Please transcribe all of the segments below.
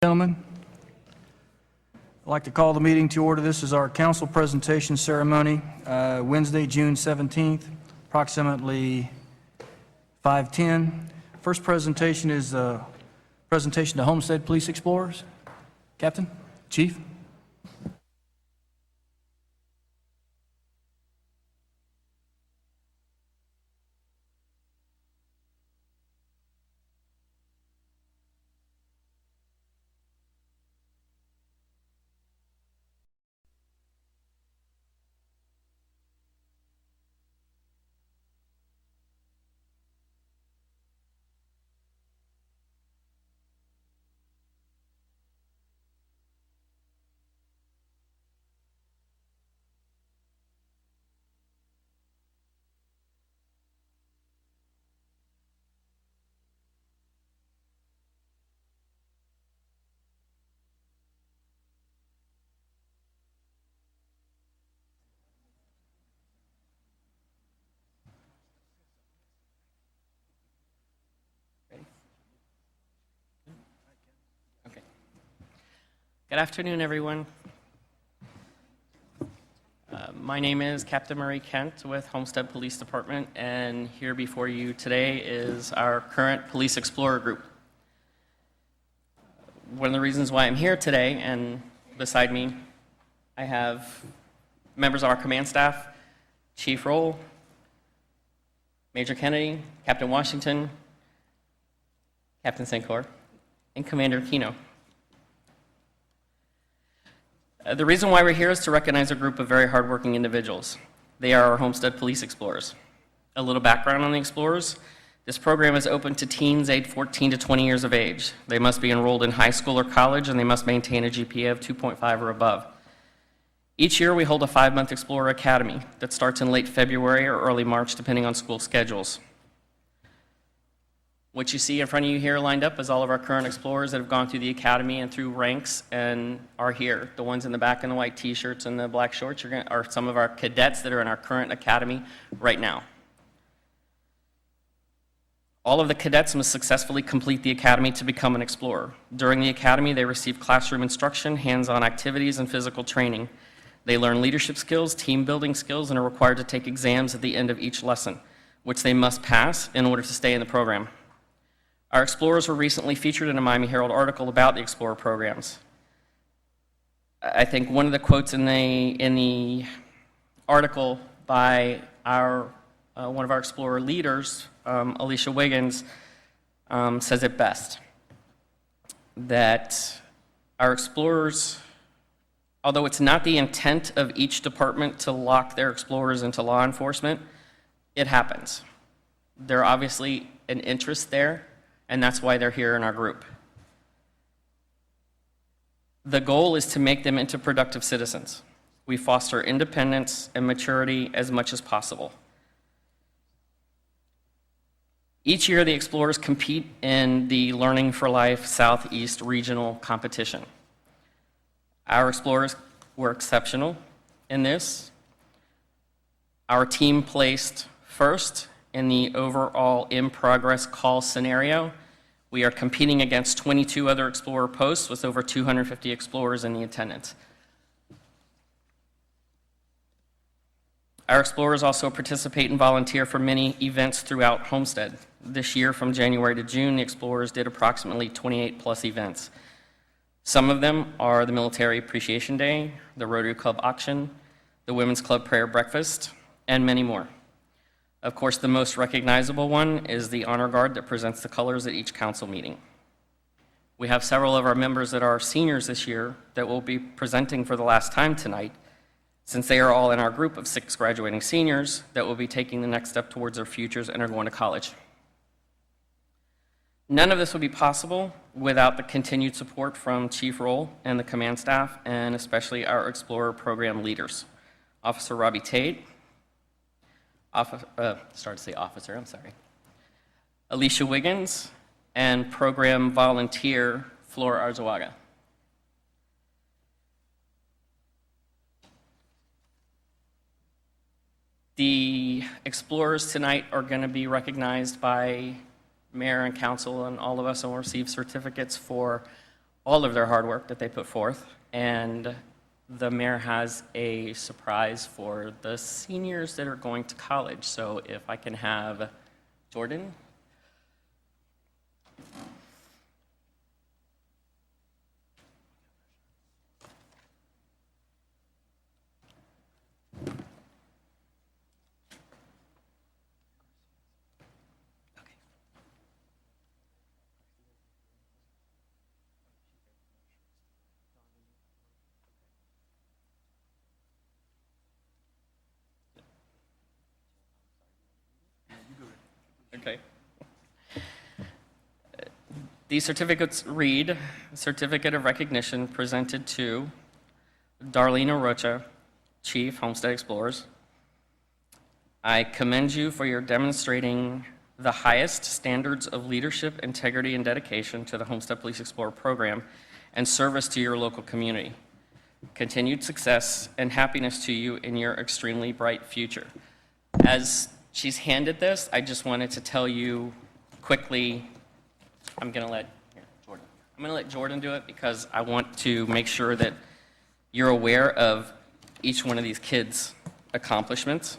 Gentlemen, I'd like to call the meeting to order. This is our council presentation ceremony, Wednesday, June 17th, approximately 5:10. First presentation is a presentation to Homestead Police Explorers. Captain, Chief. Good afternoon, everyone. My name is Captain Murray Kent with Homestead Police Department, and here before you today is our current Police Explorer group. One of the reasons why I'm here today, and beside me, I have members of our command staff, Chief Roll, Major Kennedy, Captain Washington, Captain Sinclair, and Commander Kino. The reason why we're here is to recognize a group of very hardworking individuals. They are our Homestead Police Explorers. A little background on the Explorers. This program is open to teens aged 14 to 20 years of age. They must be enrolled in high school or college, and they must maintain a GPA of 2.5 or above. Each year, we hold a 5-month Explorer Academy that starts in late February or early March, depending on school schedules. What you see in front of you here lined up is all of our current Explorers that have gone through the Academy and through ranks and are here. The ones in the back in the white t-shirts and the black shorts are some of our cadets that are in our current Academy right now. All of the cadets must successfully complete the Academy to become an Explorer. During the Academy, they receive classroom instruction, hands-on activities, and physical training. They learn leadership skills, team building skills, and are required to take exams at the end of each lesson, which they must pass in order to stay in the program. Our Explorers were recently featured in a Miami Herald article about the Explorer programs. I think one of the quotes in the article by one of our Explorer leaders, Alicia Wiggins, says it best, that our Explorers, although it's not the intent of each department to lock their Explorers into law enforcement, it happens. There's obviously an interest there, and that's why they're here in our group. The goal is to make them into productive citizens. We foster independence and maturity as much as possible. Each year, the Explorers compete in the Learning for Life Southeast Regional Competition. Our Explorers were exceptional in this. Our team placed first in the overall in-progress call scenario. We are competing against 22 other Explorer posts with over 250 Explorers in the attendance. Our Explorers also participate and volunteer for many events throughout Homestead. This year, from January to June, the Explorers did approximately 28 plus events. Some of them are the Military Appreciation Day, the Rotary Club Auction, the Women's Club Prayer Breakfast, and many more. Of course, the most recognizable one is the Honor Guard that presents the colors at each council meeting. We have several of our members that are seniors this year that will be presenting for the last time tonight, since they are all in our group of 6 graduating seniors that will be taking the next step towards their futures and are going to college. None of this would be possible without the continued support from Chief Roll and the command staff, and especially our Explorer program leaders. Officer Robbie Tate, Alicia Wiggins, and program volunteer Flora Arzuaga. The Explorers tonight are going to be recognized by Mayor and Council and all of us, and will receive certificates for all of their hard work that they put forth, and the mayor has a surprise for the seniors that are going to college. So if I can have Jordan. Okay. These certificates read, Certificate of Recognition presented to Darlene Arocha, Chief, Homestead Explorers. I commend you for your demonstrating the highest standards of leadership, integrity, and dedication to the Homestead Police Explorer program and service to your local community. Continued success and happiness to you in your extremely bright future. As she's handed this, I just wanted to tell you quickly, I'm going to let Jordan do it because I want to make sure that you're aware of each one of these kids' accomplishments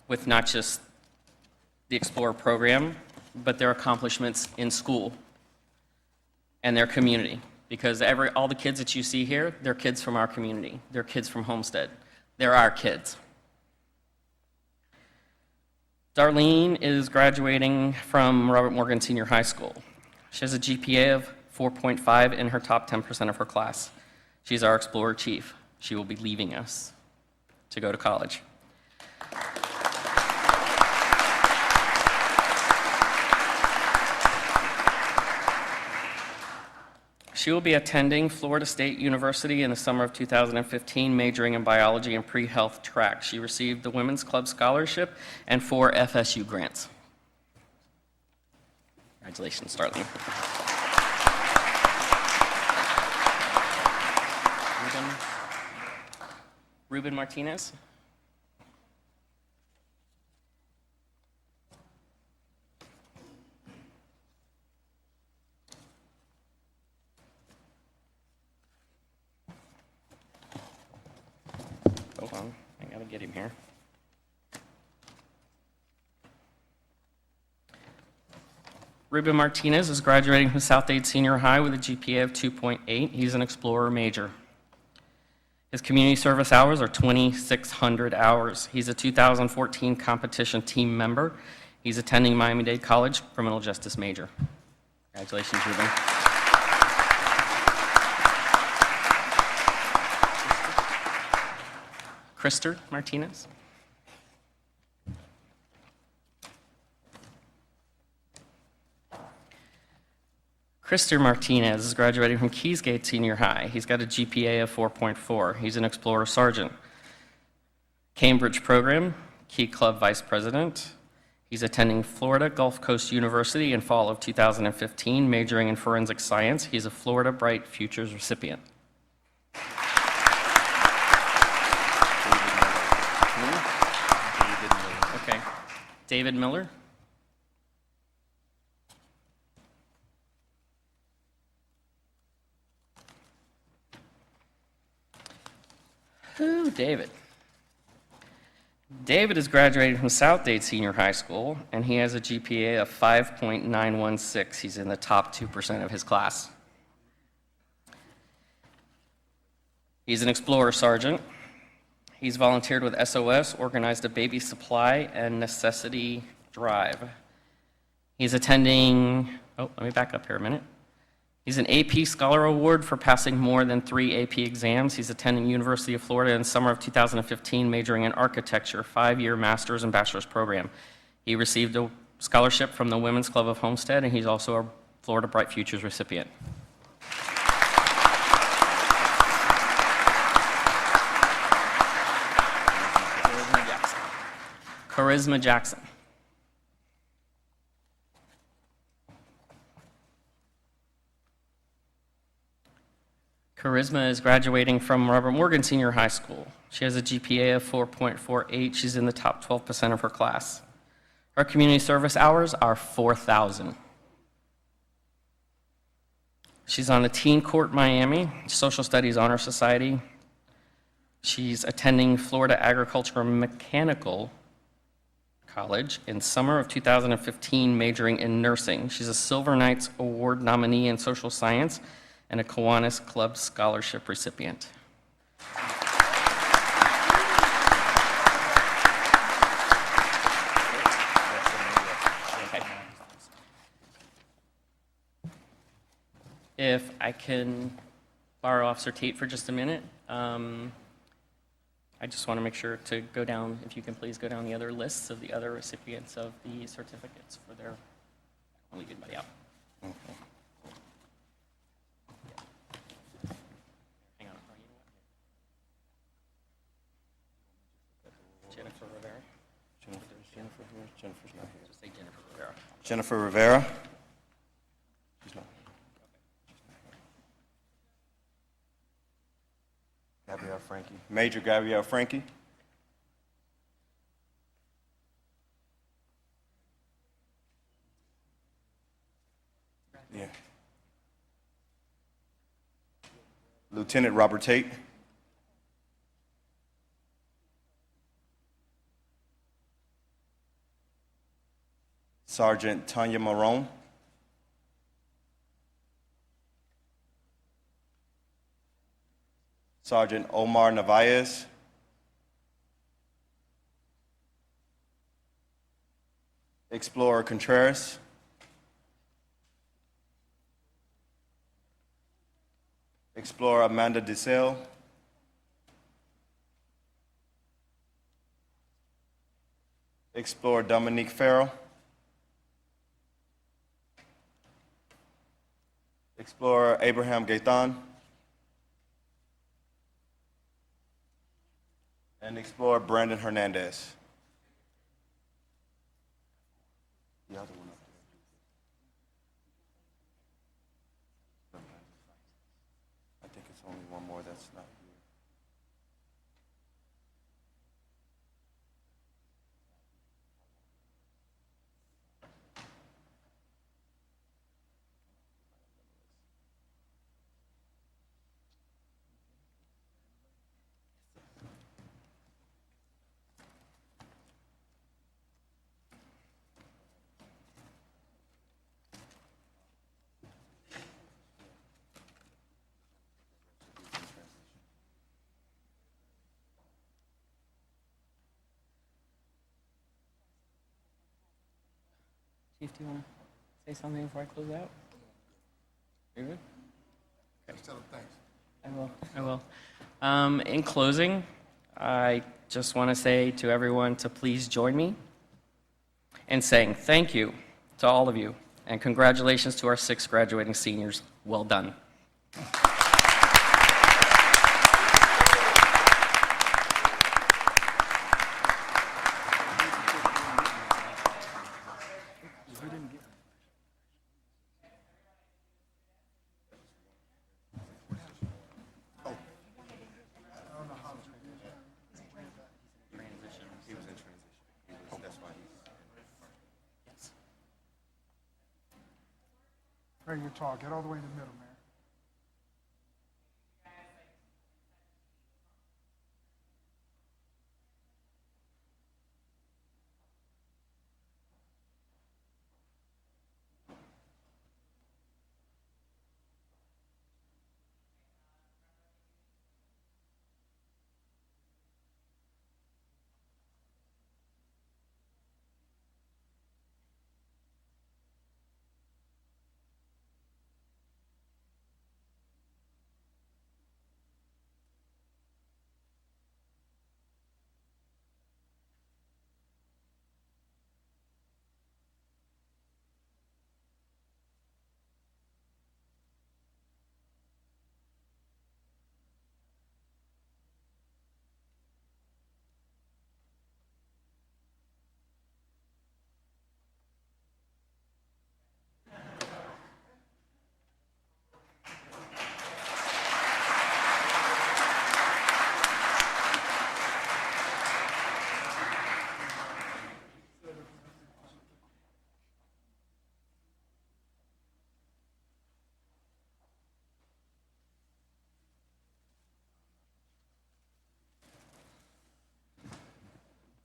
with not just the Explorer program, but their accomplishments in school and their community. Because all the kids that you see here, they're kids from our community. They're kids from Homestead. They're our kids. Darlene is graduating from Robert Morgan Senior High School. She has a GPA of 4.5 in her top 10% of her class. She's our Explorer Chief. She will be leaving us to go to college. She will be attending Florida State University in the summer of 2015, majoring in biology and pre-health track. She received the Women's Club Scholarship and 4 FSU grants. Congratulations, Darlene. Ruben Martinez. Hold on, I gotta get him here. Ruben Martinez is graduating from South Dade Senior High with a GPA of 2.8. He's an Explorer major. His community service hours are 2,600 hours. He's a 2014 competition team member. He's attending Miami-Dade College, criminal justice major. Congratulations, Ruben. Krister Martinez. Krister Martinez is graduating from Keysgate Senior High. He's got a GPA of 4.4. He's an Explorer Sergeant. Cambridge program, Key Club Vice President. He's attending Florida Gulf Coast University in fall of 2015, majoring in forensic science. He's a Florida Bright Futures recipient. Okay. David Miller. Ooh, David. David is graduating from South Dade Senior High School, and he has a GPA of 5.916. He's in the top 2% of his class. He's an Explorer Sergeant. He's volunteered with SOS, organized a baby supply and necessity drive. He's attending, let me back up here a minute. He's an AP Scholar Award for passing more than 3 AP exams. He's attending University of Florida in summer of 2015, majoring in architecture, 5-year master's and bachelor's program. He received a scholarship from the Women's Club of Homestead, and he's also a Florida Bright Futures recipient. Charisma Jackson. Charisma is graduating from Robert Morgan Senior High School. She has a GPA of 4.48. She's in the top 12% of her class. Her community service hours are 4,000. She's on the Teen Court Miami Social Studies Honor Society. She's attending Florida Agricultural Mechanical College in summer of 2015, majoring in nursing. She's a Silver Knights Award nominee in social science and a Kiwanis Club scholarship recipient. If I can borrow Officer Tate for just a minute, I just want to make sure to go down, if you can please go down the other lists of the other recipients of the certificates for their, I don't want to leave anybody out. Hang on. Oh, you know what? Jennifer Rivera. Jennifer here? Jennifer's not here. Just say Jennifer Rivera. Jennifer Rivera? She's not here. Gabrielle Frankie. Major Gabrielle Frankie? Yeah. Lieutenant Robert Tate? Sergeant Tanya Marone? Sergeant Omar Navaez? Explorer Contreras? Explorer Amanda DeSalle? Explorer Dominique Farrell? Explorer Abraham Gaithan? And Explorer Brandon Hernandez. The other one up there. I think it's only one more that's not here. Chief, do you want to say something before I close out? You're good? Okay. Tell them thanks. I will. In closing, I just want to say to everyone to please join me in saying thank you to all of you and congratulations to our 6 graduating seniors. Well done. He was in transition. That's why he's. Right, you're tall. Get all the way in the middle, man.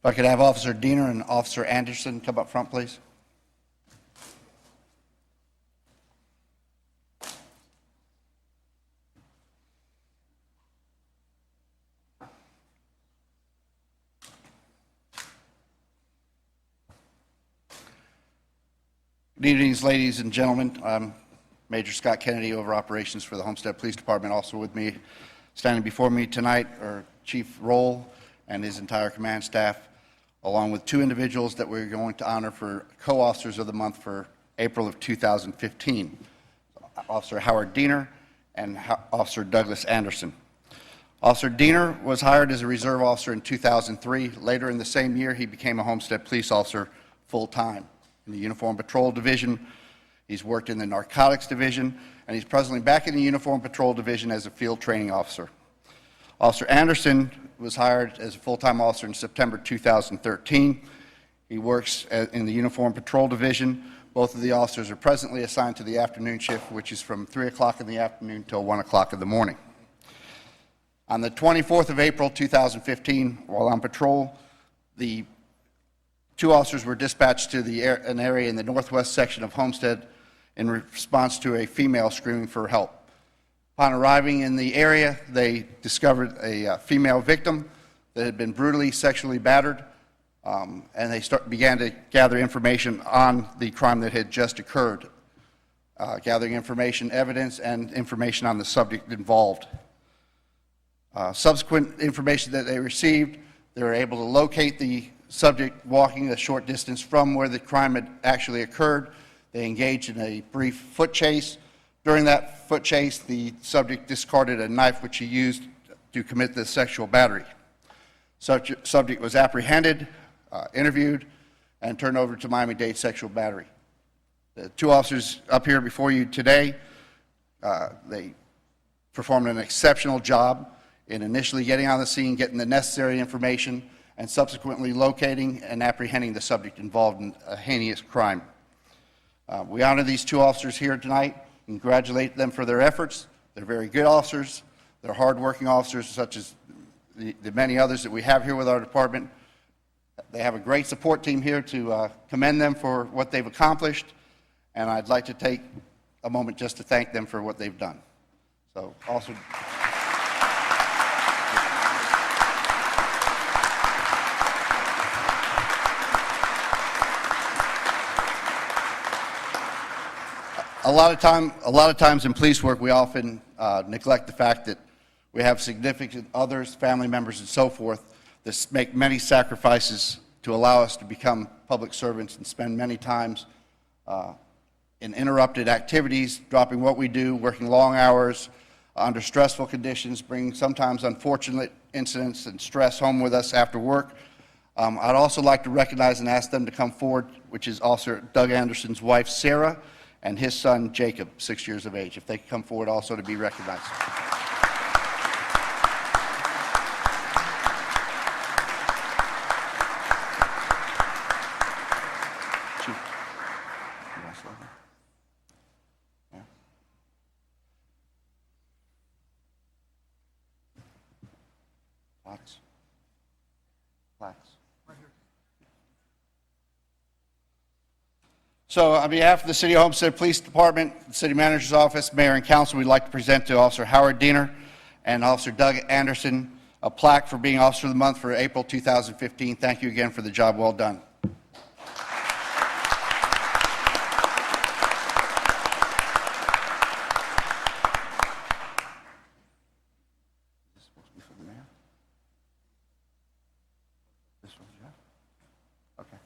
If I could have Officer Diener and Officer Anderson come up front, please. Good evening, ladies and gentlemen. I'm Major Scott Kennedy, over operations for the Homestead Police Department. Also with me, standing before me tonight, are Chief Roll and his entire command staff, along with two individuals that we're going to honor for co-officers of the month for April of 2015, Officer Howard Diener and Officer Douglas Anderson. Officer Diener was hired as a reserve officer in 2003. Later in the same year, he became a Homestead police officer full-time in the Uniform Patrol Division. He's worked in the Narcotics Division, and he's presently back in the Uniform Patrol Division as a field training officer. Officer Anderson was hired as a full-time officer in September 2013. He works in the Uniform Patrol Division. Both of the officers are presently assigned to the afternoon shift, which is from 3 o'clock in the afternoon till 1 o'clock in the morning. On the 24th of April 2015, while on patrol, the two officers were dispatched to an area in the northwest section of Homestead in response to a female screaming for help. Upon arriving in the area, they discovered a female victim that had been brutally sexually battered, and they began to gather information on the crime that had just occurred, gathering information, evidence, and information on the subject involved. Subsequent information that they received, they were able to locate the subject walking a short distance from where the crime had actually occurred. They engaged in a brief foot chase. During that foot chase, the subject discarded a knife which he used to commit the sexual battery. Subject was apprehended, interviewed, and turned over to Miami-Dade Sexual Battery. The two officers up here before you today, they performed an exceptional job in initially getting on the scene, getting the necessary information, and subsequently locating and apprehending the subject involved in a heinous crime. We honor these two officers here tonight, congratulate them for their efforts. They're very good officers. They're hardworking officers, such as the many others that we have here with our department. They have a great support team here to commend them for what they've accomplished, and I'd like to take a moment just to thank them for what they've done. So also, a lot of times in police work, we often neglect the fact that we have significant others, family members, and so forth that make many sacrifices to allow us to become public servants and spend many times in interrupted activities, dropping what we do, working long hours under stressful conditions, bringing sometimes unfortunate incidents and stress home with us after work. I'd also like to recognize and ask them to come forward, which is Officer Doug Anderson's wife, Sarah, and his son, Jacob, 6 years of age. If they could come forward also to be recognized. Chief, you want to slow down? Yeah. Plaques. Plaques. So on behalf of the City of Homestead Police Department, the City Manager's Office, Mayor and Council, we'd like to present to Officer Howard Diener and Officer Doug Anderson a plaque for being Officer of the Month for April 2015. Thank you again for the job well done. Is this supposed to be for the mayor? This one's Jeff? Okay.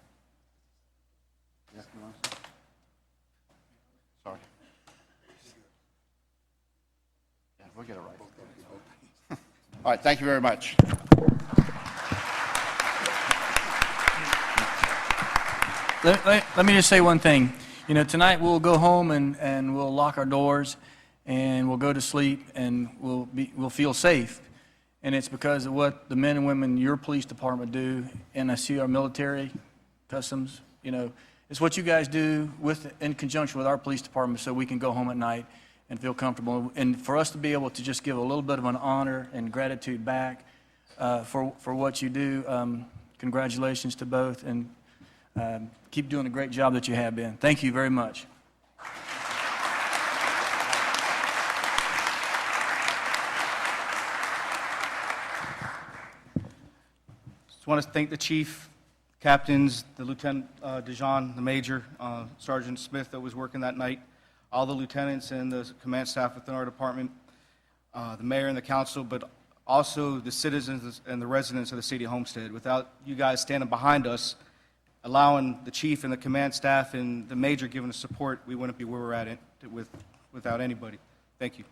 Yes, you want to say? Sorry. Yeah, we'll get it right. All right, thank you very much. Let me just say one thing. You know, tonight we'll go home and we'll lock our doors and we'll go to sleep and we'll feel safe. And it's because of what the men and women in your police department do, and I see our military, customs, you know, it's what you guys do in conjunction with our police department so we can go home at night and feel comfortable. And for us to be able to just give a little bit of an honor and gratitude back for what you do, congratulations to both, and keep doing the great job that you have been. Thank you very much. Just want to thank the chief, captains, the Lieutenant Dijon, the major, Sergeant Smith that was working that night, all the lieutenants and the command staff within our department, the mayor and the council, but also the citizens and the residents of the city of Homestead. Without you guys standing behind us, allowing the chief and the command staff and the major giving us support, we wouldn't be where we're at without anybody. Thank you.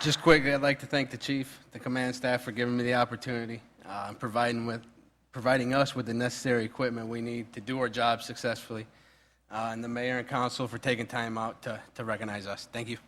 Just quickly, I'd like to thank the chief, the command staff for giving me the opportunity, and providing us with the necessary equipment we need to do our job successfully, and the mayor and council for taking time out to recognize us. Thank you.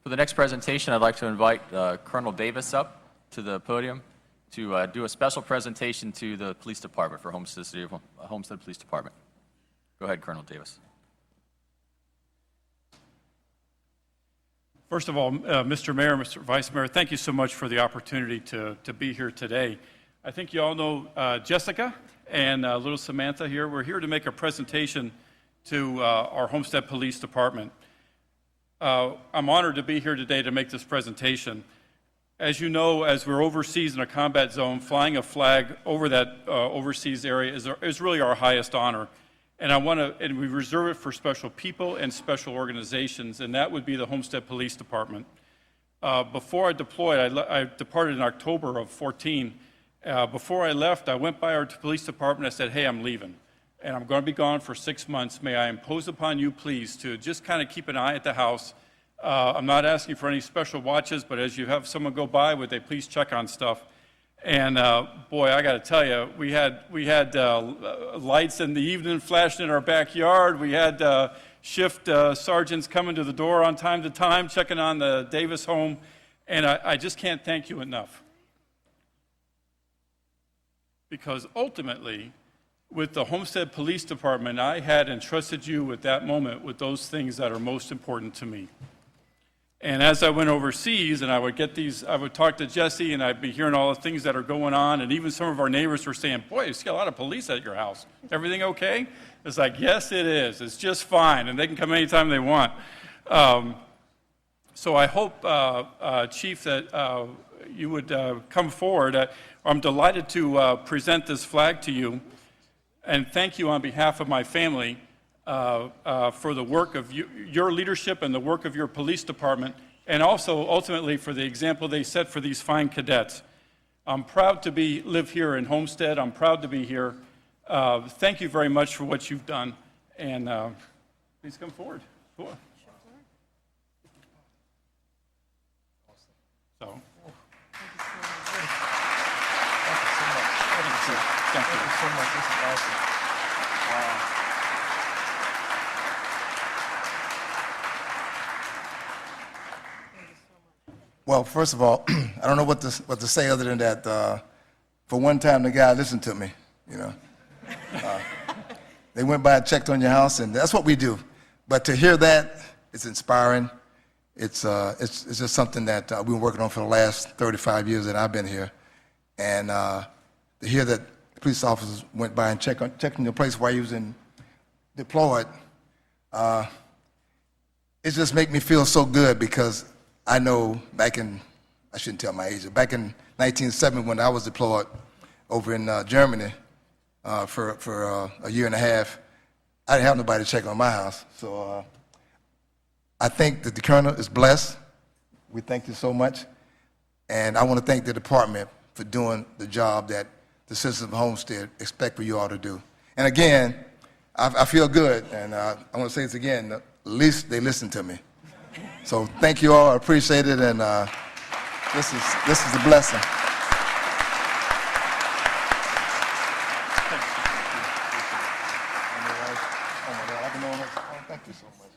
For the next presentation, I'd like to invite Colonel Davis up to the podium to do a special presentation to the police department for Homestead Police Department. Go ahead, Colonel Davis. First of all, Mr. Mayor, Mr. Vice Mayor, thank you so much for the opportunity to be here today. I think you all know Jessica and little Samantha here. We're here to make a presentation to our Homestead Police Department. I'm honored to be here today to make this presentation. As you know, as we're overseas in a combat zone, flying a flag over that overseas area is really our highest honor. And we reserve it for special people and special organizations, and that would be the Homestead Police Department. Before I deployed, I departed in October of 14. Before I left, I went by our police department. I said, hey, I'm leaving, and I'm going to be gone for 6 months. May I impose upon you, please, to just kind of keep an eye at the house. I'm not asking for any special watches, but as you have someone go by, would they please check on stuff? And boy, I got to tell you, we had lights in the evening flashing in our backyard. We had shift sergeants coming to the door on time to time, checking on the Davis home, and I just can't thank you enough. Because ultimately, with the Homestead Police Department, I had entrusted you with that moment with those things that are most important to me. And as I went overseas and I would talk to Jesse and I'd be hearing all the things that are going on, and even some of our neighbors were saying, boy, you see a lot of police at your house. Everything okay? It's like, yes, it is. It's just fine, and they can come anytime they want. So I hope, Chief, that you would come forward. I'm delighted to present this flag to you and thank you on behalf of my family for the work of your leadership and the work of your police department, and also ultimately for the example they set for these fine cadets. I'm proud to live here in Homestead. I'm proud to be here. Thank you very much for what you've done, and please come forward. Cool. So. Thank you so much. This is awesome. Well, first of all, I don't know what to say other than that. For one time, the guy listened to me. You know, they went by and checked on your house, and that's what we do. But to hear that, it's inspiring. It's just something that we've been working on for the last 35 years that I've been here, and to hear that the police officers went by and checked on the place while he was deployed, it just makes me feel so good because I know I shouldn't tell my age, but back in 1970 when I was deployed over in Germany for a year and a half, I didn't have nobody to check on my house. So I think that the colonel is blessed. We thank you so much. And I want to thank the department for doing the job that the citizens of Homestead expect for you all to do. And again, I feel good, and I want to say this again, at least they listen to me. So thank you all, I appreciate it, and this is a blessing. Thank you so much.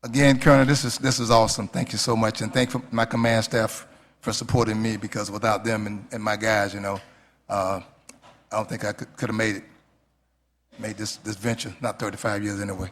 Again, Colonel, this is awesome. Thank you so much, and thank my command staff for supporting me, because without them and my guys, you know, I don't think I could have made this venture. Not 35 years anyway.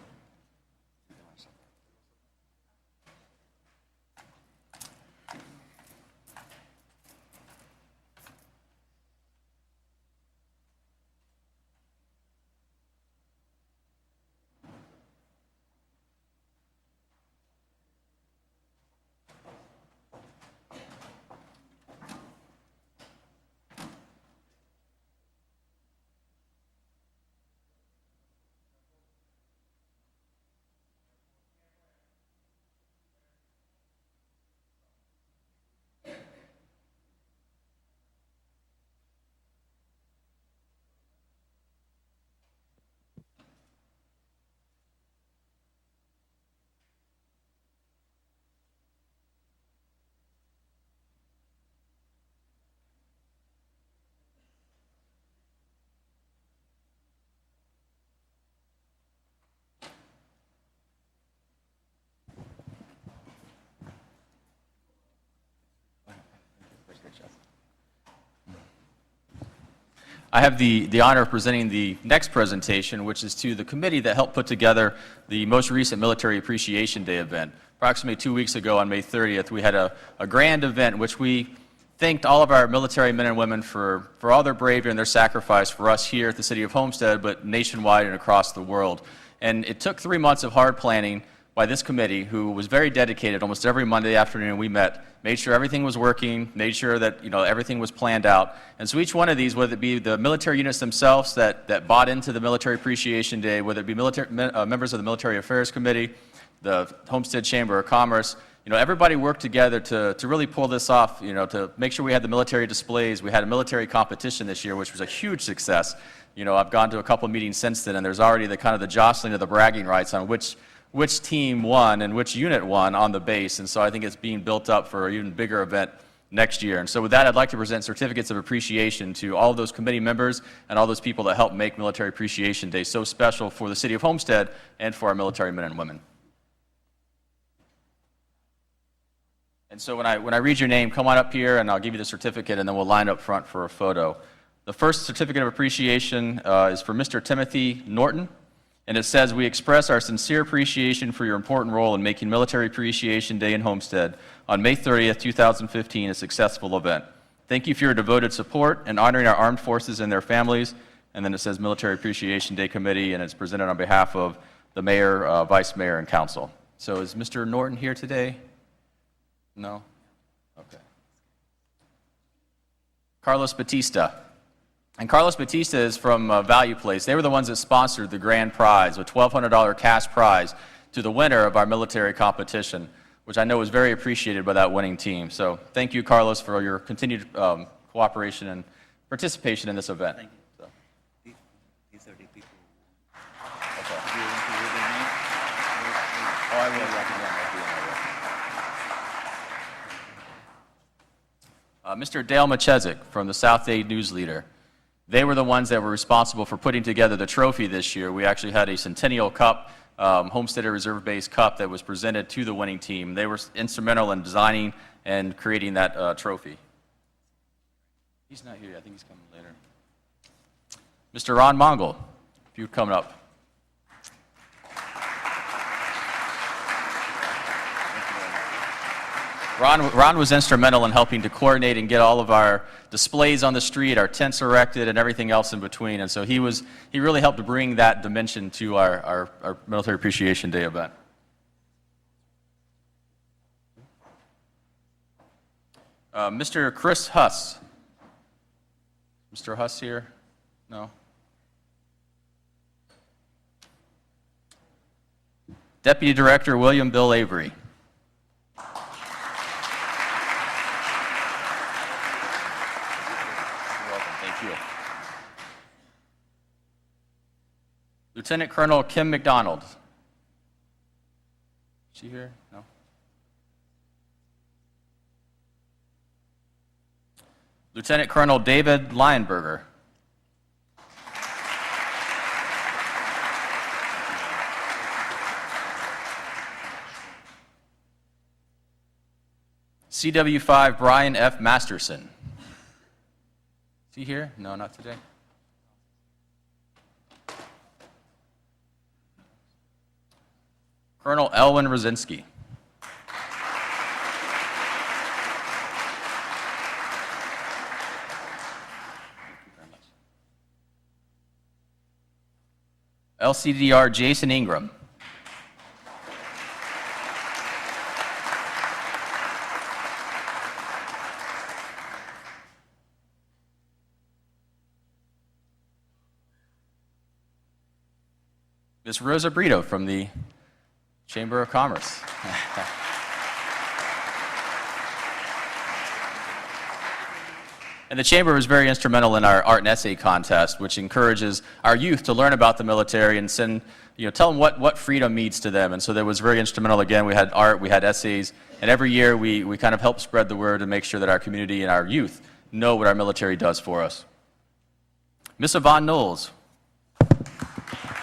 I have the honor of presenting the next presentation, which is to the committee that helped put together the most recent Military Appreciation Day event. Approximately 2 weeks ago on May 30th, we had a grand event in which we thanked all of our military men and women for all their bravery and their sacrifice for us here at the city of Homestead, but nationwide and across the world. And it took 3 months of hard planning by this committee, who was very dedicated. Almost every Monday afternoon we met, made sure everything was working, made sure that everything was planned out. And so each one of these, whether it be the military units themselves that bought into the Military Appreciation Day, whether it be members of the Military Affairs Committee, the Homestead Chamber of Commerce, everybody worked together to really pull this off, to make sure we had the military displays. We had a military competition this year, which was a huge success. I've gone to a couple of meetings since then, and there's already the jostling of the bragging rights on which team won and which unit won on the base. And so I think it's being built up for an even bigger event next year. And so with that, I'd like to present certificates of appreciation to all of those committee members and all those people that helped make Military Appreciation Day so special for the city of Homestead and for our military men and women. And so when I read your name, come on up here and I'll give you the certificate, and then we'll line up front for a photo. The first certificate of appreciation is for Mr. Timothy Norton. And it says, "We express our sincere appreciation for your important role in making Military Appreciation Day in Homestead on May 30th, 2015 a successful event. Thank you for your devoted support and honoring our armed forces and their families." And then it says Military Appreciation Day Committee, and it's presented on behalf of the mayor, vice mayor, and council. So is Mr. Norton here today? No? Okay. Carlos Batista. And Carlos Batista is from Value Place. They were the ones that sponsored the grand prize, a $1,200 cash prize to the winner of our military competition, which I know was very appreciated by that winning team. So thank you, Carlos, for your continued cooperation and participation in this event. Thank you. So. These are the people. Okay. Do you want to read their name? Oh, I will recommend that. Mr. Dale Machezik from the South Day News Leader. They were the ones that were responsible for putting together the trophy this year. We actually had a Centennial Cup, Homestead Reserve Base Cup that was presented to the winning team. They were instrumental in designing and creating that trophy. He's not here. I think he's coming later. Mr. Ron Mongol, if you'd come up. Ron was instrumental in helping to coordinate and get all of our displays on the street, our tents erected, and everything else in between. And so he really helped to bring that dimension to our Military Appreciation Day event. Mr. Chris Huss. Mr. Huss here? No? Deputy Director William Bill Avery. Lieutenant Colonel Kim McDonald. Is she here? No. Lieutenant Colonel David Lionberger. CW5 Brian F. Masterson. Is he here? No, not today. Colonel Elwin Rosinski. LCDR Jason Ingram. Ms. Rosa Brito from the Chamber of Commerce. And the Chamber was very instrumental in our art and essay contest, which encourages our youth to learn about the military and tell them what freedom means to them. And so that was very instrumental. Again, we had art, we had essays, and every year we kind of help spread the word and make sure that our community and our youth know what our military does for us. Miss Yvonne Knowles,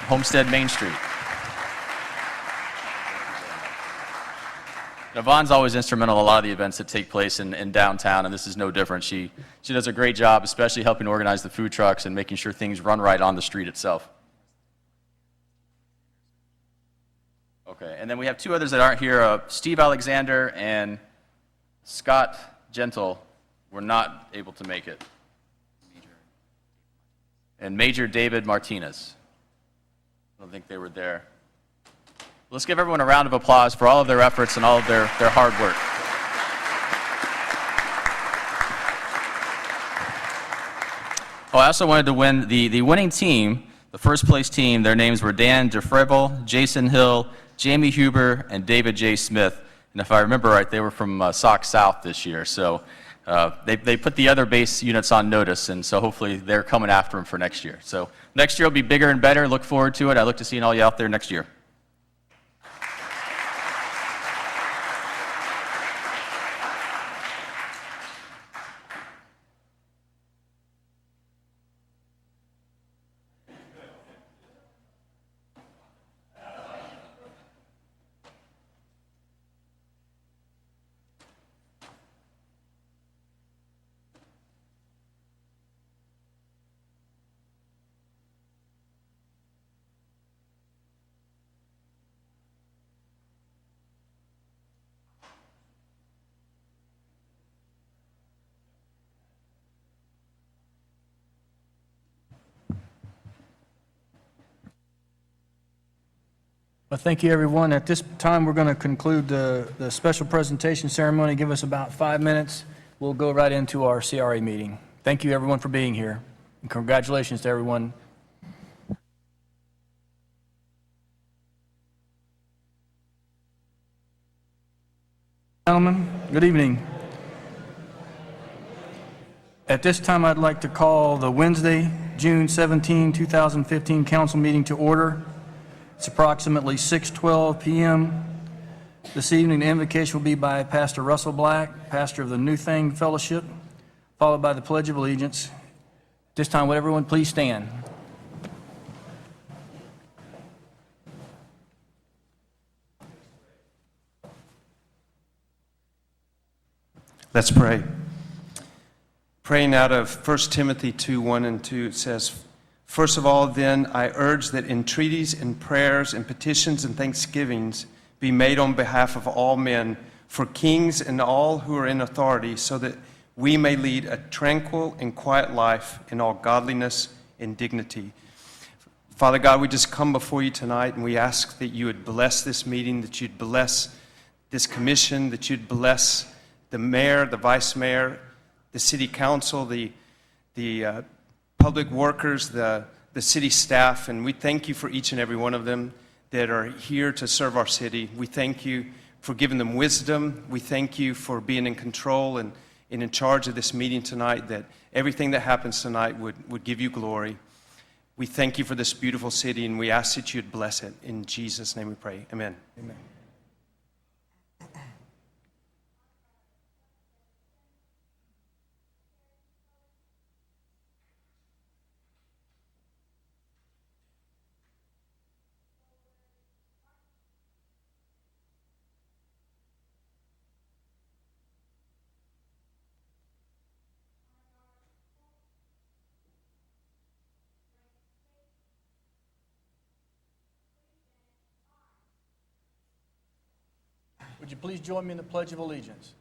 Homestead Main Street. Yvonne's always instrumental in a lot of the events that take place in downtown, and this is no different. She does a great job, especially helping organize the food trucks and making sure things run right on the street itself. Okay, and then we have two others that aren't here. Steve Alexander and Scott Gentle were not able to make it. And Major David Martinez. I don't think they were there. Let's give everyone a round of applause for all of their efforts and all of their hard work. Oh, I also wanted to win the winning team, the first place team. Their names were Dan DeFrevel, Jason Hill, Jamie Huber, and David J. Smith. And if I remember right, they were from Sauk South this year. So they put the other base units on notice, and so hopefully they're coming after them for next year. So next year will be bigger and better. Look forward to it. I look to seeing all you out there next year. Well, thank you, everyone. At this time, we're going to conclude the special presentation ceremony. Give us about 5 minutes. We'll go right into our CRA meeting. Thank you, everyone, for being here. And congratulations to everyone. Gentlemen, good evening. At this time, I'd like to call the Wednesday, June 17, 2015 council meeting to order. It's approximately 6:12 p.m. This evening, the invocation will be by Pastor Russell Black, pastor of the New Thing Fellowship. followed by the Pledge of Allegiance. This time, would everyone please stand? Let's pray. Praying out of 1 Timothy 2:1 and 2, it says, "First of all, then, I urge that entreaties and prayers and petitions and thanksgivings be made on behalf of all men, for kings and all who are in authority, so that we may lead a tranquil and quiet life in all godliness and dignity." Father God, we just come before you tonight, and we ask that you would bless this meeting, that you'd bless this commission, that you'd bless the mayor, the vice mayor, the city council, the public workers, the city staff, and we thank you for each and every one of them that are here to serve our city. We thank you for giving them wisdom. We thank you for being in control and in charge of this meeting tonight, that everything that happens tonight would give you glory. We thank you for this beautiful city, and we ask that you'd bless it. In Jesus' name we pray. Amen. Amen. Would you please join me in the Pledge of Allegiance?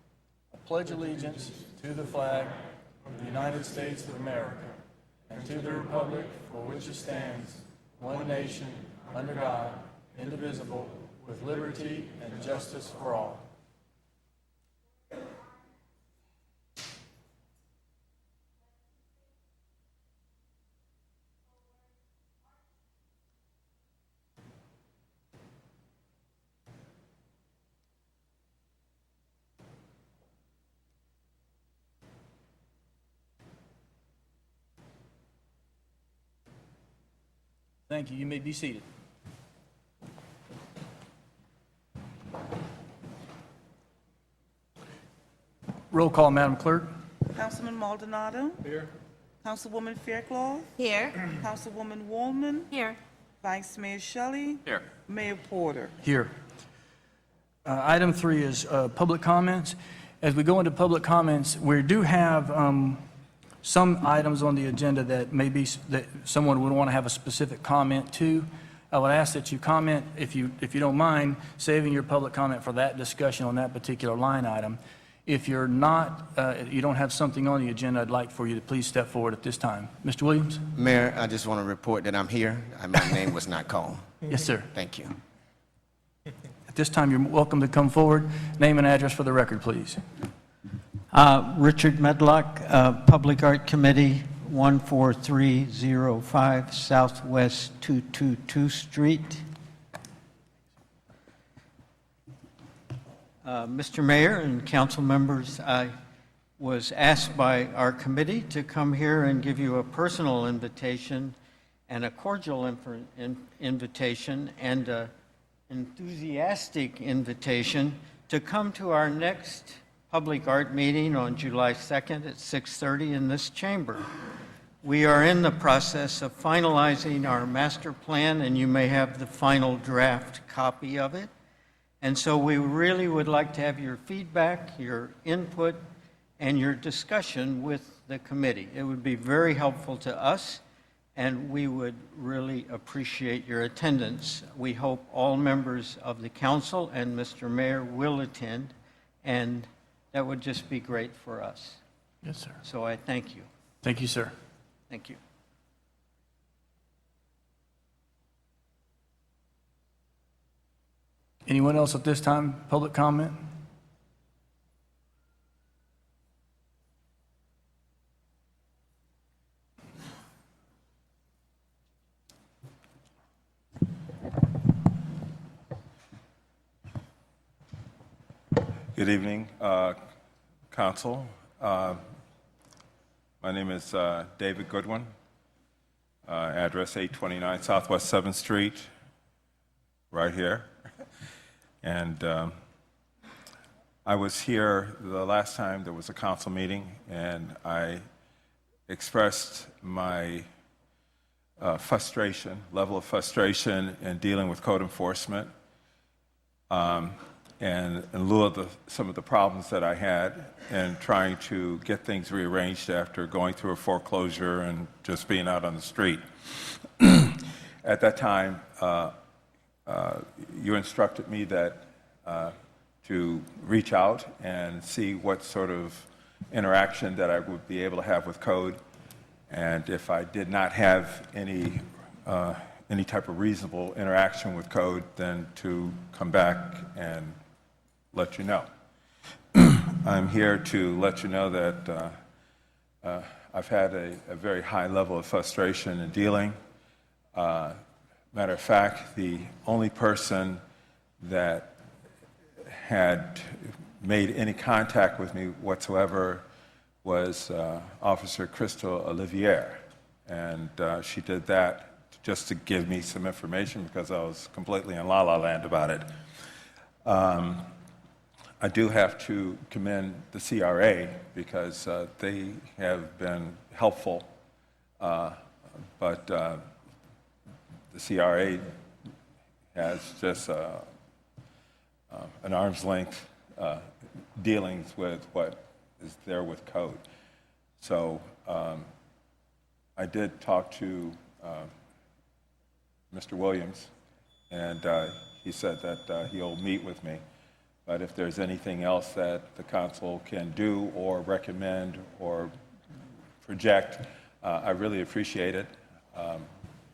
I pledge allegiance to the flag of the United States of America and to the republic for which it stands, one nation, under God, indivisible, with liberty and justice for all. Thank you. You may be seated. Roll call, Madam Clerk. Councilman Maldonado. Here. Councilwoman Fairclough. Here. Councilwoman Woolman. Here. Vice Mayor Shelley. Here. Mayor Porter. Here. Item 3 is public comments. As we go into public comments, we do have some items on the agenda that maybe that someone would want to have a specific comment to. I would ask that you comment, if you don't mind, saving your public comment for that discussion on that particular line item. If you're not, you don't have something on the agenda, I'd like for you to please step forward at this time. Mr. Williams? Mayor, I just want to report that I'm here. My name was not called. Yes, sir. Thank you. At this time, you're welcome to come forward. Name and address for the record, please. Richard Medlock, Public Art Committee, 14305 Southwest 222 Street. Mr. Mayor and council members, I was asked by our committee to come here and give you a personal invitation and a cordial invitation and an enthusiastic invitation to come to our next public art meeting on July 2nd at 6:30 in this chamber. We are in the process of finalizing our master plan, and you may have the final draft copy of it. And so we really would like to have your feedback, your input, and your discussion with the committee. It would be very helpful to us, and we would really appreciate your attendance. We hope all members of the council and Mr. Mayor will attend, and that would just be great for us. Yes, sir. So I thank you. Thank you, sir. Thank you. Anyone else at this time? Public comment? Good evening, Council. My name is David Goodwin, address 829 Southwest 7th Street, right here. And I was here the last time there was a council meeting, and I expressed my level of frustration in dealing with code enforcement, and in lieu of some of the problems that I had in trying to get things rearranged after going through a foreclosure and just being out on the street. At that time, you instructed me that to reach out and see what sort of interaction that I would be able to have with code, and if I did not have any type of reasonable interaction with code, then to come back and let you know. I'm here to let you know that I've had a very high level of frustration in dealing. Matter of fact, the only person that had made any contact with me whatsoever was Officer Crystal Olivier. And she did that just to give me some information because I was completely in la-la land about it. I do have to commend the CRA because they have been helpful, but the CRA has just an arm's length dealings with what is there with code. So I did talk to Mr. Williams, and he said that he'll meet with me. But if there's anything else that the council can do or recommend or project, I really appreciate it.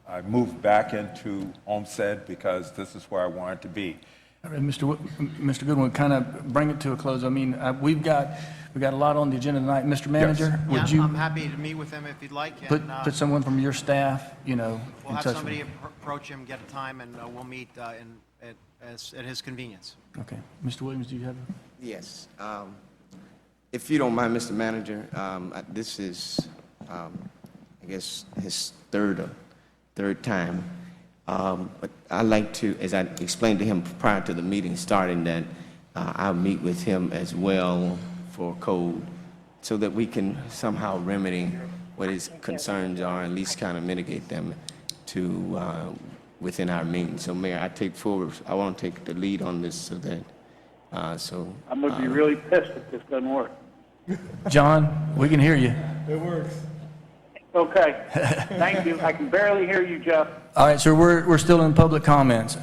I moved back into Homestead because this is where I wanted to be. All right, Mr. Goodwin, kind of bring it to a close. I mean, we've got a lot on the agenda tonight. Mr. Manager, would you I'm happy to meet with him if you'd like. And, put someone from your staff, we'll in have touch somebody with approach him, get a time, and we'll meet at his convenience. Okay. Mr. Williams, do you have? Yes. If you don't mind, Mr. Manager, this is, I guess, his third time. But I'd like to, as I explained to him prior to the meeting starting, that I'll meet with him as well for code so that we can somehow remedy what his concerns are, at least kind of mitigate them to within our means. So, Mayor, I want to take the lead on this so that, I'm going to be really pissed if this doesn't work. John, we can hear you. It works. Okay. Thank you. I can barely hear you, Jeff. All right, so we're still in public comments.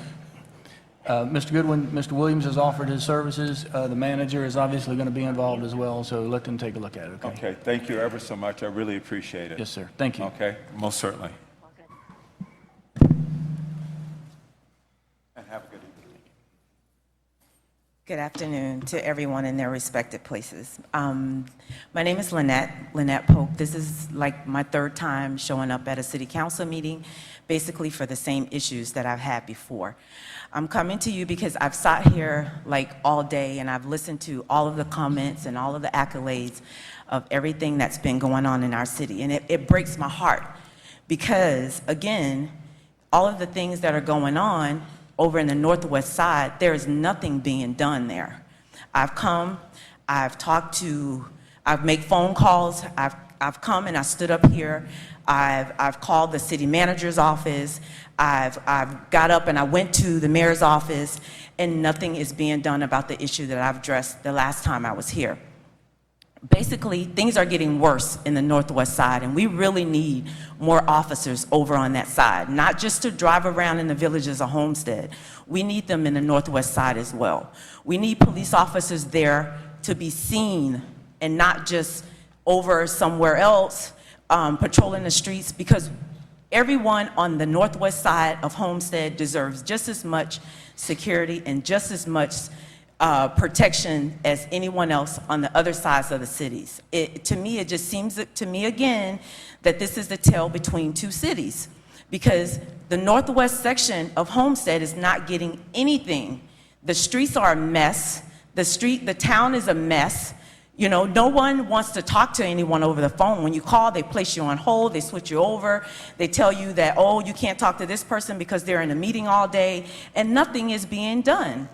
Mr. Goodwin, Mr. Williams has offered his services. The manager is obviously going to be involved as well, so let them take a look at it, okay? Okay, thank you ever so much. I really appreciate it. Yes, sir. Thank you. Okay, most certainly. And have a good evening. Good afternoon to everyone in their respective places. My name is Lynette Pope. This is like my third time showing up at a city council meeting, basically for the same issues that I've had before. I'm coming to you because I've sat here like all day and I've listened to all of the comments and all of the accolades of everything that's been going on in our city. And it breaks my heart because, again, all of the things that are going on over in the Northwest Side, there is nothing being done there. I've come, I've talked to, I've made phone calls, I've come and I stood up here, I've called the city manager's office, I've got up and I went to the mayor's office, and nothing is being done about the issue that I've addressed the last time I was here. Basically, things are getting worse in the Northwest Side, and we really need more officers over on that side, not just to drive around in the villages of Homestead. We need them in the Northwest Side as well. We need police officers there to be seen and not just over somewhere else patrolling the streets, because everyone on the Northwest Side of Homestead deserves just as much security and just as much protection as anyone else on the other sides of the cities. To me, it just seems to me again that this is the tale between two cities, because the northwest section of Homestead is not getting anything. The streets are a mess. The town is a mess. You know, no one wants to talk to anyone over the phone. When you call, they place you on hold, they switch you over, they tell you that, oh, you can't talk to this person because they're in a meeting all day, and nothing is being done.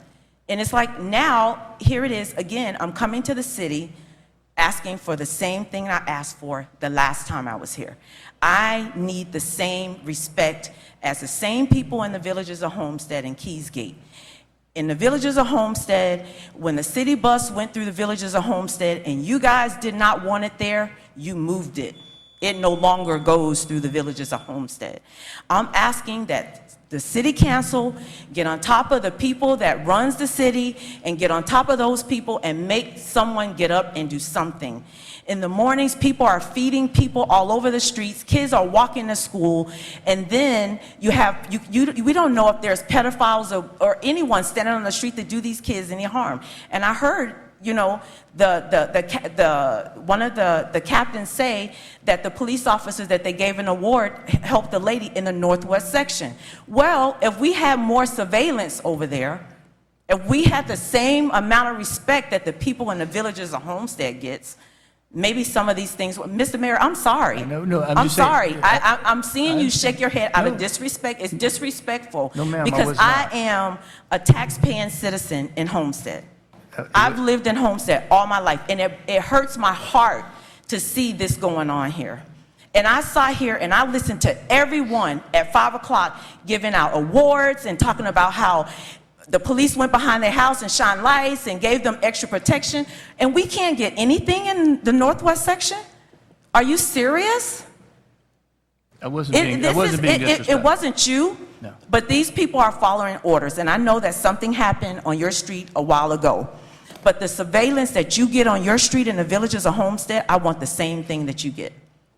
And it's like now, here it is again, I'm coming to the city asking for the same thing I asked for the last time I was here. I need the same respect as the same people in the villages of Homestead and Keysgate. In the villages of Homestead, when the city bus went through the villages of Homestead and you guys did not want it there, you moved it. It no longer goes through the villages of Homestead. I'm asking that the city council get on top of the people that runs the city and get on top of those people and make someone get up and do something. In the mornings, people are feeding people all over the streets. Kids are walking to school. And then you have, we don't know if there's pedophiles or anyone standing on the street to do these kids any harm. And I heard, you know, one of the captains say that the police officers that they gave an award helped the lady in the northwest section. Well, if we had more surveillance over there, if we had the same amount of respect that the people in the villages of Homestead gets, maybe some of these things. Mr. Mayor, I'm sorry. No, I'm just saying- sorry. I'm seeing you shake your head out of disrespect. It's disrespectful. No, ma'am, I because was I not. am a tax-paying citizen in Homestead. I've lived in Homestead all my life, and it hurts my heart to see this going on here. And I sat here and I listened to everyone at 5 o'clock giving out awards and talking about how the police went behind their house and shined lights and gave them extra protection, and we can't get anything in the northwest section? Are you serious? I wasn't being disrespectful. It wasn't you, No. but these people are following orders, and I know that something happened on your street a while ago. But the surveillance that you get on your street in the villages of Homestead, I want the same thing that you get.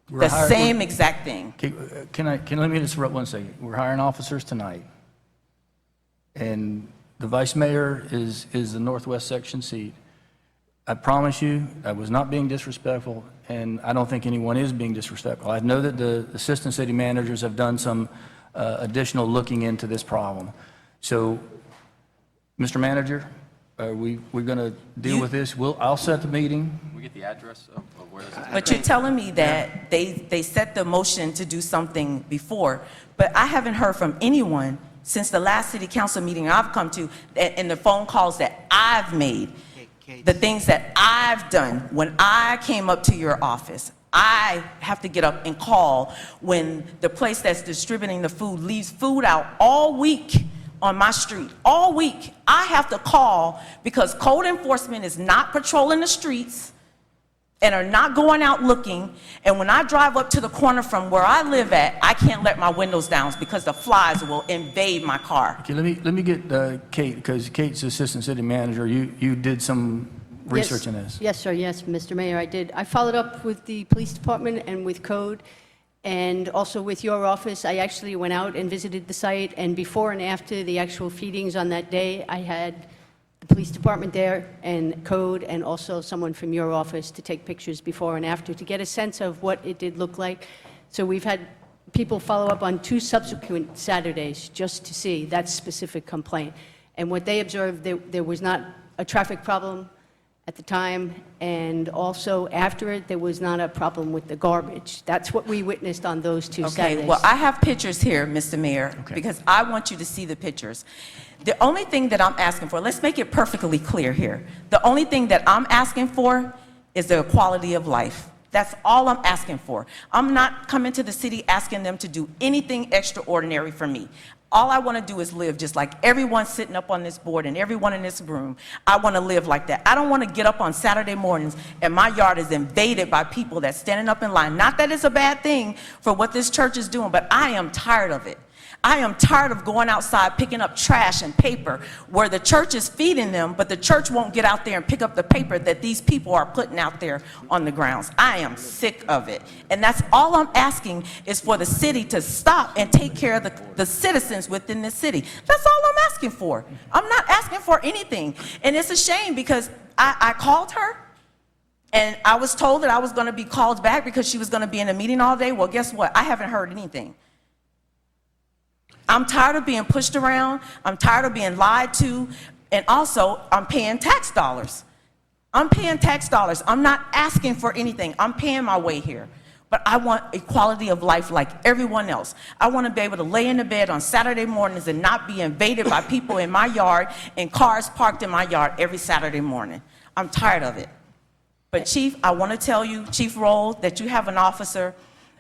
The same exact thing. Let me interrupt 1 second. We're hiring officers tonight. And the vice mayor is the northwest section seat. I promise you, I was not being disrespectful, and I don't think anyone is being disrespectful. I know that the assistant city managers have done some additional looking into this problem. So, Mr. Manager, we're going to deal with this. I'll set the meeting. Can we get the address of where this is? But you're telling me that they set the motion to do something before, but I haven't heard from anyone since the last city council meeting I've come to, and the phone calls that I've made, the things that I've done when I came up to your office. I have to get up and call when the place that's distributing the food leaves food out all week on my street. All week, I have to call because code enforcement is not patrolling the streets and are not going out looking. And when I drive up to the corner from where I live at, I can't let my windows down because the flies will invade my car. Okay, let me get Kate, because Kate's the assistant city manager. You did some research in this. Yes, sir. Yes, Mr. Mayor, I did. I followed up with the police department and with code, and also with your office. I actually went out and visited the site, and before and after the actual feedings on that day, I had the police department there and code, and also someone from your office to take pictures before and after to get a sense of what it did look like. So we've had people follow up on 2 subsequent Saturdays just to see that specific complaint. And what they observed, there was not a traffic problem at the time, and also after it, there was not a problem with the garbage. That's what we witnessed on those 2 Saturdays. Okay, well, I have pictures here, Mr. Mayor, because I want you to see the pictures. The only thing that I'm asking for, let's make it perfectly clear here. The only thing that I'm asking for is their quality of life. That's all I'm asking for. I'm not coming to the city asking them to do anything extraordinary for me. All I want to do is live just like everyone sitting up on this board and everyone in this room. I want to live like that. I don't want to get up on Saturday mornings and my yard is invaded by people that's standing up in line. Not that it's a bad thing for what this church is doing, but I am tired of it. I am tired of going outside picking up trash and paper where the church is feeding them, but the church won't get out there and pick up the paper that these people are putting out there on the grounds. I am sick of it. And that's all I'm asking is for the city to stop and take care of the citizens within the city. That's all I'm asking for. I'm not asking for anything. And it's a shame because I called her and I was told that I was going to be called back because she was going to be in a meeting all day. Well, guess what? I haven't heard anything. I'm tired of being pushed around. I'm tired of being lied to. And also, I'm paying tax dollars. I'm paying tax dollars. I'm not asking for anything. I'm paying my way here. but I want a quality of life like everyone else. I want to be able to lay in the bed on Saturday mornings and not be invaded by people in my yard and cars parked in my yard every Saturday morning. I'm tired of it. But Chief, I want to tell you, Chief Roll, that you have an officer,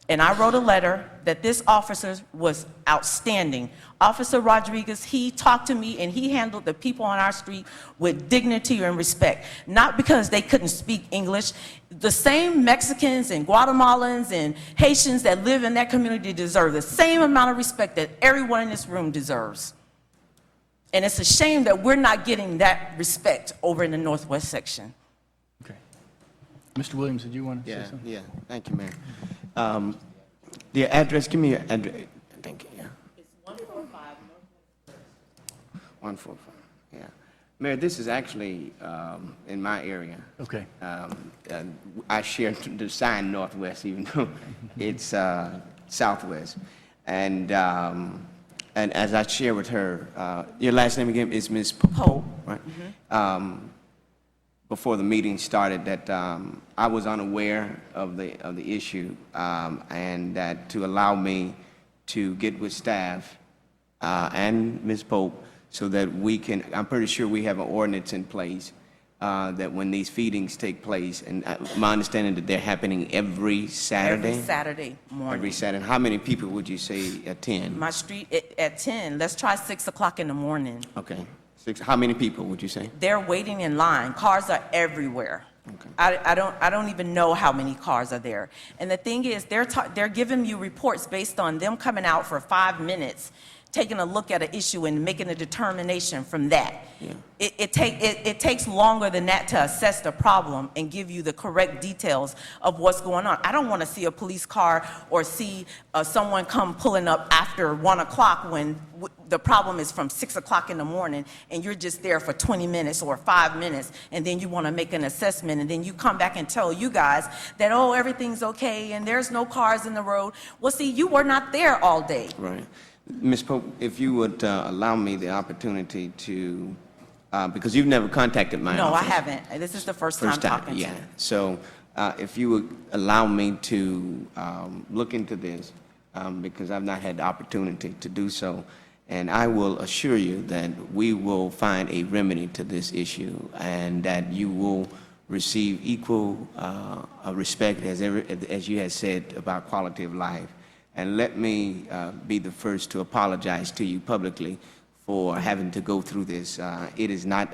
and I wrote a letter that this officer was outstanding. Officer Rodriguez, he talked to me and he handled the people on our street with dignity and respect, not because they couldn't speak English. The same Mexicans and Guatemalans and Haitians that live in that community deserve the same amount of respect that everyone in this room deserves. And it's a shame that we're not getting that respect over in the Northwest section. Mr. Williams, did you want to say Yeah, something? yeah, thank you, Mayor. The address, give me your address. Thank you, yeah. It's 145 145, yeah. Mayor, this is actually in my area. Okay. I share the sign Northwest, even though it's Southwest. And as I share with her, your last name again is Ms. Pope, right? Before the meeting started, that I was unaware of the issue, and that to allow me to get with staff and Ms. Pope so that we can, I'm pretty sure we have an ordinance in place that when these feedings take place, and my understanding that they're happening every Saturday? Every Saturday morning. Every Saturday. How many people would you say attend? My street at 10. Let's try 6 o'clock in the morning. Okay. How many people would you say? They're waiting in line. Cars are everywhere. Okay. I don't even know how many cars are there. And the thing is, they're giving you reports based on them coming out for 5 minutes, taking a look at an issue and making a determination from that. Yeah. It takes longer than that to assess the problem and give you the correct details of what's going on. I don't want to see a police car or see someone come pulling up after 1 o'clock when the problem is from 6 o'clock in the morning and you're just there for 20 minutes or 5 minutes, and then you want to make an assessment, and then you come back and tell you guys that, oh, everything's okay and there's no cars in the road. Well, see, you were not there all day. Right. Ms. Pope, if you would allow me the opportunity to, because you've never contacted my office. No, I haven't. This is the first time talking to you. So if you would allow me to look into this, because I've not had the opportunity to do so, and I will assure you that we will find a remedy to this issue and that you will receive equal respect, as you had said, about quality of life. And let me be the first to apologize to you publicly for having to go through this. It is not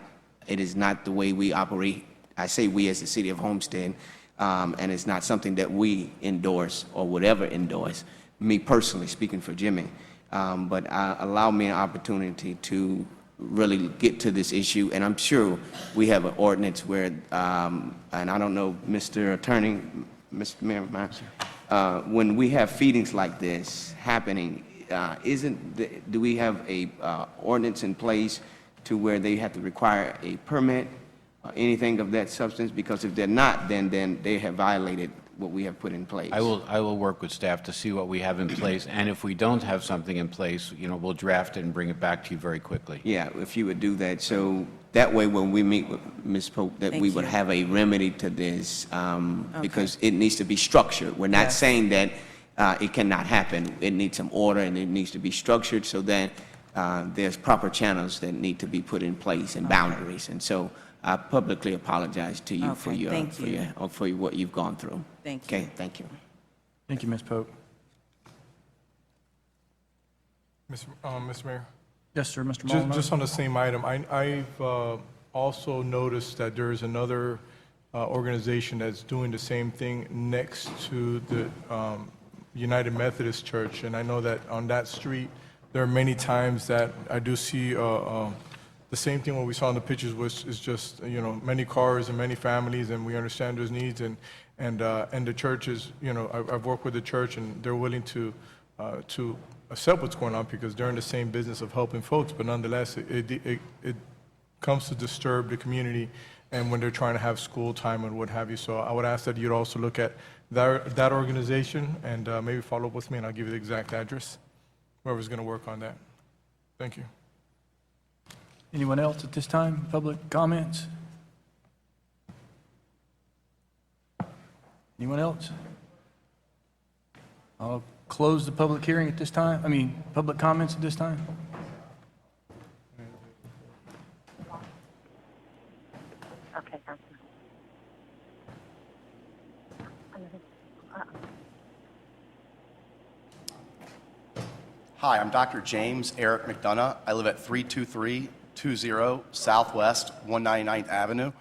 the way we operate. I say we as the city of Homestead, and it's not something that we endorse or would ever endorse, me personally speaking for Jimmy. But allow me an opportunity to really get to this issue, and I'm sure we have an ordinance where, and I don't know, Mr. Attorney, Mr. Mayor, when we have feedings like this happening, do we have a ordinance in place to where they have to require a permit or anything of that substance? Because if they're not, then they have violated what we have put in place. I will work with staff to see what we have in place, and if we don't have something in place, we'll draft it and bring it back to you very quickly. Yeah, if you would do that, so that way when we meet with Ms. Pope, that we would have a remedy to this, because it needs to be structured. We're not saying that it cannot happen. It needs some order, and it needs to be structured so that there's proper channels that need to be put in place and boundaries. And so I publicly apologize to you for what you've gone through. Thank you. Okay, thank you. Thank you, Ms. Pope. Mr. Mayor? Yes, sir, Mr. Maldonado. Just on the same item, I've also noticed that there's another organization that's doing the same thing next to the United Methodist Church, and I know that on that street, there are many times that I do see the same thing what we saw in the pictures, which is just, many cars and many families, and we understand those needs, and the church is, I've worked with the church, and they're willing to accept what's going on because they're in the same business of helping folks, but nonetheless, it comes to disturb the community, and when they're trying to have school time and what have you. So I would ask that you'd also look at that organization and maybe follow up with me, and I'll give you the exact address, whoever's going to work on that. Thank you. Anyone else at this time? Public comments? Anyone else? I'll close the public hearing at this time, public comments at this time. Okay, Hi, I'm Dr. James Eric McDonough. I live at 32320 Southwest 199th Avenue.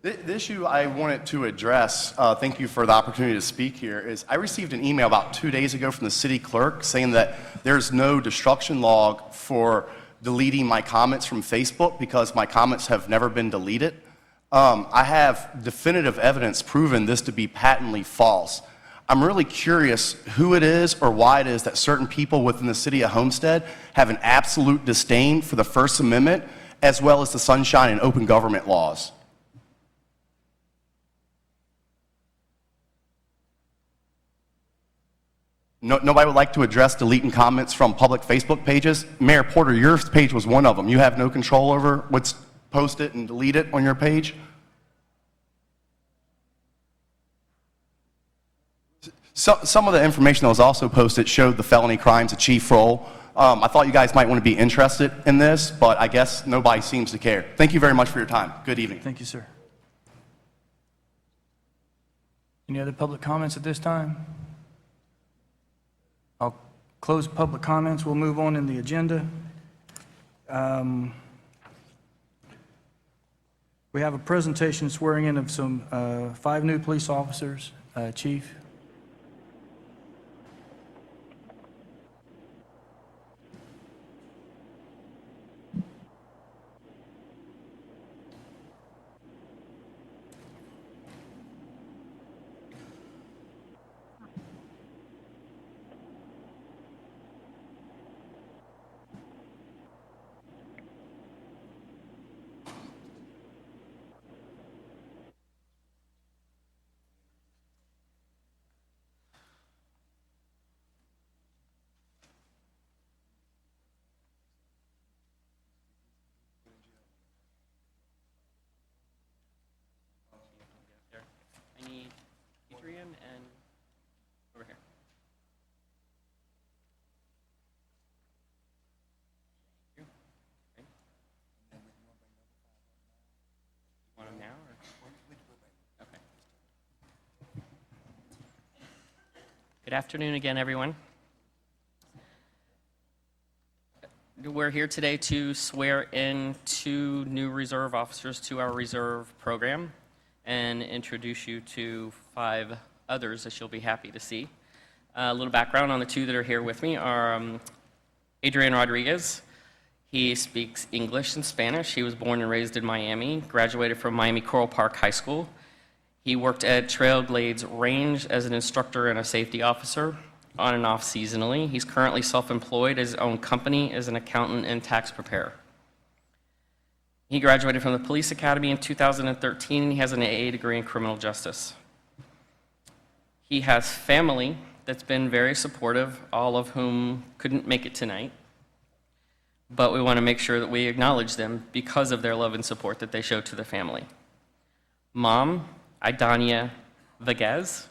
The issue I wanted to address, thank you for the opportunity to speak here, is I received an email about 2 days ago from the city clerk saying that there's no destruction log for deleting my comments from Facebook because my comments have never been deleted. I have definitive evidence proving this to be patently false. I'm really curious who it is or why it is that certain people within the city of Homestead have an absolute disdain for the First Amendment as well as the Sunshine and Open Government laws. Nobody would like to address deleting comments from public Facebook pages? Mayor Porter, your page was one of them. You have no control over what's posted and deleted on your page? Some of the information that was also posted showed the felony crimes of Chief Roll. I thought you guys might want to be interested in this, but I guess nobody seems to care. Thank you very much for your time. Good evening. Thank you, sir. Any other public comments at this time? I'll close public comments. We'll move on in the agenda. We have a presentation swearing in of some 5 new police officers. Chief? I need Adrian and over here. Thank you. Okay. You want them now or? Okay. Good afternoon again, everyone. We're here today to swear in 2 new reserve officers to our reserve program and introduce you to 5 others that you'll be happy to see. A little background on the 2 that are here with me are Adrian Rodriguez. He speaks English and Spanish. He was born and raised in Miami, graduated from Miami Coral Park High School. He worked at Trailglades Range as an instructor and a safety officer, on and off seasonally. He's currently self-employed as his own company as an accountant and tax preparer. He graduated from the police academy in 2013, and he has an AA degree in criminal justice. He has family that's been very supportive, all of whom couldn't make it tonight. But we want to make sure that we acknowledge them because of their love and support that they show to the family. Mom, Idania Vegas,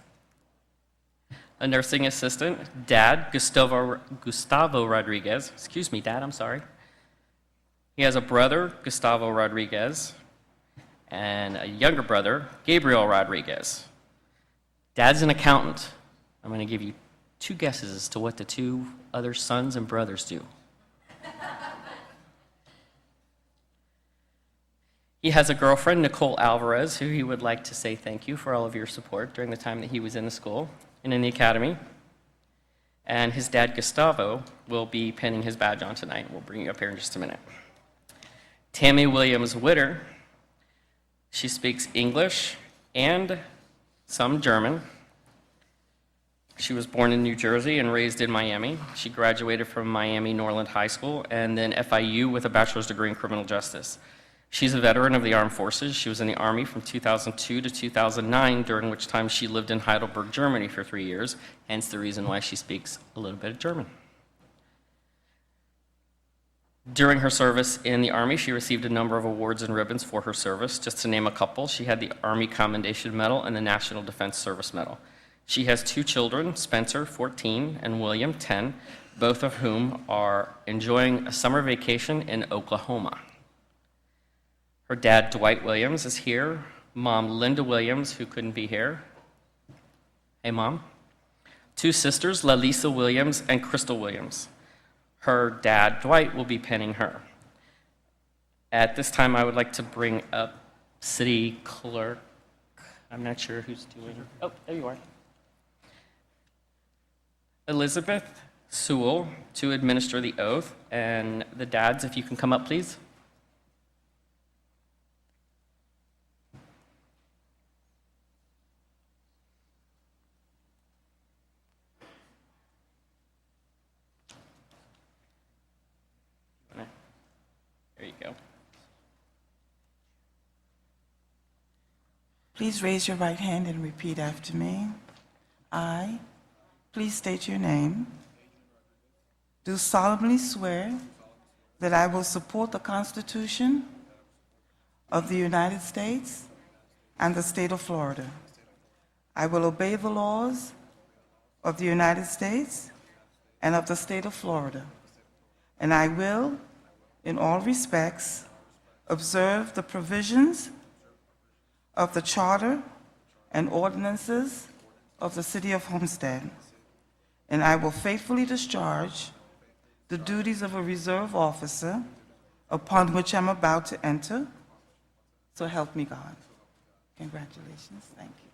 a nursing assistant. Dad, Gustavo Rodriguez. Excuse me, Dad, I'm sorry. He has a brother, Gustavo Rodriguez, and a younger brother, Gabriel Rodriguez. Dad's an accountant. I'm going to give you 2 guesses as to what the 2 other sons and brothers do. He has a girlfriend, Nicole Alvarez, who he would like to say thank you for all of your support during the time that he was in the school and in the academy. And his dad, Gustavo, will be pinning his badge on tonight. We'll bring you up here in just a minute. Tammy Williams Witter. She speaks English and some German. She was born in New Jersey and raised in Miami. She graduated from Miami Norland High School and then FIU with a bachelor's degree in criminal justice. She's a veteran of the armed forces. She was in the Army from 2002 to 2009, during which time she lived in Heidelberg, Germany for 3 years, hence the reason why she speaks a little bit of German. During her service in the Army, she received a number of awards and ribbons for her service. Just to name a couple, she had the Army Commendation Medal and the National Defense Service Medal. She has 2 children, Spencer, 14, and William, 10, both of whom are enjoying a summer vacation in Oklahoma. Her dad, Dwight Williams, is here. Mom, Linda Williams, who couldn't be here. Hey, Mom. 2 sisters, Lalisa Williams and Crystal Williams. Her dad, Dwight, will be penning her. At this time, I would like to bring up City Clerk. I'm not sure who's doing it. Oh, there you are. Elizabeth Sewell to administer the oath, and the dads, if you can come up, please. There you go. Please raise your right hand and repeat after me. I, please state your name, do solemnly swear that I will support the Constitution of the United States and the state of Florida. I will obey the laws of the United States and of the state of Florida, and I will, in all respects, observe the provisions of the Charter and ordinances of the City of Homestead, and I will faithfully discharge the duties of a reserve officer upon which I'm about to enter. So help me God. Congratulations. Thank you.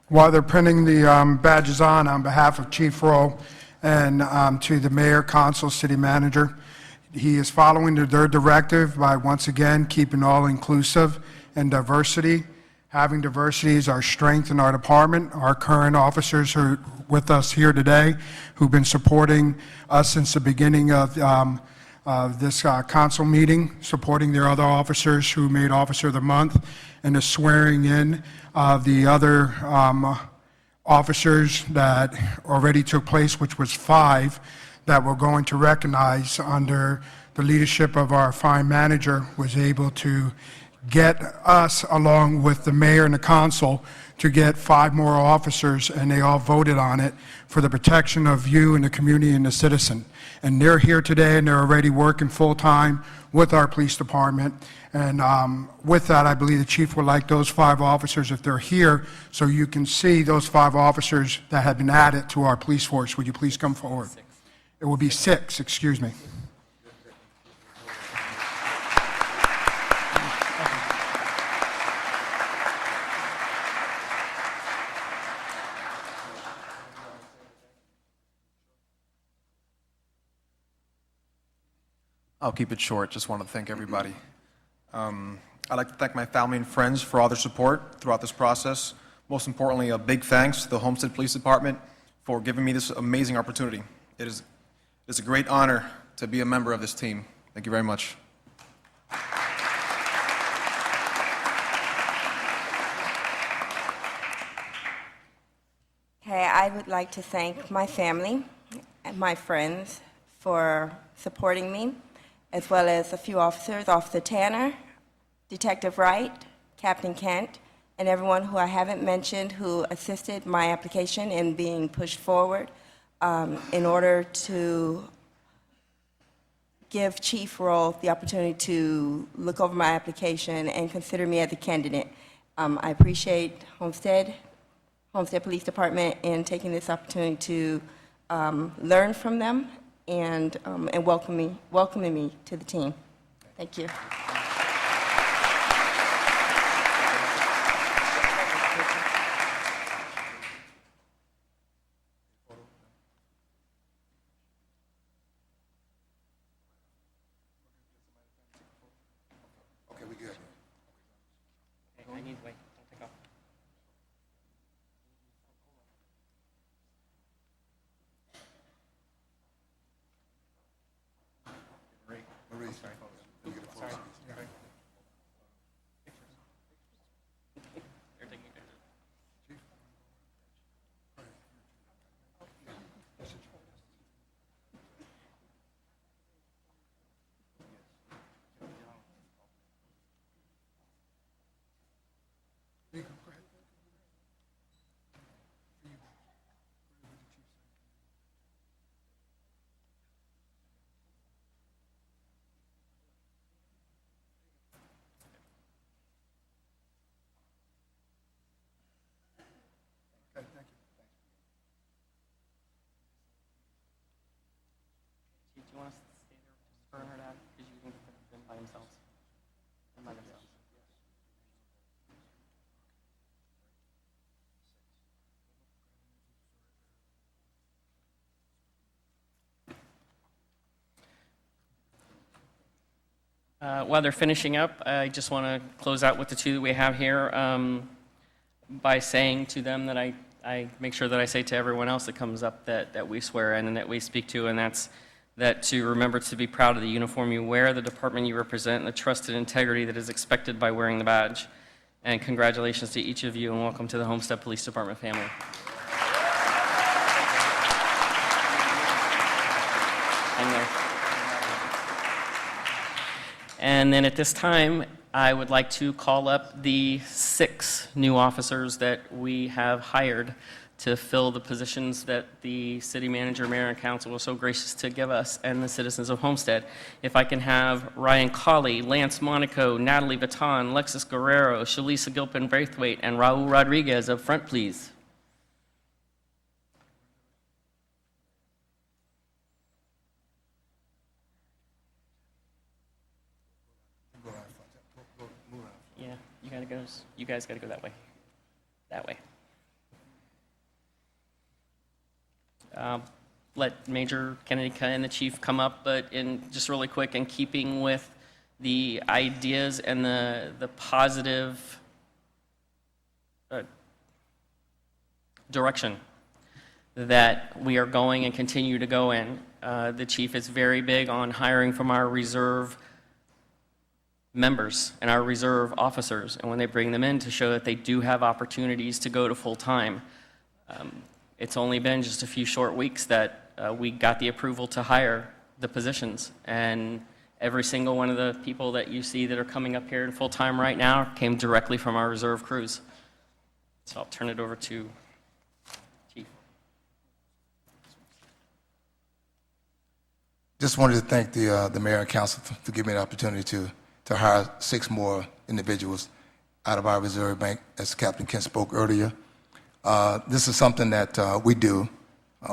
While they're printing the badges on behalf of Chief Rowe and to the mayor, council, city manager, he is following their directive by once again keeping all inclusive and diversity. Having diversity is our strength in our department. Our current officers who are with us here today, who've been supporting us since the beginning of this council meeting, supporting their other officers who made Officer of the Month, and the swearing in of the other officers that already took place, which was 5, that we're going to recognize under the leadership of our fine manager, was able to get us, along with the mayor and the council, to get 5 more officers, and they all voted on it for the protection of you and the community and the citizen. And they're here today, and they're already working full-time with our police department. And with that, I believe the chief would like those 5 officers, if they're here, so you can see those 5 officers that have been added to our police force. Would you please come forward? 6. It will be 6, excuse me. I'll keep it short. Just want to thank everybody. I'd like to thank my family and friends for all their support throughout this process. Most importantly, a big thanks to the Homestead Police Department for giving me this amazing opportunity. It's a great honor to be a member of this team. Thank you very much. Okay, I would like to thank my family and my friends for supporting me, as well as a few officers, Officer Tanner, Detective Wright, Captain Kent, and everyone who I haven't mentioned who assisted my application in being pushed forward in order to give Chief Rowe the opportunity to look over my application and consider me as a candidate. I appreciate Homestead Police Department in taking this opportunity to learn from them and welcoming me to the team. Thank you. you want us to stay there just for her dad? Because you can get them by themselves. By themselves. While they're finishing up, I just want to close out with the two that we have here by saying to them that I make sure that I say to everyone else that comes up that we swear in and that we speak to, and that's that to remember to be proud of the uniform you wear, the department you represent, and the trust and integrity that is expected by wearing the badge. And congratulations to each of you, and welcome to the Homestead Police Department family. And then at this time, I would like to call up the 6 new officers that we have hired to fill the positions that the city manager, mayor, and council were so gracious to give us and the citizens of Homestead. If I can have Ryan Colley, Lance Monaco, Natalie Baton, Lexus Guerrero, Shalisa Gilpin-Braithwaite, and Raul Rodriguez up front, please. Yeah, you guys gotta go that way. That way. Let Major Kennedy and the chief come up, but just really quick, in keeping with the ideas and the positive direction that we are going and continue to go in. The chief is very big on hiring from our reserve members and our reserve officers, and when they bring them in, to show that they do have opportunities to go to full-time. It's only been just a few short weeks that we got the approval to hire the positions, and every single one of the people that you see that are coming up here in full-time right now came directly from our reserve crews. So I'll turn it over to Chief. Just wanted to thank the mayor and council for giving me the opportunity to hire 6 more individuals out of our reserve bank, as Captain Kent spoke earlier. This is something that we do.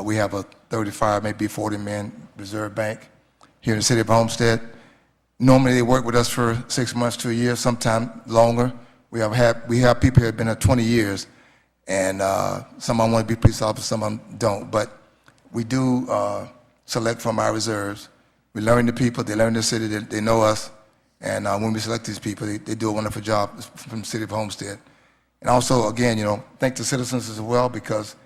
We have a 35, maybe 40-man reserve bank here in the city of Homestead. Normally, they work with us for 6 months to a year, sometime longer. We have people here who have been here 20 years, and some of them want to be police officers, some of them don't. But we do select from our reserves. We learn the people, they learn the city, they know us, and when we select these people, they do a wonderful job from the city of Homestead. And also, again, thank the citizens as well, because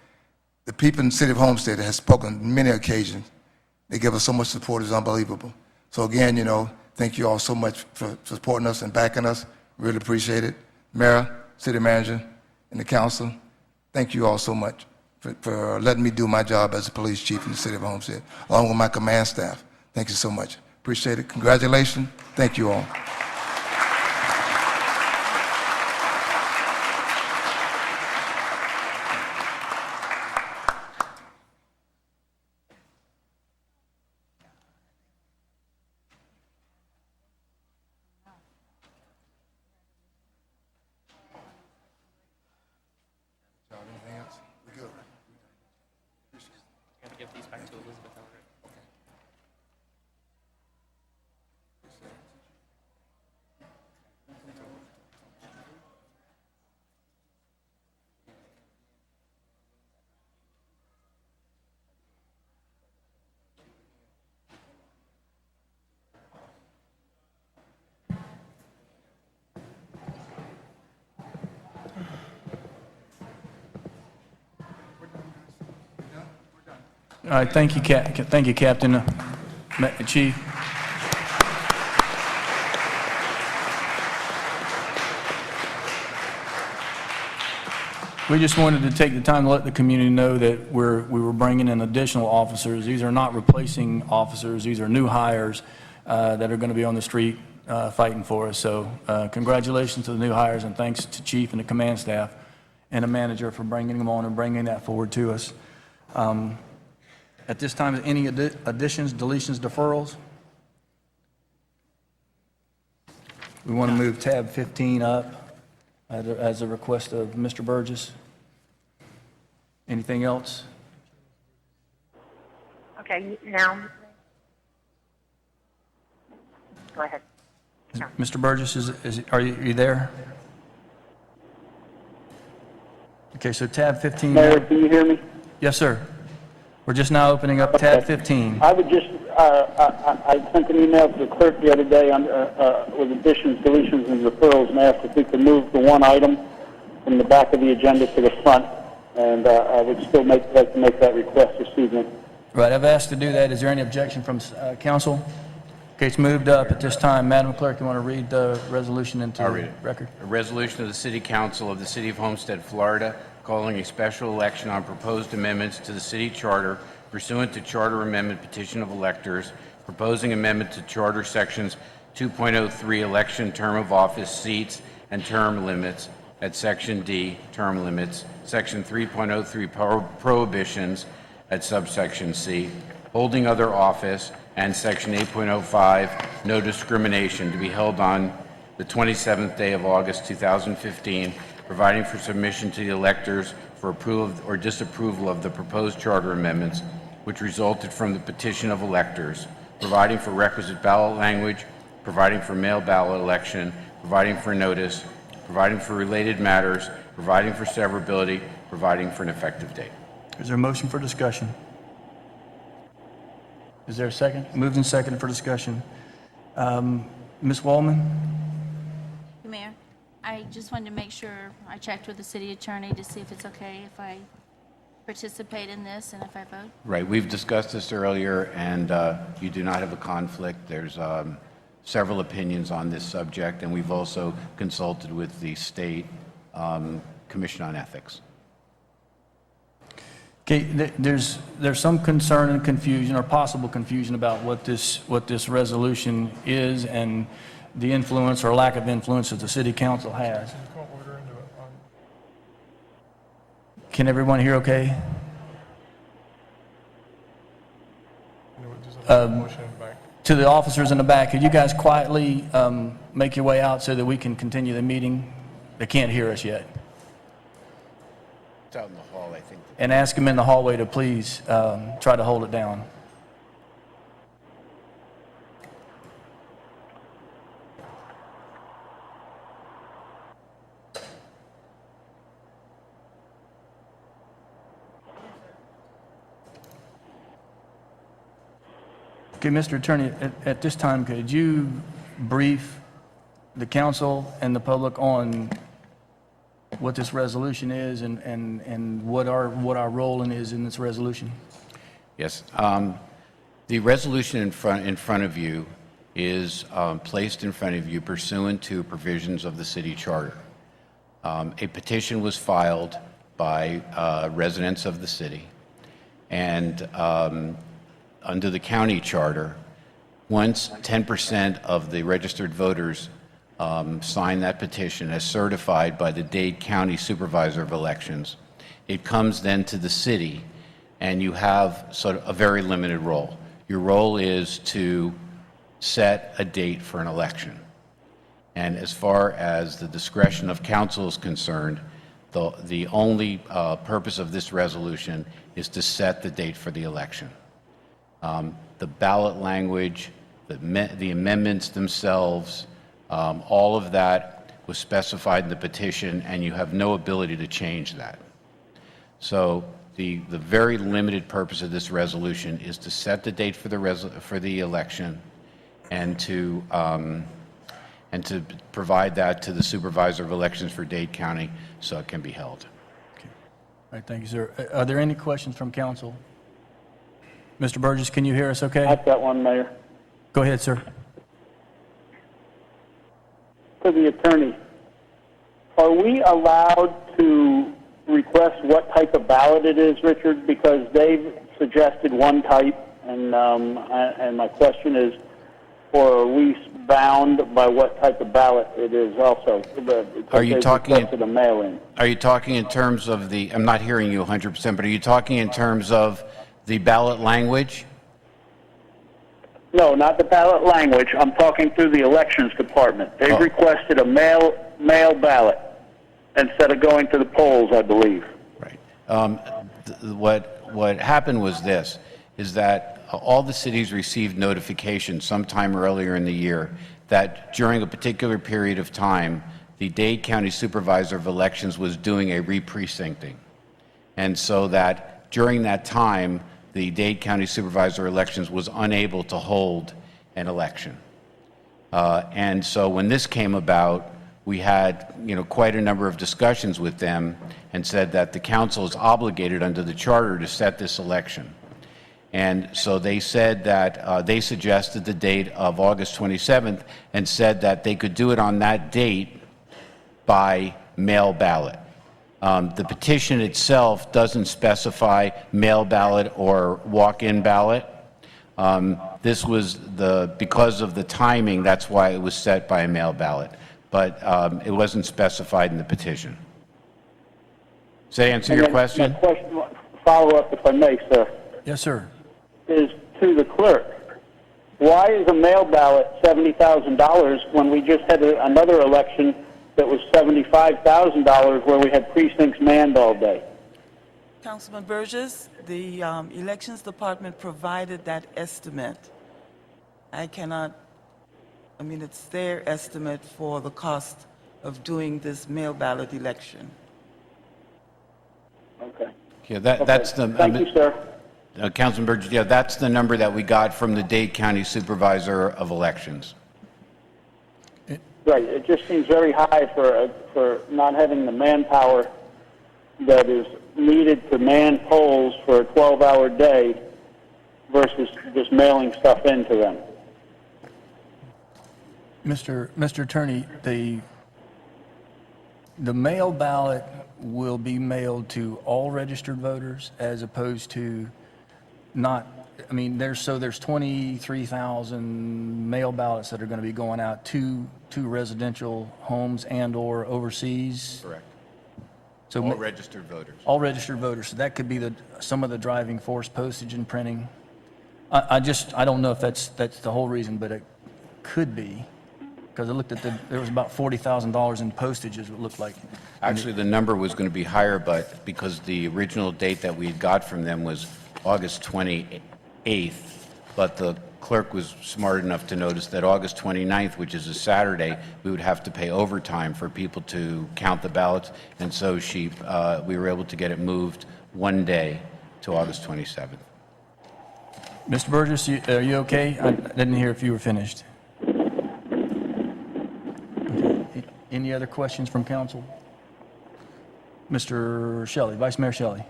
the people in the city of Homestead has spoken on many occasions. They give us so much support, it's unbelievable. So again, thank you all so much for supporting us and backing us. Really appreciate it. Mayor, city manager, and the council, thank you all so much for letting me do my job as a police chief in the city of Homestead, along with my command staff. Thank you so much. Appreciate it. Congratulations. Thank you all. Give these back to Elizabeth. All right, thank you, Captain, Chief. We just wanted to take the time to let the community know that we were bringing in additional officers. These are not replacing officers. These are new hires that are going to be on the street fighting for us. So congratulations to the new hires, and thanks to Chief and the command staff and the manager for bringing them on and bringing that forward to us. At this time, any additions, deletions, deferrals? We want to move tab 15 up as a request of Mr. Burgess. Anything else? Okay, now, Go ahead. Mr. Burgess, are you there? Okay, so tab 15. Mayor, can you hear me? Yes, sir. We're just now opening up tab 15. I would just, I sent an email to the clerk the other day with additions, deletions, and referrals, and asked if we could move the one item from the back of the agenda to the front, and I would still like to make that request this evening. Right, I've asked to do that. Is there any objection from council? Okay, it's moved up at this time. Madam Clerk, you want to read the resolution into the record? A resolution of the City Council of the City of Homestead, Florida, calling a special election on proposed amendments to the city charter pursuant to Charter Amendment Petition of Electors, proposing amendment to Charter Sections 2.03 Election Term of Office Seats and Term Limits at Section D, Term Limits, Section 3.03 Prohibitions at subsection C, holding other office, and Section 8.05 No Discrimination to be held on the 27th day of August 2015, providing for submission to the electors for approval or disapproval of the proposed charter amendments which resulted from the petition of electors, providing for requisite ballot language, providing for mail ballot election, providing for notice, providing for related matters, providing for severability, providing for an effective date. Is there a motion for discussion? Is there a second? Moved and seconded for discussion. Ms. Wallman? Mayor, I just wanted to make sure I checked with the city attorney to see if it's okay if I participate in this and if I vote. Right, we've discussed this earlier, and you do not have a conflict. There's several opinions on this subject, and we've also consulted with the State Commission on Ethics. Okay, there's some concern and confusion, or possible confusion, about what this resolution is and the influence or lack of influence that the city council has. Can everyone hear okay? To the officers in the back, could you guys quietly make your way out so that we can continue the meeting? They can't hear us yet. It's out in the hall, I think. And ask them in the hallway to please try to hold it down. Okay, Mr. Attorney, at this time, could you brief the council and the public on what this resolution is and what our role is in this resolution? Yes. The resolution in front of you is placed in front of you pursuant to provisions of the city charter. A petition was filed by residents of the city, and under the county charter, once 10% of the registered voters sign that petition as certified by the Dade County Supervisor of Elections, it comes then to the city, and you have sort of a very limited role. Your role is to set a date for an election. And as far as the discretion of council is concerned, the only purpose of this resolution is to set the date for the election. The ballot language, the amendments themselves, all of that was specified in the petition, and you have no ability to change that. So the very limited purpose of this resolution is to set the date for the election, and to provide that to the Supervisor of Elections for Dade County so it can be held. Okay. All right, thank you, sir. Are there any questions from council? Mr. Burgess, can you hear us okay? I've got one, Mayor. Go ahead, sir. To the attorney, are we allowed to request what type of ballot it is, Richard? Because they've suggested one type, and my question is, or are we bound by what type of ballot it is also? Are you talking to the mail-in? Are you talking in terms of the, I'm not hearing you 100%, but are you talking in terms of the ballot language? No, not the ballot language. I'm talking through the elections department. They've requested a mail ballot instead of going to the polls, I believe. Right. What happened was this, is that all the cities received notification sometime earlier in the year that during a particular period of time, the Dade County Supervisor of Elections was doing a re-precincting. And so that during that time, the Dade County Supervisor of Elections was unable to hold an election. And so when this came about, we had, quite a number of discussions with them and said that the council is obligated under the charter to set this election. And so they said that they suggested the date of August 27th and said that they could do it on that date by mail ballot. The petition itself doesn't specify mail ballot or walk-in ballot. This was because of the timing, that's why it was set by a mail ballot. But it wasn't specified in the petition. Does that answer your question? My question, follow-up, if I may, sir. Yes, sir. Is to the clerk. Why is a mail ballot $70,000 when we just had another election that was $75,000 where we had precincts manned all day? Councilman Burgess, the Elections Department provided that estimate. It's their estimate for the cost of doing this mail ballot election. Okay. Yeah, that's the... Thank you, sir. Councilman Burgess, yeah, that's the number that we got from the Dade County Supervisor of Elections. Right. It just seems very high for not having the manpower that is needed to man polls for a 12-hour day versus just mailing stuff into them. Mr. Attorney, the mail ballot will be mailed to all registered voters as opposed to not, there's 23,000 mail ballots that are going to be going out to residential homes and/or overseas. Correct. So all registered voters. All registered voters. So that could be some of the driving force, postage and printing. I don't know if that's the whole reason, but it could be. Because I looked at there was about $40,000 in postages, it looked like. Actually, the number was going to be higher, but because the original date that we got from them was August 28th, but the clerk was smart enough to notice that August 29th, which is a Saturday, we would have to pay overtime for people to count the ballots, and so we were able to get it moved one day to August 27th. Mr. Burgess, are you okay? I didn't hear if you were finished. Any other questions from council? Mr. Shelley, Vice Mayor Shelley.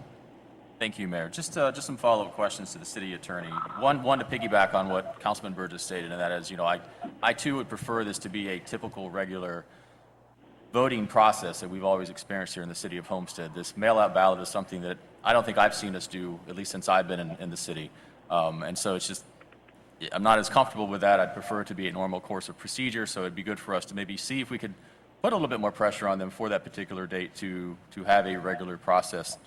Thank you, Mayor. Just some follow-up questions to the city attorney. One to piggyback on what Councilman Burgess stated, and that is, I too would prefer this to be a typical, regular voting process that we've always experienced here in the city of Homestead. This mail-out ballot is something that I don't think I've seen us do, at least since I've been in the city. And so it's just, I'm not as comfortable with that. I'd prefer it to be a normal course of procedure, so it'd be good for us to maybe see if we could put a little bit more pressure on them for that particular date to have a regular process,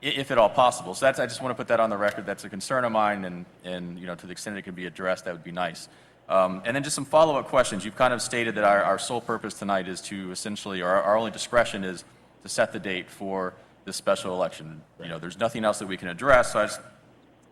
if at all possible. So I just want to put that on the record. That's a concern of mine, and to the extent it can be addressed, that would be nice. And then just some follow-up questions. You've kind of stated that our sole purpose tonight is to essentially, or our only discretion is to set the date for this special election. There's nothing else that we can address, so I've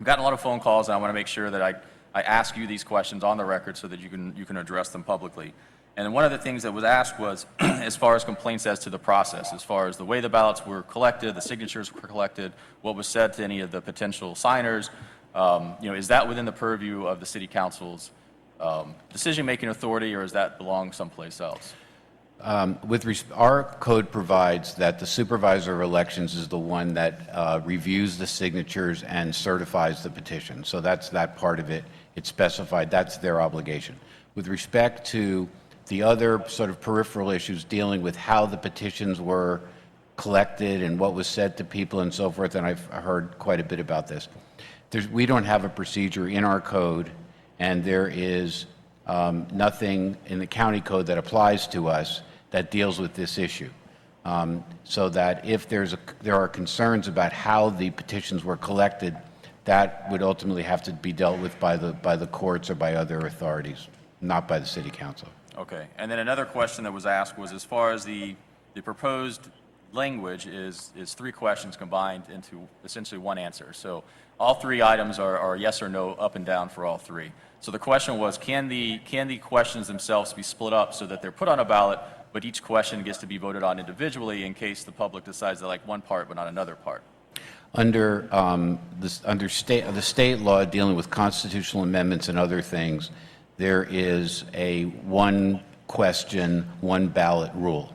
gotten a lot of phone calls, and I want to make sure that I ask you these questions on the record so that you can address them publicly. And one of the things that was asked was, as far as complaints as to the process, as far as the way the ballots were collected, the signatures were collected, what was said to any of the potential signers, is that within the purview of the city council's decision-making authority, or does that belong someplace else? Our code provides that the supervisor of elections is the one that reviews the signatures and certifies the petition. So that's that part of it. It's specified. That's their obligation. With respect to the other sort of peripheral issues dealing with how the petitions were collected and what was said to people and so forth, and I've heard quite a bit about this. We don't have a procedure in our code, and there is nothing in the county code that applies to us that deals with this issue. So that if there are concerns about how the petitions were collected, that would ultimately have to be dealt with by the courts or by other authorities, not by the city council. Okay. And then another question that was asked was, as far as the proposed language is 3 questions combined into essentially one answer. So all 3 items are yes or no, up and down for all 3. So the question was, can the questions themselves be split up so that they're put on a ballot, but each question gets to be voted on individually in case the public decides they like one part but not another part? Under the state law dealing with constitutional amendments and other things, there is a one question, one ballot rule.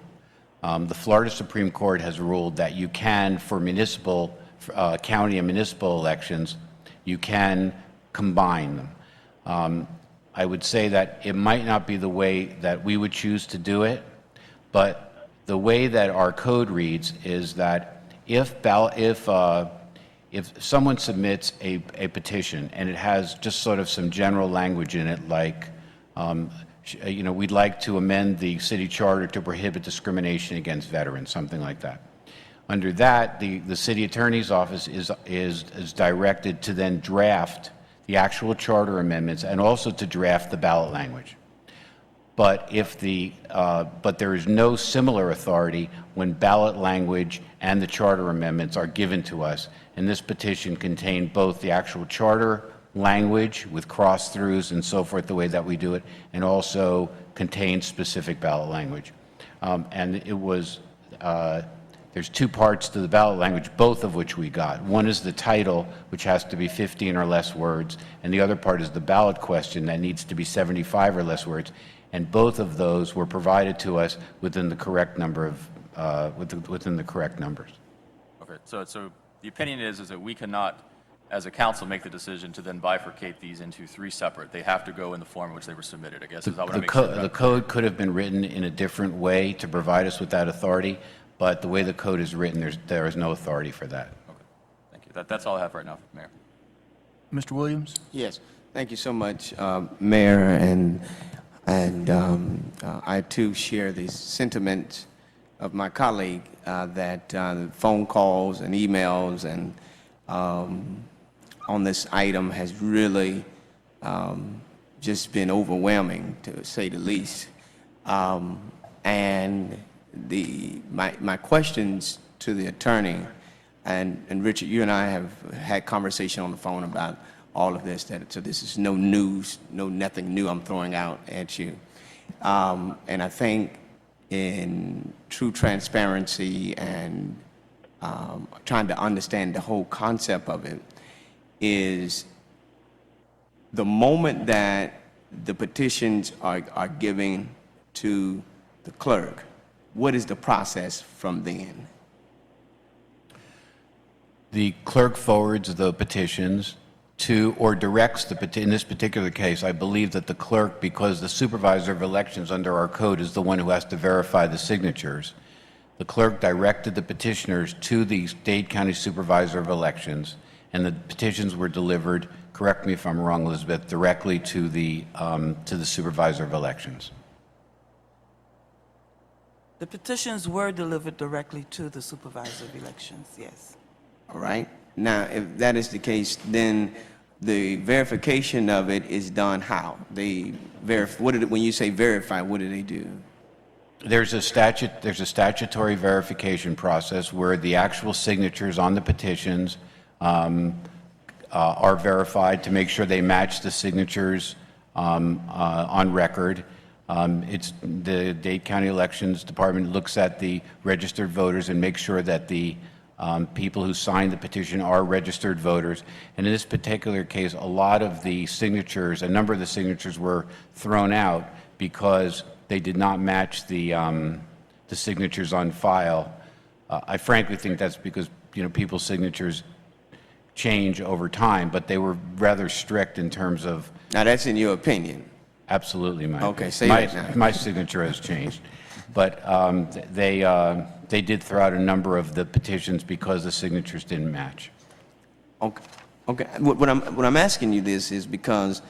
The Florida Supreme Court has ruled that you can, for municipal, county and municipal elections, you can combine them. I would say that it might not be the way that we would choose to do it, but the way that our code reads is that if someone submits a petition and it has just sort of some general language in it, like, we'd like to amend the city charter to prohibit discrimination against veterans, something like that. Under that, the city attorney's office is directed to then draft the actual charter amendments and also to draft the ballot language. But but there is no similar authority when ballot language and the charter amendments are given to us. And this petition contained both the actual charter language with cross-throughs and so forth, the way that we do it, and also contained specific ballot language. And it was, there's 2 parts to the ballot language, both of which we got. One is the title, which has to be 15 or less words, and the other part is the ballot question that needs to be 75 or less words. And both of those were provided to us within the correct number of, within the correct numbers. Okay, so the opinion is that we cannot, as a council, make the decision to then bifurcate these into 3 separate. They have to go in the form in which they were submitted, I guess. Is that what I make sure about? The code could have been written in a different way to provide us with that authority, but the way the code is written, there is no authority for that. Okay, thank you. That's all I have right now, Mayor. Mr. Williams? Yes, thank you so much, Mayor, and I too share the sentiment of my colleague that phone calls and emails and on this item has really just been overwhelming, to say the least. And my questions to the attorney, and Richard, you and I have had conversation on the phone about all of this, so this is no news, nothing new I'm throwing out at you. And I think in true transparency and trying to understand the whole concept of it is the moment that the petitions are given to the clerk, what is the process from then? The clerk forwards the petitions to, or directs the, in this particular case, I believe that the clerk, because the supervisor of elections under our code is the one who has to verify the signatures, the clerk directed the petitioners to the Dade County Supervisor of Elections, and the petitions were delivered, correct me if I'm wrong, Elizabeth, directly to the Supervisor of Elections. The petitions were delivered directly to the Supervisor of Elections, yes. All right. Now, if that is the case, then the verification of it is done how? When you say verify, what do they do? There's a statutory verification process where the actual signatures on the petitions are verified to make sure they match the signatures on record. It's the Dade County Elections Department looks at the registered voters and makes sure that the people who signed the petition are registered voters. And in this particular case, a lot of the signatures, a number of the signatures were thrown out because they did not match the signatures on file. I frankly think that's because, people's signatures change over time, but they were rather strict in terms of... Now, that's in your opinion? Absolutely, Mike. Okay, say it now. My signature has changed. But they did throw out a number of the petitions because the signatures didn't match. Okay. Okay. What I'm asking you this is because,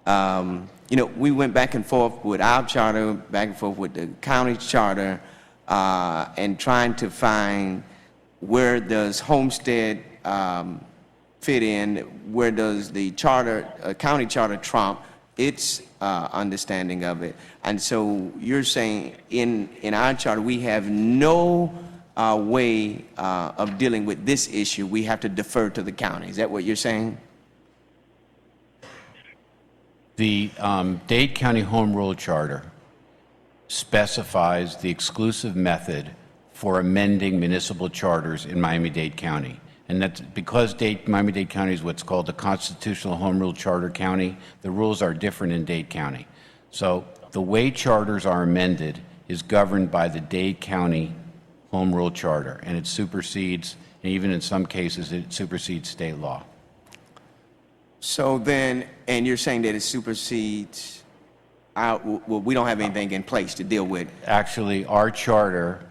we went back and forth with our charter, back and forth with the county charter, and trying to find where does Homestead fit in, where does the charter, county charter trump its understanding of it. And so you're saying in our charter we have no way of dealing with this issue, we have to defer to the county. Is that what you're saying? The Dade County Home Rule Charter specifies the exclusive method for amending municipal charters in Miami-Dade County. And that's because Miami-Dade County is what's called a constitutional home rule charter county, the rules are different in Dade County. So the way charters are amended is governed by the Dade County Home Rule Charter, and it supersedes, and even in some cases, it supersedes state law. So then, and you're saying that it supersedes well, we don't have anything in place to deal with. Actually, our charter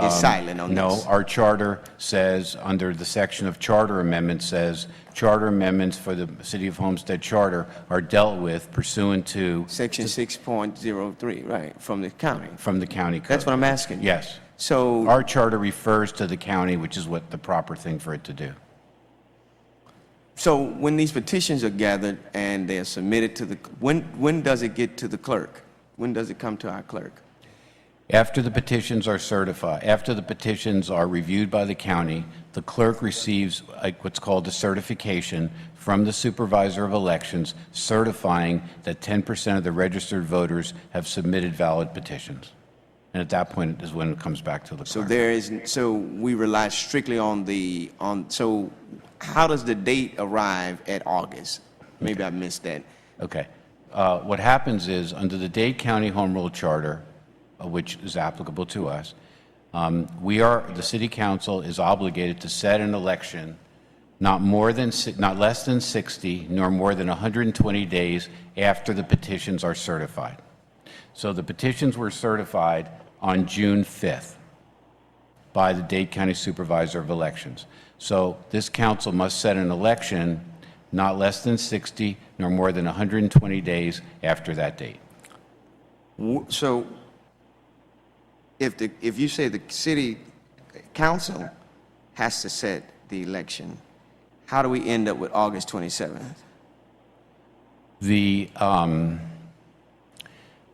Is silent on no, this. our charter says, under the section of charter amendments, says charter amendments for the City of Homestead Charter are dealt with pursuant to Section 6.03, right, from the county. from the county code. That's what I'm asking. Yes. So Our charter refers to the county, which is what the proper thing for it to do. So when these petitions are gathered and they are submitted to the, when does it get to the clerk? When does it come to our clerk? After the petitions are certified, after the petitions are reviewed by the county, the clerk receives what's called a certification from the supervisor of elections certifying that 10% of the registered voters have submitted valid petitions. And at that point is when it comes back to the clerk. So we rely strictly on so how does the date arrive at August? Maybe I missed that. Okay. What happens is, under the Dade County Home Rule Charter, which is applicable to us, the City Council is obligated to set an election not less than 60, nor more than 120 days after the petitions are certified. So the petitions were certified on June 5th by the Dade County Supervisor of Elections. So this council must set an election not less than 60, nor more than 120 days after that date. So if you say the city council has to set the election, how do we end up with August 27th? The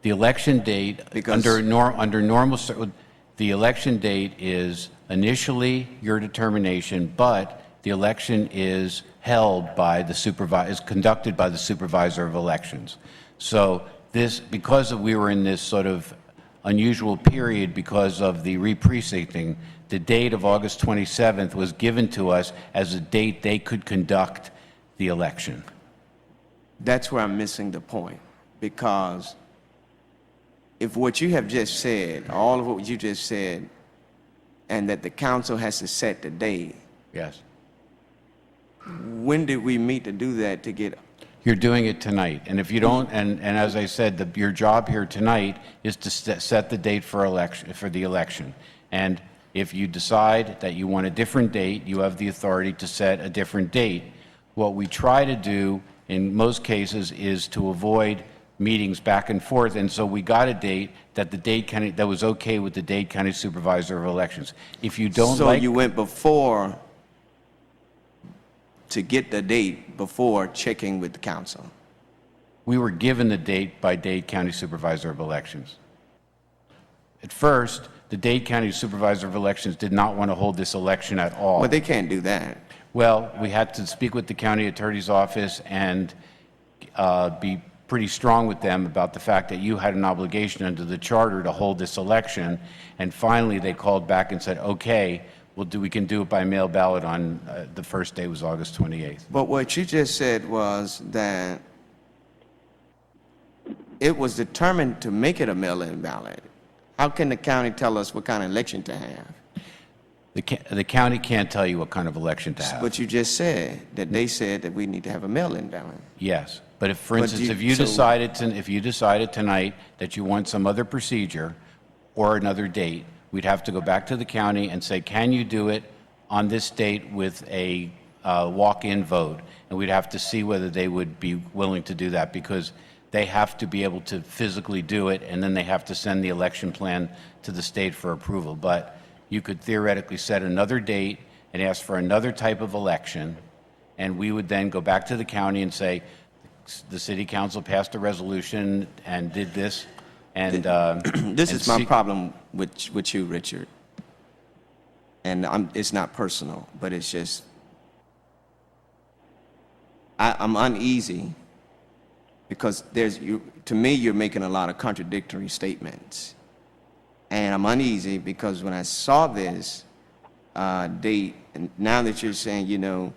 election date, under normal, the election date is initially your determination, but the election is held by is conducted by the supervisor of elections. So because we were in this sort of unusual period because of the re-precincting, the date of August 27th was given to us as a date they could conduct the election. That's where I'm missing the point, because if what you have just said, all of what you just said, and that the council has to set the date. Yes. When did we meet to do that to get? You're doing it tonight, and if you don't, and as I said, your job here tonight is to set the date for the election. And if you decide that you want a different date, you have the authority to set a different date. What we try to do in most cases is to avoid meetings back and forth, and so we got a date that that was okay with the Dade County Supervisor of Elections. If you don't So you went before to get the date before checking with the council? We were given the date by Dade County Supervisor of Elections. At first, the Dade County Supervisor of Elections did not want to hold this election at all. But they can't do that. Well, we had to speak with the county attorney's office and be pretty strong with them about the fact that you had an obligation under the charter to hold this election. And finally, they called back and said, okay, we can do it by mail ballot on the first day was August 28th. But what you just said was that it was determined to make it a mail-in ballot. How can the county tell us what kind of election to have? The county can't tell you what kind of election to have. But you just said that they said that we need to have a mail-in ballot. Yes, but if, for instance, if you decided tonight that you want some other procedure or another date, we'd have to go back to the county and say, can you do it on this date with a walk-in vote? And we'd have to see whether they would be willing to do that, because they have to be able to physically do it, and then they have to send the election plan to the state for approval. But you could theoretically set another date and ask for another type of election, and we would then go back to the county and say, the city council passed a resolution and did this. And this is my problem with you, Richard. and it's not personal, but it's just, I'm uneasy because to me, you're making a lot of contradictory statements. And I'm uneasy because when I saw this date, and now that you're saying, you know,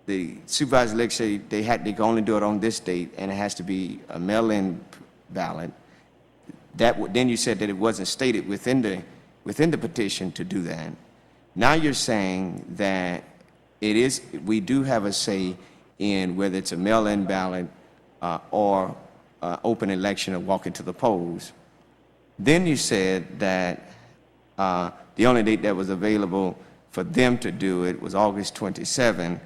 the supervisor election, they can only do it on this date, and it has to be a mail-in ballot. Then you said that it wasn't stated within the petition to do that. Now you're saying that we do have a say in whether it's a mail-in ballot or open election or walking to the polls. Then you said that the only date that was available for them to do it was August 27.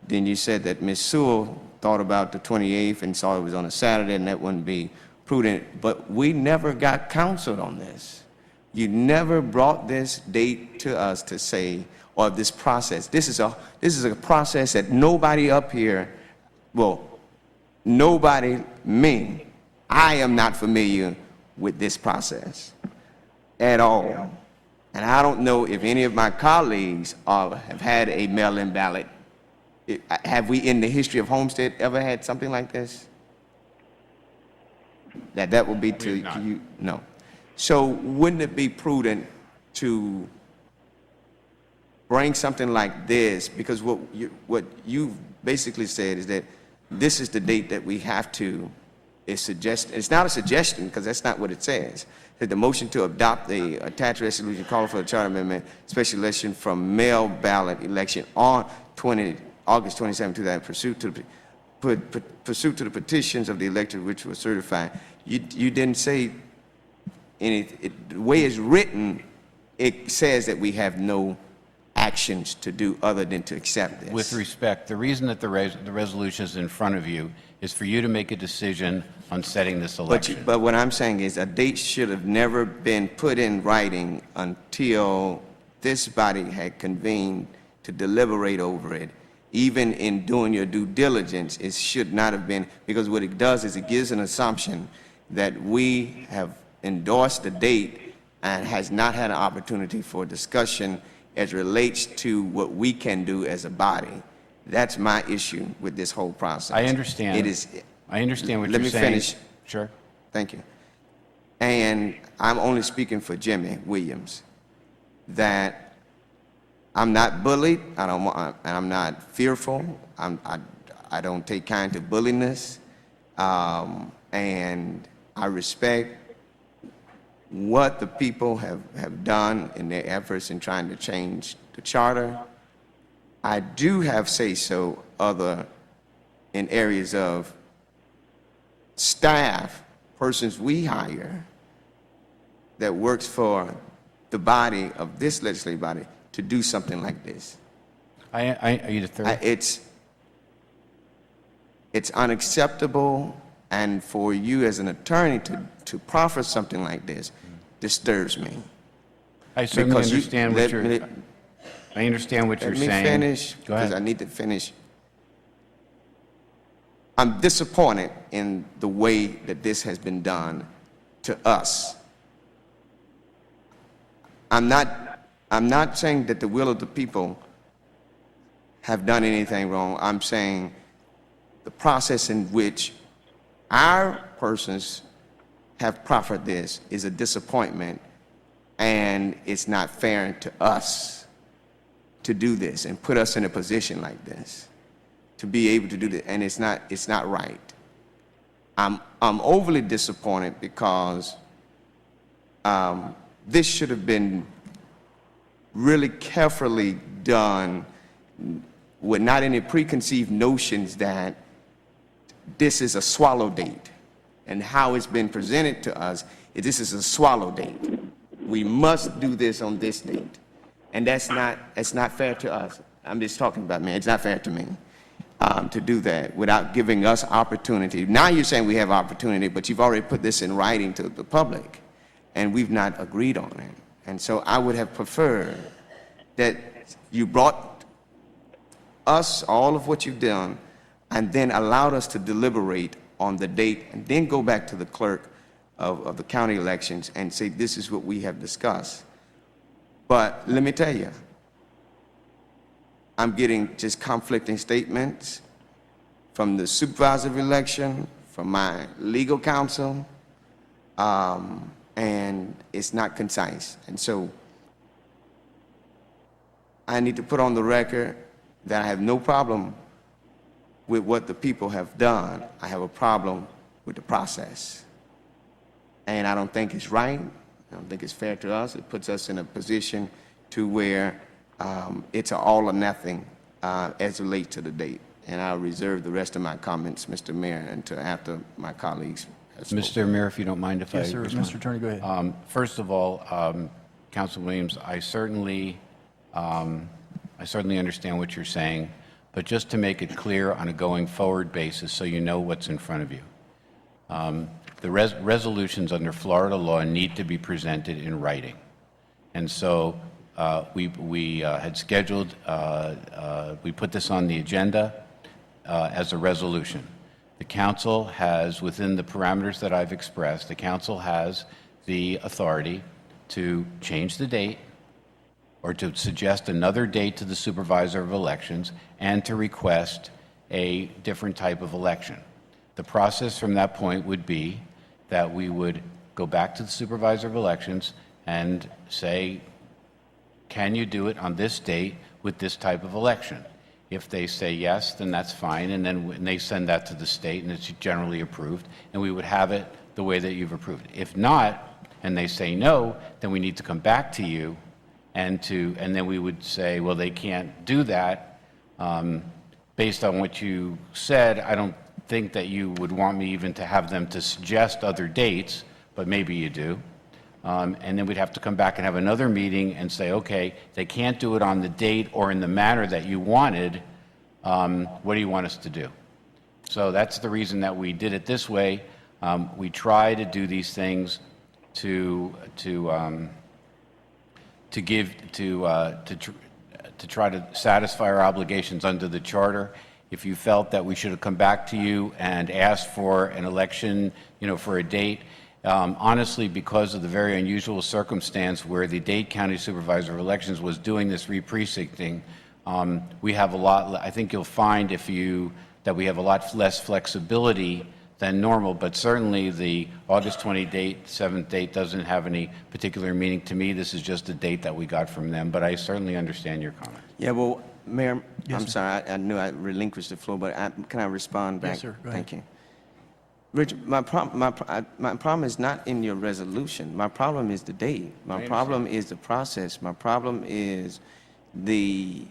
Then you said that Ms. Sewell thought about the 28th and saw it was on a Saturday, and that wouldn't be prudent. But we never got counseled on this. You never brought this date to us to say, or this process. This is a process that nobody up here, well, nobody, me, I am not familiar with this process at all. And I don't know if any of my colleagues have had a mail-in ballot. Have we, in the history of Homestead, ever had something like this? That would be to you? No. So wouldn't it be prudent to bring something like this? Because what you basically said is that this is the date that we have to, it's not a suggestion, because that's not what it says. That the motion to adopt the attached resolution calling for a charter amendment, special election from mail ballot election on August 27, 2000, pursuant to the petitions of the elected which were certified. You didn't say the way it's written, it says that we have no actions to do other than to accept this. With respect, the reason that the resolution is in front of you is for you to make a decision on setting this election. But what I'm saying is a date should have never been put in writing until this body had convened to deliberate over it. Even in doing your due diligence, it should not have been, because what it does is it gives an assumption that we have endorsed the date and has not had an opportunity for discussion as relates to what we can do as a body. That's my issue with this whole process. I understand. I understand what you're saying. Let me finish. Sure. Thank you. And I'm only speaking for Jimmy Williams, that I'm not bullied, and I'm not fearful. I don't take kind to bulliness, and I respect what the people have done in their efforts in trying to change the charter. I do have say-so in areas of staff, persons we hire that works for the body of this legislative body to do something like this. Are you the third? It's unacceptable, and for you as an attorney to proffer something like this disturbs me. I certainly understand what you're saying. Let me finish, because I need to finish. I'm disappointed in the way that this has been done to us. I'm not saying that the will of the people have done anything wrong. I'm saying the process in which our persons have proffered this is a disappointment, and it's not fair to us to do this and put us in a position like this to be able to do this, and it's not right. I'm overly disappointed because this should have been really carefully done with not any preconceived notions that this is a swallow date, and how it's been presented to us is this is a swallow date. We must do this on this date, and that's not fair to us. I'm just talking about me. It's not fair to me to do that without giving us opportunity. Now you're saying we have opportunity, but you've already put this in writing to the public, and we've not agreed on it. And so I would have preferred that you brought us all of what you've done and then allowed us to deliberate on the date and then go back to the clerk of the county elections and say, this is what we have discussed. But let me tell you, I'm getting just conflicting statements from the supervisor of election, from my legal counsel, and it's not concise. And so I need to put on the record that I have no problem with what the people have done. I have a problem with the process. And I don't think it's right. I don't think it's fair to us. It puts us in a position to where it's an all or nothing as it relates to the date. And I'll reserve the rest of my comments, Mr. Mayor, until after my colleagues have spoken. Mr. Mayor, if you don't mind if I Yes, sir. respond. Mr. Attorney, go ahead. First of all, Council Williams, I certainly understand what you're saying, but just to make it clear on a going forward basis so you know what's in front of you. The resolutions under Florida law need to be presented in writing. And so we had scheduled, we put this on the agenda as a resolution. The council has, within the parameters that I've expressed, the council has the authority to change the date or to suggest another date to the supervisor of elections and to request a different type of election. The process from that point would be that we would go back to the supervisor of elections and say, can you do it on this date with this type of election? If they say yes, then that's fine, and then when they send that to the state, and it's generally approved, and we would have it the way that you've approved it. If not, and they say no, then we need to come back to you, and then we would say, well, they can't do that. Based on what you said, I don't think that you would want me even to have them to suggest other dates, but maybe you do. And then we'd have to come back and have another meeting and say, okay, they can't do it on the date or in the manner that you wanted. What do you want us to do? So that's the reason that we did it this way. We try to do these things to try to satisfy our obligations under the charter. If you felt that we should have come back to you and asked for an election, for a date, honestly, because of the very unusual circumstance where the Dade County Supervisor of Elections was doing this re-precincting, we have a lot, I think you'll find that we have a lot less flexibility than normal, but certainly the August 27th date doesn't have any particular meaning to me. This is just a date that we got from them, but I certainly understand your comment. Yeah, well, Mayor, Yes, I'm sir. sorry, I knew I relinquished the floor, but can I respond back? Yes, sir. Go ahead. Thank you. Richard, my problem is not in your resolution. My problem is the date. My problem is the process. My problem is the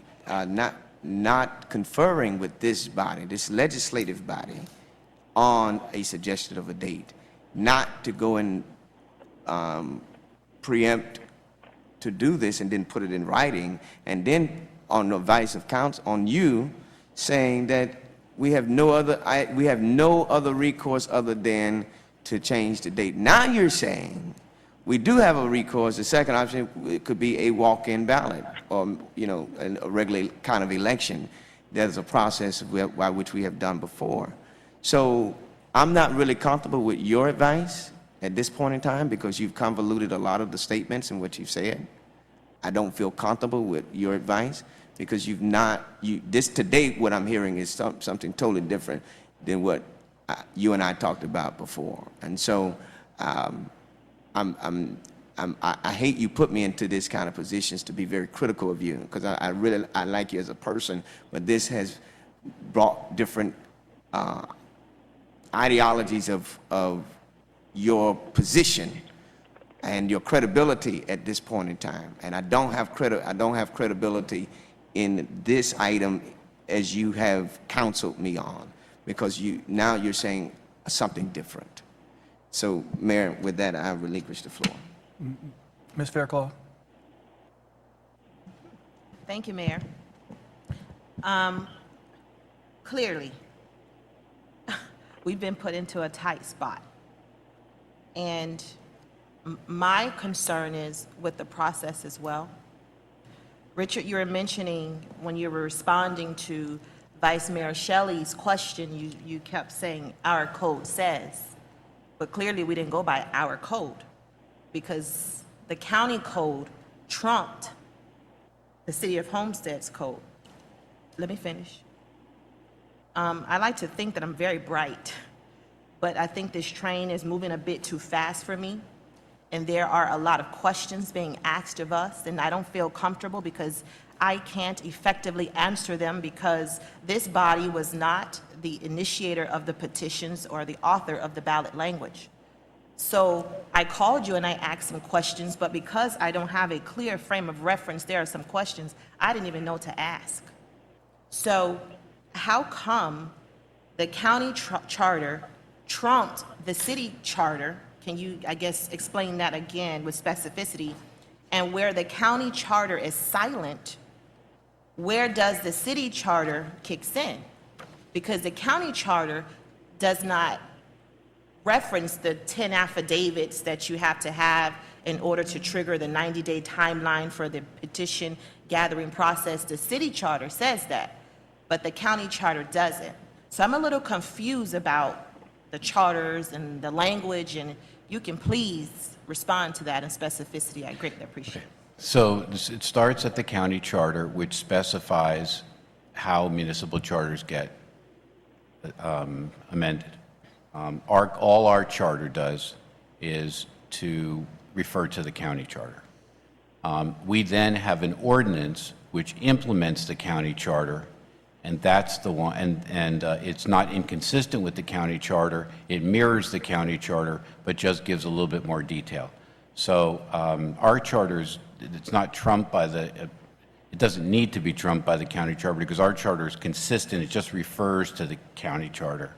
not conferring with this body, this legislative body, on a suggestion of a date, not to go and preempt to do this and then put it in writing, and then on the advice of counsel, on you, saying that we have no other recourse other than to change the date. Now you're saying we do have a recourse. The second option, it could be a walk-in ballot or, a regular kind of election. There's a process by which we have done before. So I'm not really comfortable with your advice at this point in time because you've convoluted a lot of the statements and what you've said. I don't feel comfortable with your advice because to date, what I'm hearing is something totally different than what you and I talked about before. And so I hate you put me into this kind of positions to be very critical of you because I like you as a person, but this has brought different ideologies of your position and your credibility at this point in time. And I don't have credibility in this item as you have counseled me on, because now you're saying something different. So, Mayor, with that, I relinquish the floor. Ms. Fairclough? Thank you, Mayor. Clearly, we've been put into a tight spot. And my concern is with the process as well. Richard, you were mentioning when you were responding to Vice Mayor Shelley's question, you kept saying our code says, but clearly we didn't go by our code because the county code trumped the city of Homestead's code. let me finish. I like to think that I'm very bright, but I think this train is moving a bit too fast for me. And there are a lot of questions being asked of us, and I don't feel comfortable because I can't effectively answer them because this body was not the initiator of the petitions or the author of the ballot language. So I called you and I asked some questions, but because I don't have a clear frame of reference, there are some questions I didn't even know to ask. So how come the county charter trumped the city charter? Can you, I guess, explain that again with specificity? And where the county charter is silent, where does the city charter kicks in? Because the county charter does not reference the 10 affidavits that you have to have in order to trigger the 90-day timeline for the petition gathering process. The city charter says that, but the county charter doesn't. So I'm a little confused about the charters and the language, and you can please respond to that in specificity. I greatly appreciate it. So it starts at the county charter, which specifies how municipal charters get amended. All our charter does is to refer to the county charter. We then have an ordinance which implements the county charter, and that's the one, and it's not inconsistent with the county charter. It mirrors the county charter, but just gives a little bit more detail. So our charters, it's not trumped by the, it doesn't need to be trumped by the county charter because our charter is consistent. It just refers to the county charter.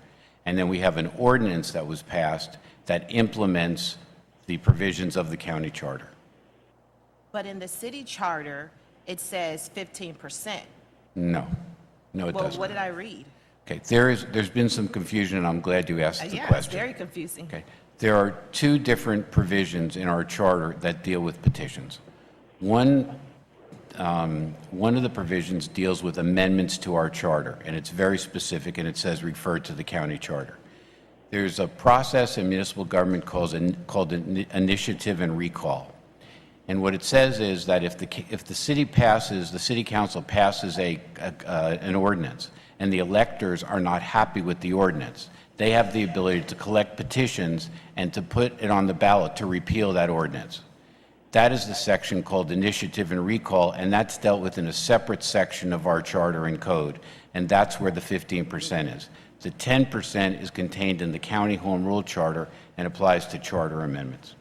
And then we have an ordinance that was passed that implements the provisions of the county charter. But in the city charter, it says 15%. No, it Well, doesn't. what did I read? Okay, there's been some confusion, and I'm glad you asked the Yeah, it's question. very confusing. Okay, there are two different provisions in our charter that deal with petitions. One of the provisions deals with amendments to our charter, and it's very specific, and it says refer to the county charter. There's a process in municipal government called initiative and recall. And what it says is that if the city council passes an ordinance, and the electors are not happy with the ordinance, they have the ability to collect petitions and to put it on the ballot to repeal that ordinance. That is the section called initiative and recall, and that's dealt with in a separate section of our charter and code, and that's where the 15% is. The 10% is contained in the county home rule charter and applies to charter amendments.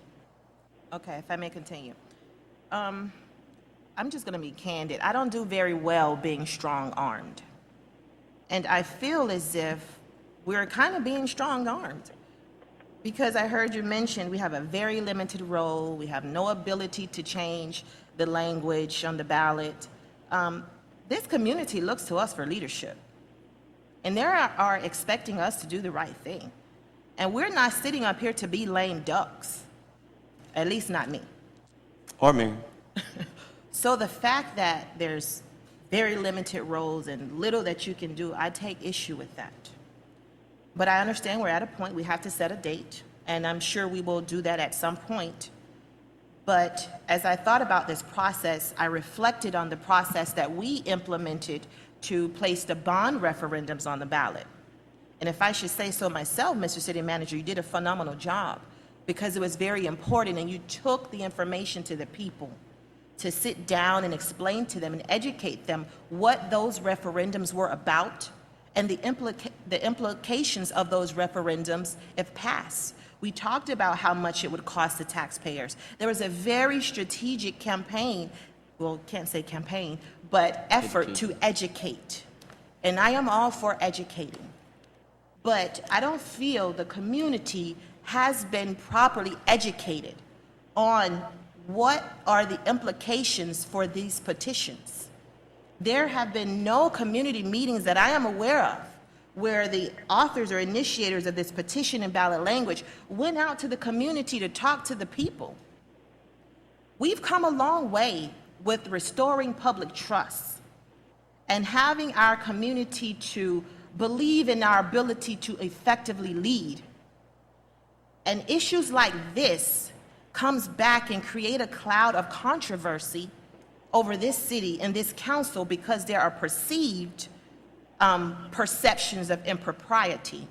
Okay, if I may continue. I'm just going to be candid. I don't do very well being strong-armed. And I feel as if we're kind of being strong-armed. Because I heard you mention we have a very limited role, we have no ability to change the language on the ballot. This community looks to us for leadership. And they are expecting us to do the right thing. And we're not sitting up here to be lame ducks, at least not me. Or me. So the fact that there's very limited roles and little that you can do, I take issue with that. But I understand we're at a point we have to set a date, and I'm sure we will do that at some point. But as I thought about this process, I reflected on the process that we implemented to place the bond referendums on the ballot. And if I should say so myself, Mr. City Manager, you did a phenomenal job because it was very important, and you took the information to the people to sit down and explain to them and educate them what those referendums were about and the implications of those referendums if passed. We talked about how much it would cost the taxpayers. There was a very strategic campaign, well, can't say campaign, but effort to educate. And I am all for educating. But I don't feel the community has been properly educated on what are the implications for these petitions. There have been no community meetings that I am aware of where the authors or initiators of this petition in ballot language went out to the community to talk to the people. We've come a long way with restoring public trust and having our community to believe in our ability to effectively lead. And issues like this comes back and create a cloud of controversy over this city and this council because there are perceived perceptions of impropriety.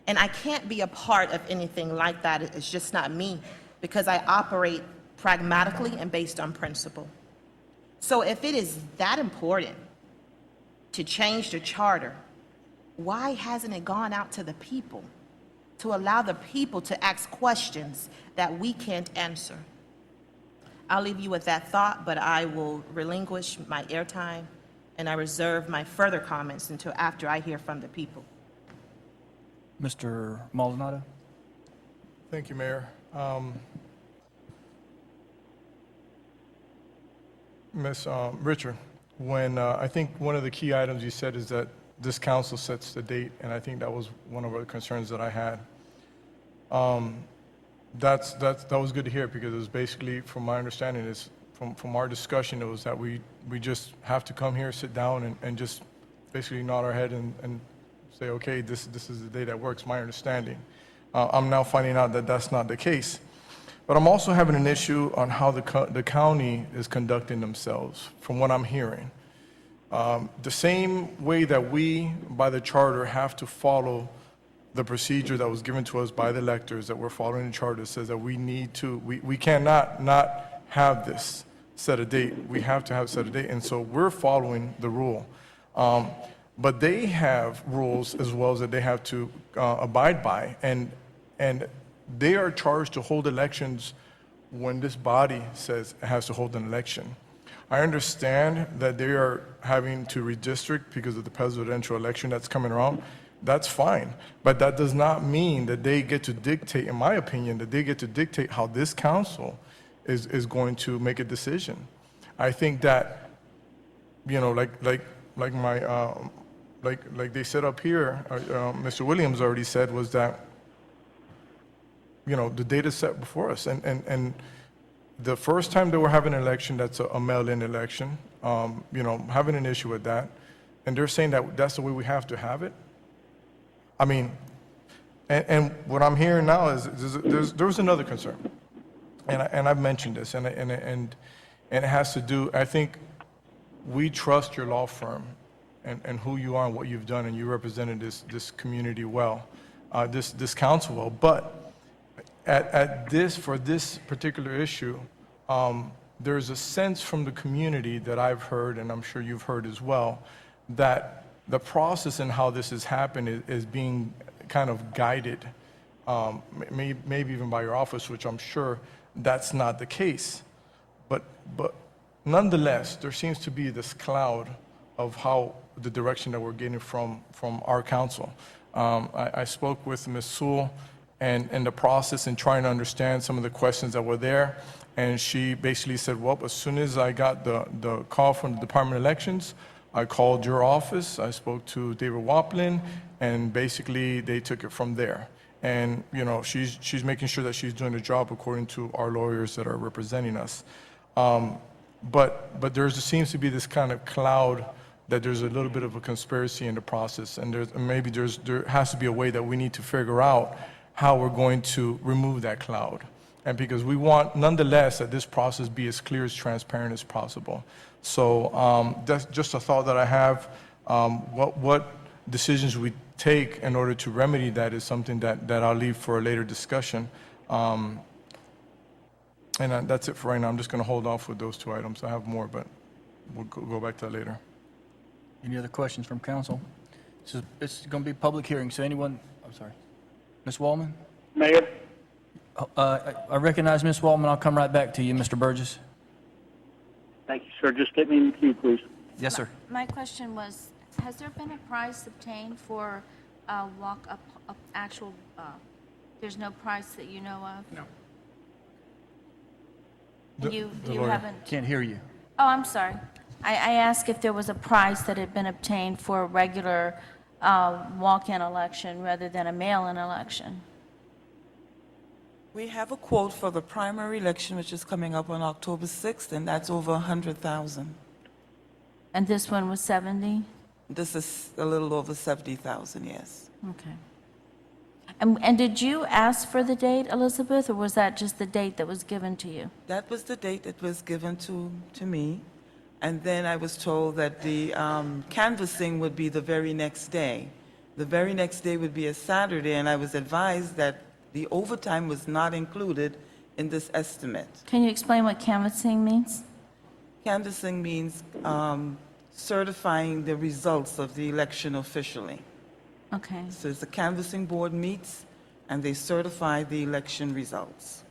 And I can't be a part of anything like that. It's just not me, because I operate pragmatically and based on principle. So if it is that important to change the charter, why hasn't it gone out to the people to allow the people to ask questions that we can't answer? I'll leave you with that thought, but I will relinquish my airtime and I reserve my further comments until after I hear from the people. Mr. Maldonado? Thank you, Mayor. Ms. Richard, when I think one of the key items you said is that this council sets the date, and I think that was one of the concerns that I had. That was good to hear, because it was basically, from my understanding, is from our discussion, it was that we just have to come here, sit down, and just basically nod our head and say, okay, this is the day that works, my understanding. I'm now finding out that that's not the case. But I'm also having an issue on how the county is conducting themselves, from what I'm hearing. The same way that we, by the charter, have to follow the procedure that was given to us by the electors, that we're following the charter, says that we cannot not have this set a date. We have to have set a date, and so we're following the rule. But they have rules as well that they have to abide by, and they are charged to hold elections when this body says it has to hold an election. I understand that they are having to redistrict because of the presidential election that's coming around. That's fine. But that does not mean that they get to dictate, in my opinion, that they get to dictate how this council is going to make a decision. I think that, you know, like they said up here, Mr. Williams already said, was that, you know, the date is set before us. And the first time that we're having an election that's a mail-in election, you know, having an issue with that, and they're saying that that's the way we have to have it. I mean, and what I'm hearing now is there's another concern, and I've mentioned this, and it has to do, I think we trust your law firm and who you are and what you've done, and you represented this community well, this council well, but for this particular issue, there's a sense from the community that I've heard, and I'm sure you've heard as well, that the process and how this has happened is being kind of guided, maybe even by your office, which I'm sure that's not the case. But nonetheless, there seems to be this cloud of how the direction that we're getting from our council. I spoke with Ms. Sewell and the process and trying to understand some of the questions that were there. And she basically said, well, as soon as I got the call from the Department of Elections, I called your office, I spoke to David Waplin, and basically they took it from there. And, you know, she's making sure that she's doing the job according to our lawyers that are representing us. But there seems to be this kind of cloud that there's a little bit of a conspiracy in the process, and there has to be a way that we need to figure out how we're going to remove that cloud. And because we want, nonetheless, that this process be as clear, as transparent as possible. So that's just a thought that I have. What decisions we take in order to remedy that is something that I'll leave for a later discussion. And that's it for right now. I'm just going to hold off with those two items. I have more, but we'll go back to that later. Any other questions from council? It's going to be a public hearing, so anyone, I'm sorry. Ms. Wallman? Mayor? I recognize Ms. Wallman. I'll come right back to you, Mr. Burgess. Thank you, sir. Just get me in the queue, please. Yes, sir. My question was, has there been a prize obtained for walk-up actual, there's no price that you know of? No. And you haven't? Can't hear you. Oh, I'm sorry. I asked if there was a prize that had been obtained for a regular walk-in election rather than a mail-in election. We have a quote for the primary election, which is coming up on October 6th, and that's over 100,000. And this one was 70? This is a little over 70,000, yes. Okay. And did you ask for the date, Elizabeth, or was that just the date that was given to you? That was the date that was given to me. And then I was told that the canvassing would be the very next day. The very next day would be a Saturday, and I was advised that the overtime was not included in this estimate. Can you explain what canvassing means? Canvassing means certifying the results of the election officially. Okay. So the canvassing board meets, and they certify the election results.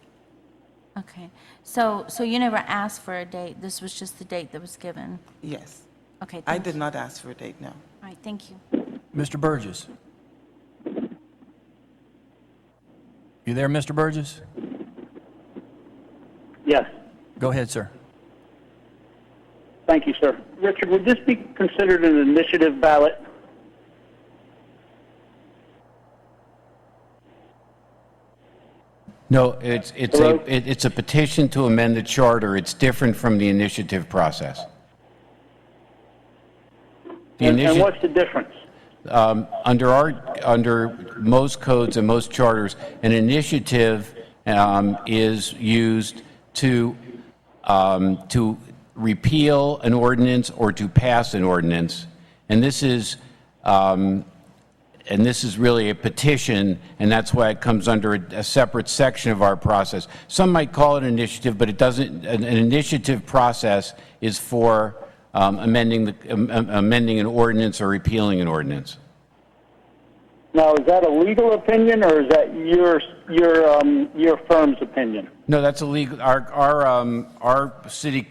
Okay. So you never asked for a date? This was just the date that was given? Yes. Okay, I thank did you. not ask for a date, no. All right, thank you. Mr. Burgess? You there, Mr. Burgess? Yes. Go ahead, sir. Thank you, sir. Richard, would this be considered an initiative ballot? No, it's a petition to amend the charter. It's different from the initiative process. And what's the difference? Under most codes and most charters, an initiative is used to repeal an ordinance or to pass an ordinance, and this is really a petition, and that's why it comes under a separate section of our process. Some might call it an initiative, but it doesn't. An initiative process is for amending an ordinance or repealing an ordinance. Now, is that a legal opinion, or is that your firm's opinion? No, that's a legal. Our city.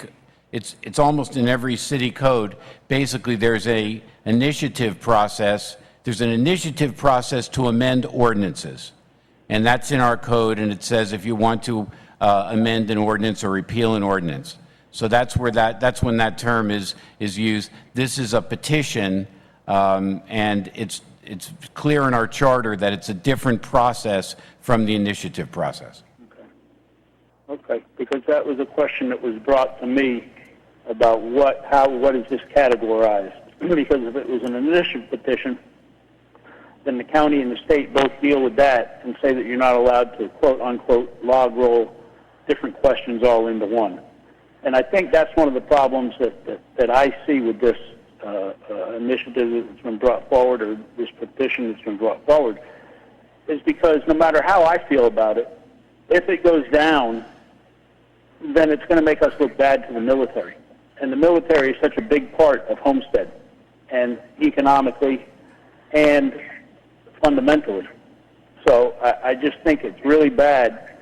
It's almost in every city code. Basically, there's a initiative process. There's an initiative process to amend ordinances, and that's in our code. And it says if you want to amend an ordinance or repeal an ordinance. So that's when that term is used. This is a petition, and it's clear in our charter that it's a different process from the initiative process. Okay, because that was a question that was brought to me about what is this categorized? Because if it was an initiative petition, then the county and the state both deal with that and say that you're not allowed to quote unquote log roll different questions all into one. And I think that's one of the problems that I see with this initiative that's been brought forward, or this petition that's been brought forward, is because no matter how I feel about it, if it goes down, then it's going to make us look bad to the military. And the military is such a big part of Homestead, and economically and fundamentally. So I just think it's really bad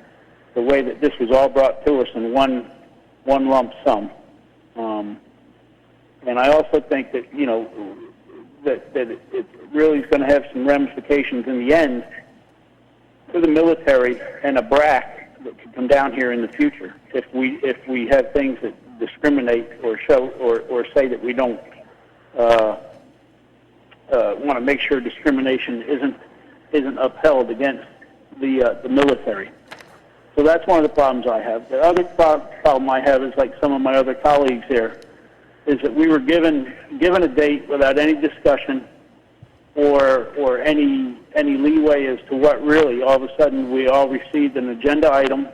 the way that this was all brought to us in one lump sum. And I also think that, that it really is going to have some ramifications in the end to the military and a BRAC that could come down here in the future if we have things that discriminate or show or say that we don't want to make sure discrimination isn't upheld against the military. So that's one of the problems I have. The other problem I have is, like some of my other colleagues here, is that we were given a date without any discussion or any leeway as to what really. All of a sudden, we all received an agenda item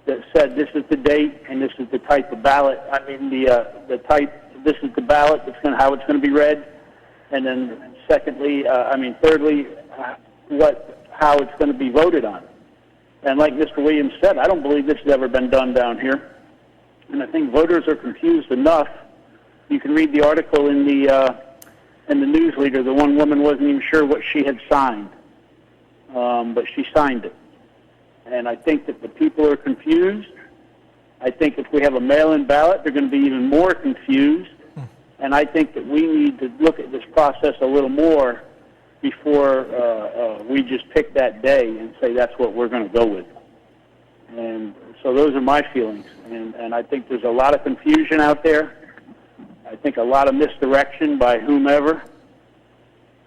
that said this is the date and this is the type of ballot. I mean, the type. This is the ballot. How it's going to be read, and then thirdly, how it's going to be voted on. And like Mr. Williams said, I don't believe this has ever been done down here. And I think voters are confused enough. You can read the article in the news leader. The one woman wasn't even sure what she had signed, but she signed it. And I think that the people are confused. I think if we have a mail-in ballot, they're going to be even more confused. And I think that we need to look at this process a little more before we just pick that day and say that's what we're going to go with. And so those are my feelings. And I think there's a lot of confusion out there. I think a lot of misdirection by whomever.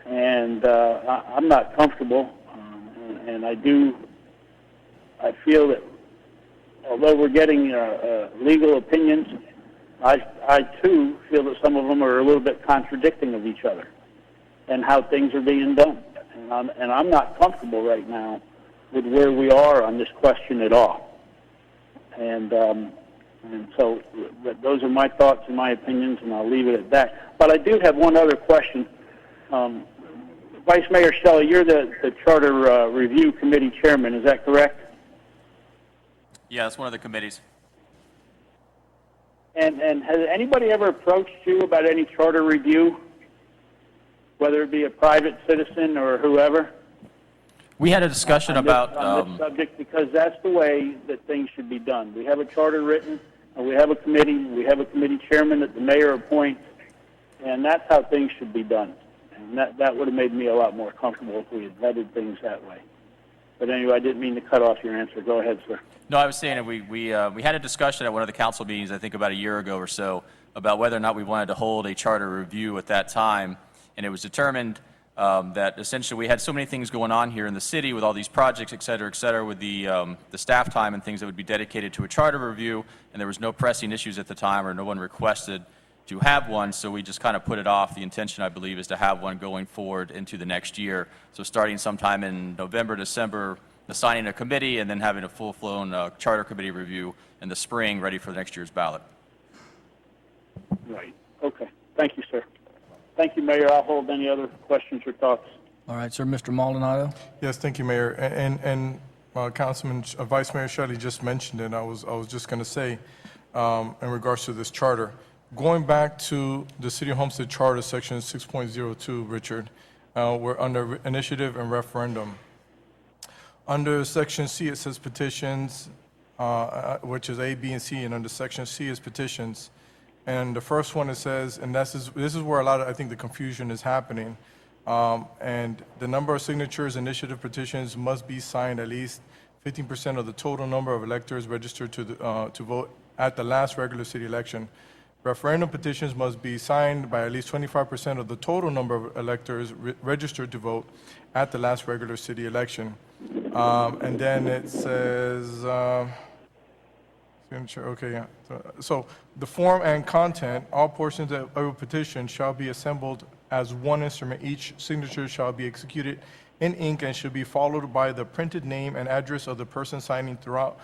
And I'm not comfortable. And I feel that although we're getting legal opinions, I too feel that some of them are a little bit contradicting of each other and how things are being done. And I'm not comfortable right now with where we are on this question at all. And And so those are my thoughts and my opinions, and I'll leave it at that. But I do have one other question. Vice Mayor Shelley, you're the Charter Review Committee Chairman, is that correct? Yeah, that's one of the committees. And has anybody ever approached you about any charter review, whether it be a private citizen or whoever? We had a discussion on this subject, because that's the way that things should be done. We have a charter written, and we have a committee chairman that the mayor appoints, and that's how things should be done. And that would have made me a lot more comfortable if we had vetted things that way. But anyway, I didn't mean to cut off your answer. Go ahead, sir. No, I was saying that we had a discussion at one of the council meetings, I think about a year ago or so, about whether or not we wanted to hold a charter review at that time, and it was determined that essentially we had so many things going on here in the city with all these projects, et cetera, with the staff time and things that would be dedicated to a charter review, and there was no pressing issues at the time, or no one requested to have one, so we just kind of put it off. The intention, I believe, is to have one going forward into the next year. So starting sometime in November, December, assigning a committee, and then having a full-blown charter committee review in the spring, ready for next year's ballot. Right. Okay. Thank you, sir. Thank you, Mayor. I'll hold any other questions or thoughts. All right, sir. Mr. Maldonado? Yes, thank you, Mayor. And Councilman, Vice Mayor Shelley just mentioned it. I was just going to say, in regards to this charter, going back to the City of Homestead Charter, Section 6.02, Richard, we're under initiative and referendum. Under Section C, it says petitions, which is A, B, and C, and under Section C is petitions. And the first one, it says, and this is where a lot of, I think, the confusion is happening. And the number of signatures, initiative petitions must be signed at least 15% of the total number of electors registered to vote at the last regular city election. Referendum petitions must be signed by at least 25% of the total number of electors registered to vote at the last regular city election. And then it says, signature, okay, yeah. So the form and content, all portions of a petition shall be assembled as one instrument. Each signature shall be executed in ink and should be followed by the printed name and address of the person signing throughout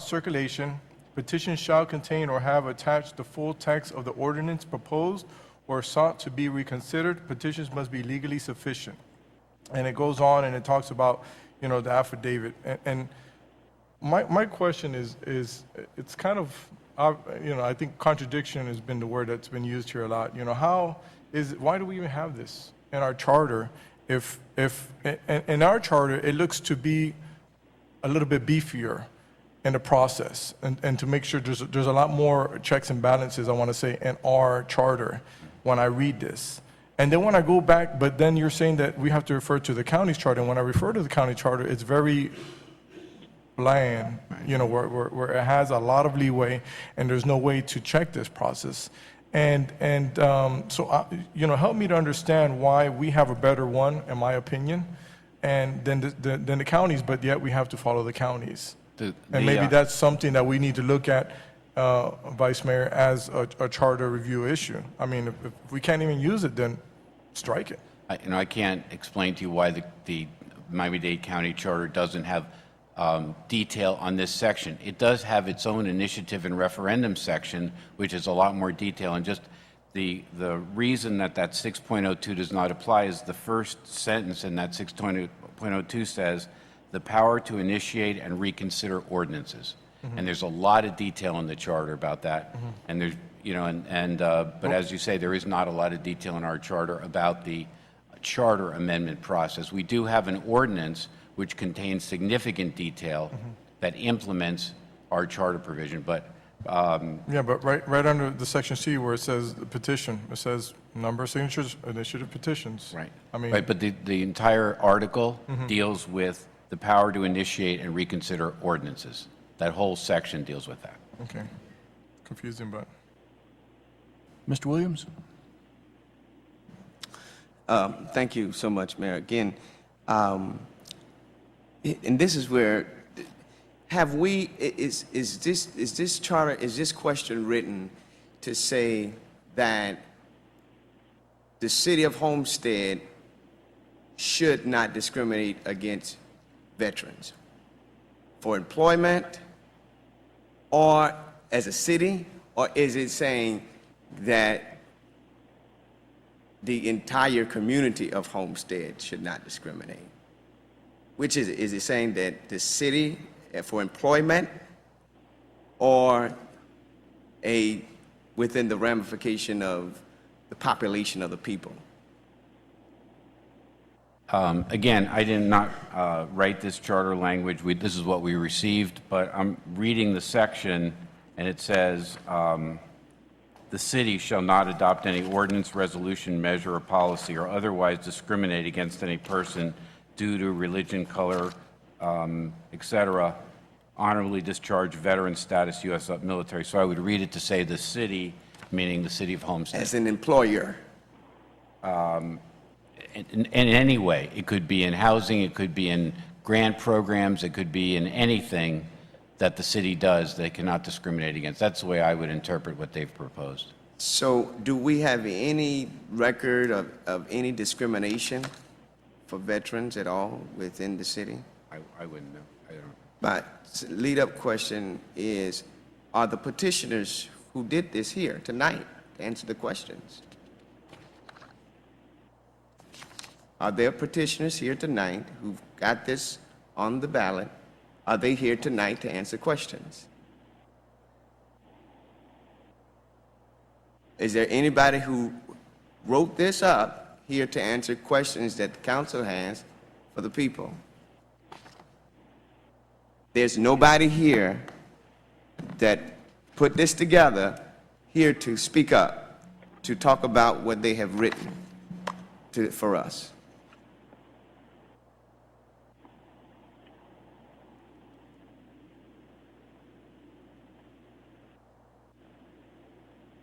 circulation. Petition shall contain or have attached the full text of the ordinance proposed or sought to be reconsidered. Petitions must be legally sufficient. And it goes on and it talks about, the affidavit. And my question is it's kind of, I think contradiction has been the word that's been used here a lot. Why do we even have this in our charter? If in our charter, it looks to be a little bit beefier in the process, and to make sure there's a lot more checks and balances, I want to say, in our charter when I read this. And then when I go back, but then you're saying that we have to refer to the county's charter, and when I refer to the county charter, it's very bland, where it has a lot of leeway, and there's no way to check this process. So help me to understand why we have a better one, in my opinion, and than the counties, but yet we have to follow the counties. And maybe that's something that we need to look at, Vice Mayor, as a charter review issue. I mean, if we can't even use it, then strike it. I can't explain to you why the Miami-Dade County Charter doesn't have detail on this section. It does have its own initiative and referendum section, which is a lot more detail. And just the reason that 6.02 does not apply is the first sentence in that 6.02 says, the power to initiate and reconsider ordinances. Mm-hmm. And there's a lot of detail in the charter about that. Mm-hmm. And there's, but as you say, there is not a lot of detail in our charter about the charter amendment process. We do have an ordinance which contains significant detail that implements our charter provision, but but right under the section C where it says the petition, it says number of signatures, initiative petitions. Right. I mean, right, but the entire article deals with the power to initiate and reconsider ordinances. That whole section deals with that. Okay. Confusing, but. Mr. Williams? Thank you so much, Mayor. Again, and this is where, is this question written to say that the city of Homestead should not discriminate against veterans for employment or as a city, or is it saying that the entire community of Homestead should not discriminate? Which is it? Is it saying that the city for employment, or within the ramification of the population of the people? Again, I did not write this charter language. This is what we received, but I'm reading the section, and it says, the city shall not adopt any ordinance, resolution, measure, or policy, or otherwise discriminate against any person due to religion, color, etc., honorably discharge veteran status, U.S. military. So I would read it to say the city, meaning the city of Homestead. As an employer? In any way. It could be in housing, it could be in grant programs, it could be in anything that the city does they cannot discriminate against. That's the way I would interpret what they've proposed. So do we have any record of any discrimination for veterans at all within the city? I wouldn't know. I don't know. My lead-up question is, are the petitioners who did this here tonight to answer the questions? Are there petitioners here tonight who've got this on the ballot? Are they here tonight to answer questions? Is there anybody who wrote this up here to answer questions that the council has for the people? There's nobody here that put this together here to speak up, to talk about what they have written for us.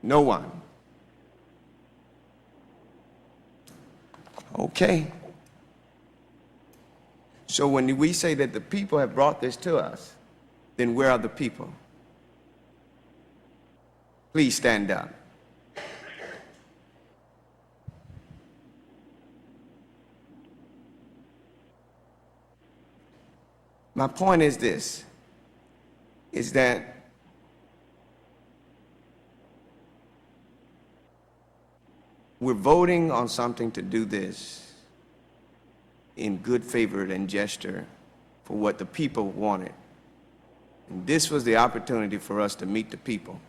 No one. Okay. So when we say that the people have brought this to us, then where are the people? Please stand up. My point is this, is that we're voting on something to do this in good favor and gesture for what the people wanted. And this was the opportunity for us to meet the people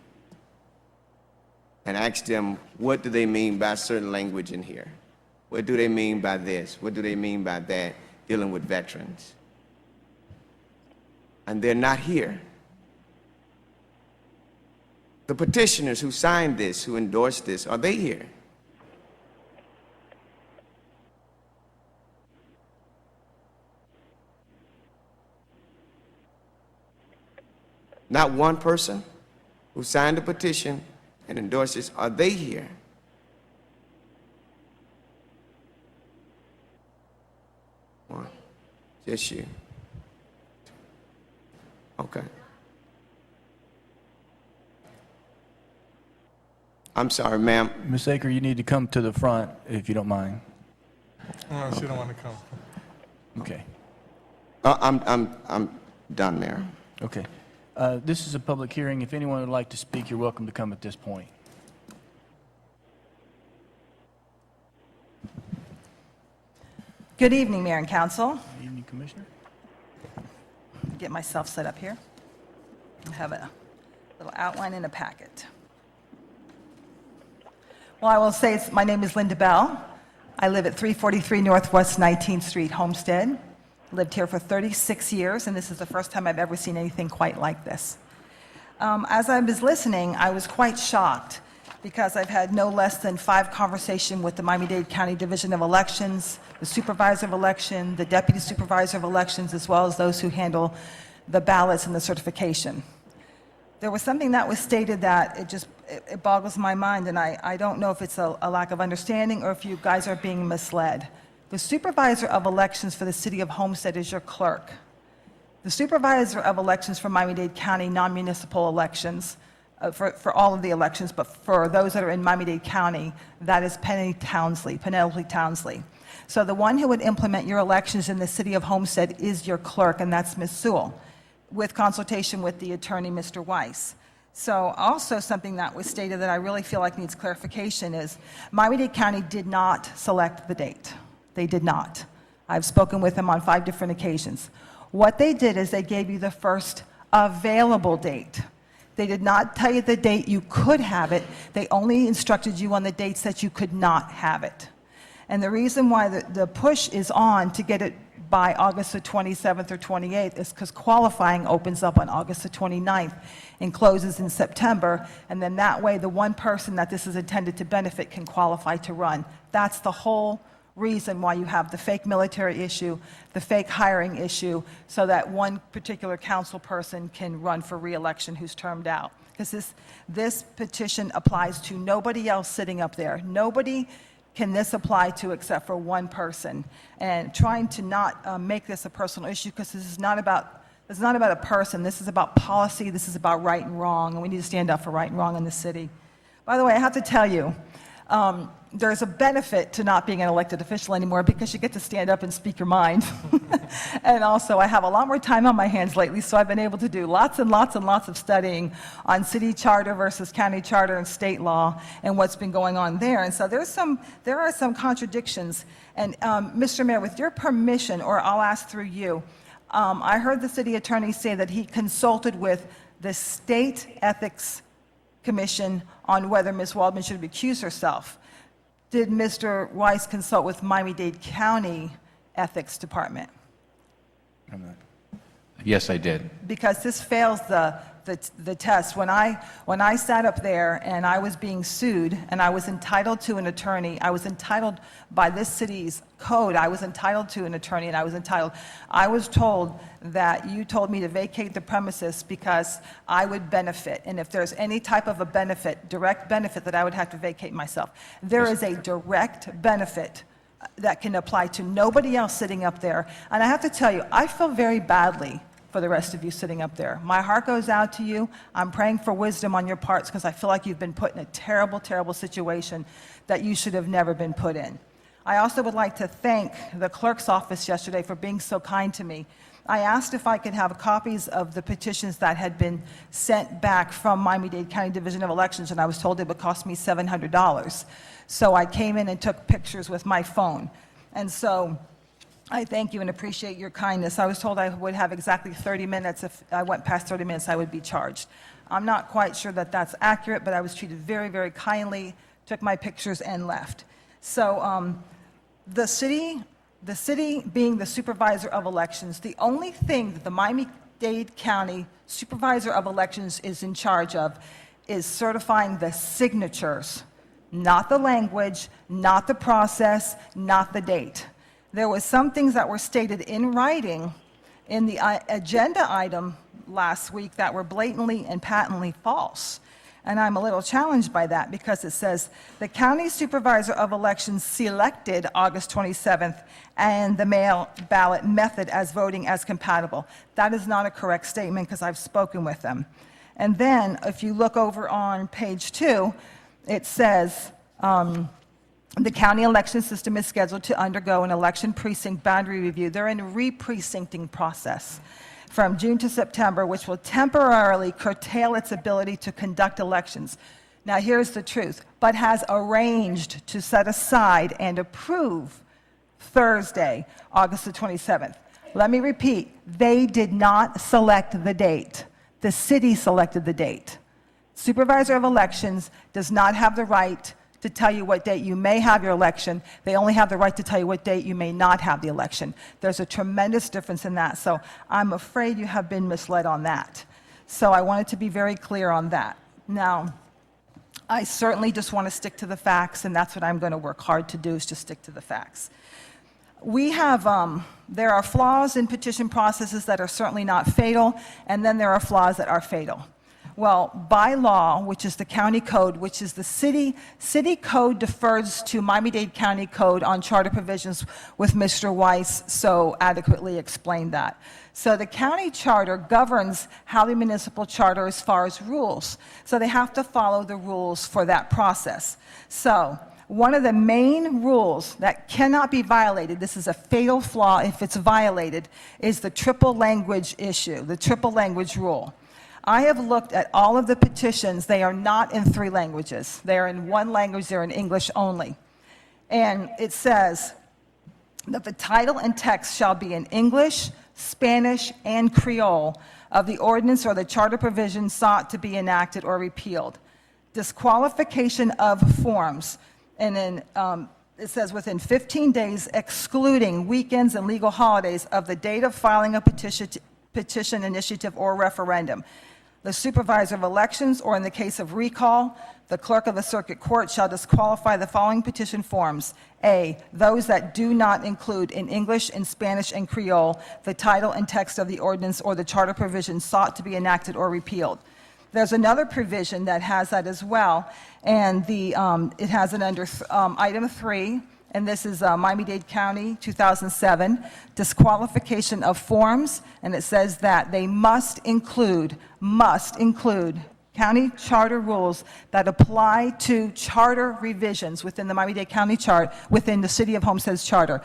and ask them, what do they mean by certain language in here? What do they mean by this? What do they mean by that, dealing with veterans? And they're not here. The petitioners who signed this, who endorsed this, are they here? Not one person who signed a petition and endorsed this, are they here? One. Just you. Okay. I'm sorry, ma'am. Ms. Aker, you need to come to the front if you don't mind. No, she don't want to come. Okay. I'm done, Mayor. Okay. This is a public hearing. If anyone would like to speak, you're welcome to come at this point. Good evening, Mayor and Council. Good evening, Commissioner. Get myself set up here. I have a little outline in a packet. Well, I will say my name is Linda Bell. I live at 343 Northwest 19th Street, Homestead. Lived here for 36 years, and this is the first time I've ever seen anything quite like this. As I was listening, I was quite shocked because I've had no less than 5 conversations with the Miami-Dade County Division of Elections, the Supervisor of Election, the Deputy Supervisor of Elections, as well as those who handle the ballots and the certification. There was something that was stated that it boggles my mind, and I don't know if it's a lack of understanding or if you guys are being misled. The Supervisor of Elections for the City of Homestead is your clerk. The Supervisor of Elections for Miami-Dade County non-municipal elections, for all of the elections, but for those that are in Miami-Dade County, that is Penelope Townsley. So the one who would implement your elections in the City of Homestead is your clerk, and that's Ms. Sewell. with consultation with the attorney, Mr. Weiss. So also something that was stated that I really feel like needs clarification is Miami-Dade County did not select the date. They did not. I've spoken with them on 5 different occasions. What they did is they gave you the first available date. They did not tell you the date you could have it. They only instructed you on the dates that you could not have it. And the reason why the push is on to get it by August the 27th or 28th is because qualifying opens up on August the 29th and closes in September, and then that way the one person that this is intended to benefit can qualify to run. That's the whole reason why you have the fake military issue, the fake hiring issue, so that one particular council person can run for re-election who's termed out. Because this petition applies to nobody else sitting up there. Nobody can this apply to except for one person. And trying to not make this a personal issue, because this is not about a person. This is about policy. This is about right and wrong, and we need to stand up for right and wrong in the city. By the way, I have to tell you, there's a benefit to not being an elected official anymore because you get to stand up and speak your mind. And also, I have a lot more time on my hands lately, so I've been able to do lots and lots and lots of studying on city charter versus county charter and state law and what's been going on there. And so there are some contradictions. And Mr. Mayor, with your permission, or I'll ask through you, I heard the city attorney say that he consulted with the State Ethics Commission on whether Ms. Waldman should recuse herself. Did Mr. Weiss consult with Miami-Dade County Ethics Department? Yes, I did. Because this fails the test. When I sat up there and I was being sued and I was entitled to an attorney, I was entitled by this city's code, I was entitled to an attorney, and I was told that you told me to vacate the premises because I would benefit. And if there's any type of a benefit, direct benefit, that I would have to vacate myself. There is a direct benefit that can apply to nobody else sitting up there. And I have to tell you, I feel very badly for the rest of you sitting up there. My heart goes out to you. I'm praying for wisdom on your parts because I feel like you've been put in a terrible, terrible situation that you should have never been put in. I also would like to thank the clerk's office yesterday for being so kind to me. I asked if I could have copies of the petitions that had been sent back from Miami-Dade County Division of Elections, and I was told it would cost me $700. So I came in and took pictures with my phone. And so I thank you and appreciate your kindness. I was told I would have exactly 30 minutes. If I went past 30 minutes, I would be charged. I'm not quite sure that that's accurate, but I was treated very, very kindly, took my pictures, and left. So the city being the supervisor of elections, the only thing that the Miami-Dade County Supervisor of Elections is in charge of is certifying the signatures, not the language, not the process, not the date. There was some things that were stated in writing in the agenda item last week that were blatantly and patently false. And I'm a little challenged by that because it says the county supervisor of elections selected August 27th and the mail ballot method as voting as compatible. That is not a correct statement because I've spoken with them. And then if you look over on page 2, it says the county election system is scheduled to undergo an election precinct boundary review. They're in a re-precincting process from June to September, which will temporarily curtail its ability to conduct elections. Now, here's the truth, but has arranged to set aside and approve Thursday, August the 27th. Let me repeat, they did not select the date. The city selected the date. Supervisor of elections does not have the right to tell you what date you may have your election. They only have the right to tell you what date you may not have the election. There's a tremendous difference in that. So I'm afraid you have been misled on that. So I wanted to be very clear on that. Now, I certainly just want to stick to the facts, and that's what I'm going to work hard to do, is just stick to the facts. We have, there are flaws in petition processes that are certainly not fatal, and then there are flaws that are fatal. Well, by law, which is the county code, which is the city code, defers to Miami-Dade County Code on charter provisions, with Mr. Weiss so adequately explained that. So the county charter governs how the municipal charter as far as rules. So they have to follow the rules for that process. So one of the main rules that cannot be violated, this is a fatal flaw if it's violated, is the triple language issue, the triple language rule. I have looked at all of the petitions. They are not in 3 languages. They are in 1 language. They're in English only. And it says that the title and text shall be in English, Spanish, and Creole of the ordinance or the charter provision sought to be enacted or repealed. Disqualification of forms. And then it says within 15 days, excluding weekends and legal holidays of the date of filing a petition, initiative, or referendum. The supervisor of elections, or in the case of recall, the clerk of the circuit court shall disqualify the following petition forms. A, those that do not include in English, in Spanish, and Creole the title and text of the ordinance or the charter provision sought to be enacted or repealed. There's another provision that has that as well, and it has it under item 3, and this is Miami-Dade County, 2007, disqualification of forms, and it says that they must include county charter rules that apply to charter revisions within the Miami-Dade County chart, within the City of Homestead's charter.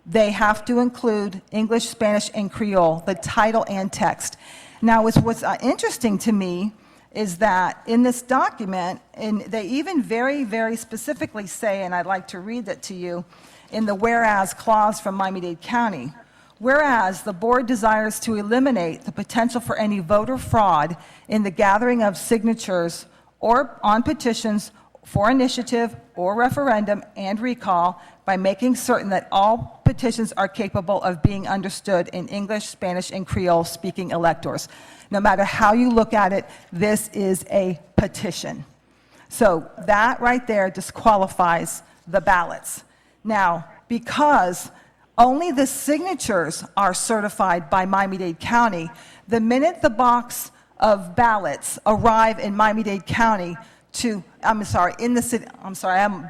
They have to include English, Spanish, and Creole, the title and text. Now, what's interesting to me is that in this document, and they even very, very specifically say, and I'd like to read that to you, in the whereas clause from Miami-Dade County, whereas the board desires to eliminate the potential for any voter fraud in the gathering of signatures or on petitions for initiative or referendum and recall by making certain that all petitions are capable of being understood in English, Spanish, and Creole speaking electors. No matter how you look at it, this is a petition. So that right there disqualifies the ballots. Now, because only the signatures are certified by Miami-Dade County, the minute the box of ballots arrive in Miami-Dade County I'm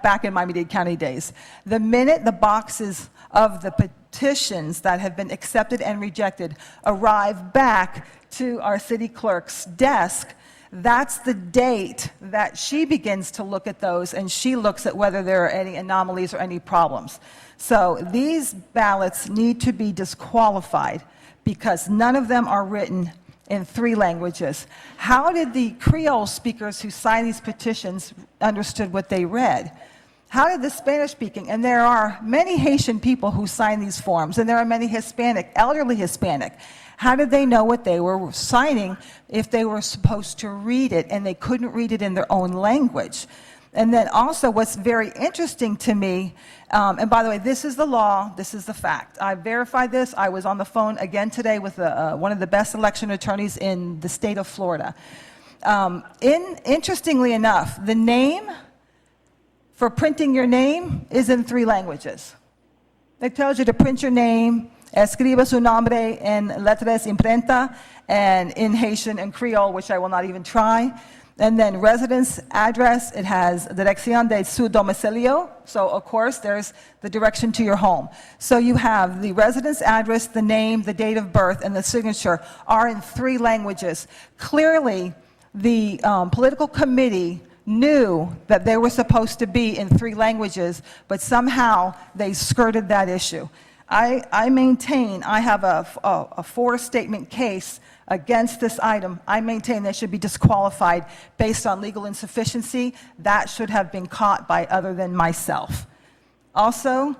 back in Miami-Dade County days. The minute the boxes of the petitions that have been accepted and rejected arrive back to our city clerk's desk, that's the date that she begins to look at those, and she looks at whether there are any anomalies or any problems. So these ballots need to be disqualified because none of them are written in 3 languages. How did the Creole speakers who signed these petitions understood what they read? How did the Spanish speaking, and there are many Haitian people who sign these forms, and there are many Hispanic, elderly Hispanic. How did they know what they were signing if they were supposed to read it and they couldn't read it in their own language? And then also what's very interesting to me, and by the way, this is the law, this is the fact. I verified this. I was on the phone again today with one of the best election attorneys in the state of Florida. Interestingly enough, the name for printing your name is in 3 languages. It tells you to print your name, escriba su nombre en letras imprenta, and in Haitian and Creole, which I will not even try. And then residence address, it has dirección de su domicilio. So, of course, there's the direction to your home. So you have the residence address, the name, the date of birth, and the signature are in 3 languages. Clearly, the political committee knew that they were supposed to be in 3 languages, but somehow they skirted that issue. I maintain, I have a 4-statement case against this item. I maintain they should be disqualified based on legal insufficiency. That should have been caught by other than myself. Also,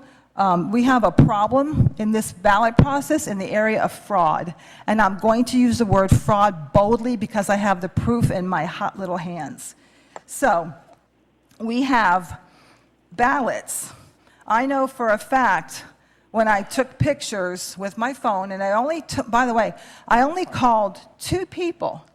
we have a problem in this ballot process in the area of fraud. And I'm going to use the word fraud boldly because I have the proof in my hot little hands. So, we have ballots. I know for a fact when I took pictures with my phone, and I only called 2 people.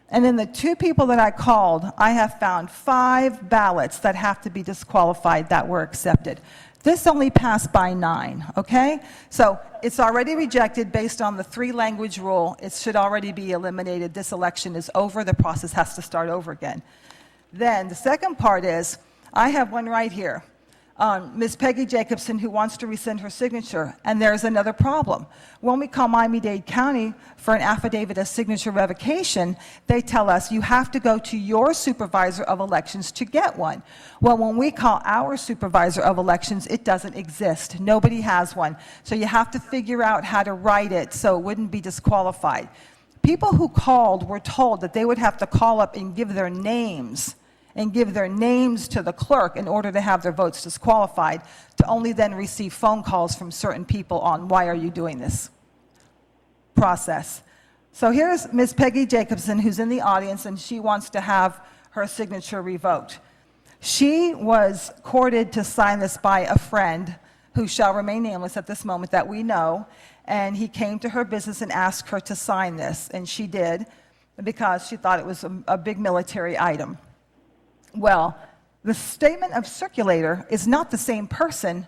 And in the 2 people that I called, I have found 5 ballots that have to be disqualified that were accepted. This only passed by 9, okay? So it's already rejected based on the 3-language rule. It should already be eliminated. This election is over. The process has to start over again. Then the second part is, I have one right here. Ms. Peggy Jacobson, who wants to rescind her signature. And there's another problem. When we call Miami-Dade County for an affidavit of signature revocation, they tell us you have to go to your supervisor of elections to get one. Well, when we call our supervisor of elections, it doesn't exist. Nobody has one. So you have to figure out how to write it so it wouldn't be disqualified. People who called were told that they would have to call up and give their names to the clerk in order to have their votes disqualified, to only then receive phone calls from certain people on why are you doing this process. So here's Ms. Peggy Jacobson, who's in the audience, and she wants to have her signature revoked. She was courted to sign this by a friend who shall remain nameless at this moment that we know, and he came to her business and asked her to sign this, and she did because she thought it was a big military item. Well, the statement of circulator is not the same person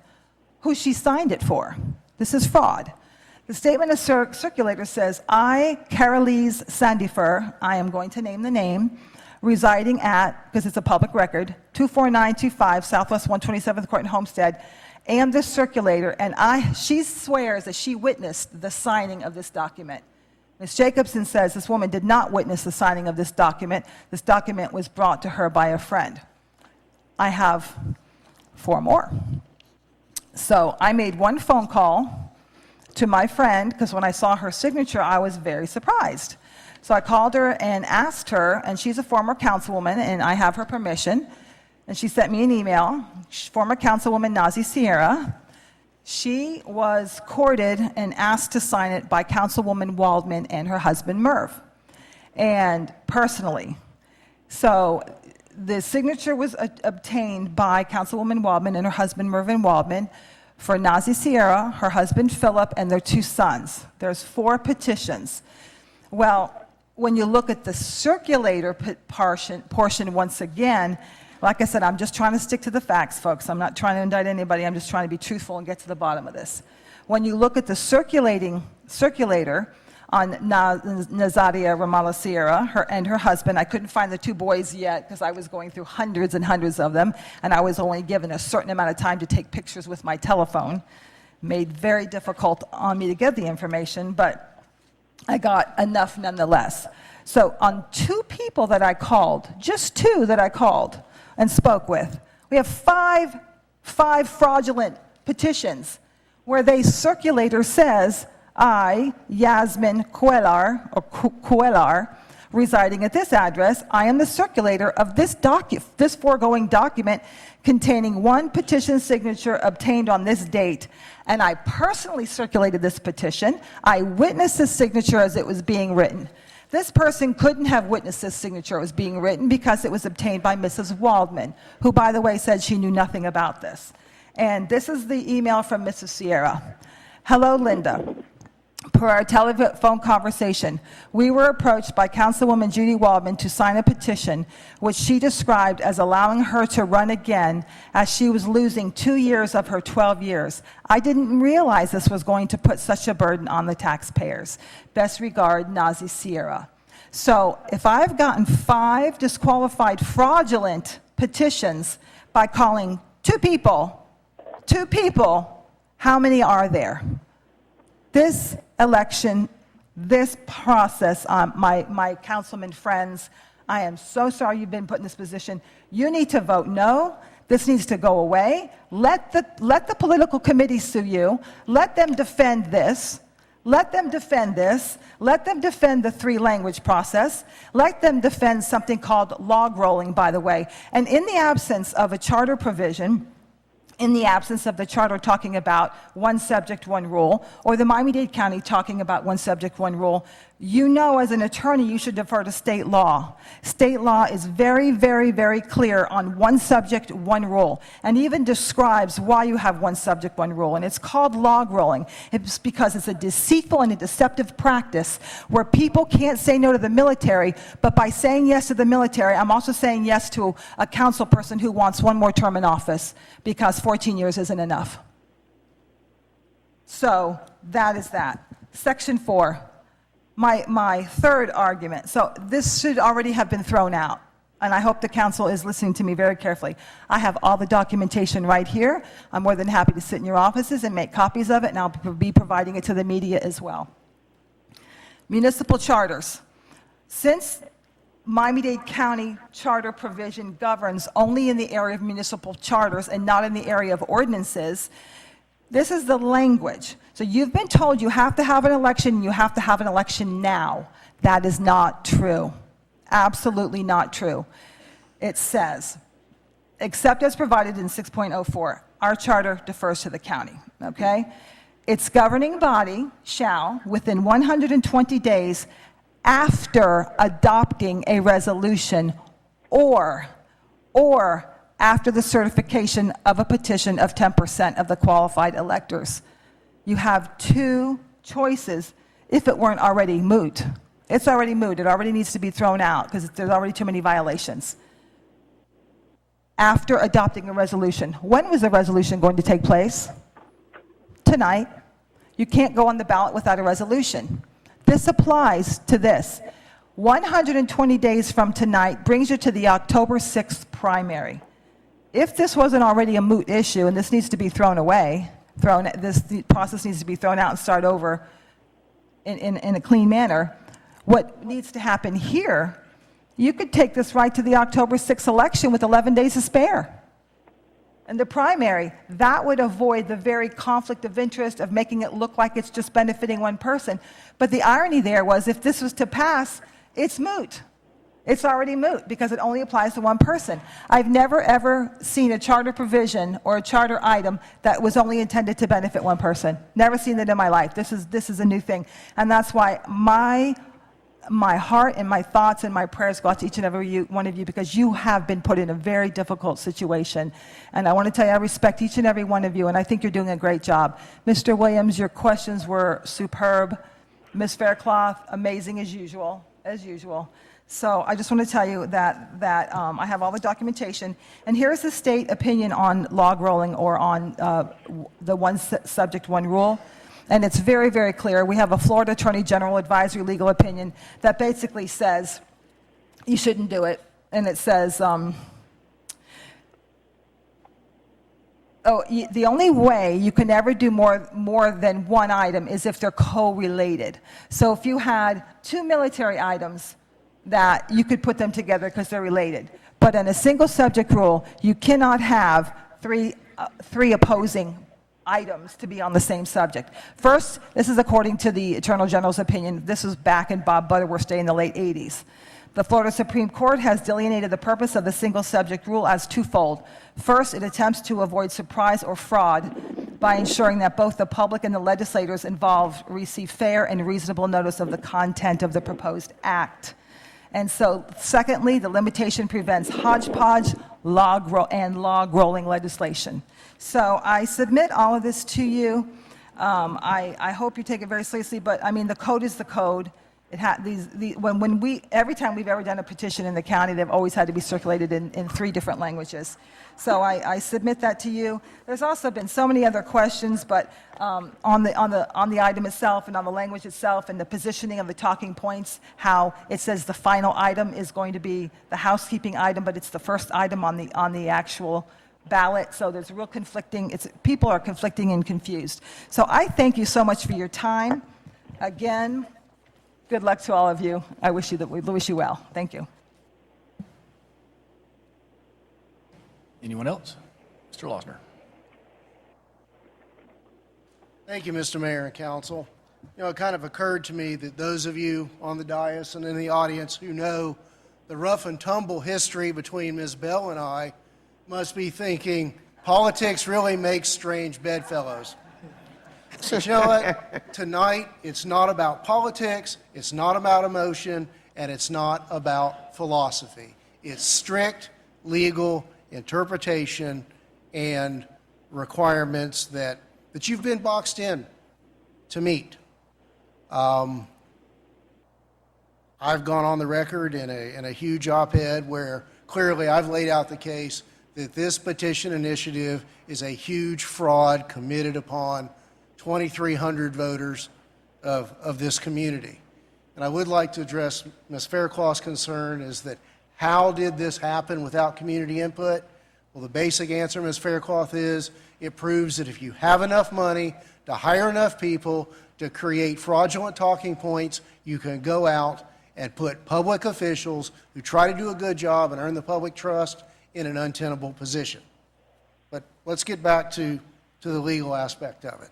who she signed it for. This is fraud. The statement of circulator says, I, Carolise Sandifer, I am going to name the name, residing at, because it's a public record, 24925 Southwest 127th Court in Homestead, am the circulator, and she swears that she witnessed the signing of this document. Ms. Jacobson says this woman did not witness the signing of this document. This document was brought to her by a friend. I have 4 more. So I made one phone call to my friend, because when I saw her signature, I was very surprised. So I called her and asked her, and she's a former councilwoman, and I have her permission, and she sent me an email. Former Councilwoman Nazi Sierra. She was courted and asked to sign it by Councilwoman Waldman and her husband Merv, and personally. So the signature was obtained by Councilwoman Waldman and her husband Mervyn Waldman for Nazi Sierra, her husband Philip, and their 2 sons. There's 4 petitions. Well, when you look at the circulator portion once again, like I said, I'm just trying to stick to the facts, folks. I'm not trying to indict anybody. I'm just trying to be truthful and get to the bottom of this. When you look at the circulator on Nazaria Ramallah Sierra and her husband, I couldn't find the 2 boys yet because I was going through hundreds and hundreds of them, and I was only given a certain amount of time to take pictures with my telephone. Made very difficult on me to get the information, but I got enough nonetheless. So on 2 people that I called, just 2 that I called and spoke with, we have five fraudulent petitions where the circulator says, I, Yasmin Cuellar, residing at this address, I am the circulator of this foregoing document containing 1 petition signature obtained on this date. And I personally circulated this petition. I witnessed this signature as it was being written. This person couldn't have witnessed this signature as being written because it was obtained by Mrs. Waldman, who, by the way, said she knew nothing about this. And this is the email from Mrs. Sierra. Hello, Linda. Per our telephone conversation, we were approached by Councilwoman Judy Waldman to sign a petition which she described as allowing her to run again as she was losing 2 years of her 12 years. I didn't realize this was going to put such a burden on the taxpayers. Best regard, Nazi Sierra. So if I've gotten 5 disqualified fraudulent petitions by calling 2 people, how many are there? This election, this process, my councilman friends, I am so sorry you've been put in this position. You need to vote no. This needs to go away. Let the political committee sue you. Let them defend this. Let them defend this. Let them defend the 3-language process. Let them defend something called log rolling, by the way. And in the absence of a charter provision, in the absence of the charter talking about 1 subject, 1 rule, or the Miami-Dade County talking about 1 subject, 1 rule, you know as an attorney you should defer to state law. State law is very, very, very clear on 1 subject, 1 rule, and even describes why you have 1 subject, 1 rule, and it's called log rolling. It's because it's a deceitful and a deceptive practice where people can't say no to the military, but by saying yes to the military, I'm also saying yes to a council person who wants 1 more term in office because 14 years isn't enough. So that is that. Section 4. My 3rd argument. So this should already have been thrown out. and I hope the council is listening to me very carefully. I have all the documentation right here. I'm more than happy to sit in your offices and make copies of it, and I'll be providing it to the media as well. Municipal charters. Since Miami-Dade County charter provision governs only in the area of municipal charters and not in the area of ordinances, this is the language. So you've been told you have to have an election, and you have to have an election now. That is not true. Absolutely not true. It says, except as provided in 6.04, our charter defers to the county, okay? Its governing body shall, within 120 days after adopting a resolution or after the certification of a petition of 10% of the qualified electors. You have two choices if it weren't already moot. It's already moot. It already needs to be thrown out because there's already too many violations. After adopting a resolution. When was the resolution going to take place? Tonight. You can't go on the ballot without a resolution. This applies to this. 120 days from tonight brings you to the October 6th primary. If this wasn't already a moot issue and this needs to be thrown away, the process needs to be thrown out and start over in a clean manner, what needs to happen here, you could take this right to the October 6th election with 11 days to spare. And the primary, that would avoid the very conflict of interest of making it look like it's just benefiting one person. But the irony there was if this was to pass, it's moot. It's already moot because it only applies to one person. I've never ever seen a charter provision or a charter item that was only intended to benefit one person. Never seen it in my life. This is a new thing. And that's why my heart and my thoughts and my prayers go out to each and every one of you because you have been put in a very difficult situation. And I want to tell you, I respect each and every one of you, and I think you're doing a great job. Mr. Williams, your questions were superb. Ms. Faircloth, amazing as usual, So I just want to tell you that I have all the documentation. And here's the state opinion on log rolling or on the one subject, one rule. And it's very, very clear. We have a Florida Attorney General advisory legal opinion that basically says you shouldn't do it. And it says, the only way you can ever do more than one item is if they're co-related. So if you had two military items, that you could put them together because they're related. But in a single subject rule, you cannot have three opposing items to be on the same subject. First, this is according to the Attorney General's opinion. This was back in Bob Butterworth's day in the late 80s. The Florida Supreme Court has delineated the purpose of the single subject rule as twofold. First, it attempts to avoid surprise or fraud by ensuring that both the public and the legislators involved receive fair and reasonable notice of the content of the proposed act. And so, secondly, the limitation prevents hodgepodge log rolling legislation. So I submit all of this to you. I hope you take it very seriously, but I mean, the code is the code. Every time we've ever done a petition in the county, they've always had to be circulated in 3 different languages. So I submit that to you. There's also been so many other questions, but on the item itself and on the language itself and the positioning of the talking points, how it says the final item is going to be the housekeeping item, but it's the first item on the actual ballot. So there's real conflicting. People are conflicting and confused. So I thank you so much for your time. Again, good luck to all of you. I wish you well. Thank you. Anyone else? Mr. Losner. Thank you, Mr. Mayor and Council. You know, it kind of occurred to me that those of you on the dais and in the audience who know the rough and tumble history between Ms. Bell and I must be thinking, politics really makes strange bedfellows. So you know what? Tonight, it's not about politics, it's not about emotion, and it's not about philosophy. It's strict legal interpretation and requirements that you've been boxed in to meet. I've gone on the record in a huge op-ed where clearly I've laid out the case that this petition initiative is a huge fraud committed upon 2,300 voters of this community. And I would like to address Ms. Fairclough's concern is that How did this happen without community input? Well, the basic answer, Ms. Faircloth, is it proves that if you have enough money to hire enough people to create fraudulent talking points, you can go out and put public officials who try to do a good job and earn the public trust in an untenable position. But let's get back to the legal aspect of it.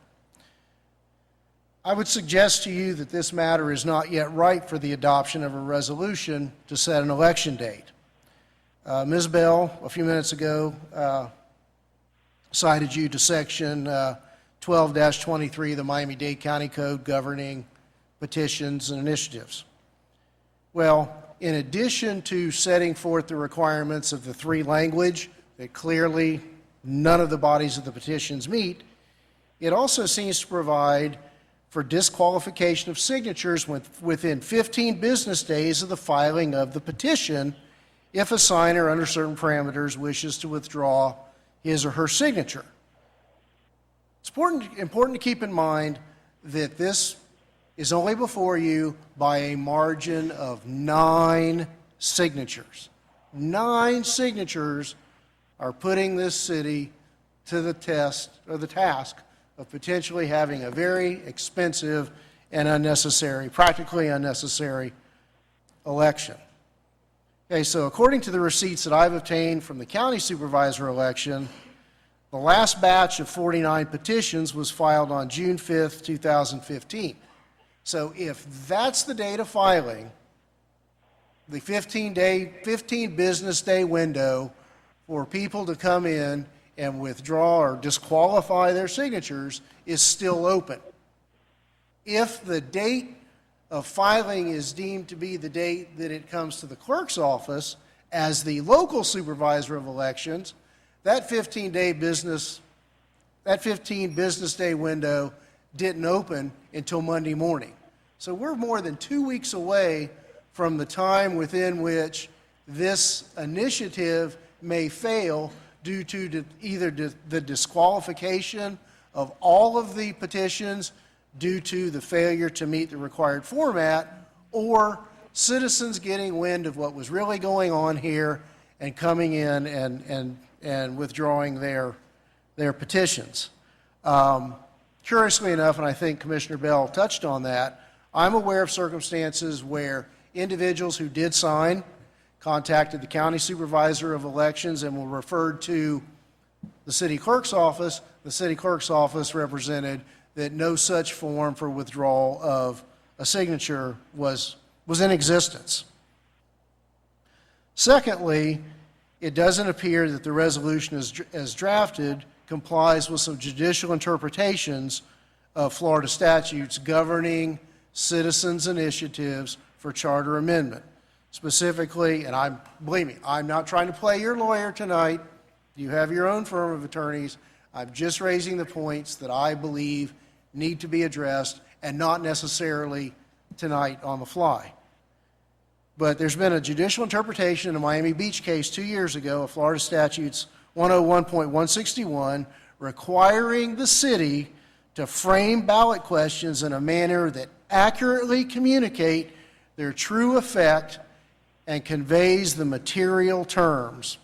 I would suggest to you that this matter is not yet ripe for the adoption of a resolution to set an election date. Ms. Bell, a few minutes ago, cited you to Section 12-23 of the Miami-Dade County Code governing petitions and initiatives. Well, in addition to setting forth the requirements of the three language that clearly none of the bodies of the petitions meet, it also seems to provide for disqualification of signatures within 15 business days of the filing of the petition if a signer under certain parameters wishes to withdraw his or her signature. It's important to keep in mind that this is only before you by a margin of 9 signatures. 9 signatures are putting this city to the test, or the task, of potentially having a very expensive and unnecessary, practically unnecessary election. Okay, so according to the receipts that I've obtained from the county supervisor election, the last batch of 49 petitions was filed on June 5th, 2015. So if that's the date of filing, the 15 business day window for people to come in and withdraw or disqualify their signatures is still open. If the date of filing is deemed to be the date that it comes to the clerk's office as the local supervisor of elections, that 15 business day window didn't open until Monday morning. So we're more than 2 weeks away from the time within which this initiative may fail due to either the disqualification of all of the petitions due to the failure to meet the required format, or citizens getting wind of what was really going on here and coming in and withdrawing their petitions. Curiously enough, and I think Commissioner Bell touched on that, I'm aware of circumstances where individuals who did sign contacted the county supervisor of elections and were referred to the city clerk's office. The city clerk's office represented that no such form for withdrawal of a signature was in existence. Secondly, it doesn't appear that the resolution as drafted complies with some judicial interpretations of Florida statutes governing citizens' initiatives for charter amendment. Specifically, and believe me, I'm not trying to play your lawyer tonight. You have your own firm of attorneys. I'm just raising the points that I believe need to be addressed, and not necessarily tonight on the fly. But there's been a judicial interpretation in the Miami Beach case 2 years ago of Florida Statutes 101.161 requiring the city to frame ballot questions in a manner that accurately communicate their true effect and conveys the material terms.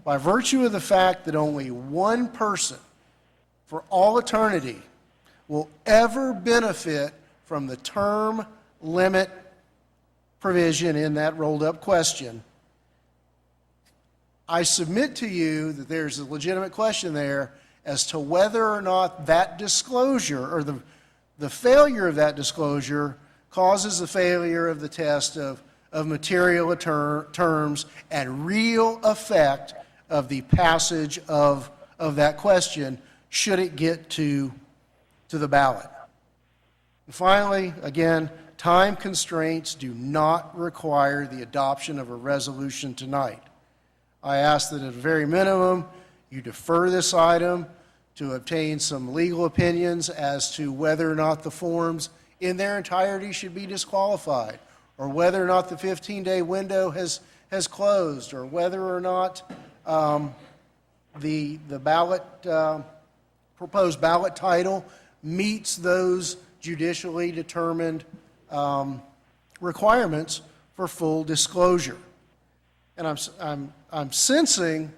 By virtue of the fact that only one person for all eternity will ever benefit from the term limit provision in that rolled up question, I submit to you that there's a legitimate question there as to whether or not that disclosure, or the failure of that disclosure, causes the failure of the test of material terms and real effect of the passage of that question should it get to the ballot. And finally, again, time constraints do not require the adoption of a resolution tonight. I ask that at a very minimum, you defer this item to obtain some legal opinions as to whether or not the forms in their entirety should be disqualified, or whether or not the 15-day window has closed, or whether or not the ballot, proposed ballot title meets those judicially determined requirements for full disclosure. And I'm sensing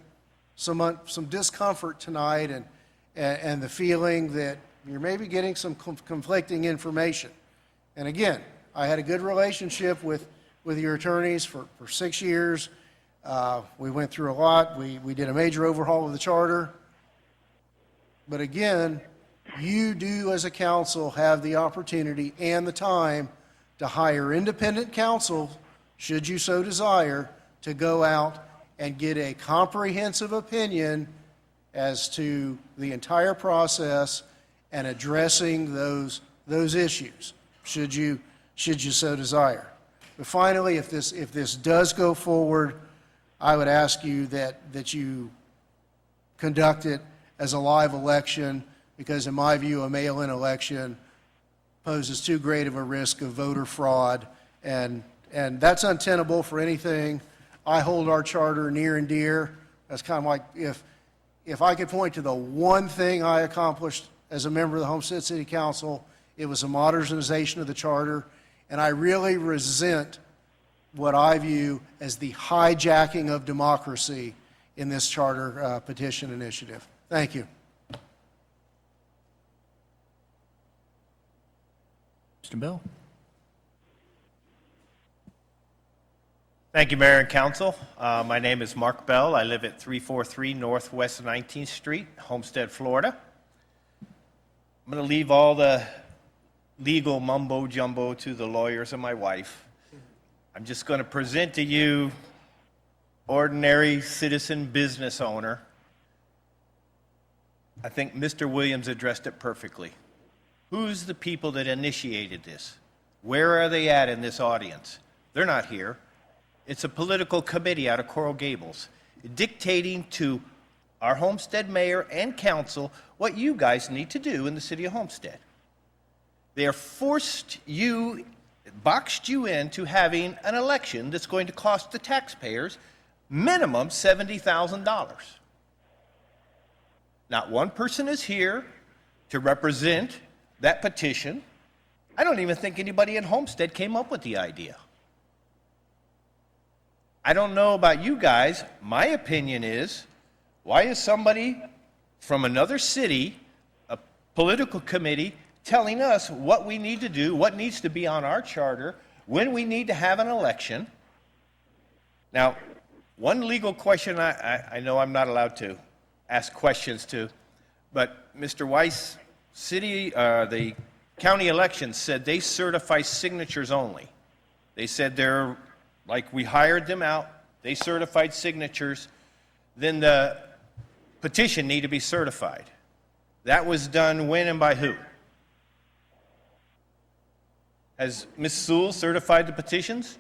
some discomfort tonight and the feeling that you're maybe getting some conflicting information. And again, I had a good relationship with your attorneys for 6 years. We went through a lot. We did a major overhaul of the charter. But again, you do as a council have the opportunity and the time to hire independent counsel, should you so desire, to go out and get a comprehensive opinion as to the entire process and addressing those issues, should you so desire. But finally, if this does go forward, I would ask you that you conduct it as a live election, because in my view, a mail-in election poses too great of a risk of voter fraud, and that's untenable for anything. I hold our charter near and dear. That's kind of like if I could point to the one thing I accomplished as a member of the Homestead City Council, it was a modernization of the charter, and I really resent what I view as the hijacking of democracy in this charter petition initiative. Thank you. Mr. Bell? Thank you, Mayor and Council. My name is Mark Bell. I live at 343 Northwest 19th Street, Homestead, Florida. I'm going to leave all the legal mumbo-jumbo to the lawyers and my wife. I'm just going to present to you ordinary citizen business owner. I think Mr. Williams addressed it perfectly. Who's the people that initiated this? Where are they at in this audience? They're not here. It's a political committee out of Coral Gables dictating to our Homestead mayor and council what you guys need to do in the city of Homestead. They are boxed you into having an election that's going to cost the taxpayers minimum $70,000. Not one person is here to represent that petition. I don't even think anybody at Homestead came up with the idea. I don't know about you guys. My opinion is, why is somebody from another city, a political committee, telling us what we need to do, what needs to be on our charter, when we need to have an election? Now, one legal question I know I'm not allowed to ask questions to, but Mr. Weiss, the county elections said they certify signatures only. They said they're, like, we hired them out, they certified signatures, then the petition need to be certified. That was done when and by who? Has Ms. Sewell certified the petitions?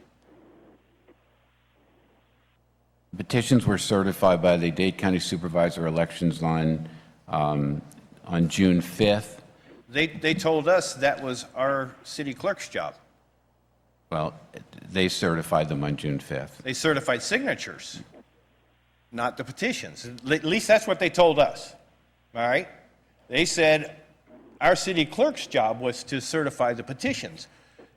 Petitions were certified by the Dade County Supervisor Elections on June 5th. They told us that was our city clerk's job. Well, they certified them on June 5th. They certified signatures, not the petitions. At least that's what they told us, all right? They said our city clerk's job was to certify the petitions.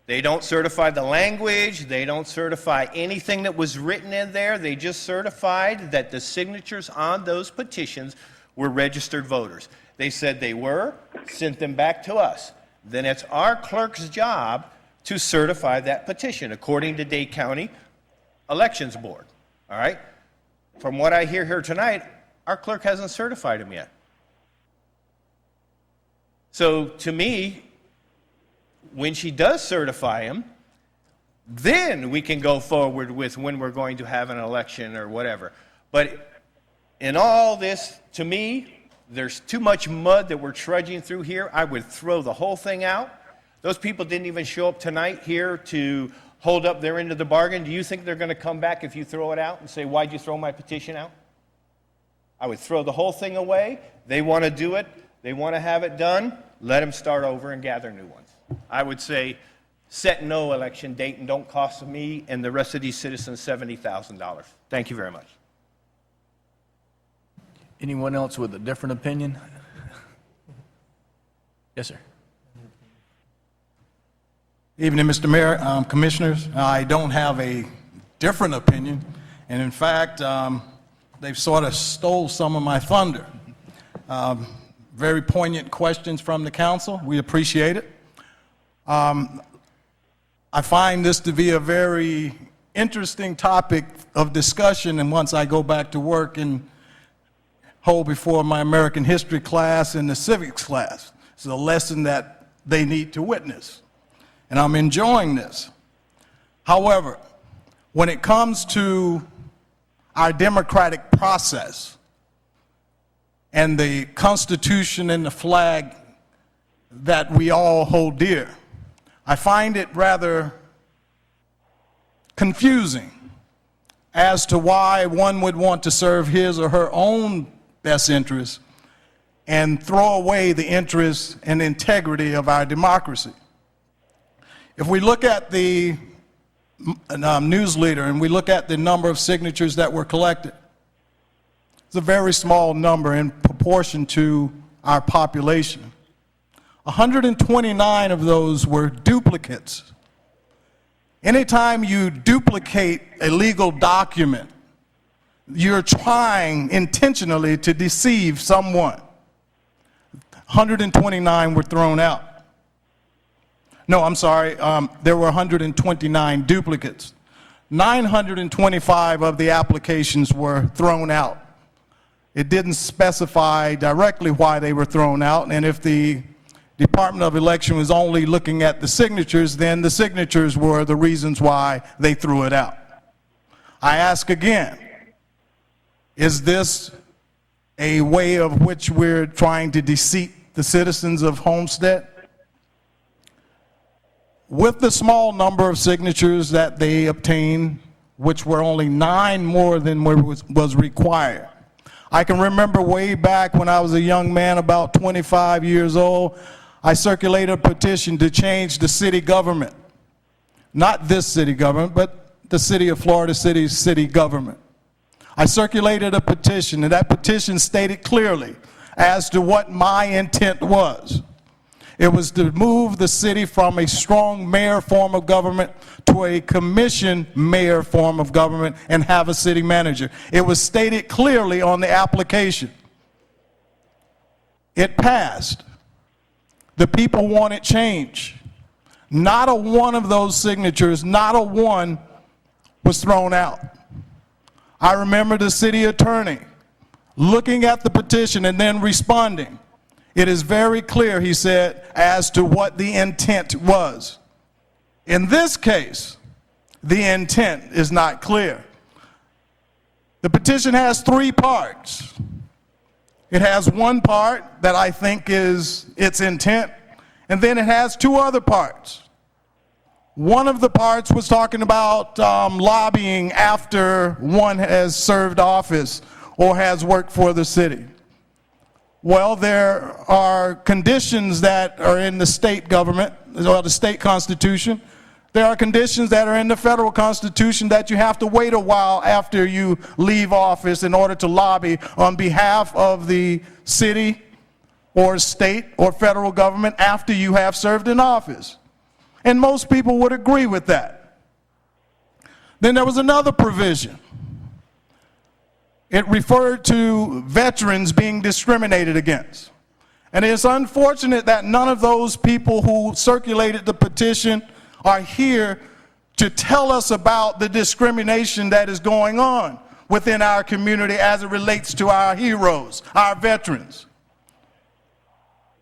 They don't certify the language. They don't certify anything that was written in there. They just certified that the signatures on those petitions were registered voters. They said they were, sent them back to us. Then it's our clerk's job to certify that petition, according to Dade County Elections Board, all right? From what I hear here tonight, our clerk hasn't certified them yet. So to me, when she does certify them, then we can go forward with when we're going to have an election or whatever. But in all this, to me, there's too much mud that we're trudging through here. I would throw the whole thing out. Those people didn't even show up tonight here to hold up their end of the bargain. Do you think they're going to come back if you throw it out and say, why'd you throw my petition out? I would throw the whole thing away. They want to do it. They want to have it done. Let them start over and gather new ones. I would say set no election date and don't cost me and the rest of these citizens $70,000. Thank you very much. Anyone else with a different opinion? Yes, sir. Evening, Mr. Mayor, Commissioners. I don't have a different opinion, and in fact, they've sort of stole some of my thunder. Very poignant questions from the council. We appreciate it. I find this to be a very interesting topic of discussion, and once I go back to work and hold before my American history class and the civics class, it's a lesson that they need to witness. And I'm enjoying this. However, when it comes to our democratic process and the Constitution and the flag that we all hold dear, I find it rather confusing as to why one would want to serve his or her own best interests and throw away the interests and integrity of our democracy. If we look at the news leader and we look at the number of signatures that were collected, it's a very small number in proportion to our population. 129 of those were duplicates. Anytime you duplicate a legal document, you're trying intentionally to deceive someone. 129 were thrown out. No, I'm sorry, there were 129 duplicates. 925 of the applications were thrown out. It didn't specify directly why they were thrown out, and if the Department of Election was only looking at the signatures, then the signatures were the reasons why they threw it out. I ask again, is this a way of which we're trying to deceive the citizens of Homestead? With the small number of signatures that they obtained, which were only 9 more than was required. I can remember way back when I was a young man, about 25 years old, I circulated a petition to change the city government. Not this city government, but the city of Florida City's city government. I circulated a petition, and that petition stated clearly as to what my intent was. It was to move the city from a strong mayor form of government to a commission mayor form of government and have a city manager. It was stated clearly on the application. It passed. The people wanted change. Not a one of those signatures, not a one was thrown out. I remember the city attorney looking at the petition and then responding. It is very clear, he said, as to what the intent was. In this case, the intent is not clear. The petition has 3 parts. It has one part that I think is its intent, and then it has 2 other parts. One of the parts was talking about lobbying after one has served office or has worked for the city. Well, there are conditions that are in the state government, or the state constitution. There are conditions that are in the federal constitution that you have to wait a while after you leave office in order to lobby on behalf of the city or state or federal government after you have served in office. And most people would agree with that. Then there was another provision. It referred to veterans being discriminated against. And it's unfortunate that none of those people who circulated the petition are here to tell us about the discrimination that is going on within our community as it relates to our heroes, our veterans.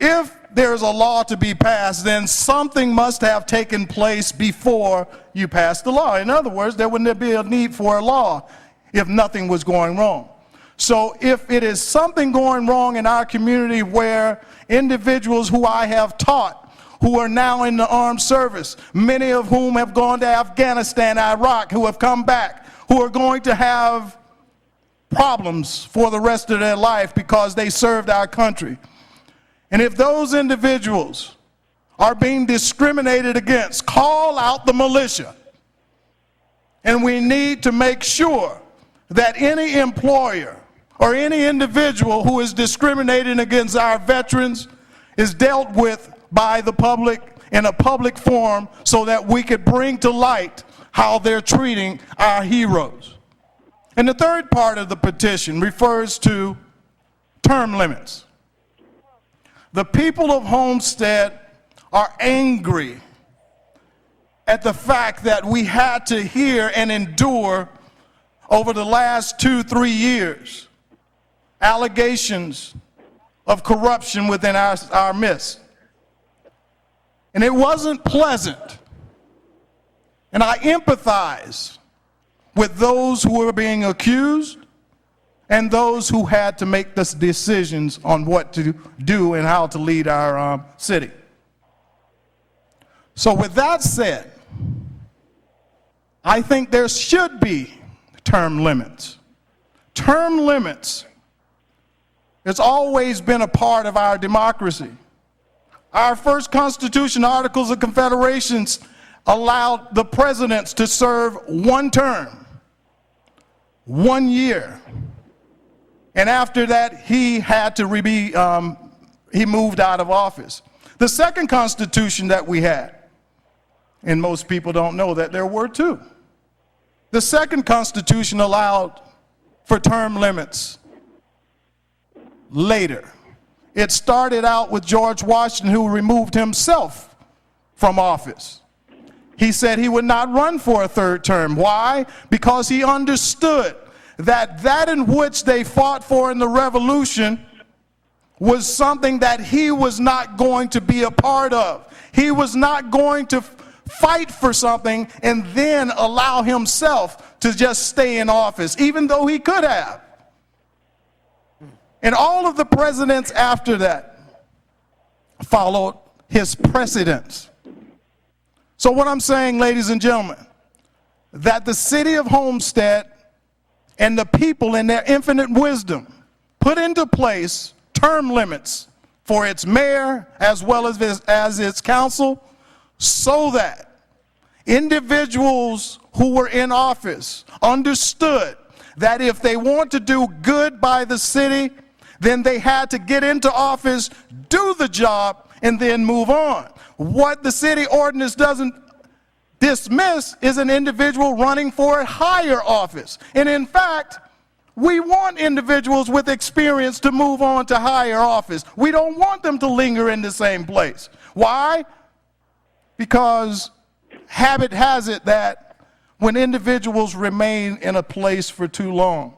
If there's a law to be passed, then something must have taken place before you pass the law. In other words, there wouldn't be a need for a law if nothing was going wrong. So if it is something going wrong in our community where individuals who I have taught, who are now in the armed service, many of whom have gone to Afghanistan, Iraq, who have come back, who are going to have problems for the rest of their life because they served our country. And if those individuals are being discriminated against, call out the militia. And we need to make sure that any employer or any individual who is discriminating against our veterans is dealt with by the public in a public forum so that we could bring to light how they're treating our heroes. And the third part of the petition refers to term limits. The people of Homestead are angry at the fact that we had to hear and endure over the last 2-3 years allegations of corruption within our midst. And it wasn't pleasant. And I empathize with those who were being accused and those who had to make the decisions on what to do and how to lead our city. So with that said, I think there should be term limits. Term limits has always been a part of our democracy. Our first Constitution, Articles of Confederation, allowed the presidents to serve one term, 1 year. And after that, he had to he moved out of office. The second Constitution that we had, and most people don't know that there were two. The second Constitution allowed for term limits later. It started out with George Washington, who removed himself from office. He said he would not run for a third term. Why? Because he understood that in which they fought for in the Revolution was something that he was not going to be a part of. He was not going to fight for something and then allow himself to just stay in office, even though he could have. And all of the presidents after that followed his precedents. So what I'm saying, ladies and gentlemen, that the city of Homestead and the people in their infinite wisdom put into place term limits for its mayor as well as its council, so that individuals who were in office understood that if they want to do good by the city, then they had to get into office, do the job, and then move on. What the city ordinance doesn't dismiss is an individual running for a higher office. And in fact, we want individuals with experience to move on to higher office. We don't want them to linger in the same place. Why? Because habit has it that when individuals remain in a place for too long,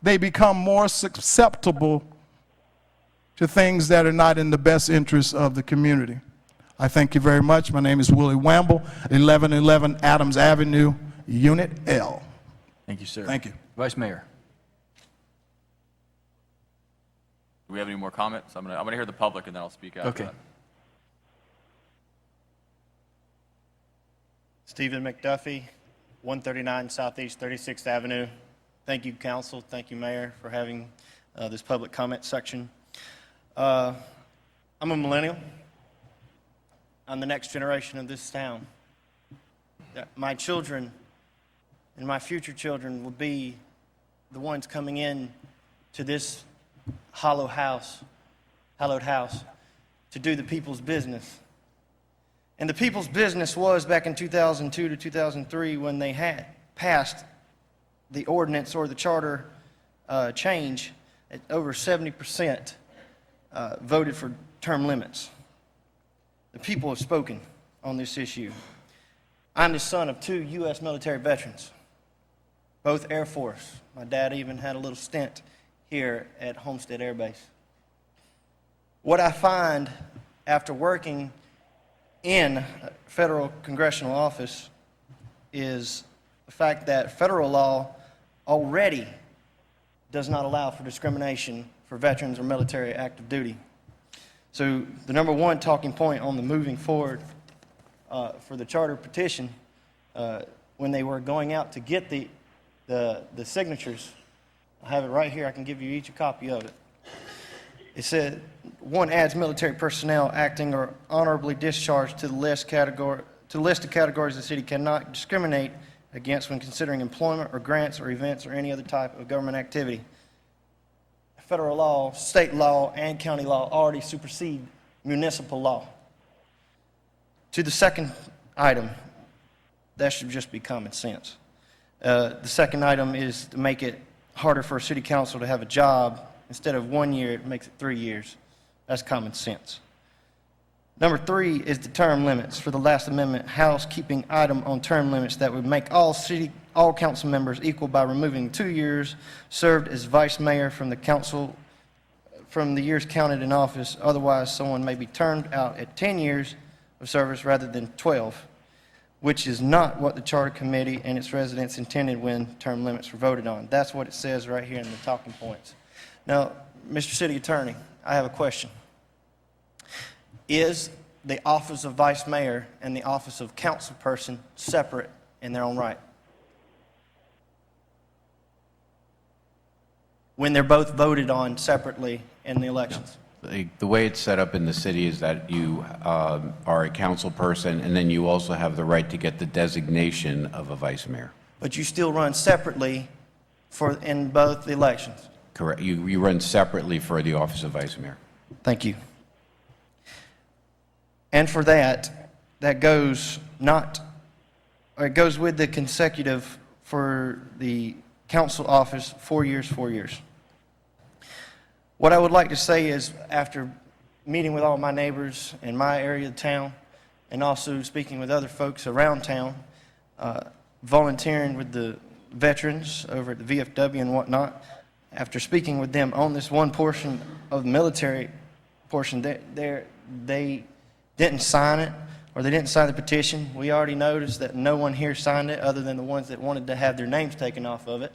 they become more susceptible to things that are not in the best interest of the community. I thank you very much. My name is Willie Wamble, 1111 Adams Avenue, Unit L. Thank you, sir. Thank you. Vice Mayor. Do we have any more comments? I'm gonna hear the public and then I'll speak after Okay. that. Stephen McDuffie, 139 Southeast 36th Avenue. Thank you, council. Thank you, Mayor, for having this public comment section. I'm a millennial. I'm the next generation of this town. My children and my future children will be the ones coming in to this hallowed house to do the people's business. And the people's business was back in 2002 to 2003 when they had passed the ordinance or the charter change. At over 70% voted for term limits. The people have spoken on this issue. I'm the son of 2 U.S. military veterans, both Air Force. My dad even had a little stint here at Homestead Air Base. What I find after working in federal congressional office is the fact that federal law already does not allow for discrimination for veterans or military active duty. So the number one talking point on the moving forward for the charter petition, when they were going out to get the signatures, I have it right here, I can give you each a copy of it. It said, one adds military personnel acting or honorably discharged to the list of categories the city cannot discriminate against when considering employment or grants or events or any other type of government activity. Federal law, state law, and county law already supersede municipal law. To the second item, that should just be common sense. The second item is to make it harder for a city council to have a job. Instead of 1 year, it makes it 3 years. That's common sense. Number 3 is the term limits. For the last amendment, housekeeping item on term limits that would make all council members equal by removing 2 years served as vice mayor from the council from the years counted in office. Otherwise, someone may be turned out at 10 years of service rather than 12, which is not what the Charter Committee and its residents intended when term limits were voted on. That's what it says right here in the talking points. Now, Mr. City Attorney, I have a question. Is the office of vice mayor and the office of councilperson separate in their own right? When they're both voted on separately in the elections? The way it's set up in the city is that you are a council person, and then you also have the right to get the designation of a vice mayor. But you still run separately in both elections? Correct. You run separately for the office of vice mayor. Thank you. And for that goes it goes with the consecutive for the council office, 4 years, 4 years. What I would like to say is, after meeting with all my neighbors in my area of town, and also speaking with other folks around town, volunteering with the veterans over at the VFW and whatnot, after speaking with them on this one portion of the military portion, they didn't sign it, or they didn't sign the petition. We already noticed that no one here signed it other than the ones that wanted to have their names taken off of it.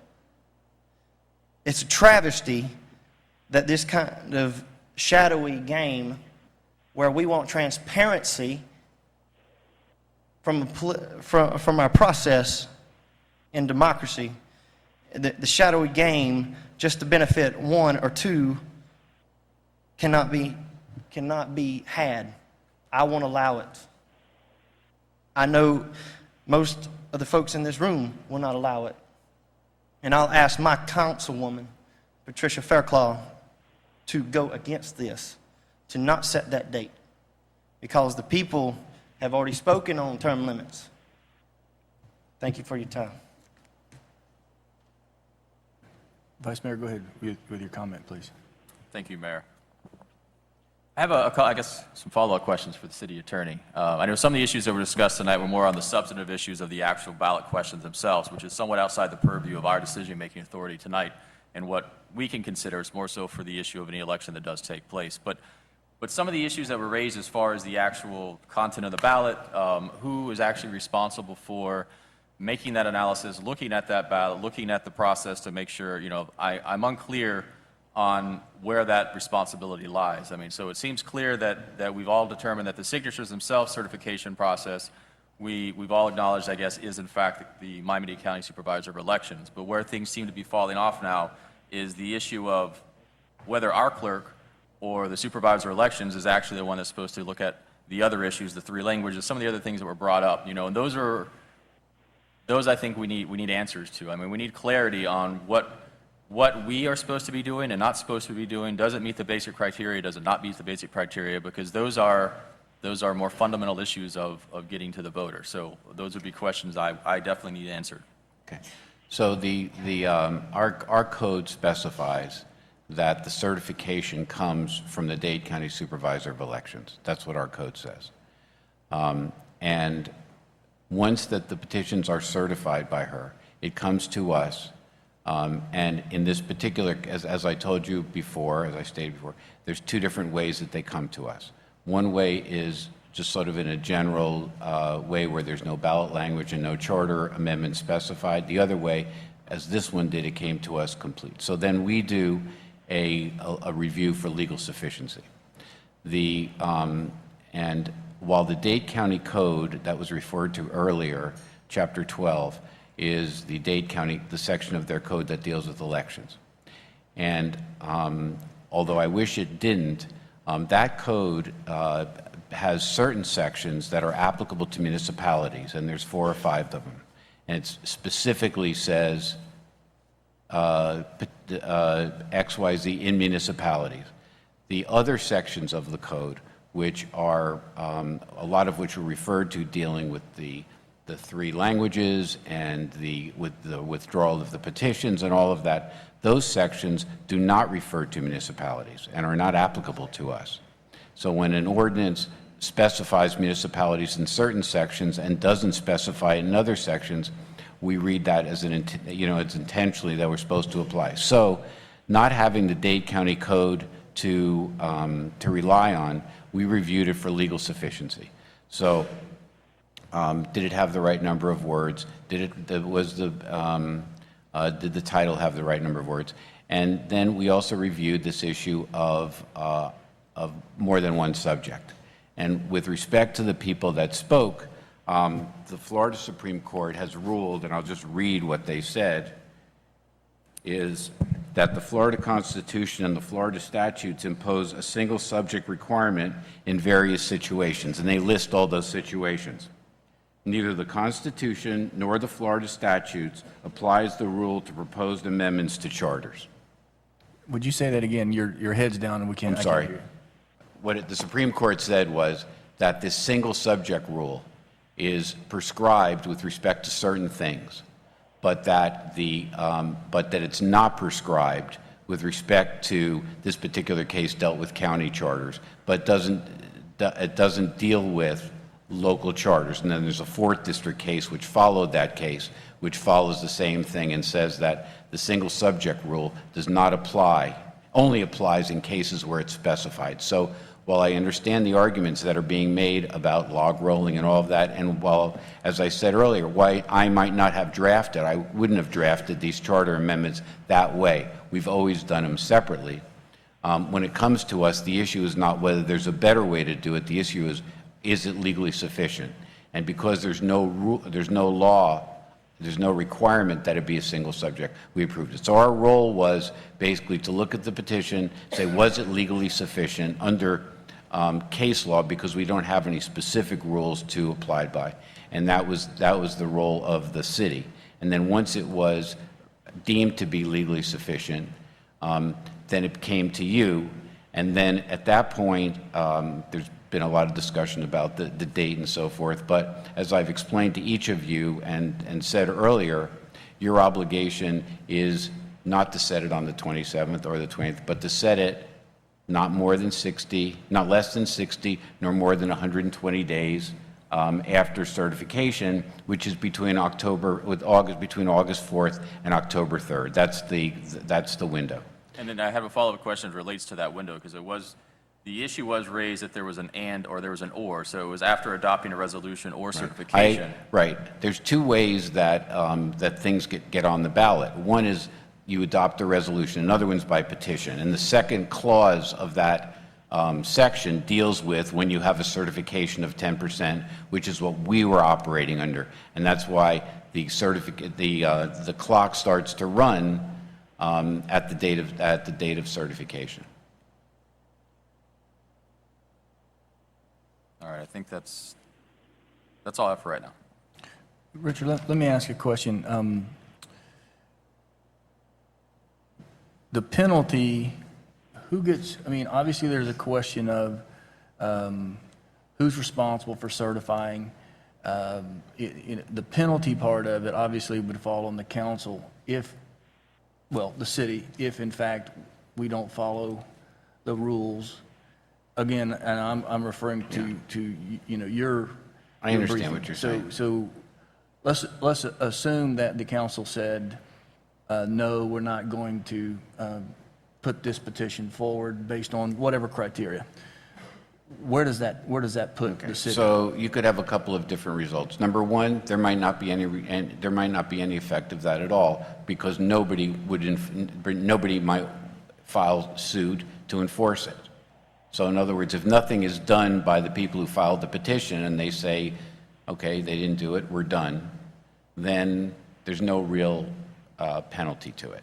It's a travesty that this kind of shadowy game, where we want transparency from our process in democracy, the shadowy game just to benefit one or two cannot be had. I won't allow it. I know most of the folks in this room will not allow it. And I'll ask my councilwoman, Patricia Fairclough, to go against this, to not set that date, because the people have already spoken on term limits. Thank you for your time. Vice Mayor, go ahead with your comment, please. Thank you, Mayor. I have, I guess, some follow-up questions for the city attorney. I know some of the issues that were discussed tonight were more on the substantive issues of the actual ballot questions themselves, which is somewhat outside the purview of our decision-making authority tonight, and what we can consider is more so for the issue of any election that does take place. But some of the issues that were raised as far as the actual content of the ballot, who is actually responsible for making that analysis, looking at that ballot, looking at the process to make sure, I'm unclear on where that responsibility lies. I mean, so it seems clear that we've all determined that the signatures themselves certification process, we've all acknowledged, I guess, is in fact the Miami-Dade County Supervisor of Elections. But where things seem to be falling off now is the issue of whether our clerk or the Supervisor of Elections is actually the one that's supposed to look at the other issues, the 3 languages, some of the other things that were brought up, and those I think we need answers to. I mean, we need clarity on what we are supposed to be doing and not supposed to be doing. Does it meet the basic criteria? Does it not meet the basic criteria? Because those are more fundamental issues of getting to the voter. So those would be questions I definitely need answered. Okay. So our code specifies that the certification comes from the Dade County Supervisor of Elections. That's what our code says. And once that the petitions are certified by her, it comes to us. And in this particular, as I told you before, as I stated before, there's 2 different ways that they come to us. One way is just sort of in a general way where there's no ballot language and no charter amendment specified. The other way, as this one did, it came to us complete. So then we do a review for legal sufficiency. And while the Dade County Code that was referred to earlier, Chapter 12, is the Dade County, the section of their code that deals with elections. And although I wish it didn't, that code has certain sections that are applicable to municipalities, and there's 4 or 5 of them. And it specifically says XYZ in municipalities. The other sections of the code which are, a lot of which are referred to dealing with the 3 languages and with the withdrawal of the petitions and all of that, those sections do not refer to municipalities and are not applicable to us. So when an ordinance specifies municipalities in certain sections and doesn't specify in other sections, we read that as it's intentionally that we're supposed to apply. So not having the Dade County Code to rely on, we reviewed it for legal sufficiency. So did it have the right number of words? Did the title have the right number of words? And then we also reviewed this issue of more than one subject. And with respect to the people that spoke, the Florida Supreme Court has ruled, and I'll just read what they said, is that the Florida Constitution and the Florida statutes impose a single subject requirement in various situations, and they list all those situations. Neither the Constitution nor the Florida statutes applies the rule to proposed amendments to charters. Would you say that again? Your head's down and we can't. I'm sorry. What the Supreme Court said was that this single subject rule is prescribed with respect to certain things, but that it's not prescribed with respect to this particular case dealt with county charters, but it doesn't deal with local charters. And then there's a 4th District case which followed that case, which follows the same thing and says that the single subject rule does not apply, only applies in cases where it's specified. So while I understand the arguments that are being made about log rolling and all of that, and while, as I said earlier, why I might not have drafted, I wouldn't have drafted these charter amendments that way. We've always done them separately. When it comes to us, the issue is not whether there's a better way to do it. The issue is it legally sufficient? And because there's no law, there's no requirement that it be a single subject, we approved it. So our role was basically to look at the petition, say, was it legally sufficient under case law, because we don't have any specific rules to apply by. And that was the role of the city. And then once it was deemed to be legally sufficient, then it came to you. And then at that point, there's been a lot of discussion about the date and so forth. But as I've explained to each of you and said earlier, your obligation is not to set it on the 27th or the 20th, but to set it not less than 60, nor more than 120 days after certification, which is between August 4th and October 3rd. That's the window. And then I have a follow-up question that relates to that window, because the issue was raised that there was an and or there was an or, so it was after adopting a resolution or certification. Right. There's 2 ways that things get on the ballot. One is you adopt a resolution. Another one's by petition. And the second clause of that section deals with when you have a certification of 10%, which is what we were operating under. And that's why the clock starts to run at the date of certification. All right, I think that's all I have for right now. Richard, let me ask you a question. The penalty, obviously there's a question of who's responsible for certifying. The penalty part of it obviously would fall on the council the city, if in fact we don't follow the rules. Again, and I'm referring to your. I understand what you're saying. So let's assume that the council said, no, we're not going to put this petition forward based on whatever criteria. Where does that put the city? So you could have a couple of different results. Number one, there might not be any effect of that at all, because nobody might file suit to enforce it. So in other words, if nothing is done by the people who filed the petition and they say, okay, they didn't do it, we're done, then there's no real penalty to it.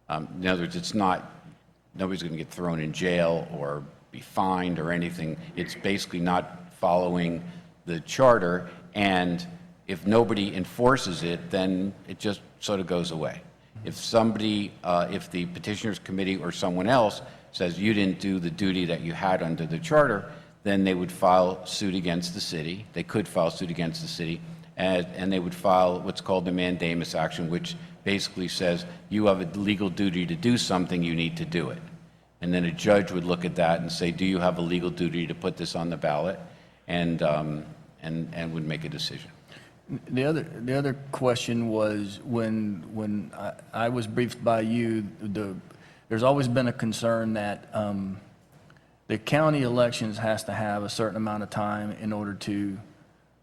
In other words, nobody's going to get thrown in jail or be fined or anything. It's basically not following the charter, and if nobody enforces it, then it just sort of goes away. If the petitioner's committee or someone else says you didn't do the duty that you had under the charter, then they would file suit against the city. They could file suit against the city, and they would file what's called a mandamus action, which basically says you have a legal duty to do something, you need to do it. And then a judge would look at that and say, do you have a legal duty to put this on the ballot? And would make a decision. The other question was when I was briefed by you, there's always been a concern that the county elections has to have a certain amount of time in order to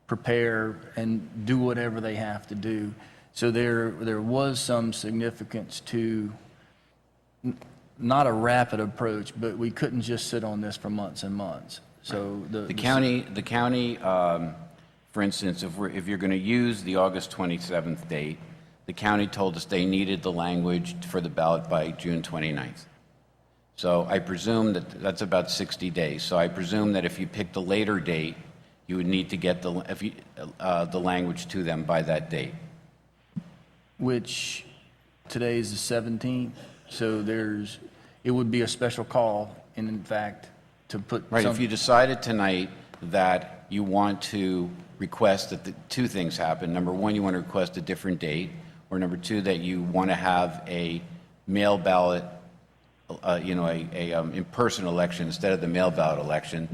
prepare and do whatever they have to do. So there was some significance to not a rapid approach, but we couldn't just sit on this for months and months. So the county, for instance, if you're going to use the August 27th date, the county told us they needed the language for the ballot by June 29th. So I presume that that's about 60 days. So I presume that if you picked a later date, you would need to get the language to them by that date. Which today is the 17th, so it would be a special call, and in fact, to put Right, some. if you decided tonight that you want to request that the two things happen. Number one, you want to request a different date, or number two, that you want to have a mail ballot, in-person election instead of the mail ballot election.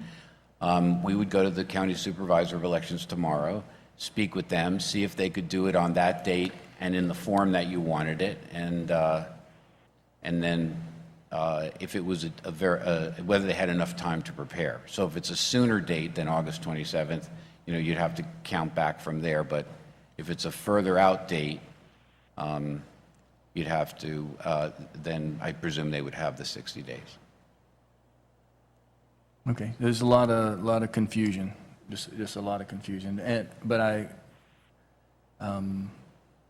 We would go to the county supervisor of elections tomorrow, speak with them, see if they could do it on that date and in the form that you wanted it, and then if it was whether they had enough time to prepare. So if it's a sooner date than August 27th, you'd have to count back from there. But if it's a further out date, you'd have to, then I presume they would have the 60 days. Okay, there's a lot of confusion, just a lot of confusion. But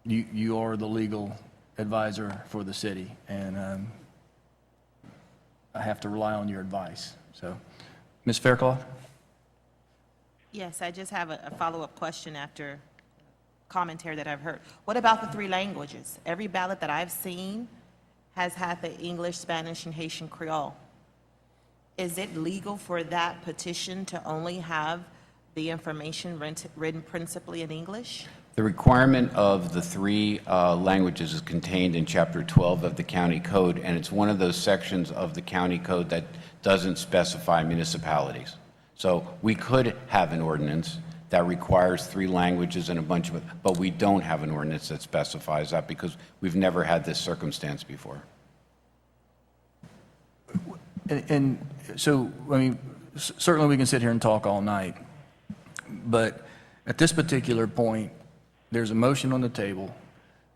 you are the legal advisor for the city, and I have to rely on your advice. So, Ms. Faircloth? Yes, I just have a follow-up question after commentary that I've heard. What about the three languages? Every ballot that I've seen has had the English, Spanish, and Haitian Creole. Is it legal for that petition to only have the information written principally in English? The requirement of the three languages is contained in Chapter 12 of the County Code, and it's one of those sections of the County Code that doesn't specify municipalities. So we could have an ordinance that requires three languages and a bunch of it, but we don't have an ordinance that specifies that because we've never had this circumstance before. And so, I mean, certainly we can sit here and talk all night, but at this particular point, there's a motion on the table.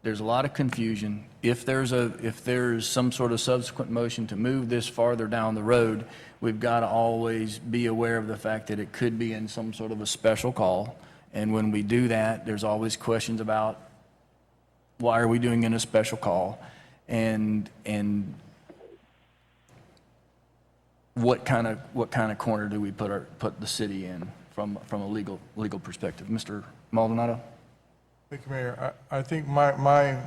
There's a lot of confusion. If there's some sort of subsequent motion to move this farther down the road, we've got to always be aware of the fact that it could be in some sort of a special call. And when we do that, there's always questions about why are we doing it in a special call, and what kind of corner do we put the city in from a legal perspective. Mr. Maldonado? Thank you, Mayor. I think my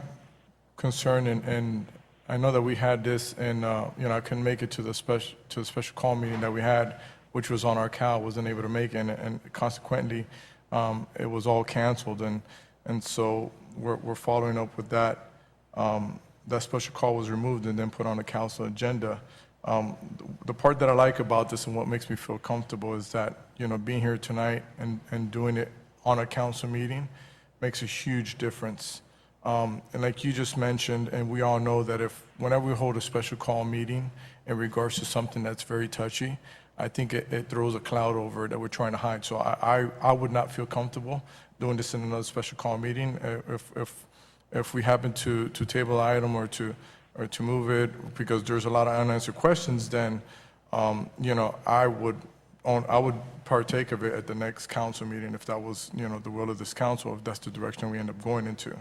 concern, and I know that we had this, and I couldn't make it to the special call meeting that we had, which was on our cal, wasn't able to make it, and consequently, it was all canceled, and so we're following up with that. That special call was removed and then put on the council agenda. The part that I like about this and what makes me feel comfortable is that, being here tonight and doing it on a council meeting makes a huge difference. And like you just mentioned, and we all know that whenever we hold a special call meeting in regards to something that's very touchy, I think it throws a cloud over it that we're trying to hide. So I would not feel comfortable doing this in another special call meeting. If we happen to table an item or to move it because there's a lot of unanswered questions, then I would partake of it at the next council meeting if that was the will of this council, if that's the direction we end up going into.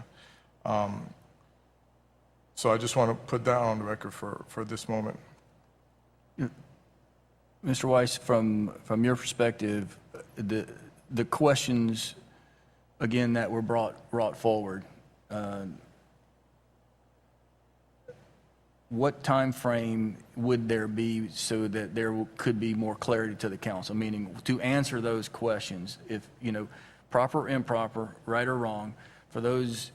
So I just want to put that on the record for this moment. Mr. Weiss, from your perspective, the questions again that were brought forward, what time frame would there be so that there could be more clarity to the council? Meaning to answer those questions, if, proper or improper, right or wrong, for those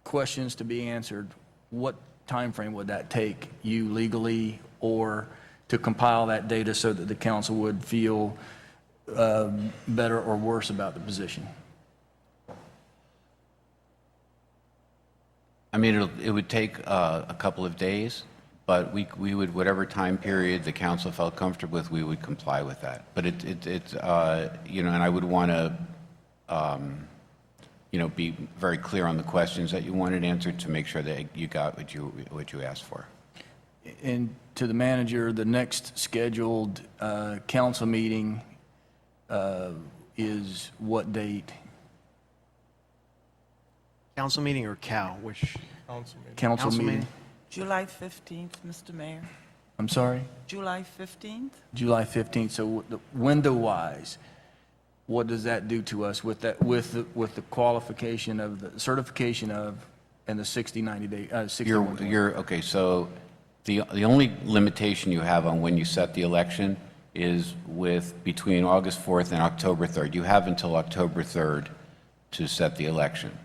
questions to be answered, what time frame would that take you legally, or to compile that data so that the council would feel better or worse about the position? I mean, it would take a couple of days, but we would, whatever time period the council felt comfortable with, we would comply with that. But and I would want to, be very clear on the questions that you wanted answered to make sure that you got what you asked for. And to the manager, the next scheduled council meeting is what date? Council meeting or COW, which? Council meeting. July 15th, Mr. Mayor. I'm sorry? July 15th? July 15th. So window-wise, what does that do to us with that, with the qualification of the certification of, and the 60, 90 day, 61 day? Okay, so the only limitation you have on when you set the election is between August 4th and October 3rd. You have until October 3rd to set the election.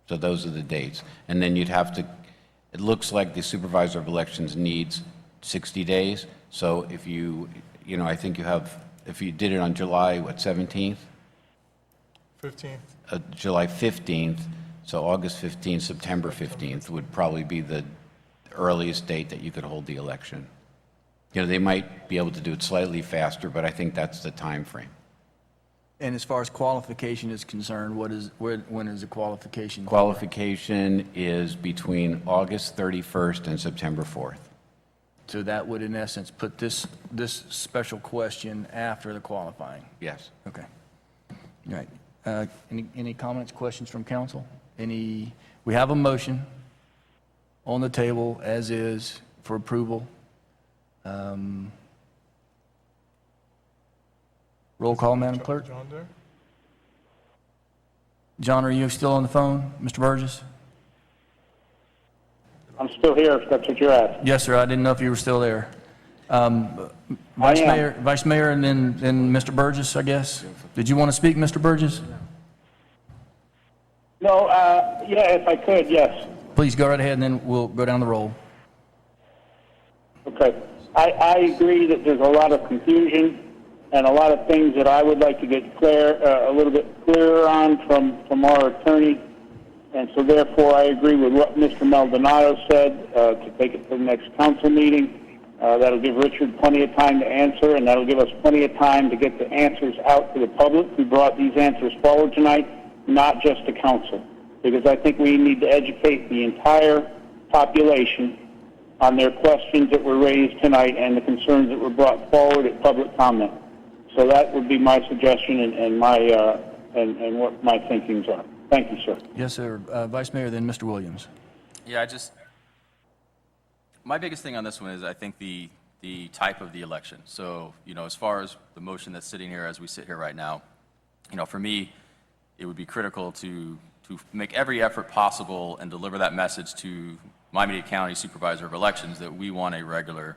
So those are the dates. And then you'd have to, it looks like the supervisor of elections needs 60 days. So if I think you have, if you did it on July, 17th? 15th. July 15th, so August 15th, September 15th would probably be the earliest date that you could hold the election. They might be able to do it slightly faster, but I think that's the time frame. And as far as qualification is concerned, when is the qualification? Qualification is between August 31st and September 4th. So that would, in essence, put this special question after the qualifying? Yes. Okay. All right. Any comments, questions from council? We have a motion on the table as is for approval. Roll call, Madam Clerk. John there? John, are you still on the phone? Mr. Burgess? I'm still here, if that's what you're asking. Yes, sir. I didn't know if you were still there. Vice Mayor, and then Mr. Burgess, I guess. Did you want to speak, Mr. Burgess? No, yeah, if I could, yes. Please go right ahead, and then we'll go down the roll. Okay. I agree that there's a lot of confusion and a lot of things that I would like to get a little bit clearer on from our attorney. And so therefore, I agree with what Mr. Maldonado said, to take it to the next council meeting. That'll give Richard plenty of time to answer, and that'll give us plenty of time to get the answers out to the public who brought these answers forward tonight, not just the council. Because I think we need to educate the entire population on their questions that were raised tonight and the concerns that were brought forward at public comment. So that would be my suggestion and what my thinkings are. Thank you, sir. Yes, sir. Vice Mayor, then Mr. Williams. Yeah, my biggest thing on this one is I think the type of the election. So, as far as the motion that's sitting here as we sit here right now, for me, it would be critical to make every effort possible and deliver that message to Miami-Dade County Supervisor of Elections that we want a regular,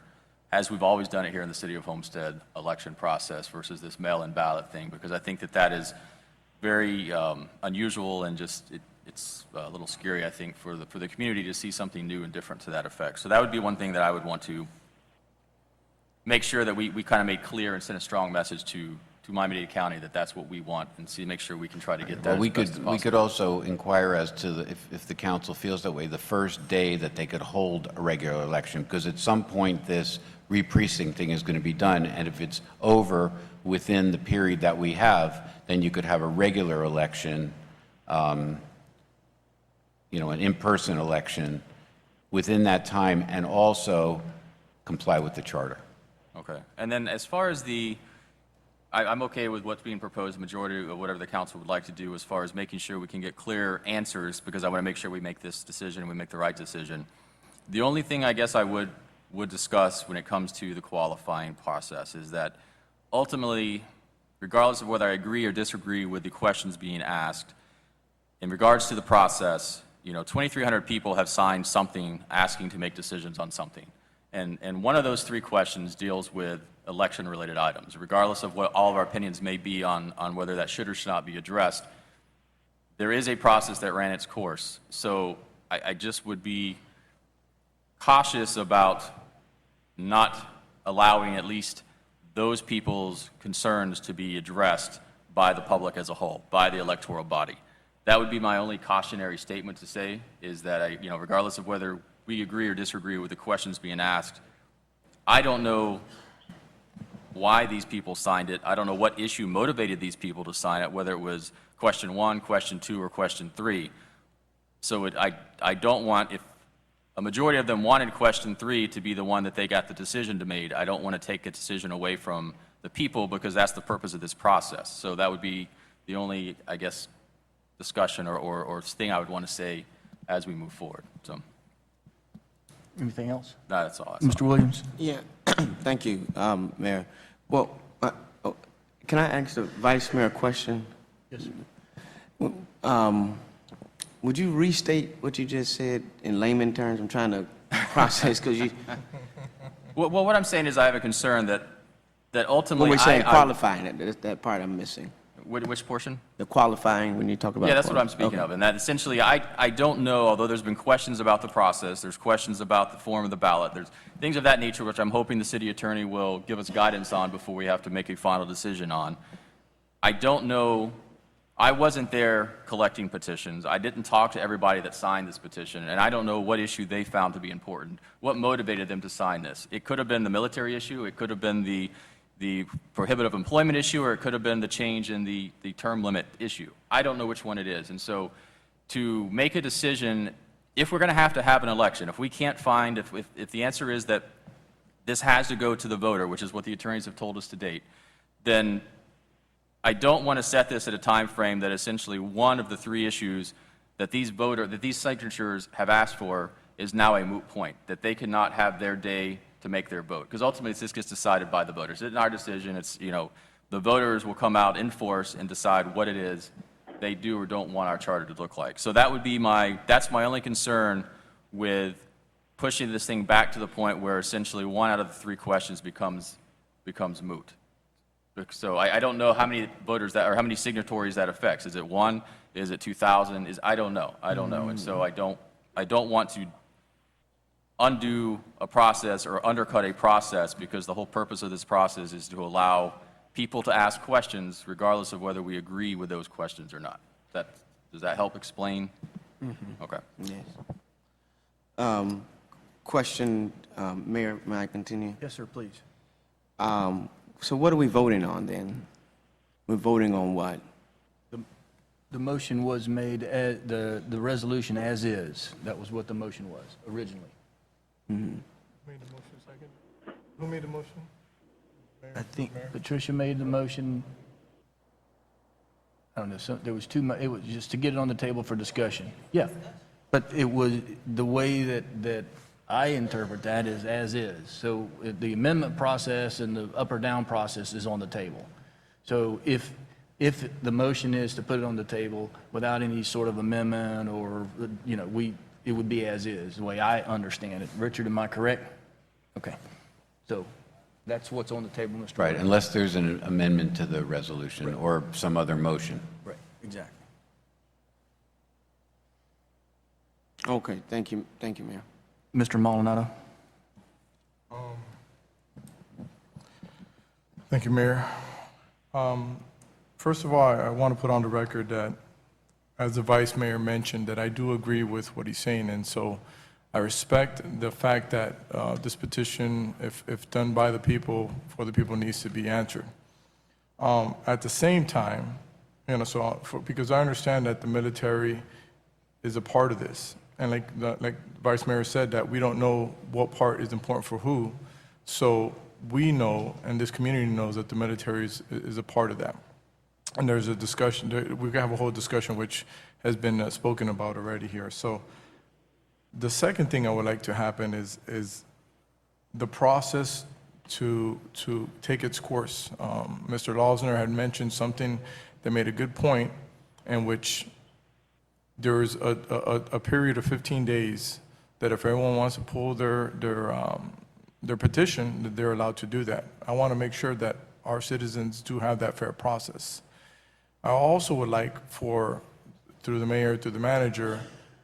as we've always done it here in the city of Homestead, election process versus this mail-in ballot thing, because I think that is very unusual and it's a little scary, I think, for the community to see something new and different to that effect. So that would be one thing that I would want to make sure that we kind of made clear and send a strong message to Miami-Dade County that that's what we want, and make sure we can try to get that. Well, as best as possible. we could also inquire as to if the council feels that way, the first day that they could hold a regular election, because at some point this re-precincting is going to be done, and if it's over within the period that we have, then you could have a regular election, an in-person election within that time, and also comply with the charter. Okay. And then as far as I'm okay with what's being proposed, the majority of whatever the council would like to do as far as making sure we can get clear answers, because I want to make sure we make this decision and we make the right decision. The only thing I guess I would discuss when it comes to the qualifying process is that ultimately, regardless of whether I agree or disagree with the questions being asked, in regards to the process, 2,300 people have signed something asking to make decisions on something. And one of those 3 questions deals with election-related items. Regardless of what all of our opinions may be on whether that should or should not be addressed, there is a process that ran its course. So I just would be cautious about not allowing at least those people's concerns to be addressed by the public as a whole, by the electoral body. That would be my only cautionary statement to say, is that, regardless of whether we agree or disagree with the questions being asked, I don't know why these people signed it. I don't know what issue motivated these people to sign it, whether it was question 1, question 2, or question 3. So I don't want, if a majority of them wanted question 3 to be the one that they got the decision to made, I don't want to take a decision away from the people, because that's the purpose of this process. So that would be the only, I guess, discussion or thing I would want to say as we move forward. So, Anything else? that's all. Mr. Williams? Yeah, thank you, Mayor. Well, can I ask the Vice Mayor a question? Yes, sir. Would you restate what you just said in layman terms? I'm trying to process, because you... Well, what I'm saying is I have a concern that ultimately... When we're saying qualifying it, that part I'm missing. Which portion? The qualifying, when you talk about... Yeah, that's what I'm speaking of. And that essentially, I don't know, although there's been questions about the process, there's questions about the form of the ballot, there's things of that nature which I'm hoping the city attorney will give us guidance on before we have to make a final decision on. I don't know, I wasn't there collecting petitions. I didn't talk to everybody that signed this petition, and I don't know what issue they found to be important, what motivated them to sign this. It could have been the military issue, it could have been the prohibitive employment issue, or it could have been the change in the term limit issue. I don't know which one it is. And so to make a decision, if we're going to have an election, if we can't find, if the answer is that this has to go to the voter, which is what the attorneys have told us to date, then I don't want to set this at a time frame that essentially one of the 3 issues that these signatures have asked for is now a moot point, that they cannot have their day to make their vote. Because ultimately, this gets decided by the voters. It's not our decision. It's, the voters will come out in force and decide what it is they do or don't want our charter to look like. So that would be that's my only concern with pushing this thing back to the point where essentially 1 out of the 3 questions becomes moot. So I don't know how many voters or how many signatories that affects. Is it 1? Is it 2,000? I don't know. And so I don't want to undo a process or undercut a process, because the whole purpose of this process is to allow people to ask questions regardless of whether we agree with those questions or not. Does that help explain? Mm-hmm. Okay. Yes. Question, Mayor, may I continue? Yes, sir, please. So what are we voting on then? We're voting on what? The motion was made, the resolution as is. That was what the motion was originally. Mm-hmm. Made the motion second? Who made the motion? I think Patricia made the motion. I don't know, there was it was just to get it on the table for discussion. Yeah, but it was, the way that I interpret that is as is. So the amendment process and the up or down process is on the table. So if the motion is to put it on the table without any sort of amendment or, it would be as is, the way I understand it. Richard, am I correct? Okay. So that's what's on the table, Mr. Right, Williams. unless there's an amendment to the resolution or some other motion. Right, exactly. Okay, thank you, Mayor. Mr. Maldonado? Thank you, Mayor. First of all, I want to put on the record that, as the Vice Mayor mentioned, that I do agree with what he's saying, and so I respect the fact that this petition, if done by the people, for the people, needs to be answered. At the same time, because I understand that the military is a part of this, and like Vice Mayor said, that we don't know what part is important for who, so we know, and this community knows, that the military is a part of that. And there's a discussion, we have a whole discussion which has been spoken about already here. So the second thing I would like to happen is the process to take its course. Mr. Lausner had mentioned something that made a good point, in which there's a period of 15 days that if everyone wants to pull their petition, that they're allowed to do that. I want to make sure that our citizens do have that fair process. I also would like for, through the mayor, through the manager,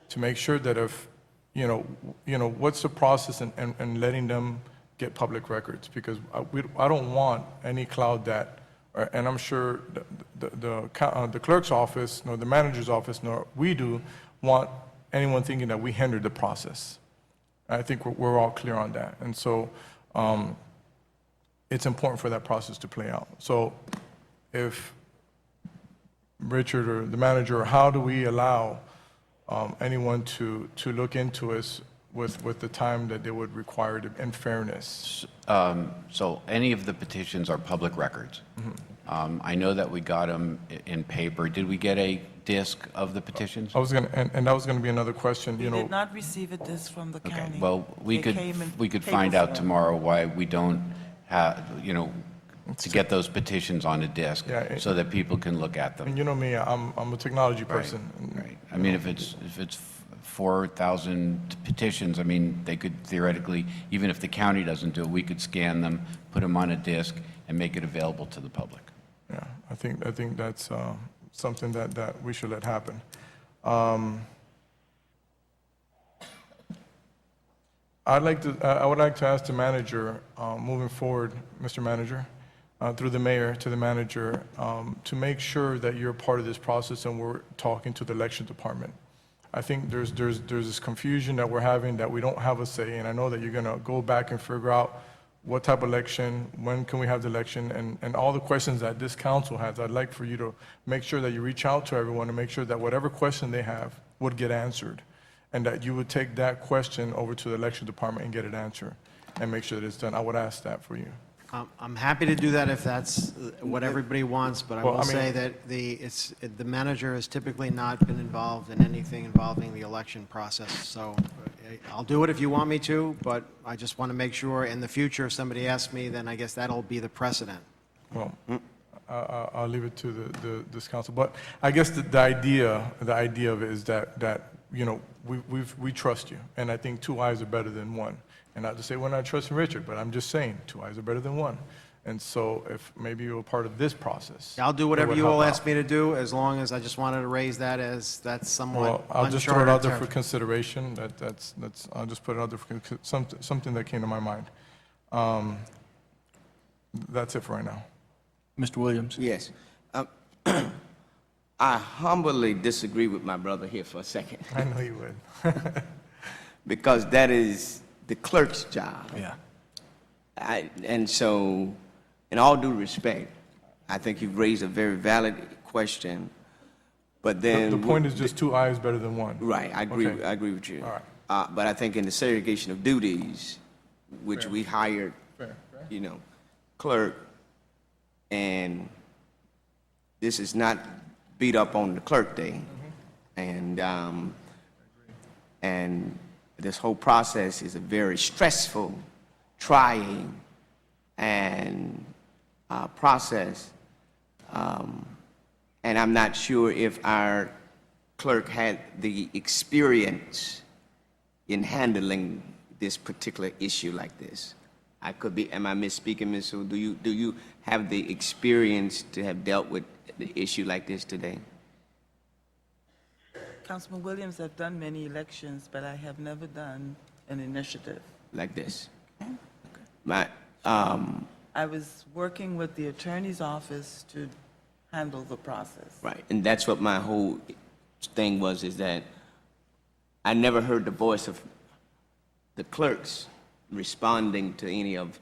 to make sure that if, what's the process in letting them get public records? Because I don't want any cloud that, and I'm sure the clerk's office, nor the manager's office, nor we do want anyone thinking that we hindered the process. I think we're all clear on that. And so it's important for that process to play out. So if Richard or the manager, how do we allow anyone to look into us with the time that they would require in fairness? So any of the petitions are public records. I know that we got them in paper. Did we get a disc of the petitions? I was going to, and that was going to be another question, We did not receive a disc from the Okay, county. well, we They came in could paper find out form. tomorrow why we don't have, to get those petitions on a disc Yeah, so that people can look at them. and you know me, I'm a technology person. Right. I mean, if it's 4,000 petitions, I mean, they could theoretically, even if the county doesn't do it, we could scan them, put them on a disc, and make it available to the public. Yeah, I think that's something that we should let happen. I would like to ask the manager, moving forward, Mr. Manager, through the mayor to the manager, to make sure that you're part of this process and we're talking to the election department. I think there's this confusion that we're having that we don't have a say, and I know that you're going to go back and figure out what type of election, when can we have the election, and all the questions that this council has. I'd like for you to make sure that you reach out to everyone and make sure that whatever question they have would get answered, and that you would take that question over to the election department and get it answered, and make sure that it's done. I would ask that for you. I'm happy to do that if that's what everybody wants, but I Well, will I mean- say that the manager has typically not been involved in anything involving the election process. So I'll do it if you want me to, but I just want to make sure in the future, if somebody asks me, then I guess that'll be the precedent. Well, I'll leave it to this council. But I guess the idea of it is that we trust you, and I think 2 eyes are better than one. And not to say we're not trusting Richard, but I'm just saying 2 eyes are better than one. And so if maybe you're part of this process. I'll do it whatever would you all help ask out. me to do, as long as I just wanted to raise that as that's somewhat Well, I'll just throw it out there for uncharted consideration. I'll just put it out there for something that came to my mind. That's it for right now. Mr. Williams? Yes. I humbly disagree with my brother here for a second. I know you would. Because that is the clerk's job. Yeah. And so, in all due respect, I think you've raised a very valid question, but then... The point is just 2 eyes better than one. Right, I agree. Okay. I agree with you. All right. But I think in the segregation of duties, which Fair. we hired, Fair. clerk, and this is not beat up on the clerk day, and this whole process is a very stressful, trying, and process. And I'm not sure if our clerk had the experience in handling this particular issue like this. I could be, am I misspeaking, Ms. Sue? Do you have the experience to have dealt with the issue like this today? Councilman Williams, I've done many elections, but I have never done an initiative. Like this? Okay. My, I was working with the attorney's office to handle the process. right, and that's what my whole thing was, is that I never heard the voice of the clerks responding to any of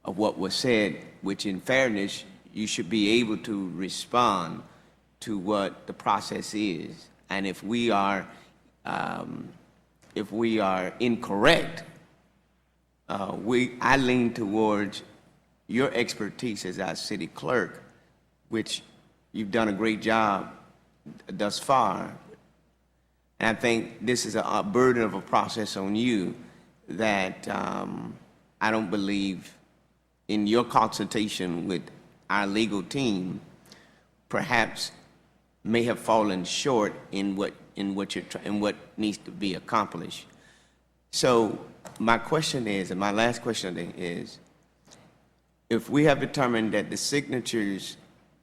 what was said, which in fairness, you should be able to respond to what the process is. And if we are incorrect, I lean towards your expertise as our city clerk, which you've done a great job thus far. And I think this is a burden of a process on you that I don't believe in your consultation with our legal team, perhaps may have fallen short in what needs to be accomplished. So my question is, and my last question is, if we have determined that the signatures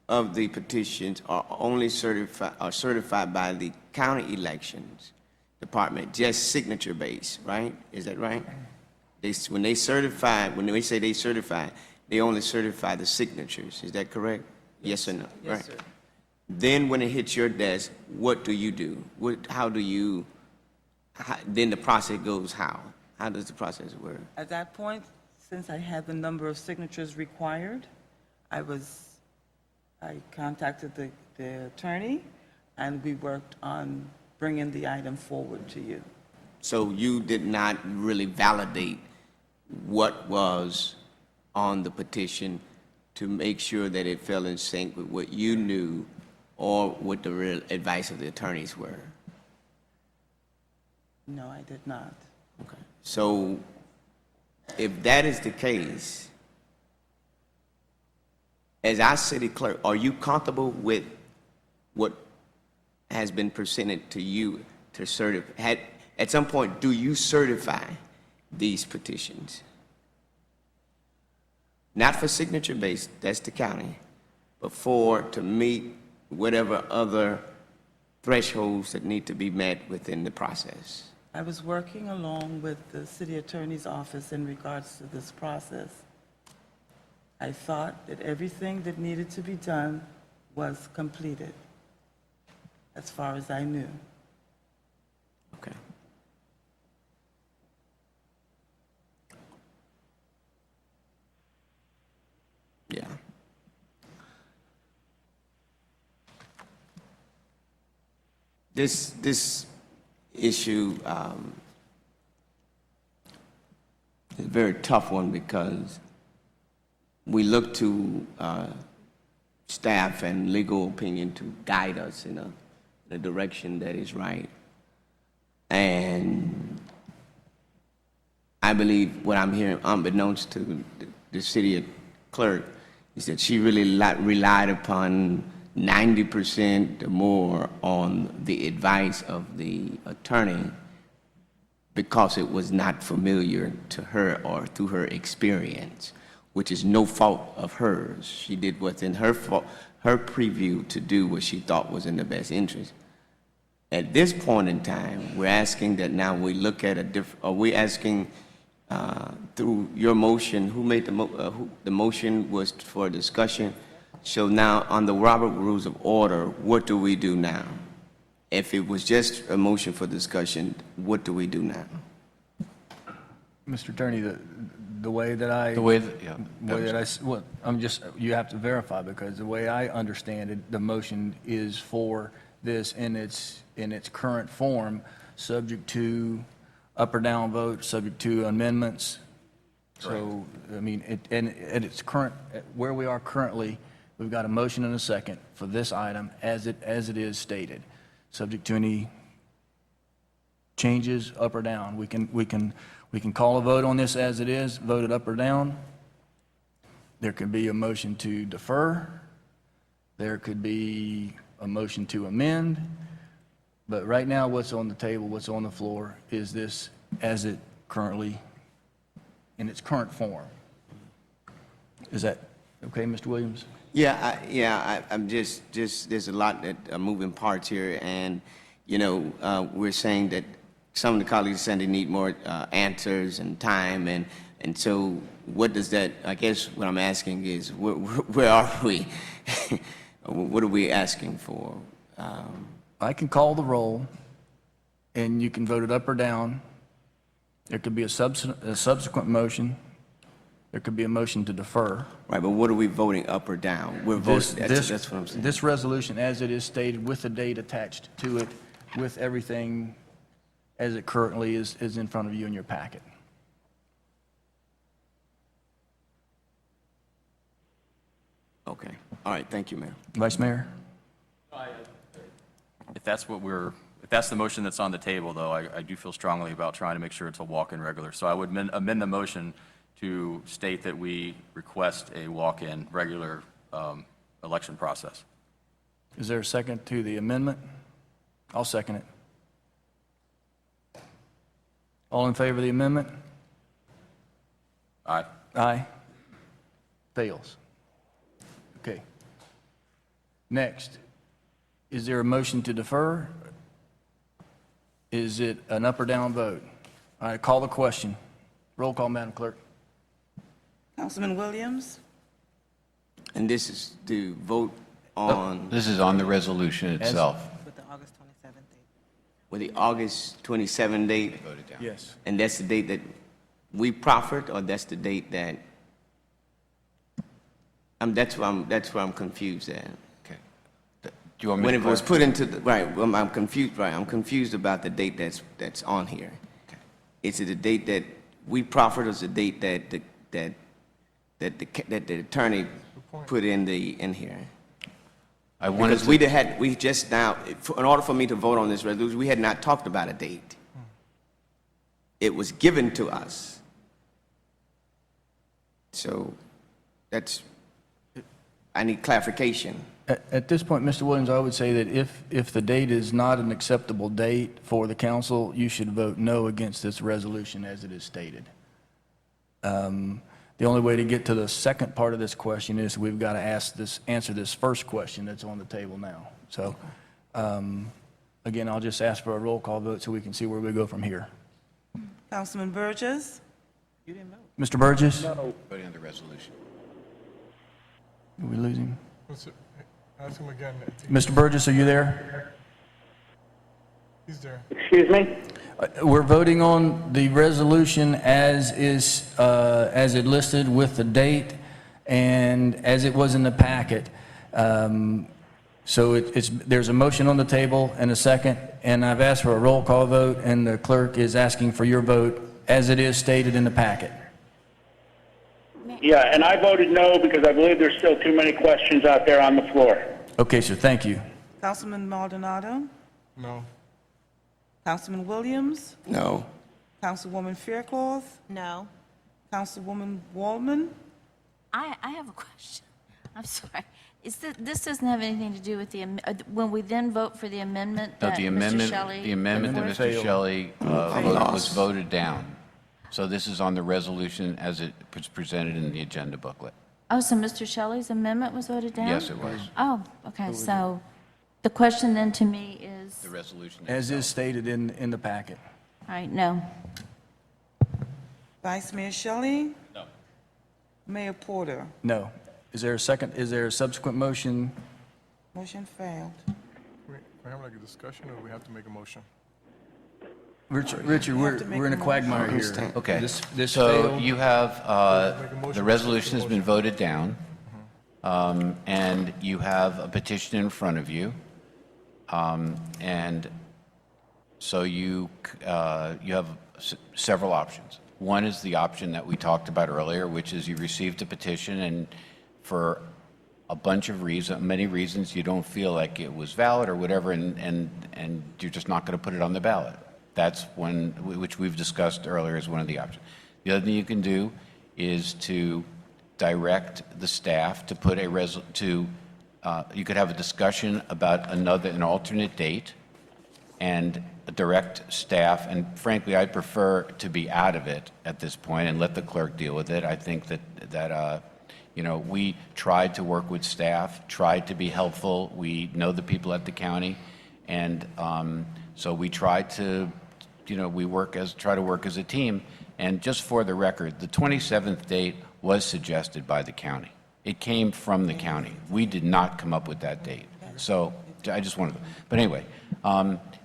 of the petitions are only certified by the county elections department, just signature based, right? Is that right? When they say they certify, they only certify the signatures. Is that correct? Yes or no? Yes, Right. sir. Then when it hits your desk, what do you do? Then the process goes how? How does the process work? At that point, since I had the number of signatures required, I contacted the attorney, and we worked on bringing the item forward to you. So you did not really validate what was on the petition to make sure that it fell in sync with what you knew or what the real advice of the attorneys were? No, I did not. Okay. So if that is the case, as our city clerk, are you comfortable with what has been presented to you to certify? At some point, do you certify these petitions? Not for signature based, that's the county, but to meet whatever other thresholds that need to be met within the process. I was working along with the city attorney's office in regards to this process. I thought that everything that needed to be done was completed, as far as I knew. Okay. Yeah. This issue is a very tough one because we look to staff and legal opinion to guide us in a direction that is right. And I believe what I'm hearing, unbeknownst to the city clerk, is that she really relied upon 90% or more on the advice of the attorney because it was not familiar to her or through her experience, which is no fault of hers. She did what's in her preview to do what she thought was in the best interest. At this point in time, we're asking that now we look at are we asking through your motion, who made the motion was for discussion. So now on the Robert Rules of Order, what do we do now? If it was just a motion for discussion, what do we do now? Mr. Attorney, the way that I... you have to verify, because the way I understand it, the motion is for this in its current form, subject to up or down vote, subject to amendments. So, I mean, at its current, where we are currently, we've got a motion and a second for this item as it is stated, subject to any changes up or down. We can call a vote on this as it is, vote it up or down. There could be a motion to defer. There could be a motion to amend. But right now, what's on the table, what's on the floor, is this as it currently, in its current form. Is that okay, Mr. Williams? I'm just there's a lot that moving parts here, and we're saying that some of the colleagues saying they need more answers and time, and so what does that? I guess what I'm asking is where are we? What are we asking for? I can call the roll, and you can vote it up or down. There could be a subsequent motion. There could be a motion to defer. Right, but what are we voting up or down? We're voting, that's what I'm saying. This resolution, as it is stated, with the date attached to it, with everything as it currently is in front of you in your packet. Okay. All right, thank you, Mayor. Vice Mayor? If that's the motion that's on the table, though, I do feel strongly about trying to make sure it's a walk-in regular. So I would amend the motion to state that we request a walk-in regular election process. Is there a second to the amendment? I'll second it. All in favor of the amendment? Aye. Aye. Fails. Okay. Next, is there a motion to defer? Is it an up or down vote? All right, call the question. Roll call, Madam Clerk. Councilman Williams? And this is to vote on, This is on the resolution itself. With the August 27th date. with the August 27 date, Yes. and that's the date that we proffered, or that's the date that, that's where I'm confused at. Okay. Do you want me When to it was clarify? put into the, right, well, I'm confused, right, I'm confused about the date that's on here. Is it the date that we proffered, or is it the date that the attorney put in here? I wanted Because to, we just now, in order for me to vote on this resolution, we had not talked about a date. It was given to us. So I need clarification. At this point, Mr. Williams, I would say that if the date is not an acceptable date for the council, you should vote no against this resolution as it is stated. The only way to get to the second part of this question is we've got to answer this first question that's on the table now. So, again, I'll just ask for a roll call vote so we can see where we go from here. Councilman Burgess? Mr. Burgess? voting on the resolution. Are we losing? Ask him again. Mr. Burgess, are you there? He's there. Excuse me? We're voting on the resolution as it listed with the date and as it was in the packet. So there's a motion on the table and a second, and I've asked for a roll call vote, and the clerk is asking for your vote as it is stated in the packet. Yeah, and I voted no because I believe there's still too many questions out there on the floor. Okay, sir, thank you. Councilman Maldonado? No. Councilman Williams? No. Councilwoman Faircloth? No. Councilwoman Waldman? I have a question. I'm sorry. This doesn't have anything to do with when we then vote for the amendment No, that the Mr. Shelley... amendment that put forth? Mr. Shelley was voted down. So this is on the resolution as it was presented in the agenda booklet. Oh, so Mr. Shelley's amendment was voted down? Yes, it was. Oh, okay, so the question then to me is... The resolution As itself. is stated in the packet. All right, no. Vice Mayor Shelley? No. Mayor Porter? No. Is there a second, is there a subsequent motion? Motion failed. We have like a discussion, or we have to make a motion? Richard, have to make we're in a a quagmire here. Okay. This So failed. you have, Make a motion. the resolution has been voted down, and you have a petition in front of you. And so you have several options. One is the option that we talked about earlier, which is you received a petition, and for a bunch of reasons, many reasons, you don't feel like it was valid or whatever, and you're just not going to put it on the ballot. That's one, which we've discussed earlier, is one of the options. The other thing you can do is to direct the staff to put you could have a discussion about an alternate date, and direct staff, and frankly, I'd prefer to be out of it at this point and let the clerk deal with it. I think that we tried to work with staff, tried to be helpful. We know the people at the county, and so we tried to, try to work as a team. And just for the record, the 27th date was suggested by the county. It came from the county. We did not come up with that date. So I just wanted to, but anyway,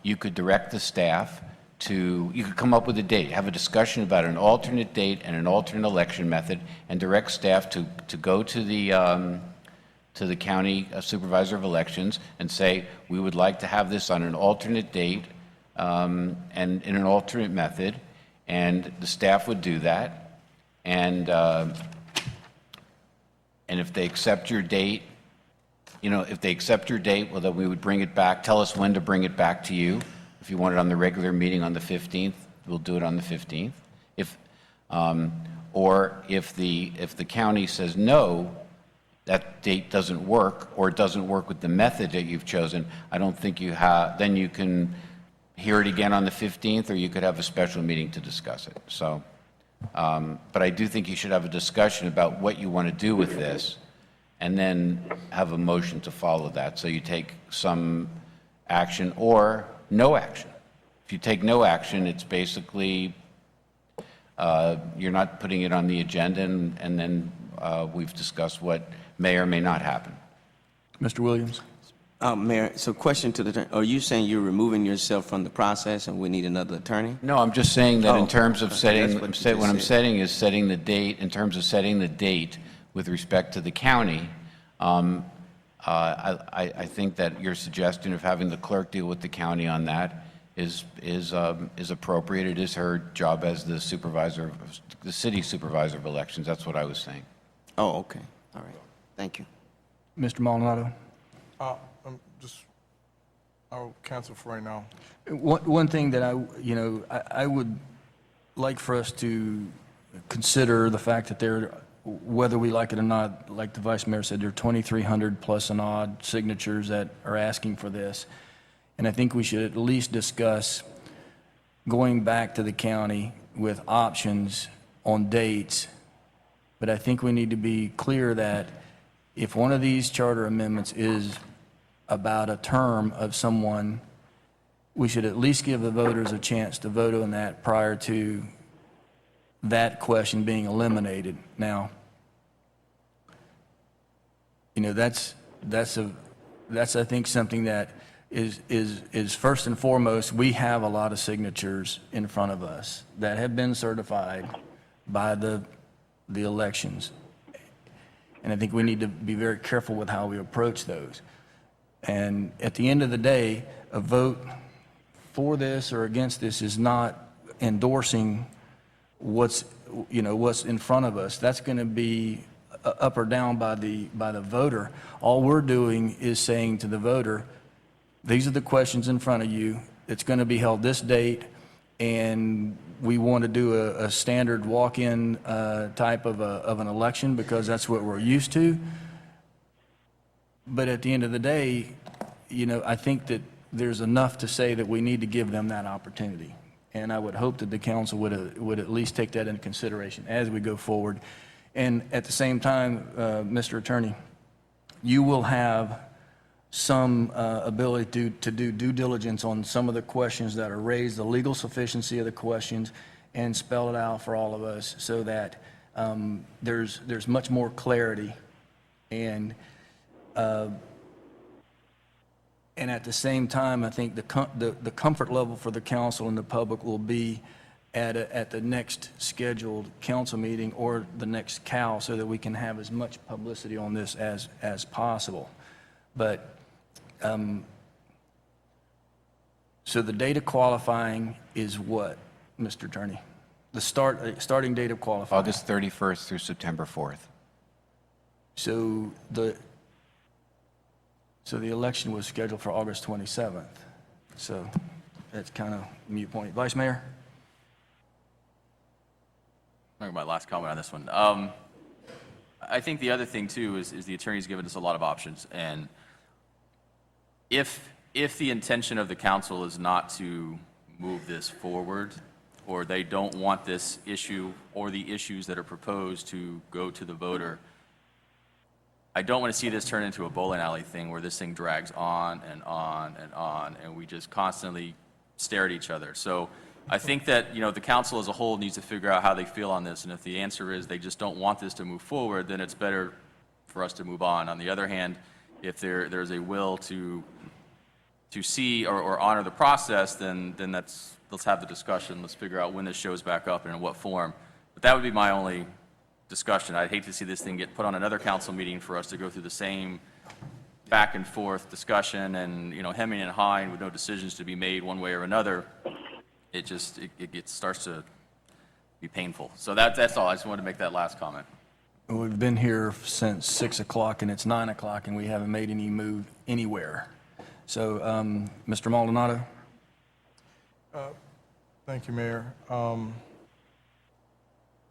you could direct the staff you could come up with a date, have a discussion about an alternate date and an alternate election method, and direct staff to go to the county supervisor of elections and say, we would like to have this on an alternate date and in an alternate method, and the staff would do that. And if they accept your date, well, then we would bring it back, tell us when to bring it back to you. If you want it on the regular meeting on the 15th, we'll do it on the 15th. Or if the county says no, that date doesn't work, or it doesn't work with the method that you've chosen, I don't think you have, then you can hear it again on the 15th, or you could have a special meeting to discuss it. So, but I do think you should have a discussion about what you want to do with this, and then have a motion to follow that. So you take some action or no action. If you take no action, it's basically, you're not putting it on the agenda, and then we've discussed what may or may not happen. Mr. Williams? Mayor, so question to the attorney. Are you saying you're removing yourself from the process and we need another attorney? No, I'm just saying that in terms of that's setting, what you just what I'm said. setting is setting the date, in terms of setting the date with respect to the county. I think that your suggestion of having the clerk deal with the county on that is appropriate. It is her job as the supervisor, the city supervisor of elections. That's what I was saying. Oh, okay. All right. Thank you. Mr. Maldonado? I'll cancel for right now. One thing that I would like for us to consider the fact that there, whether we like it or not, like the Vice Mayor said, there are 2,300 plus and odd signatures that are asking for this. And I think we should at least discuss going back to the county with options on dates. But I think we need to be clear that if one of these charter amendments is about a term of someone, we should at least give the voters a chance to vote on that prior to that question being eliminated. Now, that's I think something that is first and foremost. We have a lot of signatures in front of us that have been certified by the elections, and I think we need to be very careful with how we approach those. And at the end of the day, a vote for this or against this is not endorsing what's in front of us. That's going to be up or down by the voter. All we're doing is saying to the voter, these are the questions in front of you. It's going to be held this date, and we want to do a standard walk-in type of an election because that's what we're used to. But at the end of the day, I think that there's enough to say that we need to give them that opportunity. And I would hope that the council would at least take that into consideration as we go forward. And at the same time, Mr. Attorney, you will have some ability to do due diligence on some of the questions that are raised, the legal sufficiency of the questions, and spell it out for all of us so that there's much more clarity. And at the same time, I think the comfort level for the council and the public will be at the next scheduled council meeting or the next CAL so that we can have as much publicity on this as possible. But, so the date of qualifying is what, Mr. Attorney? The starting date of qualifying? August 31st through September 4th. So the election was scheduled for August 27th. So that's kind of a moot point. Vice Mayor? My last comment on this one. I think the other thing too is the attorney's given us a lot of options, and if the intention of the council is not to move this forward, or they don't want this issue or the issues that are proposed to go to the voter, I don't want to see this turn into a bowling alley thing where this thing drags on and on and on, and we just constantly stare at each other. So I think that, the council as a whole needs to figure out how they feel on this, and if the answer is they just don't want this to move forward, then it's better for us to move on. On the other hand, if there's a will to see or honor the process, then let's have the discussion. Let's figure out when this shows back up and in what form. But that would be my only discussion. I'd hate to see this thing get put on another council meeting for us to go through the same back and forth discussion and, hemming and hawing with no decisions to be made one way or another. It starts to be painful. So that's all. I just wanted to make that last comment. We've been here since 6 o'clock and it's 9 o'clock and we haven't made any move anywhere. So, Mr. Maldonado? Thank you, Mayor.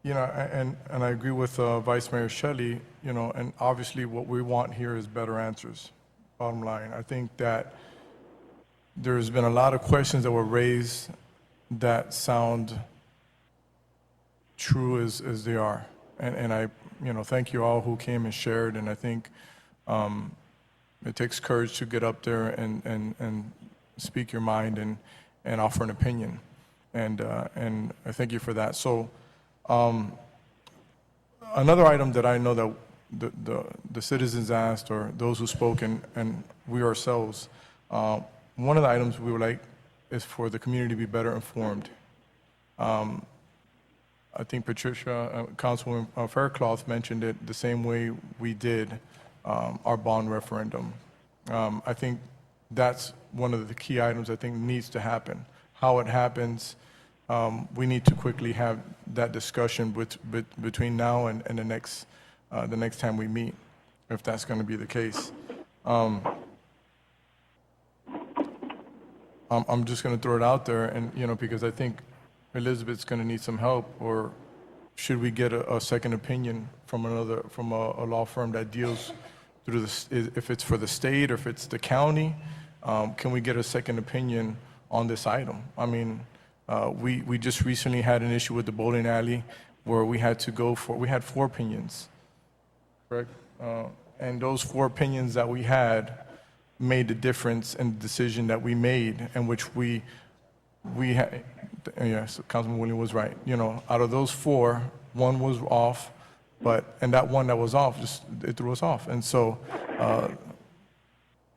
You know, and I agree with Vice Mayor Shelley, you know, and obviously what we want here is better answers, bottom line. I think that there's been a lot of questions that were raised that sound true as they are. And I, you know, thank you all who came and shared, and I think it takes courage to get up there and speak your mind and offer an opinion. And I thank you for that. So another item that I know that the citizens asked, or those who spoke, and we ourselves, one of the items we would like is for the community to be better informed. I think Patricia, Councilwoman Faircloth mentioned it the same way we did our bond referendum. I think that's one of the key items I think needs to happen. How it happens, we need to quickly have that discussion between now and the next time we meet, if that's going to be the case. I'm just going to throw it out there, and you know, because I think Elizabeth's going to need some help, or should we get a second opinion from a law firm that deals through this, if it's for the state or if it's the county, can we get a second opinion on this item? I mean, we just recently had an issue with the bowling alley where we had 4 opinions, correct? And those 4 opinions that we had made the difference in the decision that we made, in which we had, yes, Councilman William was right. You know, out of those 4, 1 was off, and that one that was off, it threw us off. And so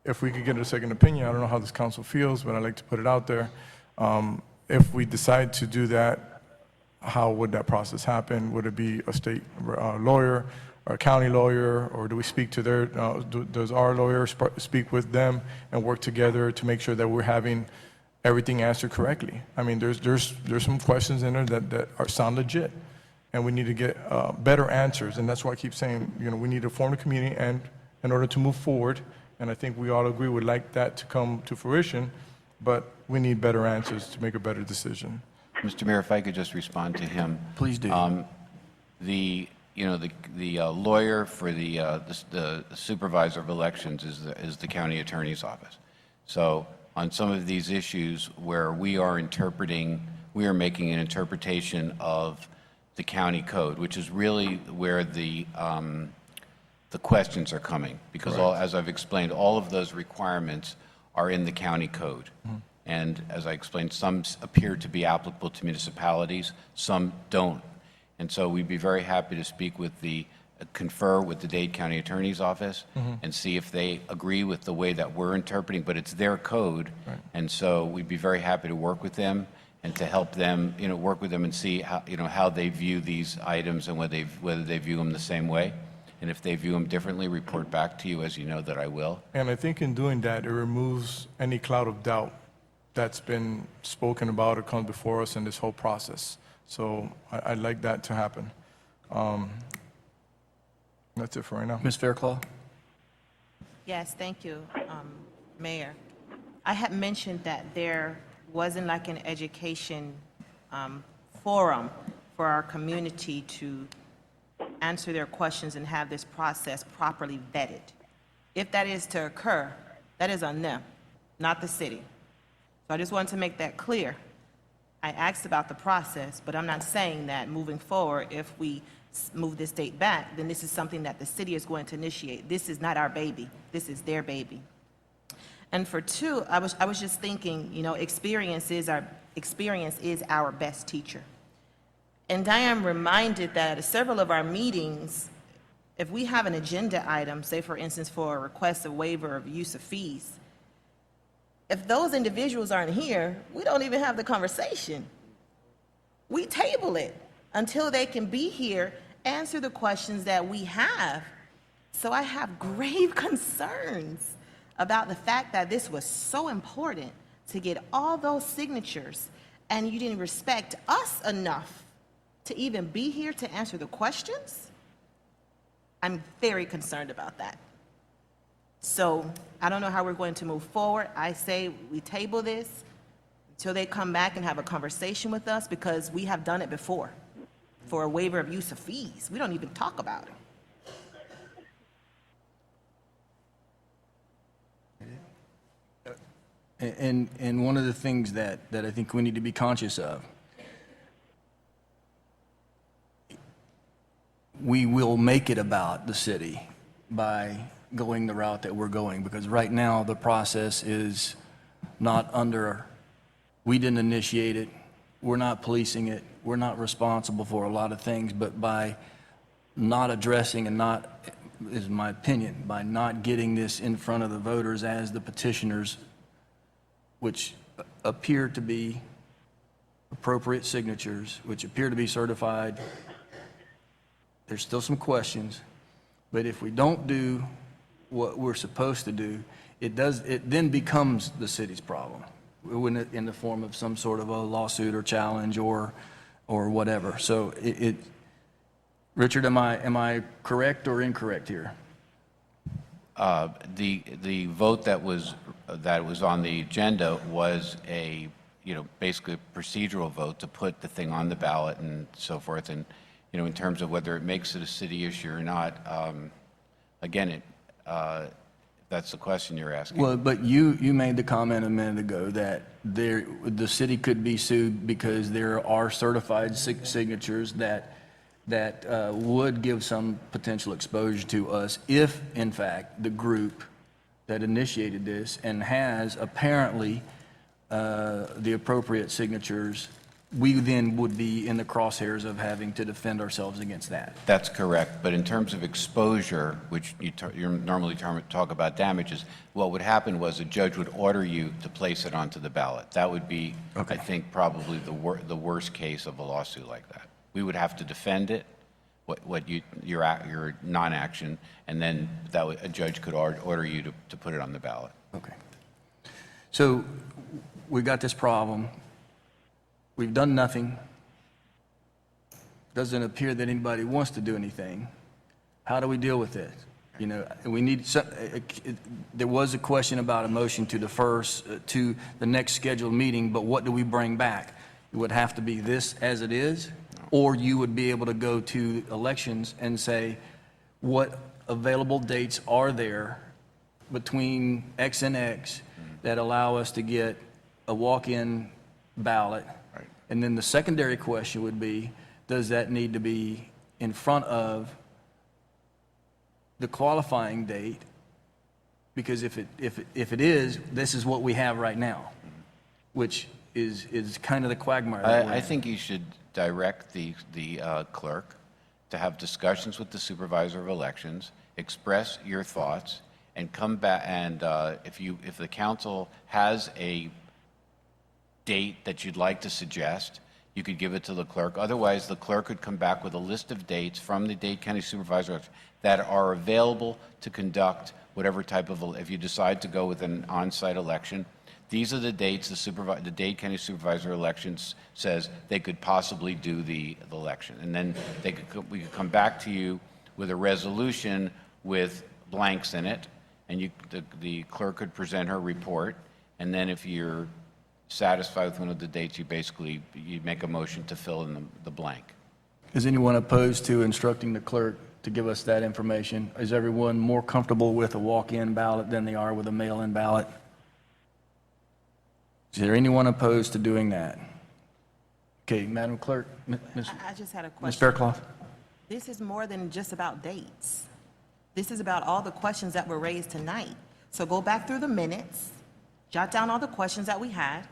if we could get a second opinion, I don't know how this council feels, but I'd like to put it out there. If we decide to do that, how would that process happen? Would it be a state lawyer or a county lawyer, or do we speak to does our lawyer speak with them and work together to make sure that we're having everything answered correctly? I mean, there's some questions in there that sound legit, and we need to get better answers. And that's why I keep saying, you know, we need to form a community and in order to move forward. And I think we all agree we'd like that to come to fruition, but we need better answers to make a better decision. Mr. Mayor, if I could just respond to him. Please do. The lawyer for the supervisor of elections is the county attorney's office. So on some of these issues where we are making an interpretation of the county code, which is really where the questions are coming, because as I've explained, all of those requirements are in the county code. Mm-hmm. And as I explained, some appear to be applicable to municipalities, some don't. And so we'd be very happy to confer with the Dade County Attorney's Office, mm-hmm, and see if they agree with the way that we're interpreting, but it's their code. Right. And so we'd be very happy to work with them and to help them, you know, work with them and see how they view these items and whether they view them the same way. And if they view them differently, report back to you, as you know that I will. And I think in doing that, it removes any cloud of doubt that's been spoken about or come before us in this whole process. So I'd like that to happen. That's it for right now. Ms. Fairclough? Yes, thank you, Mayor. I had mentioned that there wasn't like an education forum for our community to answer their questions and have this process properly vetted. If that is to occur, that is on them, not the city. So I just wanted to make that clear. I asked about the process, but I'm not saying that moving forward, if we move this date back, then this is something that the city is going to initiate. This is not our baby. This is their baby. And for 2, I was just thinking, you know, experience is our best teacher. And I am reminded that at several of our meetings, if we have an agenda item, say for instance for a request of waiver of use of fees, if those individuals aren't here, we don't even have the conversation. We table it until they can be here, answer the questions that we have. So I have grave concerns about the fact that this was so important to get all those signatures, and you didn't respect us enough to even be here to answer the questions. I'm very concerned about that. So I don't know how we're going to move forward. I say we table this until they come back and have a conversation with us, because we have done it before. for a waiver of use of fees. We don't even talk about it. And one of the things that I think we need to be conscious of, we will make it about the city by going the route that we're going, because right now the process is not under, we didn't initiate it, we're not policing it, we're not responsible for a lot of things, but by not addressing and not, is my opinion, by not getting this in front of the voters as the petitioners, which appear to be appropriate signatures, which appear to be certified. There's still some questions, but if we don't do what we're supposed to do, it then becomes the city's problem in the form of some sort of a lawsuit or challenge or whatever. So Richard, am I correct or incorrect here? The vote that was on the agenda was basically a procedural vote to put the thing on the ballot and so forth. And, in terms of whether it makes it a city issue or not, again, that's the question you're asking. Well, but you made the comment a minute ago that the city could be sued because there are certified signatures that would give some potential exposure to us if, in fact, the group that initiated this and has apparently the appropriate signatures, we then would be in the crosshairs of having to defend ourselves against that. That's correct. But in terms of exposure, which you normally talk about damages, what would happen was a judge would order you to place it onto the ballot. That would be, I think, probably the worst case of a lawsuit like that. We would have to defend it, your non-action, and then a judge could order you to put it on the ballot. Okay. So we got this problem. We've done nothing. Doesn't appear that anybody wants to do anything. How do we deal with it? We need some, there was a question about a motion to defer to the next scheduled meeting, but what do we bring back? It would have to be this as it is, or you would be able to go to elections and say, what available dates are there between X and X that allow us to get a walk-in ballot? And then the secondary question would be, does that need to be in front of the qualifying date? Because if it is, this is what we have right now, which is kind of the quagmire. I think you should direct the clerk to have discussions with the supervisor of elections, express your thoughts, and come back. And if the council has a date that you'd like to suggest, you could give it to the clerk. Otherwise, the clerk could come back with a list of dates from the Dade County Supervisor that are available to conduct whatever type of, if you decide to go with an on-site election, these are the dates the Dade County Supervisor elections says they could possibly do the election. And then we could come back to you with a resolution with blanks in it, and the clerk could present her report. And then if you're satisfied with one of the dates, you make a motion to fill in the blank. Is anyone opposed to instructing the clerk to give us that information? Is everyone more comfortable with a walk-in ballot than they are with a mail-in ballot? Is there anyone opposed to doing that? Okay, Madam Clerk, I just had a question. Ms. Faircloth? This is more than just about dates. This is about all the questions that were raised tonight. So go back through the minutes, jot down all the questions that we had,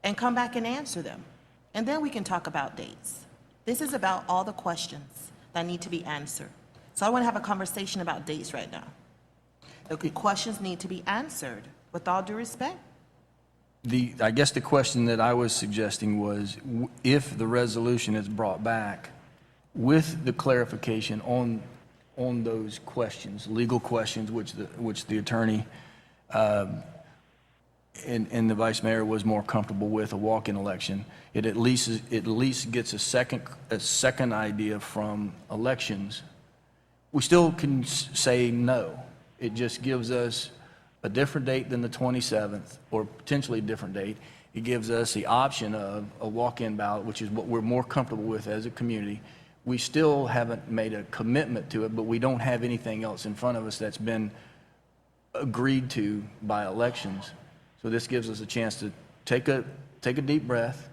and come back and answer them. And then we can talk about dates. This is about all the questions that need to be answered. So I want to have a conversation about dates right now. The questions need to be answered, with all due respect. I guess the question that I was suggesting was, if the resolution is brought back with the clarification on those questions, legal questions, which the attorney and the vice mayor was more comfortable with, a walk-in election, it at least gets a second idea from elections. We still can say no. It just gives us a different date than the 27th, or potentially a different date. It gives us the option of a walk-in ballot, which is what we're more comfortable with as a community. we still haven't made a commitment to it, but we don't have anything else in front of us that's been agreed to by elections. So this gives us a chance to take a deep breath,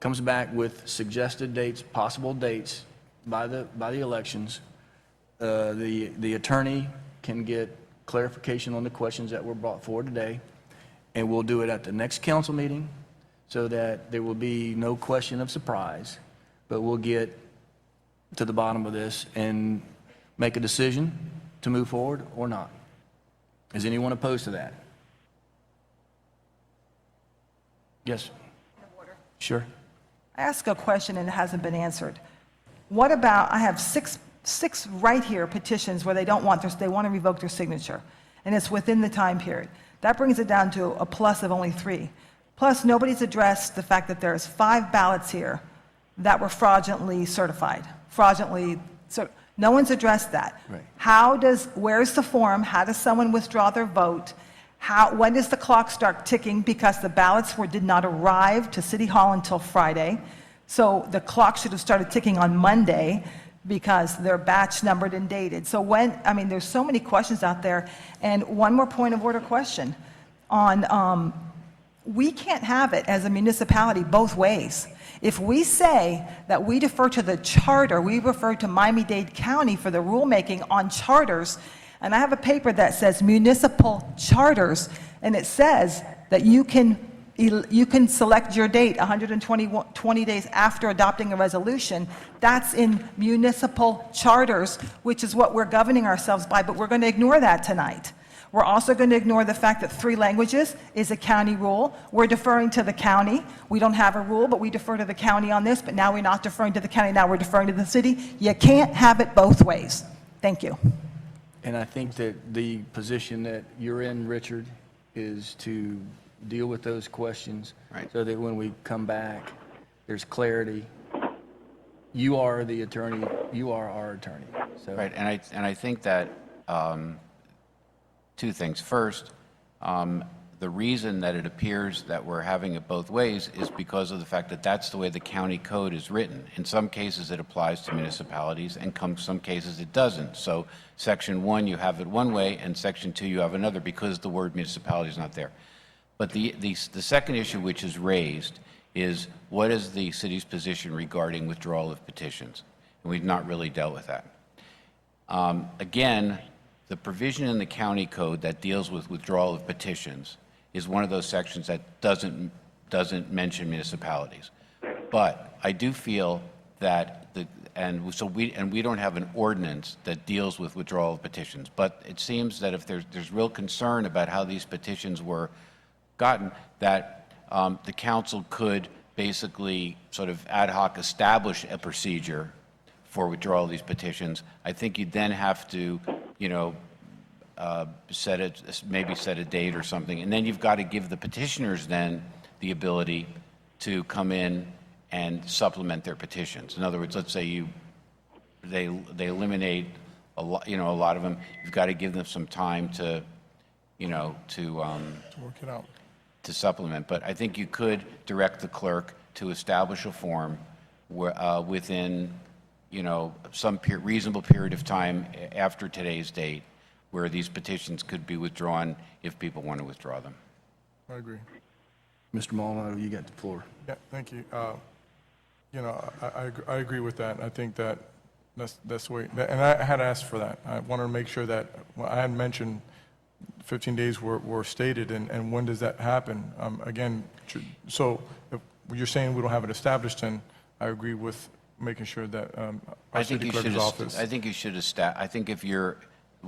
comes back with suggested dates, possible dates by the elections. The attorney can get clarification on the questions that were brought forward today, and we'll do it at the next council meeting so that there will be no question of surprise, but we'll get to the bottom of this and make a decision to move forward or not. Is anyone opposed to that? Yes. Sure. I asked a question and it hasn't been answered. What about, I have six right here petitions where they don't want they want to revoke their signature, and it's within the time period. That brings it down to a plus of only 3. Plus, nobody's addressed the fact that there's 5 ballots here that were fraudulently certified. No one's addressed that. Right. Where's the form? How does someone withdraw their vote? When does the clock start ticking? Because the ballots did not arrive to City Hall until Friday. So the clock should have started ticking on Monday because they're batch numbered and dated. So there's so many questions out there. And one more point of order question on, we can't have it as a municipality both ways. If we say that we defer to the charter, we refer to Miami-Dade County for the rulemaking on charters, and I have a paper that says municipal charters, and it says that you can select your date 120 days after adopting a resolution. That's in municipal charters, which is what we're governing ourselves by, but we're going to ignore that tonight. We're also going to ignore the fact that 3 languages is a county rule. We're deferring to the county. We don't have a rule, but we defer to the county on this, but now we're not deferring to the county, now we're deferring to the city. You can't have it both ways. Thank you. And I think that the position that you're in, Richard, is to deal with those questions so that when we come back, there's clarity. You are the attorney. You are our attorney. So. Right, and I think that 2 things. First, the reason that it appears that we're having it both ways is because of the fact that that's the way the county code is written. In some cases, it applies to municipalities, and some cases it doesn't. So Section 1, you have it one way, and Section 2, you have another, because the word municipality is not there. But the second issue which is raised is, what is the city's position regarding withdrawal of petitions? And we've not really dealt with that. Again, the provision in the county code that deals with withdrawal of petitions is one of those sections that doesn't mention municipalities. But I do feel that we don't have an ordinance that deals with withdrawal of petitions. But it seems that if there's real concern about how these petitions were gotten, that the council could basically sort of ad hoc establish a procedure for withdrawal of these petitions. I think you'd then have to, maybe set a date or something, and then you've got to give the petitioners then the ability to come in and supplement their petitions. In other words, let's say they eliminate a lot of them. You've got to give them some time to work it out, to supplement. But I think you could direct the clerk to establish a form within some reasonable period of time after today's date, where these petitions could be withdrawn if people want to withdraw them. I agree. Mr. Maldonado, you got the floor. Yeah, thank you. I agree with that. I think that's the way, and I had asked for that. I wanted to make sure that, I had mentioned 15 days were stated, and when does that happen? Again, so if you're saying we don't have it established, then I agree with making sure that our city clerk's office. I think you should I think if you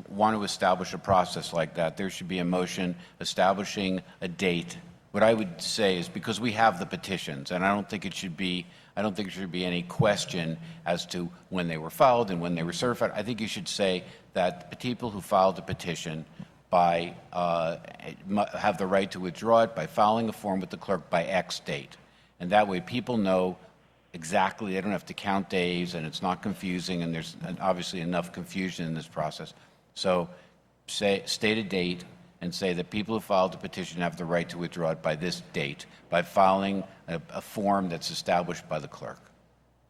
want to establish a process like that, there should be a motion establishing a date. What I would say is, because we have the petitions, and I don't think it should be any question as to when they were filed and when they were certified. I think you should say that the people who filed the petition have the right to withdraw it by filing a form with the clerk by X date. And that way people know exactly, they don't have to count days, and it's not confusing, and there's obviously enough confusion in this process. So state a date and say that people who filed the petition have the right to withdraw it by this date, by filing a form that's established by the clerk.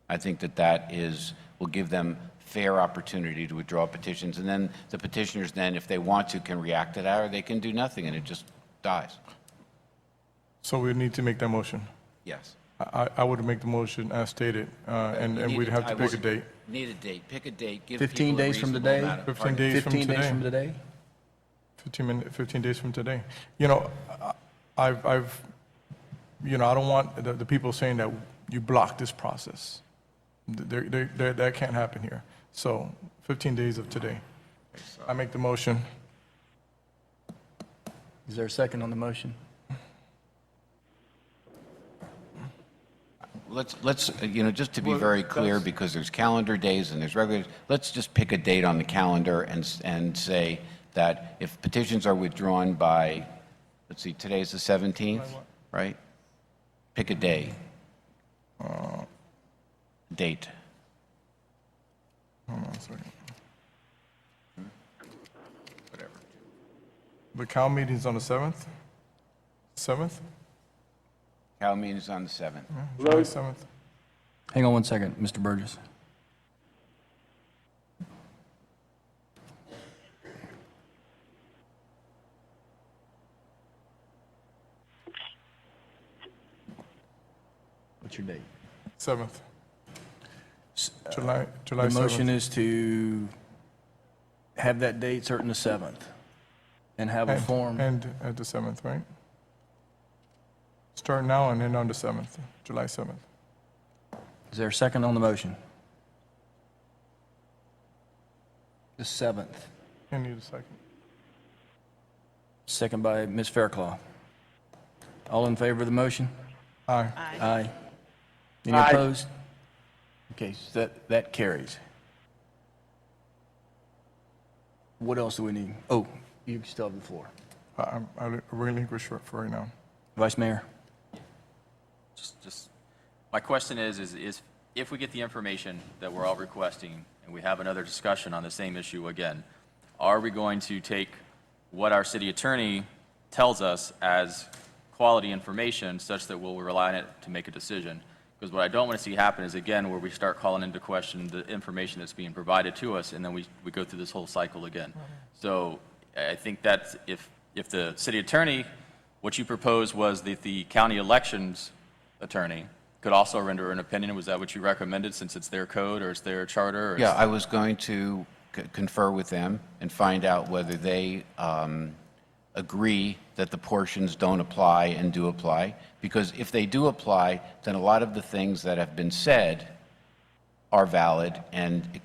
I think that is will give them fair opportunity to withdraw petitions, and then the petitioners then, if they want to, can react to that, or they can do nothing, and it just dies. So we need to make that motion. Yes. I would make the motion as stated, and we'd have to pick a date. Need a date. Pick a date. Give 15 people a days from reasonable today? amount of- 15 days from 15 days today. from today? 15 days from today. You know, I don't want the people saying that you blocked this process. That can't happen here. So 15 days of today. I make the motion. Is there a second on the motion? Let's, just to be very clear, because there's calendar days and there's regular, let's just pick a date on the calendar and say that if petitions are withdrawn by, let's see, today's the 17th, right? Pick a day. Date. Hold on a second. Whatever. The Cal meeting's on the 7th? 7th? Cal meeting is on the 7th. July 7th. Hang on one second, Mr. Burgess. What's your date? 7th. July The 7th. motion is to have that date certain the 7th and have a form. And at the 7th, right? Start now and end on the 7th, July 7th. Is there a second on the motion? The 7th. I need a second. Second by Ms. Fairclough. All in favor of the motion? Aye. Aye. Any Aye. opposed? Okay, so that carries. What else do we need? Oh, you still have the floor. I relinquish for right now. Vice Mayor? Just, my question is if we get the information that we're all requesting and we have another discussion on the same issue again, are we going to take what our city attorney tells us as quality information such that we'll rely on it to make a decision? Because what I don't want to see happen is, again, where we start calling into question the information that's being provided to us, and then we go through this whole cycle again. So I think that if the city attorney, what you proposed was that the county elections attorney could also render an opinion. Was that what you recommended, since it's their code or it's their charter? Or Yeah, I was going to confer with them and find out whether they agree that the portions don't apply and do apply. Because if they do apply, then a lot of the things that have been said are valid, and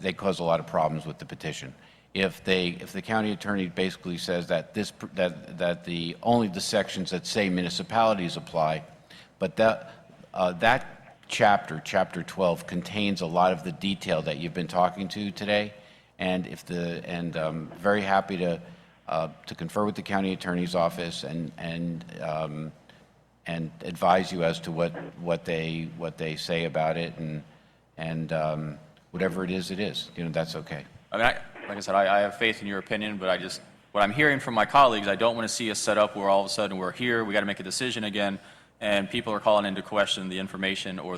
they cause a lot of problems with the petition. If the county attorney basically says that only the sections that say municipalities apply, but that chapter 12, contains a lot of the detail that you've been talking to today, and very happy to confer with the county attorney's office and advise you as to what they say about it, and whatever it is, that's okay. I mean, like I said, I have faith in your opinion, but what I'm hearing from my colleagues, I don't want to see us set up where all of a sudden we're here, we got to make a decision again, and people are calling into question the information or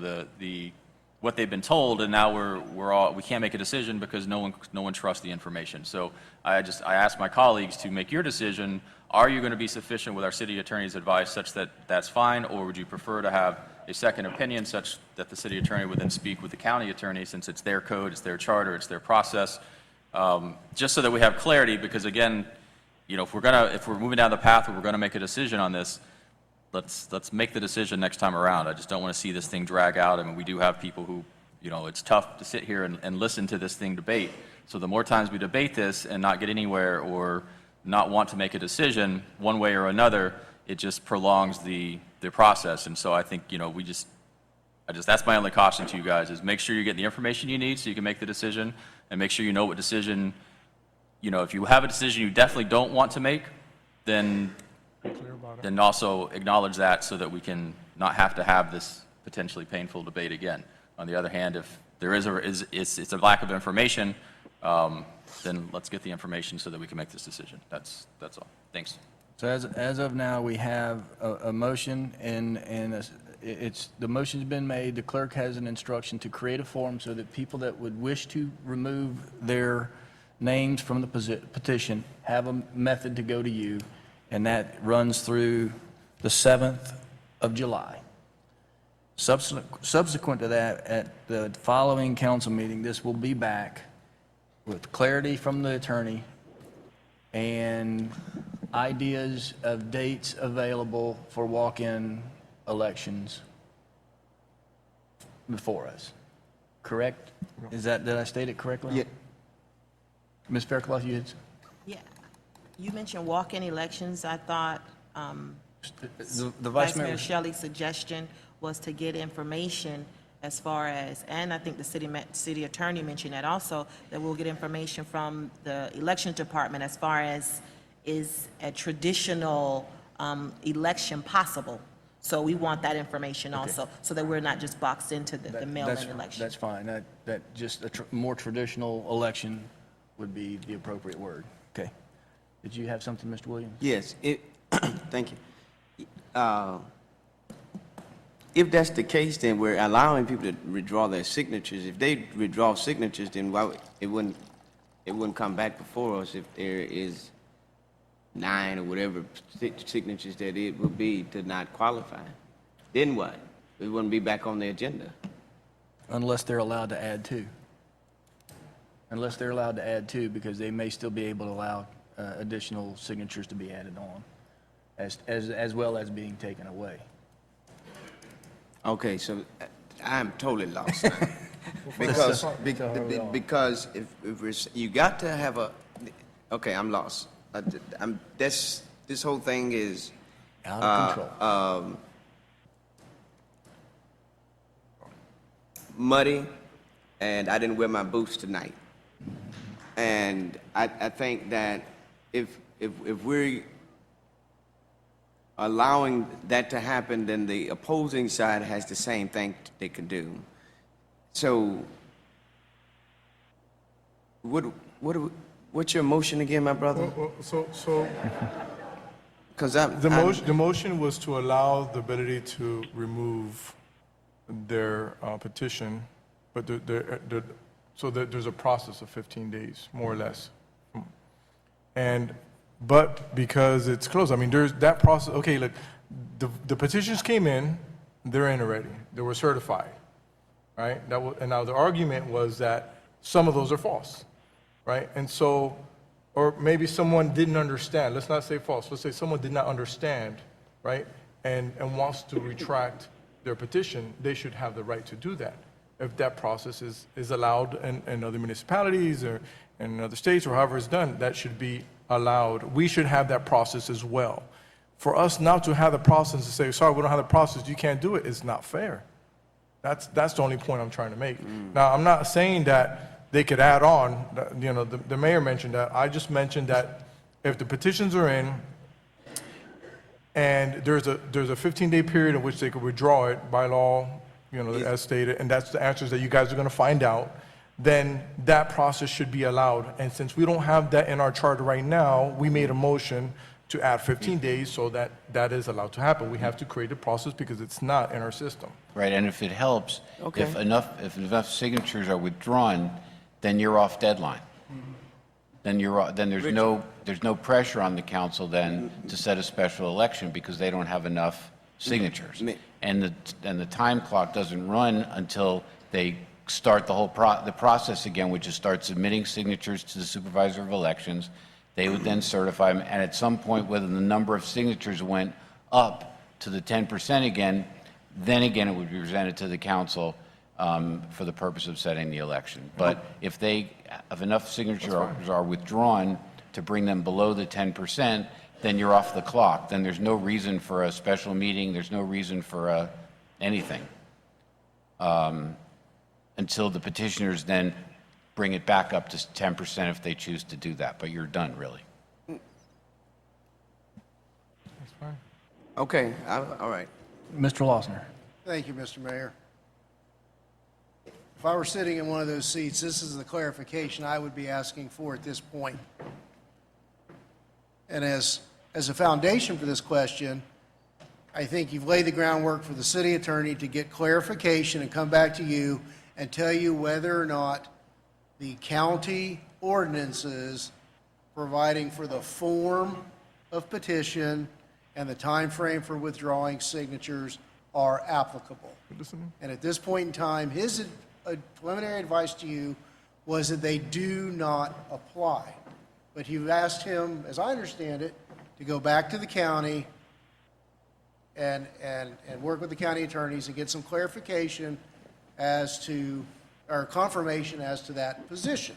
what they've been told, and now we can't make a decision because no one trusts the information. So I ask my colleagues to make your decision. Are you going to be sufficient with our city attorney's advice such that that's fine, or would you prefer to have a second opinion such that the city attorney would then speak with the county attorney, since it's their code, it's their charter, it's their process, just so that we have clarity? Because again, if we're moving down the path where we're going to make a decision on this, let's make the decision next time around. I just don't want to see this thing drag out. I mean, we do have people who, it's tough to sit here and listen to this thing debate. So the more times we debate this and not get anywhere or not want to make a decision one way or another, it just prolongs the process. And so I think, that's my only caution to you guys, is make sure you get the information you need so you can make the decision, and make sure you know what decision, if you have a decision you definitely don't want to make, then also acknowledge that so that we can not have to have this potentially painful debate again. On the other hand, if there is it's a lack of information, then let's get the information so that we can make this decision. That's all. Thanks. So as of now, we have a motion and the motion's been made, the clerk has an instruction to create a form so that people that would wish to remove their names from the petition have a method to go to you, and that runs through the 7th of July. Subsequent to that, at the following council meeting, this will be back with clarity from the attorney and ideas of dates available for walk-in elections before us. Correct? Did I state it correctly? Yeah. Ms. Fairclough, you had, Yeah. You mentioned walk-in elections. I thought the Vice Mayor Shelley's suggestion was to get information as far as, and I think the city attorney mentioned that also, that we'll get information from the election department as far as, is a traditional election possible? So we want that information also, so that we're not just boxed into the mail-in election. That's fine. That just a more traditional election would be the appropriate word. Okay. Did you have something, Mr. Williams? Yes, thank you. If that's the case, then we're allowing people to withdraw their signatures. If they withdraw signatures, then why it wouldn't come back before us if there is 9 or whatever signatures that it would be to not qualify. Then what? It wouldn't be back on the agenda. Unless they're allowed to add 2. Unless they're allowed to add 2, because they may still be able to allow additional signatures to be added on, as well as being taken away. Okay, so I'm totally lost now. because if we're, you got to have a, okay, I'm lost. This whole thing is out of control. Muddy, and I didn't wear my boots tonight. And I think that if we're allowing that to happen, then the opposing side has the same thing they can do. So, what's your motion again, my brother? So Because the motion was to allow the ability to remove their petition, but so that there's a process of 15 days, more or less. But because it's closed, I mean, there's that process. Okay, look, the petitions came in, they're in already. They were certified, right? And now the argument was that some of those are false, right? And so, or maybe someone didn't understand. Let's not say false. Let's say someone did not understand, right? And wants to retract their petition. They should have the right to do that. If that process is allowed in other municipalities or in other states or however it's done, that should be allowed. We should have that process as well. For us not to have the process to say, sorry, we don't have the process, you can't do it, is not fair. That's the only point I'm trying to make. Now, I'm not saying that they could add on, you know, the mayor mentioned that. I just mentioned that if the petitions are in and there's a 15-day period in which they could withdraw it by law, you know, as stated, and that's the answers that you guys are going to find out, then that process should be allowed. And since we don't have that in our charter right now, we made a motion to add 15 days so that that is allowed to happen. We have to create a process because it's not in our system. Right, and if it helps, Okay. if enough signatures are withdrawn, then you're off deadline. Then there's no pressure on the council then to set a special election because they don't have enough signatures. And the time clock doesn't run until they start the whole the process again, which is start submitting signatures to the supervisor of elections. They would then certify them, and at some point, whether the number of signatures went up to the 10% again, then again it would be presented to the council for the purpose of setting the election. But if enough signatures are withdrawn to bring them below the 10%, then you're off the clock. Then there's no reason for a special meeting. There's no reason for anything until the petitioners then bring it back up to 10% if they choose to do that. But you're done, really. That's fine. Okay, all right. Mr. Lossner. Thank you, Mr. Mayor. If I were sitting in one of those seats, this is the clarification I would be asking for at this point. And as a foundation for this question, I think you've laid the groundwork for the city attorney to get clarification and come back to you and tell you whether or not the county ordinances providing for the form of petition and the time frame for withdrawing signatures are applicable. And at this point in time, his preliminary advice to you was that they do not apply. But you've asked him, as I understand it, to go back to the county and work with the county attorneys and get some clarification as to, or confirmation as to that position.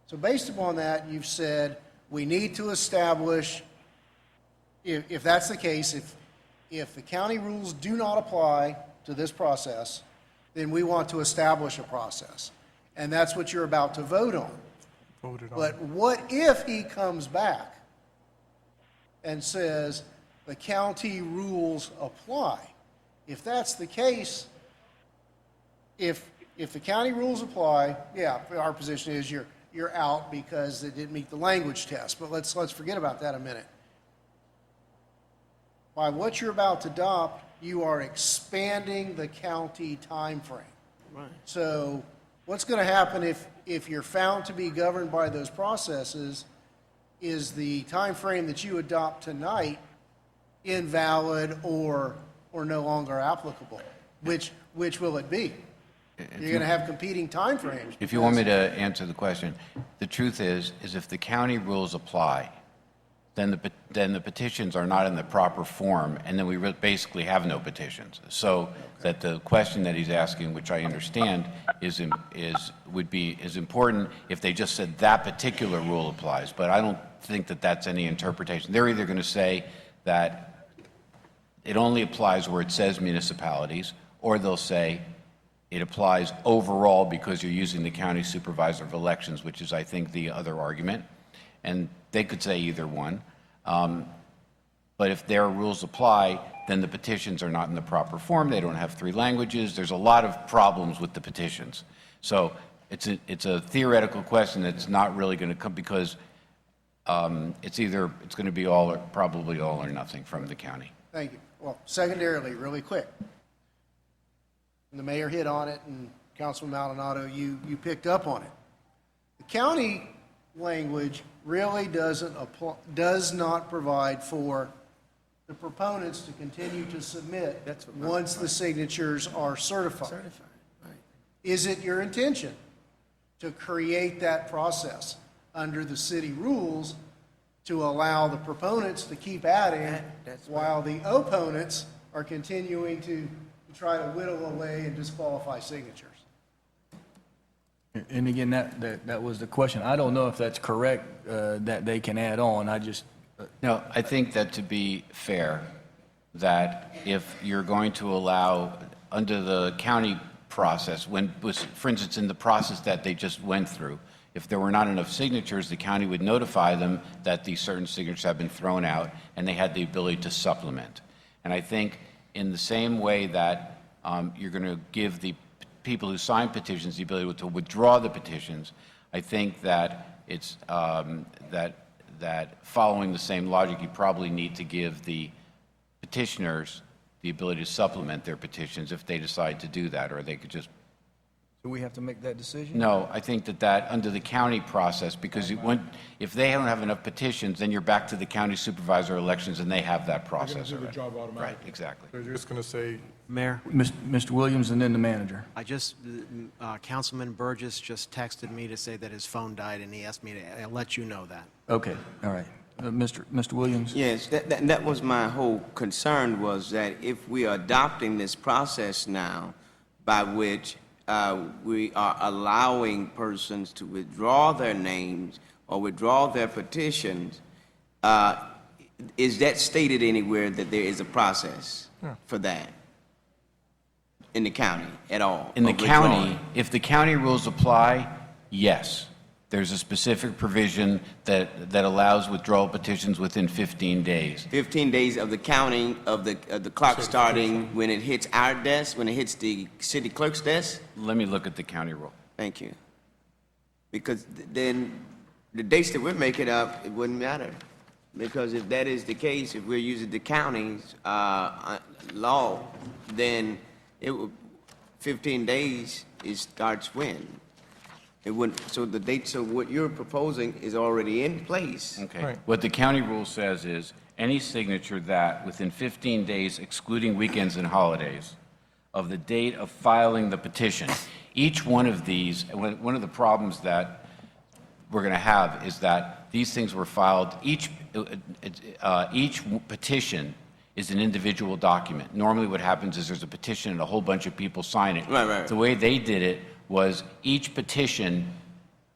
So based upon that, you've said, we need to establish, if that's the case, if the county rules do not apply to this process, then we want to establish a process. And that's what you're about to vote on. But what if he comes back and says the county rules apply? If that's the case, if the county rules apply, yeah, our position is you're out because it didn't meet the language test. But let's forget about that a minute. By what you're about to adopt, you are expanding the county timeframe. Right. So what's going to happen if you're found to be governed by those processes? Is the time frame that you adopt tonight invalid or no longer applicable? Which will it be? You're going to have competing time frames. If you want me to answer the question, the truth is if the county rules apply, then the petitions are not in the proper form, and then we basically have no petitions. So that the question that he's asking, which I understand, is important if they just said that particular rule applies. But I don't think that that's any interpretation. They're either going to say that it only applies where it says municipalities, or they'll say it applies overall because you're using the county supervisor of elections, which is, I think, the other argument. And they could say either one. But if their rules apply, then the petitions are not in the proper form. They don't have 3 languages. There's a lot of problems with the petitions. So it's a theoretical question that's not really going to come because it's going to be probably all or nothing from the county. Thank you. Well, secondarily, really quick, and the mayor hit on it, and Councilman Maldonado, you picked up on it. The county language really does not provide for the proponents to continue to submit once the signatures are certified. Is it your intention to create that process under the city rules to allow the proponents to keep adding while the opponents are continuing to try to whittle away and disqualify signatures? And again, that was the question. I don't know if that's correct, that they can add on. No, I think that to be fair, that if you're going to allow, under the county process, for instance, in the process that they just went through, if there were not enough signatures, the county would notify them that these certain signatures have been thrown out, and they had the ability to supplement. And I think in the same way that you're going to give the people who sign petitions the ability to withdraw the petitions, I think that it's that following the same logic, you probably need to give the petitioners the ability to supplement their petitions if they decide to do that, or they could just. Do we have to make that decision? No, I think that under the county process, because if they don't have enough petitions, then you're back to the county supervisor elections, and they have that process They're going to do the already. job automatically. Right, exactly. So you're just going to say, Mayor, Mr. Williams and then the manager. Councilman Burgess just texted me to say that his phone died, and he asked me to let you know that. Okay, all right. Mr. Williams? Yes, that was my whole concern, was that if we are adopting this process now by which we are allowing persons to withdraw their names or withdraw their petitions, is that stated anywhere that there is a process for that in the county at all? In the county, if the county rules apply, yes. There's a specific provision that allows withdrawal petitions within 15 days. 15 days of the counting of the clock starting when it hits our desk, when it hits the city clerk's desk? Let me look at the county rule. Thank you. Because then the dates that we're making up, it wouldn't matter. Because if that is the case, if we're using the county's law, then it would, 15 days, it starts when? It wouldn't, so the date, so what you're proposing is already in place. Okay. What the county rule says is, any signature that, within 15 days, excluding weekends and holidays, of the date of filing the petition, each one of these, one of the problems that we're going to have is that these things were filed, each petition is an individual document. Normally what happens is there's a petition and a whole bunch of people sign it. Right. The way they did it was each petition,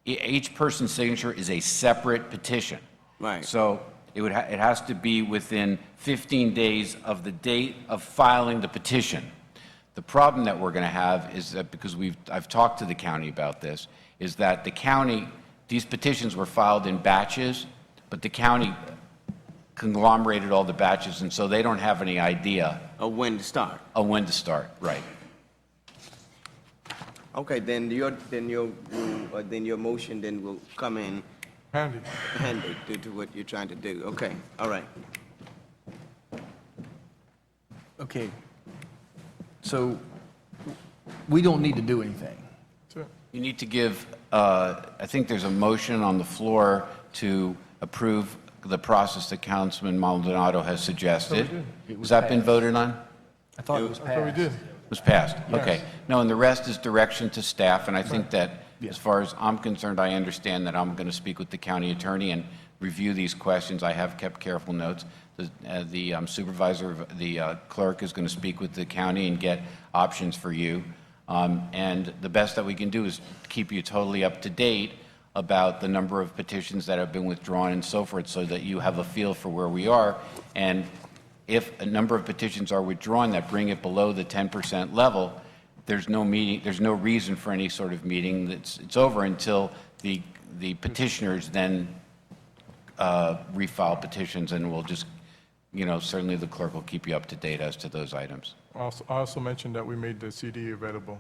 each person's signature is a separate petition. Right. So it has to be within 15 days of the date of filing the petition. The problem that we're going to have is that, because I've talked to the county about this, is that the county, these petitions were filed in batches, but the county conglomerated all the batches, and so they don't have any idea Of when to start. of when to start, right? Okay, then your motion then will come in Handy. handy to what you're trying to do. Okay, all right. Okay. So we don't need to do anything. You need to give, I think there's a motion on the floor to approve the process that Councilman Maldonado has suggested. Has that been voted on? I thought it was I thought we passed. did. Was passed? Yes. Okay. No, and the rest is direction to staff, and I think that, as far as I'm concerned, I understand that I'm going to speak with the county attorney and review these questions. I have kept careful notes. The supervisor, the clerk is going to speak with the county and get options for you. And the best that we can do is keep you totally up to date about the number of petitions that have been withdrawn and so forth, so that you have a feel for where we are. And if a number of petitions are withdrawn that bring it below the 10% level, there's no meeting, there's no reason for any sort of meeting. It's over until the petitioners then refile petitions, and we'll just, certainly the clerk will keep you up to date as to those items. I also mentioned that we made the CD available.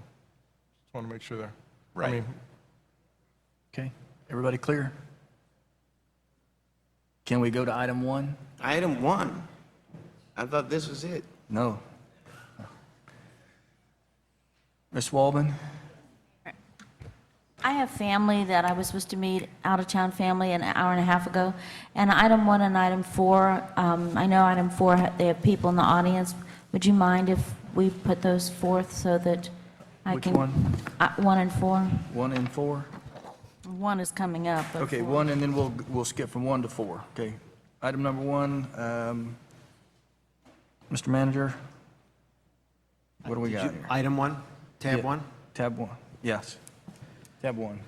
Just want to make sure there. I mean, Okay, everybody clear? Can we go to item 1? Item 1. I thought this was it. No. Ms. Walden? I have family that I was supposed to meet, out-of-town family, an hour and a half ago, and item 1 and item 4, I know item 4, they have people in the audience. Would you mind if we put those forth so that I Which can... one? 1 and 4. 1 and 4? 1 is coming up. but Okay, 4 1, and then we'll skip from 1 to 4. Okay. Item number 1, Mr. Manager, what do we got here? Item 1, tab 1. Tab 1, yes. Tab 1.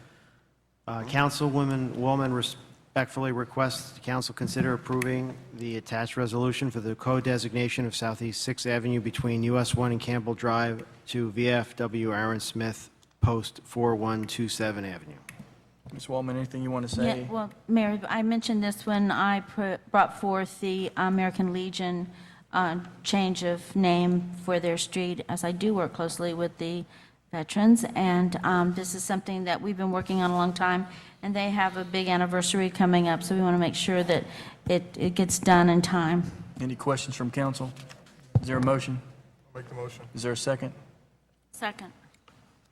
Councilwoman Woolman respectfully requests the council consider approving the attached resolution for the co-designation of Southeast 6th Avenue between US 1 and Campbell Drive to VFW Aaron Smith, Post 4127 Avenue. Ms. Waldman, anything you want to Yeah, say? well, Mary, I mentioned this when I brought forth the American Legion change of name for their street, as I do work closely with the veterans, and this is something that we've been working on a long time, and they have a big anniversary coming up, so we want to make sure that it gets done in time. Any questions from council? Is there a motion? make the motion. Is there a second? Second.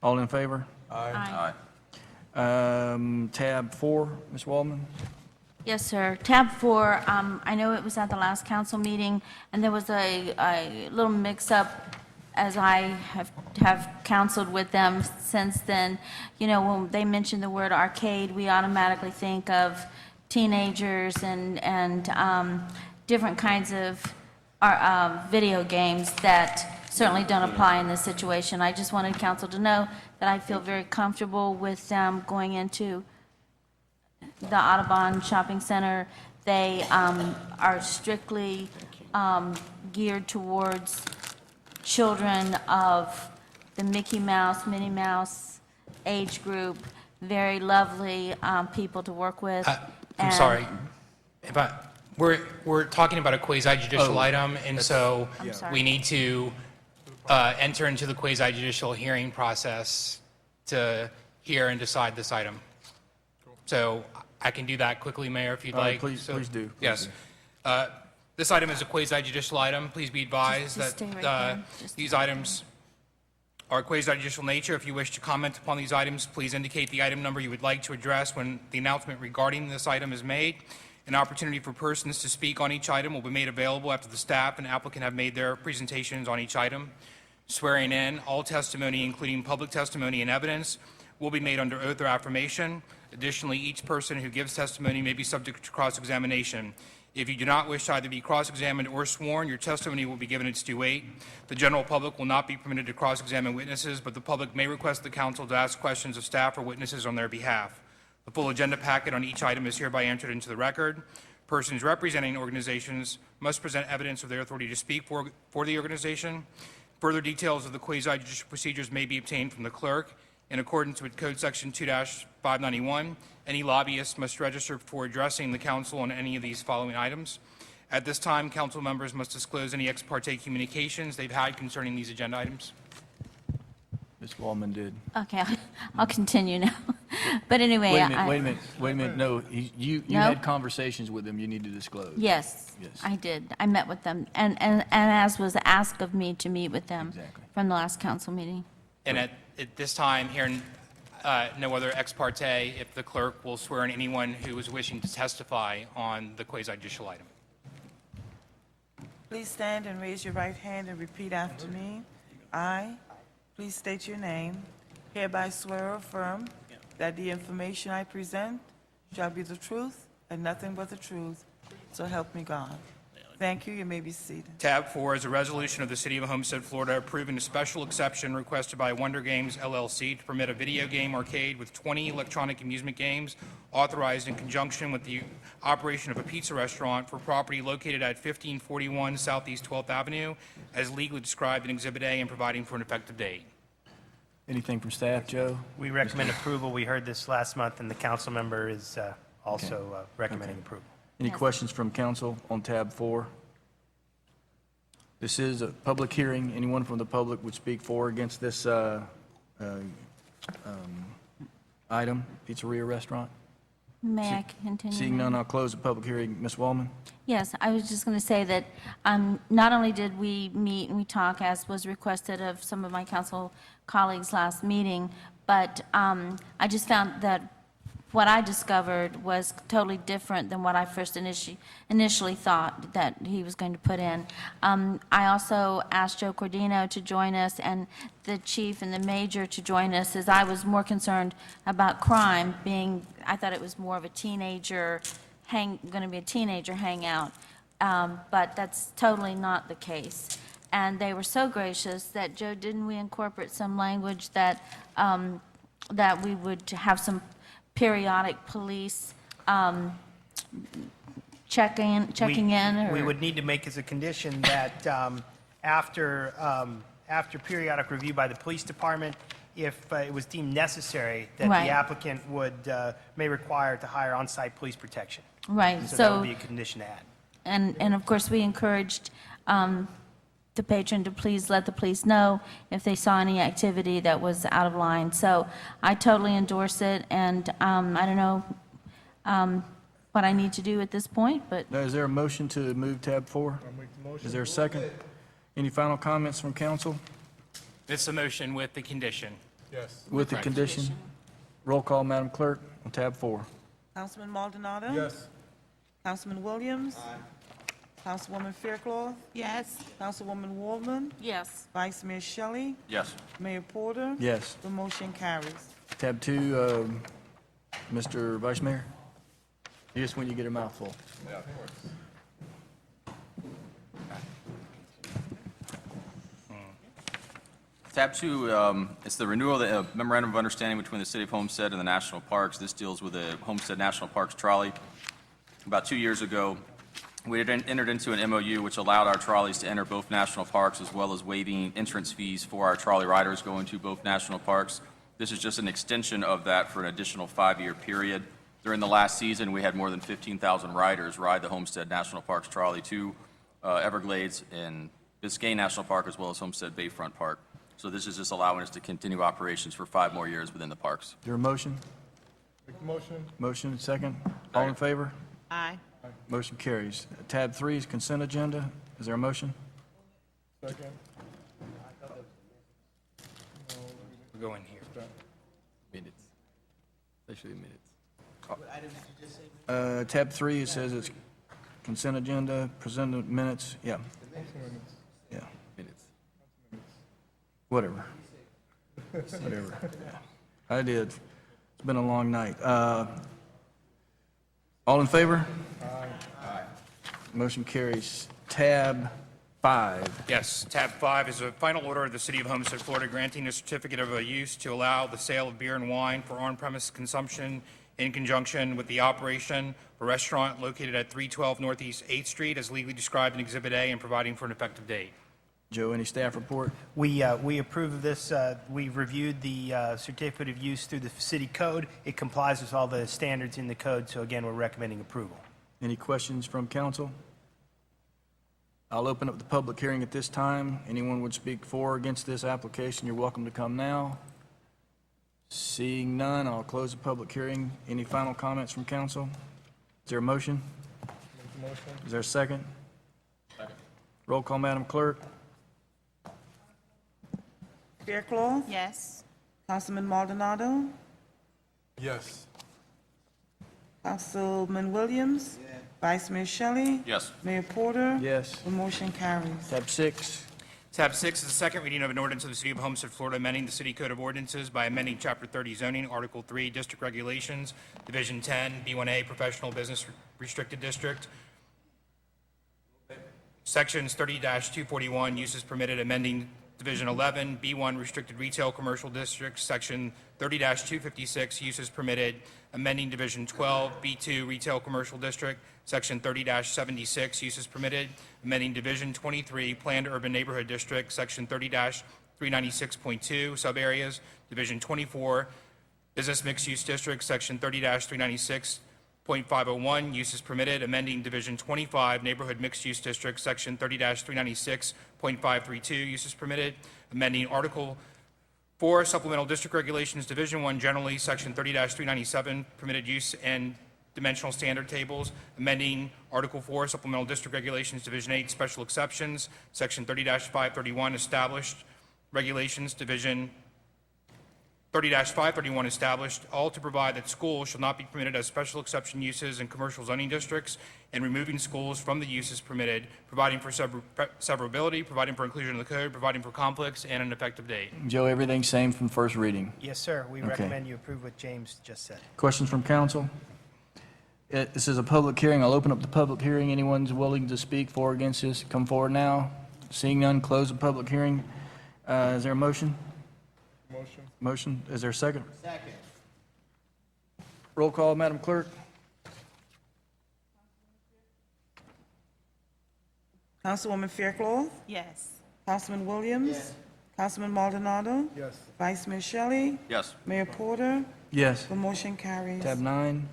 All in favor? Aye. Tab 4, Ms. Waldman? Yes, sir. Tab 4, I know it was at the last council meeting, and there was a little mix-up as I have counseled with them since then. When they mention the word arcade, we automatically think of teenagers and different kinds of video games that certainly don't apply in this situation. I just wanted council to know that I feel very comfortable with them going into the Audubon Shopping Center. They are strictly geared towards children of the Mickey Mouse, Minnie Mouse age group. Very lovely people to work with. I'm And- sorry. We're talking about a quasi-judicial item, and so I'm sorry. we need to enter into the quasi-judicial hearing process to hear and decide this item. So I can do that quickly, Mayor, if you'd All right, like. please do. Yes. This item is a quasi-judicial item. Please be advised Just stay that right there. Just- these items are quasi-judicial nature. If you wish to comment upon these items, please indicate the item number you would like to address when the announcement regarding this item is made. An opportunity for persons to speak on each item will be made available after the staff and applicant have made their presentations on each item. Swearing in, all testimony, including public testimony and evidence, will be made under oath or affirmation. Additionally, each person who gives testimony may be subject to cross-examination. If you do not wish to either be cross-examined or sworn, your testimony will be given its due weight. The general public will not be permitted to cross-examine witnesses, but the public may request the council to ask questions of staff or witnesses on their behalf. The full agenda packet on each item is hereby entered into the record. Persons representing organizations must present evidence of their authority to speak for the organization. Further details of the quasi-judicial procedures may be obtained from the clerk. In accordance with Code Section 2-591, any lobbyist must register before addressing the council on any of these following items. At this time, council members must disclose any ex parte communications they've had concerning these agenda items. Ms. Wallman did. Okay, I'll continue now. But anyway, Wait a minute. No, you No? had conversations with them you need to disclose. Yes, Yes. I did. I met with them, and as was asked of me to meet with them from the last council meeting. And at this time, hearing no other ex parte, if the clerk will swear in anyone who is wishing to testify on the quasi-judicial item. Please stand and raise your right hand and repeat after me. I, please state your name, hereby swear or affirm that the information I present shall be the truth and nothing but the truth, so help me God. Thank you. You may be seated. Tab 4 is a resolution of the City of Homestead, Florida, approving a special exception requested by Wonder Games LLC to permit a video game arcade with 20 electronic amusement games authorized in conjunction with the operation of a pizza restaurant for property located at 1541 Southeast 12th Avenue, as legally described in Exhibit A, and providing for an effective date. Anything from staff, Joe? We recommend approval. We heard this last month, and the council member is also recommending approval. Any questions from council on tab 4? This is a public hearing. Anyone from the public would speak for or against this item, pizzeria restaurant? May I continue? Seeing none, I'll close the public hearing. Ms. Wallman? Yes, I was just going to say that not only did we meet and we talk, as was requested of some of my council colleagues last meeting, but I just found that what I discovered was totally different than what I first initially thought that he was going to put in. I also asked Joe Cordino to join us and the chief and the major to join us, as I was more concerned about crime being, I thought it was more of a teenager going to be a teenager hangout, but that's totally not the case. And they were so gracious that, Joe, didn't we incorporate some language that that we would have some periodic police checking in? Or? We would need to make as a condition that after periodic review by the police department, if it was deemed necessary, that Right. the applicant may require to hire on-site police protection. Right. So that would be a condition to add. And of course, we encouraged the patron to please let the police know if they saw any activity that was out of line. So I totally endorse it, and I don't know what I need to do at this point, but Now, is there a motion to move tab 4? Is there a second? Any final comments from council? This is a motion with the condition. Yes. With the condition? Roll call, Madam Clerk, on tab 4. Councilman Maldonado? Yes. Councilman Williams? Councilwoman Faircloth? Yes. Councilwoman Waldman? yes. Vice Mayor Shelley? Yes. Mayor Porter? Yes. The motion carries. Tab 2, Mr. Vice Mayor? Just when you get a mouthful. Yeah. Tab 2, it's the renewal of the memorandum of understanding between the City of Homestead and the National Parks. This deals with the Homestead National Parks trolley. About 2 years ago, we had entered into an MOU which allowed our trolleys to enter both national parks, as well as waiving entrance fees for our trolley riders going to both national parks. This is just an extension of that for an additional 5-year period. During the last season, we had more than 15,000 riders ride the Homestead National Parks trolley to Everglades and Biscayne National Park, as well as Homestead Bayfront Park. So this is just allowing us to continue operations for 5 more years within the parks. Is there a motion? Make the motion. Motion, second. All in favor? Aye. Motion carries. Tab 3 is consent agenda. Is there a motion? Second. We'll go in here. Minutes. Especially minutes. Tab 3, it says it's consent agenda, presented minutes, yeah. Yeah, Minutes. whatever. Whatever. Yeah. I did. It's been a long night. All in favor? Aye. Motion carries. Tab 5. Yes, tab 5 is a final order of the City of Homestead, Florida, granting a certificate of use to allow the sale of beer and wine for on-premise consumption in conjunction with the operation of a restaurant located at 312 Northeast 8th Street as legally described in Exhibit A and providing for an effective date. Joe, any staff report? We approve of this. We reviewed the certificate of use through the city code. It complies with all the standards in the code, so again, we're recommending approval. Any questions from council? I'll open up the public hearing at this time. Anyone would speak for or against this application, you're welcome to come now. Seeing none, I'll close the public hearing. Any final comments from council? Is there a motion? Make the motion. Is there a second? Second. Roll call, Madam Clerk. Fairclough? Yes. Councilman Maldonado? Yes. Councilman Williams? Vice Mayor Shelley? Yes. Mayor Porter? Yes. The motion carries. Tab 6. Tab 6 is the second reading of an ordinance of the City of Homestead, Florida, amending the City Code of Ordinances by amending Chapter 30 zoning, Article 3, District Regulations, Division 10, B1A, Professional Business Restricted District, Sections 30-241, Uses Permitted, amending Division 11, B1, Restricted Retail Commercial District, Section 30-256, Uses Permitted, amending Division 12, B2, Retail Commercial District, Section 30-76, Uses Permitted, amending Division 23, Planned Urban Neighborhood District, Section 30-396.2, Subareas, Division 24, Business Mixed Use District, Section 30-396.501, Uses Permitted, amending Division 25, Neighborhood Mixed Use District, Section 30-396.532, Uses Permitted, amending Article 4, Supplemental District Regulations, Division 1 generally, Section 30-397, Permitted Use and Dimensional Standard Tables, amending Article 4, Supplemental District Regulations, Division 8, Special Exceptions, Section 30-531, Established Regulations, Division 30-531 established, all to provide that schools shall not be permitted as special exception uses in commercial zoning districts, and removing schools from the uses permitted, providing for severability, providing for inclusion in the code, providing for conflicts, and an effective date. Joe, everything same from first reading? Yes, sir. We Okay. recommend you approve what James just said. Questions from council? This is a public hearing. I'll open up the public hearing. Anyone's willing to speak for or against this, come forward now. Seeing none, close the public hearing. Is there a motion? Motion. Motion. Is there a second? Second. Roll call, Madam Clerk. Councilwoman Fairclough? Yes. Councilman Williams? Yes. Councilman Maldonado? Yes. Vice Mayor Shelley? Yes. Mayor Porter? Yes. The motion carries. Tab 9.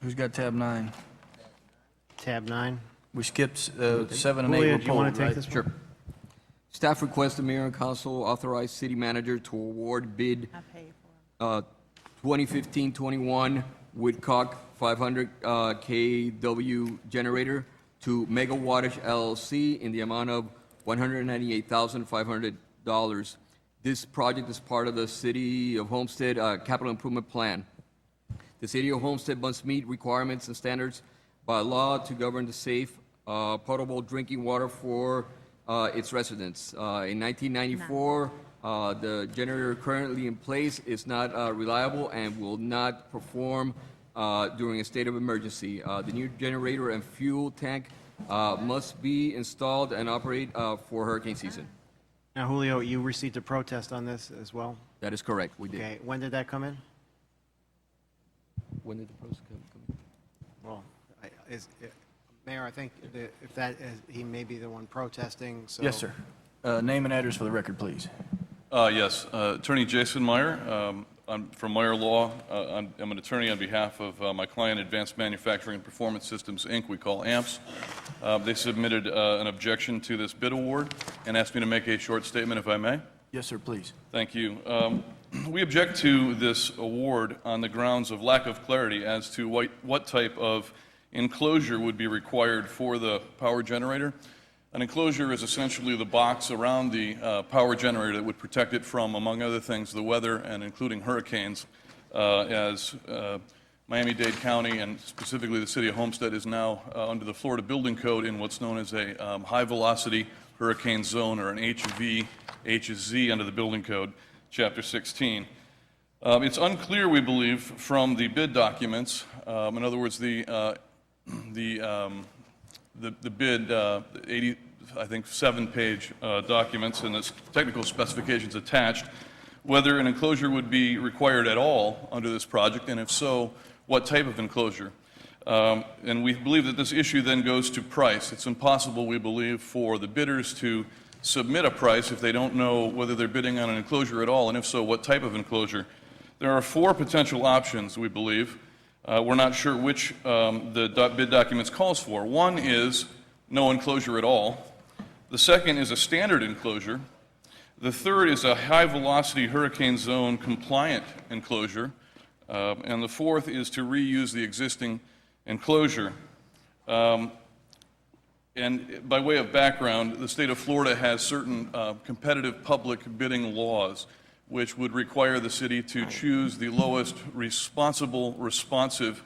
Who's got tab 9? Tab 9. We skipped 7 and 8 Julio, were do you want pulled, to take right? this one? Sure. Staff requests the mayor and council authorize city manager to award bid I paid for it. 2015-21 Woodcock 500 kW generator to Megawattage LLC in the amount of $198,500. This project is part of the City of Homestead Capital Improvement Plan. The City of Homestead must meet requirements and standards by law to govern the safe, potable drinking water for its residents. In 1994, the generator currently in place is not reliable and will not perform during a state of emergency. The new generator and fuel tank must be installed and operate for hurricane season. Now, Julio, you received a protest on this as well? That is correct, we did. Okay, when did that come in? When did the protest come in? Well, Mayor, I think if that is, he may be the one protesting, so. Yes, sir. Name and address for the record, please. Yes, Attorney Jason Meyer. from Meyer Law. I'm an attorney on behalf of my client, Advanced Manufacturing and Performance Systems, Inc., we call AMPS. They submitted an objection to this bid award and asked me to make a short statement, if I may. Yes, sir, please. Thank you. We object to this award on the grounds of lack of clarity as to what type of enclosure would be required for the power generator. An enclosure is essentially the box around the power generator that would protect it from, among other things, the weather and including hurricanes, as Miami-Dade County and specifically the city of Homestead is now under the Florida Building Code in what's known as a high-velocity hurricane zone, or an HVHZ under the Building Code, Chapter 16. It's unclear, we believe, from the bid documents, in other words, the bid, 80, I think, 7-page documents and the technical specifications attached, whether an enclosure would be required at all under this project, and if so, what type of enclosure. And we believe that this issue then goes to price. It's impossible, we believe, for the bidders to submit a price if they don't know whether they're bidding on an enclosure at all, and if so, what type of enclosure. There are 4 potential options, we believe. We're not sure which the bid documents calls for. One is no enclosure at all. The second is a standard enclosure. The third is a high-velocity hurricane zone compliant enclosure. And the fourth is to reuse the existing enclosure. And by way of background, the state of Florida has certain competitive public bidding laws which would require the city to choose the lowest responsive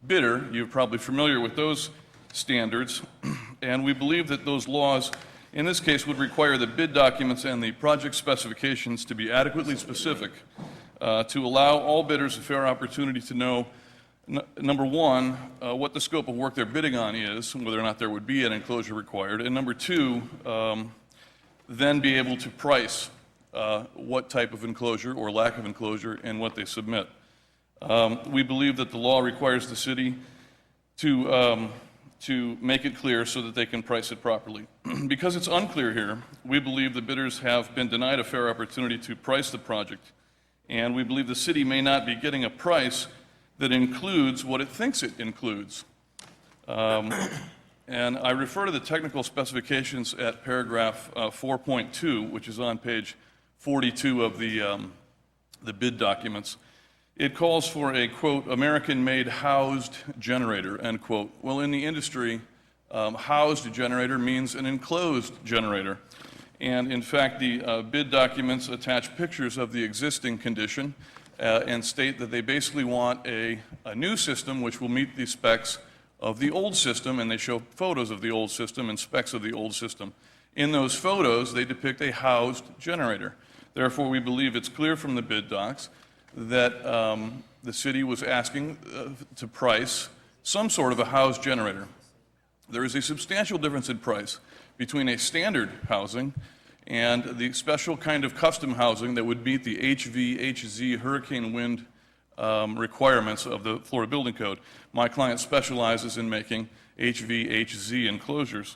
bidder. You're probably familiar with those standards. And we believe that those laws, in this case, would require the bid documents and the project specifications to be adequately specific to allow all bidders a fair opportunity to know, number one, what the scope of work they're bidding on is, and whether or not there would be an enclosure required, and number two, then be able to price what type of enclosure or lack of enclosure and what they submit. We believe that the law requires the city to make it clear so that they can price it properly. Because it's unclear here, we believe the bidders have been denied a fair opportunity to price the project, and we believe the city may not be getting a price that includes what it thinks it includes. And I refer to the technical specifications at paragraph 4.2, which is on page 42 of the bid documents. It calls for a, quote, American-made housed generator, end quote. Well, in the industry, housed generator means an enclosed generator. And in fact, the bid documents attach pictures of the existing condition and state that they basically want a new system which will meet the specs of the old system, and they show photos of the old system and specs of the old system. In those photos, they depict a housed generator. Therefore, we believe it's clear from the bid docs that the city was asking to price some sort of a housed generator. There is a substantial difference in price between a standard housing and the special kind of custom housing that would meet the HVHZ hurricane wind requirements of the Florida Building Code. My client specializes in making HVHZ enclosures.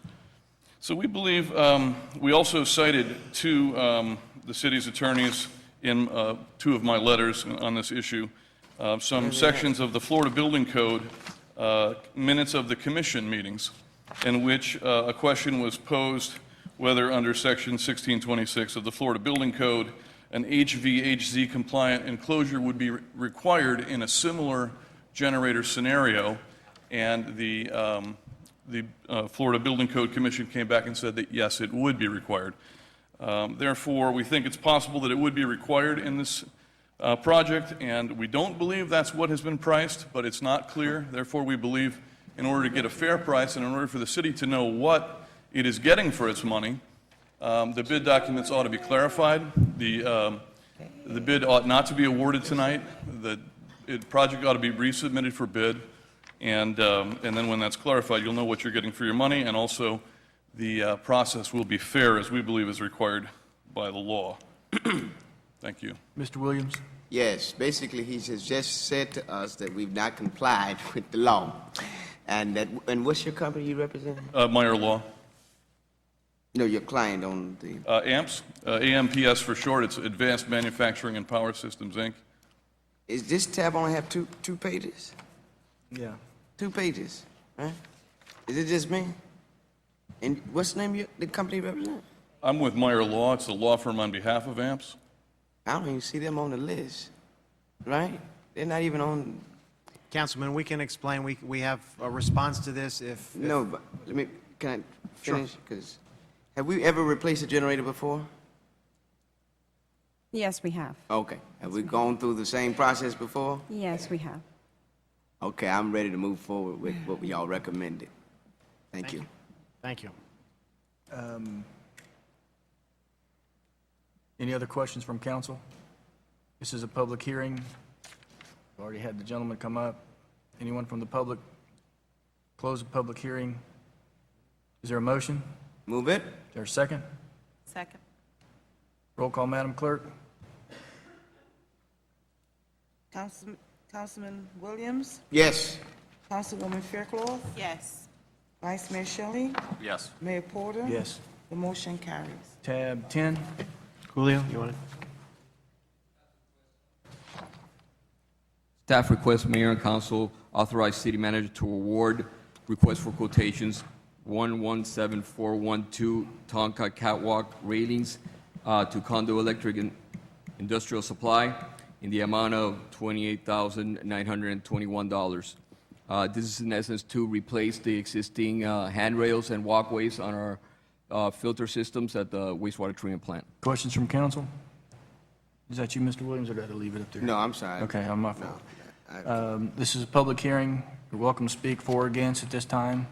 So we believe, we also cited to the city's attorneys in 2 of my letters on this issue, some sections of the Florida Building Code, minutes of the commission meetings, in which a question was posed whether under section 1626 of the Florida Building Code, an HVHZ compliant enclosure would be required in a similar generator scenario, and the Florida Building Code Commission came back and said that yes, it would be required. Therefore, we think it's possible that it would be required in this project, and we don't believe that's what has been priced, but it's not clear. Therefore, we believe in order to get a fair price and in order for the city to know what it is getting for its money, the bid documents ought to be clarified. The bid ought not to be awarded tonight. The project ought to be resubmitted for bid, and then when that's clarified, you'll know what you're getting for your money, and also the process will be fair, as we believe is required by the law. Thank you. Mr. Williams? Yes, basically he has just said to us that we've not complied with the law. And what's your company you represent? Meyer Law. No, your client on the... AMPS, AMPS for short. It's Advanced Manufacturing and Power Systems, Inc. Is this tab only have two pages? Yeah. 2 pages, right? Is it just me? And what's the name of the company you represent? I'm with Meyer Law. It's a law firm on behalf of AMPS. I don't even see them on the list, right? They're not even on. Councilman, we can explain, we have a response to this if. No, but can I finish? Because have we ever replaced a generator before? Yes, we have. Okay. Have we gone through the same process before? Yes, we have. Okay, I'm ready to move forward with what y'all recommended. Thank you. Thank you. Any other questions from council? This is a public hearing. We've already had the gentleman come up. Anyone from the public? Close the public hearing. Is there a motion? Move it. Is there a second? Second. Roll call, Madam Clerk. Councilman Williams, Yes. Councilwoman Fairclough, Yes. Vice Mayor Shelley, Yes. Mayor Porter. Yes. The motion carries. Tab 10. Julio, you want it? Staff requests mayor and council authorize city manager to award request for quotations 117412 Tonka Catwalk railings to Condo Electric Industrial Supply in the amount of $28,921. This is in essence to replace the existing handrails and walkways on our filter systems at the wastewater treatment plant. Questions from council? Is that you, Mr. Williams, or did I leave it up there? No, I'm sorry. Okay, I'm my fault. This is a public hearing. You're welcome to speak for or against at this time.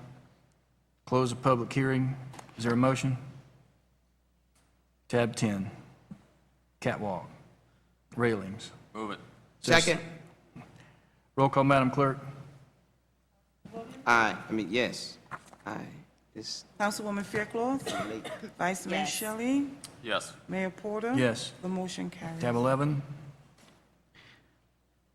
Close the public hearing. Is there a motion? Tab 10, catwalk, railings. Move it. Second. Roll call, Madam Clerk. Yes. Aye. This. Councilwoman Fairclough, Vice Mayor Yes. Shelley, Yes. Mayor Porter. Yes. The motion carries. Tab 11.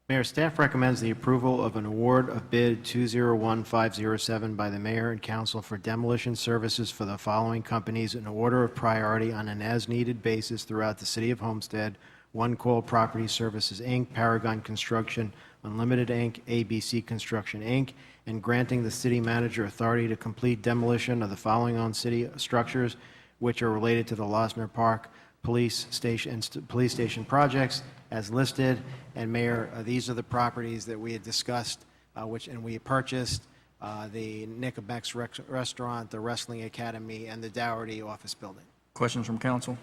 Mayor, staff recommends the approval of an award of bid 201507 by the mayor and council for demolition services for the following companies in order of priority on an as-needed basis throughout the city of Homestead: One Call Property Services, Inc., Paragon Construction Unlimited, Inc., ABC Construction, Inc., and granting the city manager authority to complete demolition of the following on-city structures which are related to the Losner Park Police Station projects as listed. And Mayor, these are the properties that we had discussed, and we purchased, the Nickelback's Restaurant, the Wrestling Academy, and the Dougherty office building. Questions from council?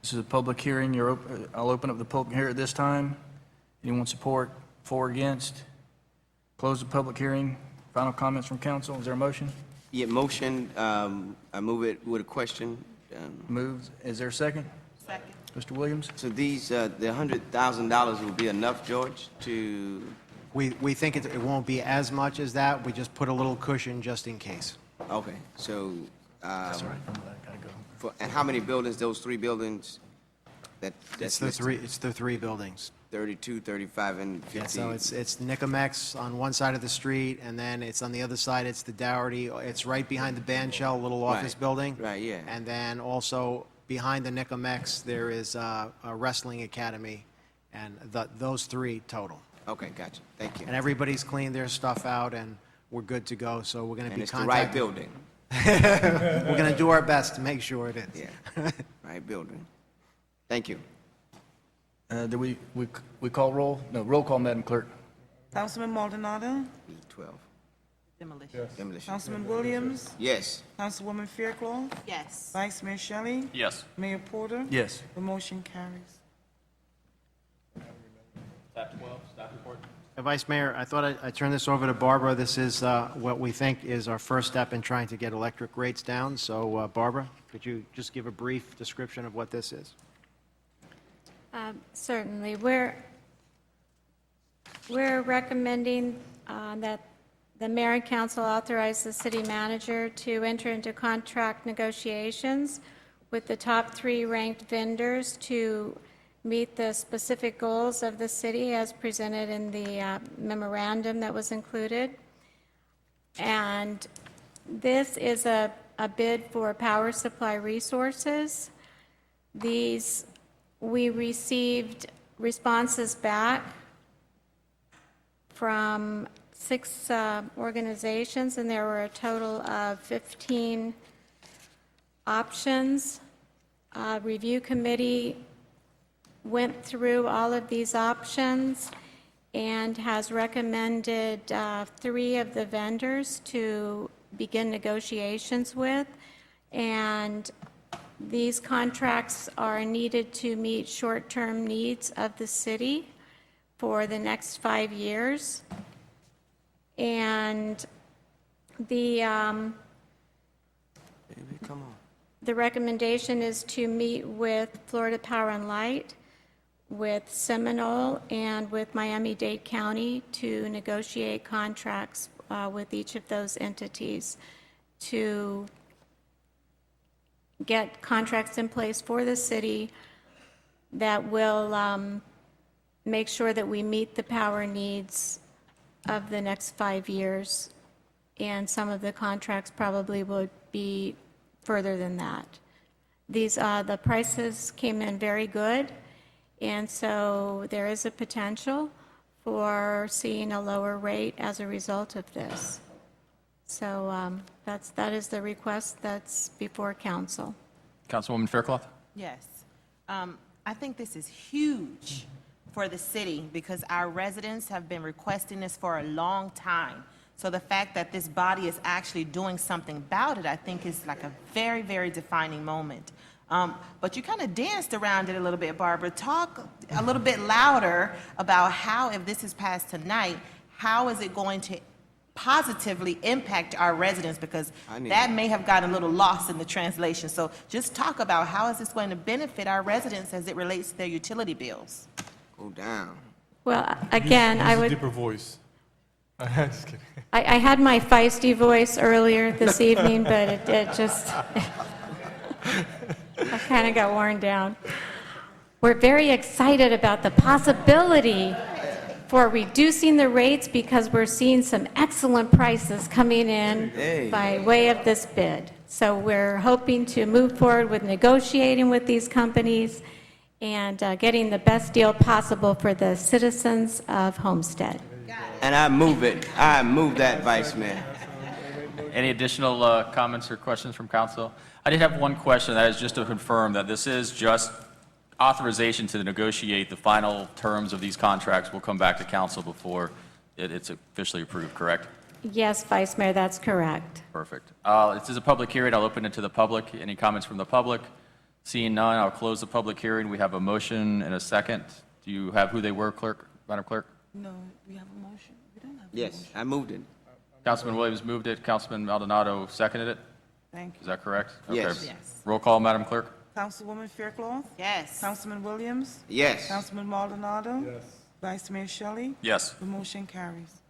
This is a public hearing. I'll open up the public hearing at this time. Anyone support, for, or against? Close the public hearing. Final comments from council. Is there a motion? Yeah, motion. I move it with a question. Moved. Is there a second? Second. Mr. Williams? So these, the $100,000 will be enough, George, to. We think it won't be as much as that. We just put a little cushion just in case. Okay, so. That's all right. I gotta go. And how many buildings? Those 3 buildings? It's the three buildings. 32, 35, and 50. Yeah, so it's Nickelback's on one side of the street, and then it's on the other side, it's the Dougherty. It's right behind the band shell, little office building. Right, yeah. And then also behind the Nickelback's, there is a wrestling academy, and those 3 total. Okay, gotcha. Thank you. And everybody's cleaned their stuff out, and we're good to go, so we're going to be it's the right contacting. building. We're going to do our best to make sure it is. Yeah, right building. Thank you. Did we call roll? No, roll call, Madam Clerk. Councilman Maldonado, B12. Demolition. Demolition. Councilman Williams, Yes. Councilwoman Fairclough, Yes. Vice Mayor Shelley, Yes. Mayor Porter. Yes. The motion carries. Staff 12, staff report. Vice Mayor, I thought I'd turn this over to Barbara. This is what we think is our first step in trying to get electric rates down. So Barbara, could you just give a brief description of what this is? Certainly. We're recommending that the mayor and council authorize the city manager to enter into contract negotiations with the top 3 ranked vendors to meet the specific goals of the city as presented in the memorandum that was included. And this is a bid for power supply resources. We received responses back from 6 organizations, and there were a total of 15 options. Review committee went through all of these options and has recommended 3 of the vendors to begin negotiations with. And these contracts are needed to meet short-term needs of the city for the next 5 years. And the recommendation is to meet with Florida Power and Light, with Seminole, and with Miami-Dade County to negotiate contracts with each of those entities to get contracts in place for the city that will make sure that we meet the power needs of the next 5 years. And some of the contracts probably would be further than that. The prices came in very good, and so there is a potential for seeing a lower rate as a result of this. So that is the request that's before council. Councilwoman Faircloth? Yes. I think this is huge for the city because our residents have been requesting this for a long time. So the fact that this body is actually doing something about it, I think is like a very, very defining moment. But you kind of danced around it a little bit, Barbara. Talk a little bit louder about how, if this is passed tonight, how is it going to positively impact our residents, because that may have gotten a little lost in the translation. So just talk about how is this going to benefit our residents as it relates to their utility bills. Go down. Well, again, Use I a would, deeper voice. Just kidding. I had my feisty voice earlier this evening, but it just, I kind of got worn down. We're very excited about the possibility for reducing the rates because we're seeing some excellent prices coming in by way of this bid. So we're hoping to move forward with negotiating with these companies and getting the best deal possible for the citizens of Homestead. And I move it. I move that, Vice Mayor. Any additional comments or questions from council? I did have one question, that is just to confirm that this is just authorization to negotiate the final terms of these contracts will come back to council before it's officially approved, correct? Yes, Vice Mayor, that's correct. Perfect. This is a public hearing. I'll open it to the public. Any comments from the public? Seeing none, I'll close the public hearing. We have a motion and a second. Do you have who they were, Clerk, Madam Clerk? No, we have a motion. We don't have Yes, I moved it. Councilman Williams moved it. Councilman Maldonado seconded it. Thank you. Is that correct? Yes. Okay. Yes. Roll call, Madam Clerk. Councilwoman Faircloth? Yes. Councilman Williams? Yes. Councilman Maldonado? Yes. Vice Mayor Shelley? Yes. The motion carries.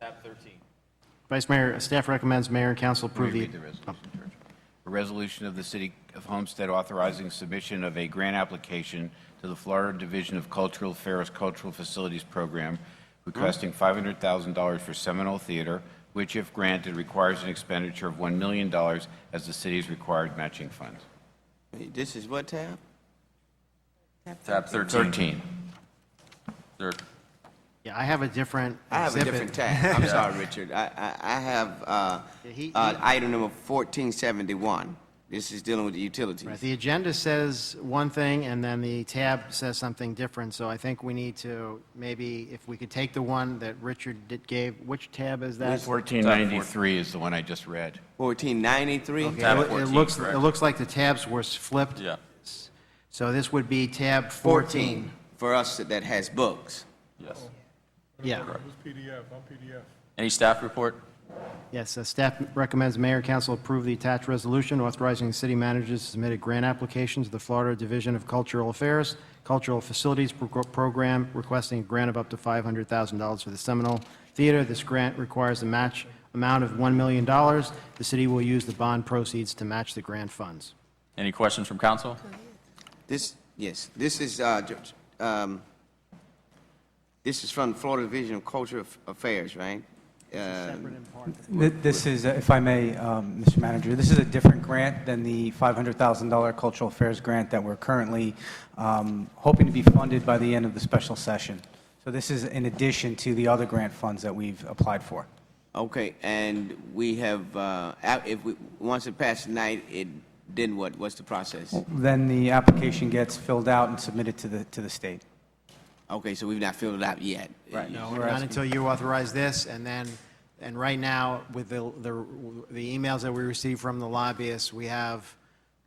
Tab 13. Vice Mayor, staff recommends mayor and council Let approve me the... read the resolution, George. A resolution of the City of Homestead authorizing submission of a grant application to the Florida Division of Cultural Affairs Cultural Facilities Program requesting $500,000 for Seminole Theater, which, if granted, requires an expenditure of $1 million as the city's required matching funds. This is what tab? Tab 13. 13. Third. Yeah, I have a different I have a exhibit. different tab. I'm sorry, Richard. I have item number 1471. This is dealing with the utilities. Right, the agenda says one thing, and then the tab says something different, so I think we need to, maybe, if we could take the one that Richard gave, which tab is that? 1493 is the one I just read. 1493? Okay, Tab it 14, looks, correct. it looks like the tabs were flipped. Yeah. So this would be tab 14. For us that has books. Yes. Yeah. Who's PDF? I'm PDF. Any staff report? Yes, staff recommends mayor and council approve the attached resolution authorizing the city managers to submit a grant application to the Florida Division of Cultural Affairs, Cultural Facilities Program, requesting a grant of up to $500,000 for the Seminole Theater. This grant requires a match amount of $1 million. The city will use the bond proceeds to match the grant funds. Any questions from council? This is from the Florida Division of Cultural Affairs, right? This is, if I may, Mr. Manager, this is a different grant than the $500,000 Cultural Affairs grant that we're currently hoping to be funded by the end of the special session. So this is in addition to the other grant funds that we've applied for. Okay, and we have, once it passed tonight, then what? What's the process? Then the application gets filled out and submitted to the state. Okay, so we've not filled it out yet. Right. No, not until you authorize this, and then, and right now, with the emails that we received from the lobbyists, we have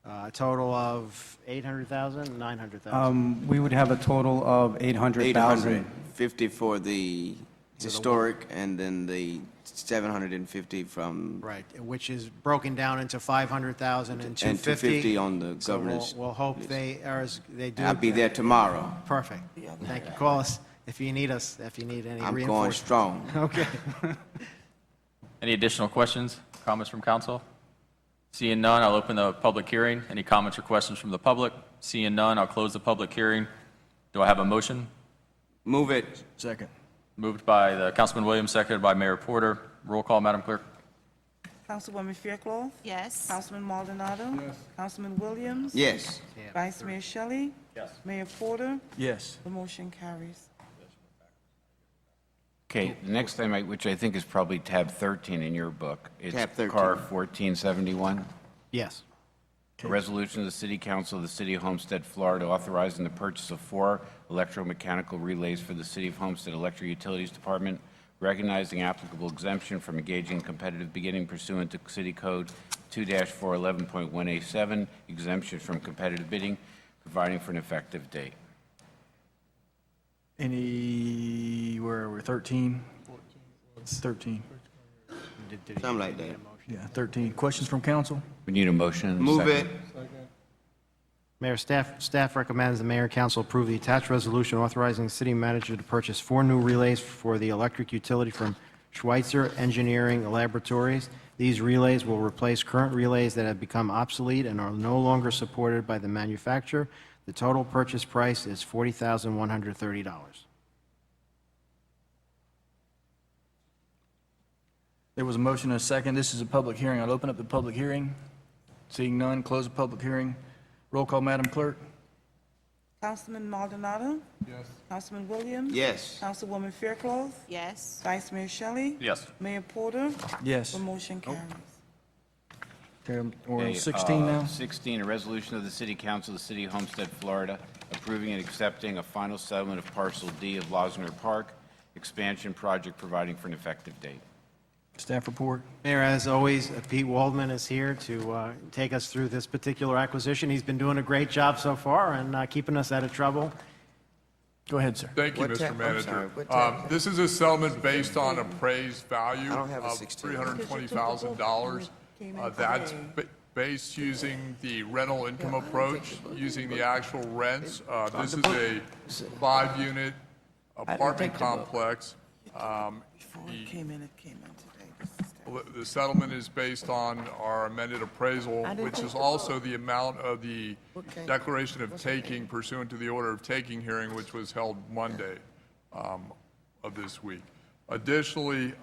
a total of 800,000, 900,000? We would have a total of 800,000. 850 for the historic, and then the 750 from... Right, which is broken down into 500,000 and 250. And 250 on the So governor's we'll hope they do. I'll be there tomorrow. Perfect. Thank you. Call us if you need us, if you need any I'm reinforcement. going strong. Okay. Any additional questions, comments from council? Seeing none, I'll open the public hearing. Any comments or questions from the public? Seeing none, I'll close the public hearing. Do I have a motion? Move it. Second. Moved by the Councilman Williams, seconded by Mayor Porter. Roll call, Madam Clerk. Councilwoman Fairclough? Yes. Councilman Maldonado? Yes. Councilman Williams? Yes. Vice Mayor Shelley? Yes. Mayor Porter? Yes. The motion carries. Okay, the next thing, which I think is probably tab 13 in your book, it's Tab 13. CAR 1471. Yes. A resolution of the City Council of the City of Homestead, Florida, authorizing the purchase of 4 electromechanical relays for the City of Homestead Electric Utilities Department, recognizing applicable exemption from engaging in competitive bidding pursuant to City Code 2-411.1A7, exemption from competitive bidding, providing for an effective date. Where we're 13? 13. Something like that. Yeah, 13. Questions from council? We need a motion and a Move second. it. Mayor, staff recommends the mayor and council approve the attached resolution authorizing the city manager to purchase 4 new relays for the electric utility from Schweitzer Engineering Laboratories. These relays will replace current relays that have become obsolete and are no longer supported by the manufacturer. The total purchase price is $40,130. There was a motion and a second. This is a public hearing. I'll open up the public hearing. Seeing none, close the public hearing. Roll call, Madam Clerk. Councilman Maldonado? Yes. Councilman Williams? Yes. Councilwoman Fairclough? Yes. Vice Mayor Shelley? Yes. Mayor Porter? Yes. The motion carries. We're on Okay, 16 now. 16, a resolution of the City Council of the City of Homestead, Florida, approving and accepting a final settlement of Parcel D of Losner Park expansion project, providing for an effective date. Staff report. Mayor, as always, Pete Waldman is here to take us through this particular acquisition. He's been doing a great job so far and keeping us out of trouble. Go ahead, sir. Thank you, What Mr. tab- I'm Manager. sorry, what tab? This is a settlement based on appraised value I don't have a of 16. $320,000. That's based using the rental income approach, using the actual rents. This is a 5-unit apartment complex. Before it came in today. The settlement is based on our amended appraisal, which is also the amount of the declaration of taking pursuant to the order of taking hearing, which was held Monday of this week. Additionally,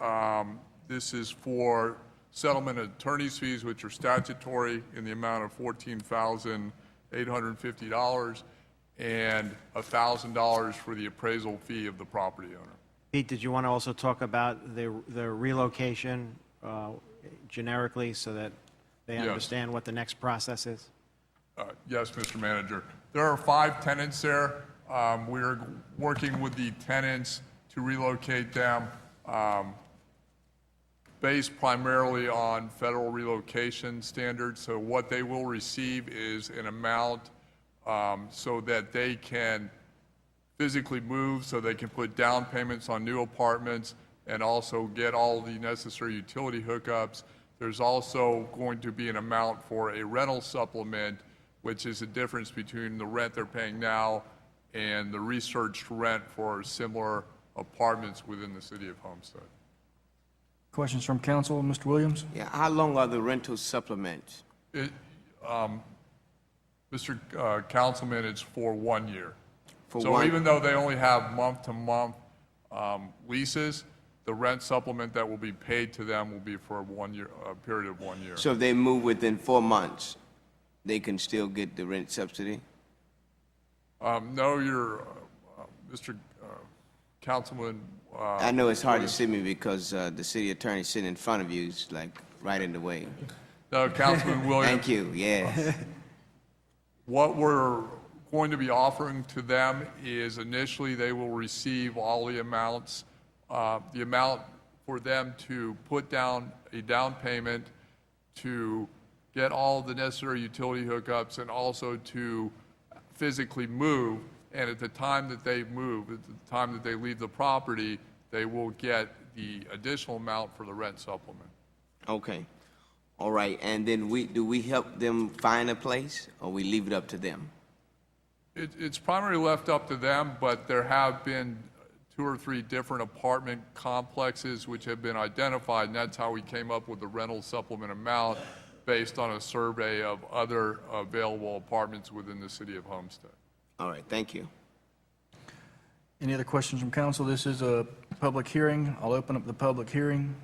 this is for settlement attorney's fees, which are statutory in the amount of $14,850, and $1,000 for the appraisal fee of the property owner. Pete, did you want to also talk about the relocation generically so that they Yes. understand what the next process is? Yes, Mr. Manager. There are 5 tenants there. We're working with the tenants to relocate them based primarily on federal relocation standards. So what they will receive is an amount so that they can physically move, so they can put down payments on new apartments and also get all the necessary utility hookups. There's also going to be an amount for a rental supplement, which is the difference between the rent they're paying now and the researched rent for similar apartments within the city of Homestead. Questions from council, Mr. Williams? Yeah, how long are the rental supplements? Mr. Councilman, it's for 1 year. For So one- even though they only have month-to-month leases, the rent supplement that will be paid to them will be for a 1 year, a period of 1 year. So if they move within 4 months, they can still get the rent subsidy? No, Mr. Councilman. I know it's hard to see me because the city attorney sitting in front of you is like right in the way. No, Councilman Williams. Thank you, yes. What we're going to be offering to them is initially they will receive all the amounts, the amount for them to put down a down payment to get all the necessary utility hookups and also to physically move. And at the time that they move, at the time that they leave the property, they will get the additional amount for the rent supplement. Okay, all right, and then do we help them find a place, or we leave it up to them? It's primarily left up to them, but there have been 2 or 3 different apartment complexes which have been identified, and that's how we came up with the rental supplement amount based on a survey of other available apartments within the city of Homestead. All right, thank you. Any other questions from council? This is a public hearing. I'll open up the public hearing.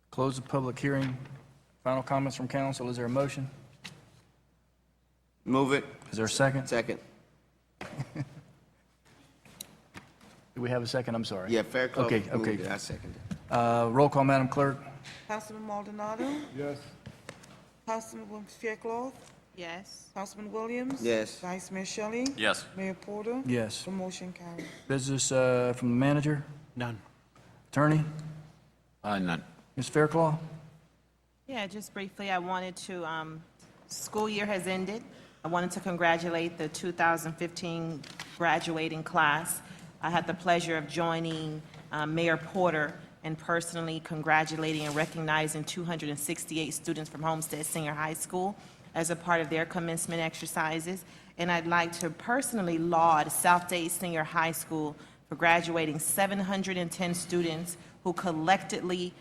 Close the public hearing. Final comments from council. Is there a motion? Move it. Is there a second? Second. Do we have a second? I'm sorry. Yeah, Fair Club Okay, moved okay. it. I second it. Roll call, Madam Clerk. Councilman Maldonado? Yes. Councilman Fairclough? Yes. Councilman Williams? Yes. Vice Mayor Shelley? Yes. Mayor Porter? Yes. The motion carries. Business from the manager? None. Attorney? None. Ms. Fairclough? Yeah, just briefly, I wanted to, school year has ended. I wanted to congratulate the 2015 graduating class. I had the pleasure of joining Mayor Porter and personally congratulating and recognizing 268 students from Homestead Senior High School as a part of their commencement exercises. And I'd like to personally laud South Dade Senior High School for graduating 710 students who collectively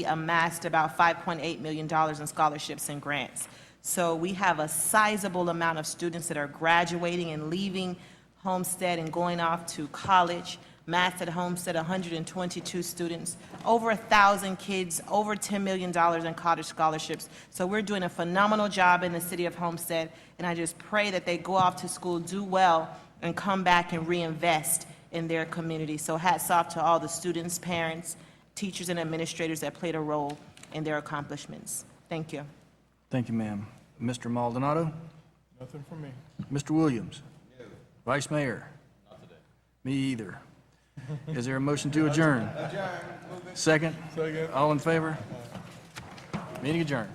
amassed about $5.8 million in scholarships and grants. So we have a sizable amount of students that are graduating and leaving Homestead and going off to college. Math at Homestead, 122 students, over 1,000 kids, over $10 million in college scholarships. So we're doing a phenomenal job in the city of Homestead, and I just pray that they go off to school, do well, and come back and reinvest in their community. So hats off to all the students, parents, teachers, and administrators that played a role in their accomplishments. Thank you. Thank you, ma'am. Mr. Maldonado? Nothing from me. Mr. Williams? Vice Mayor? Not today. Me either. Is there a motion to adjourn? Second? Second. All in favor? Meeting adjourned.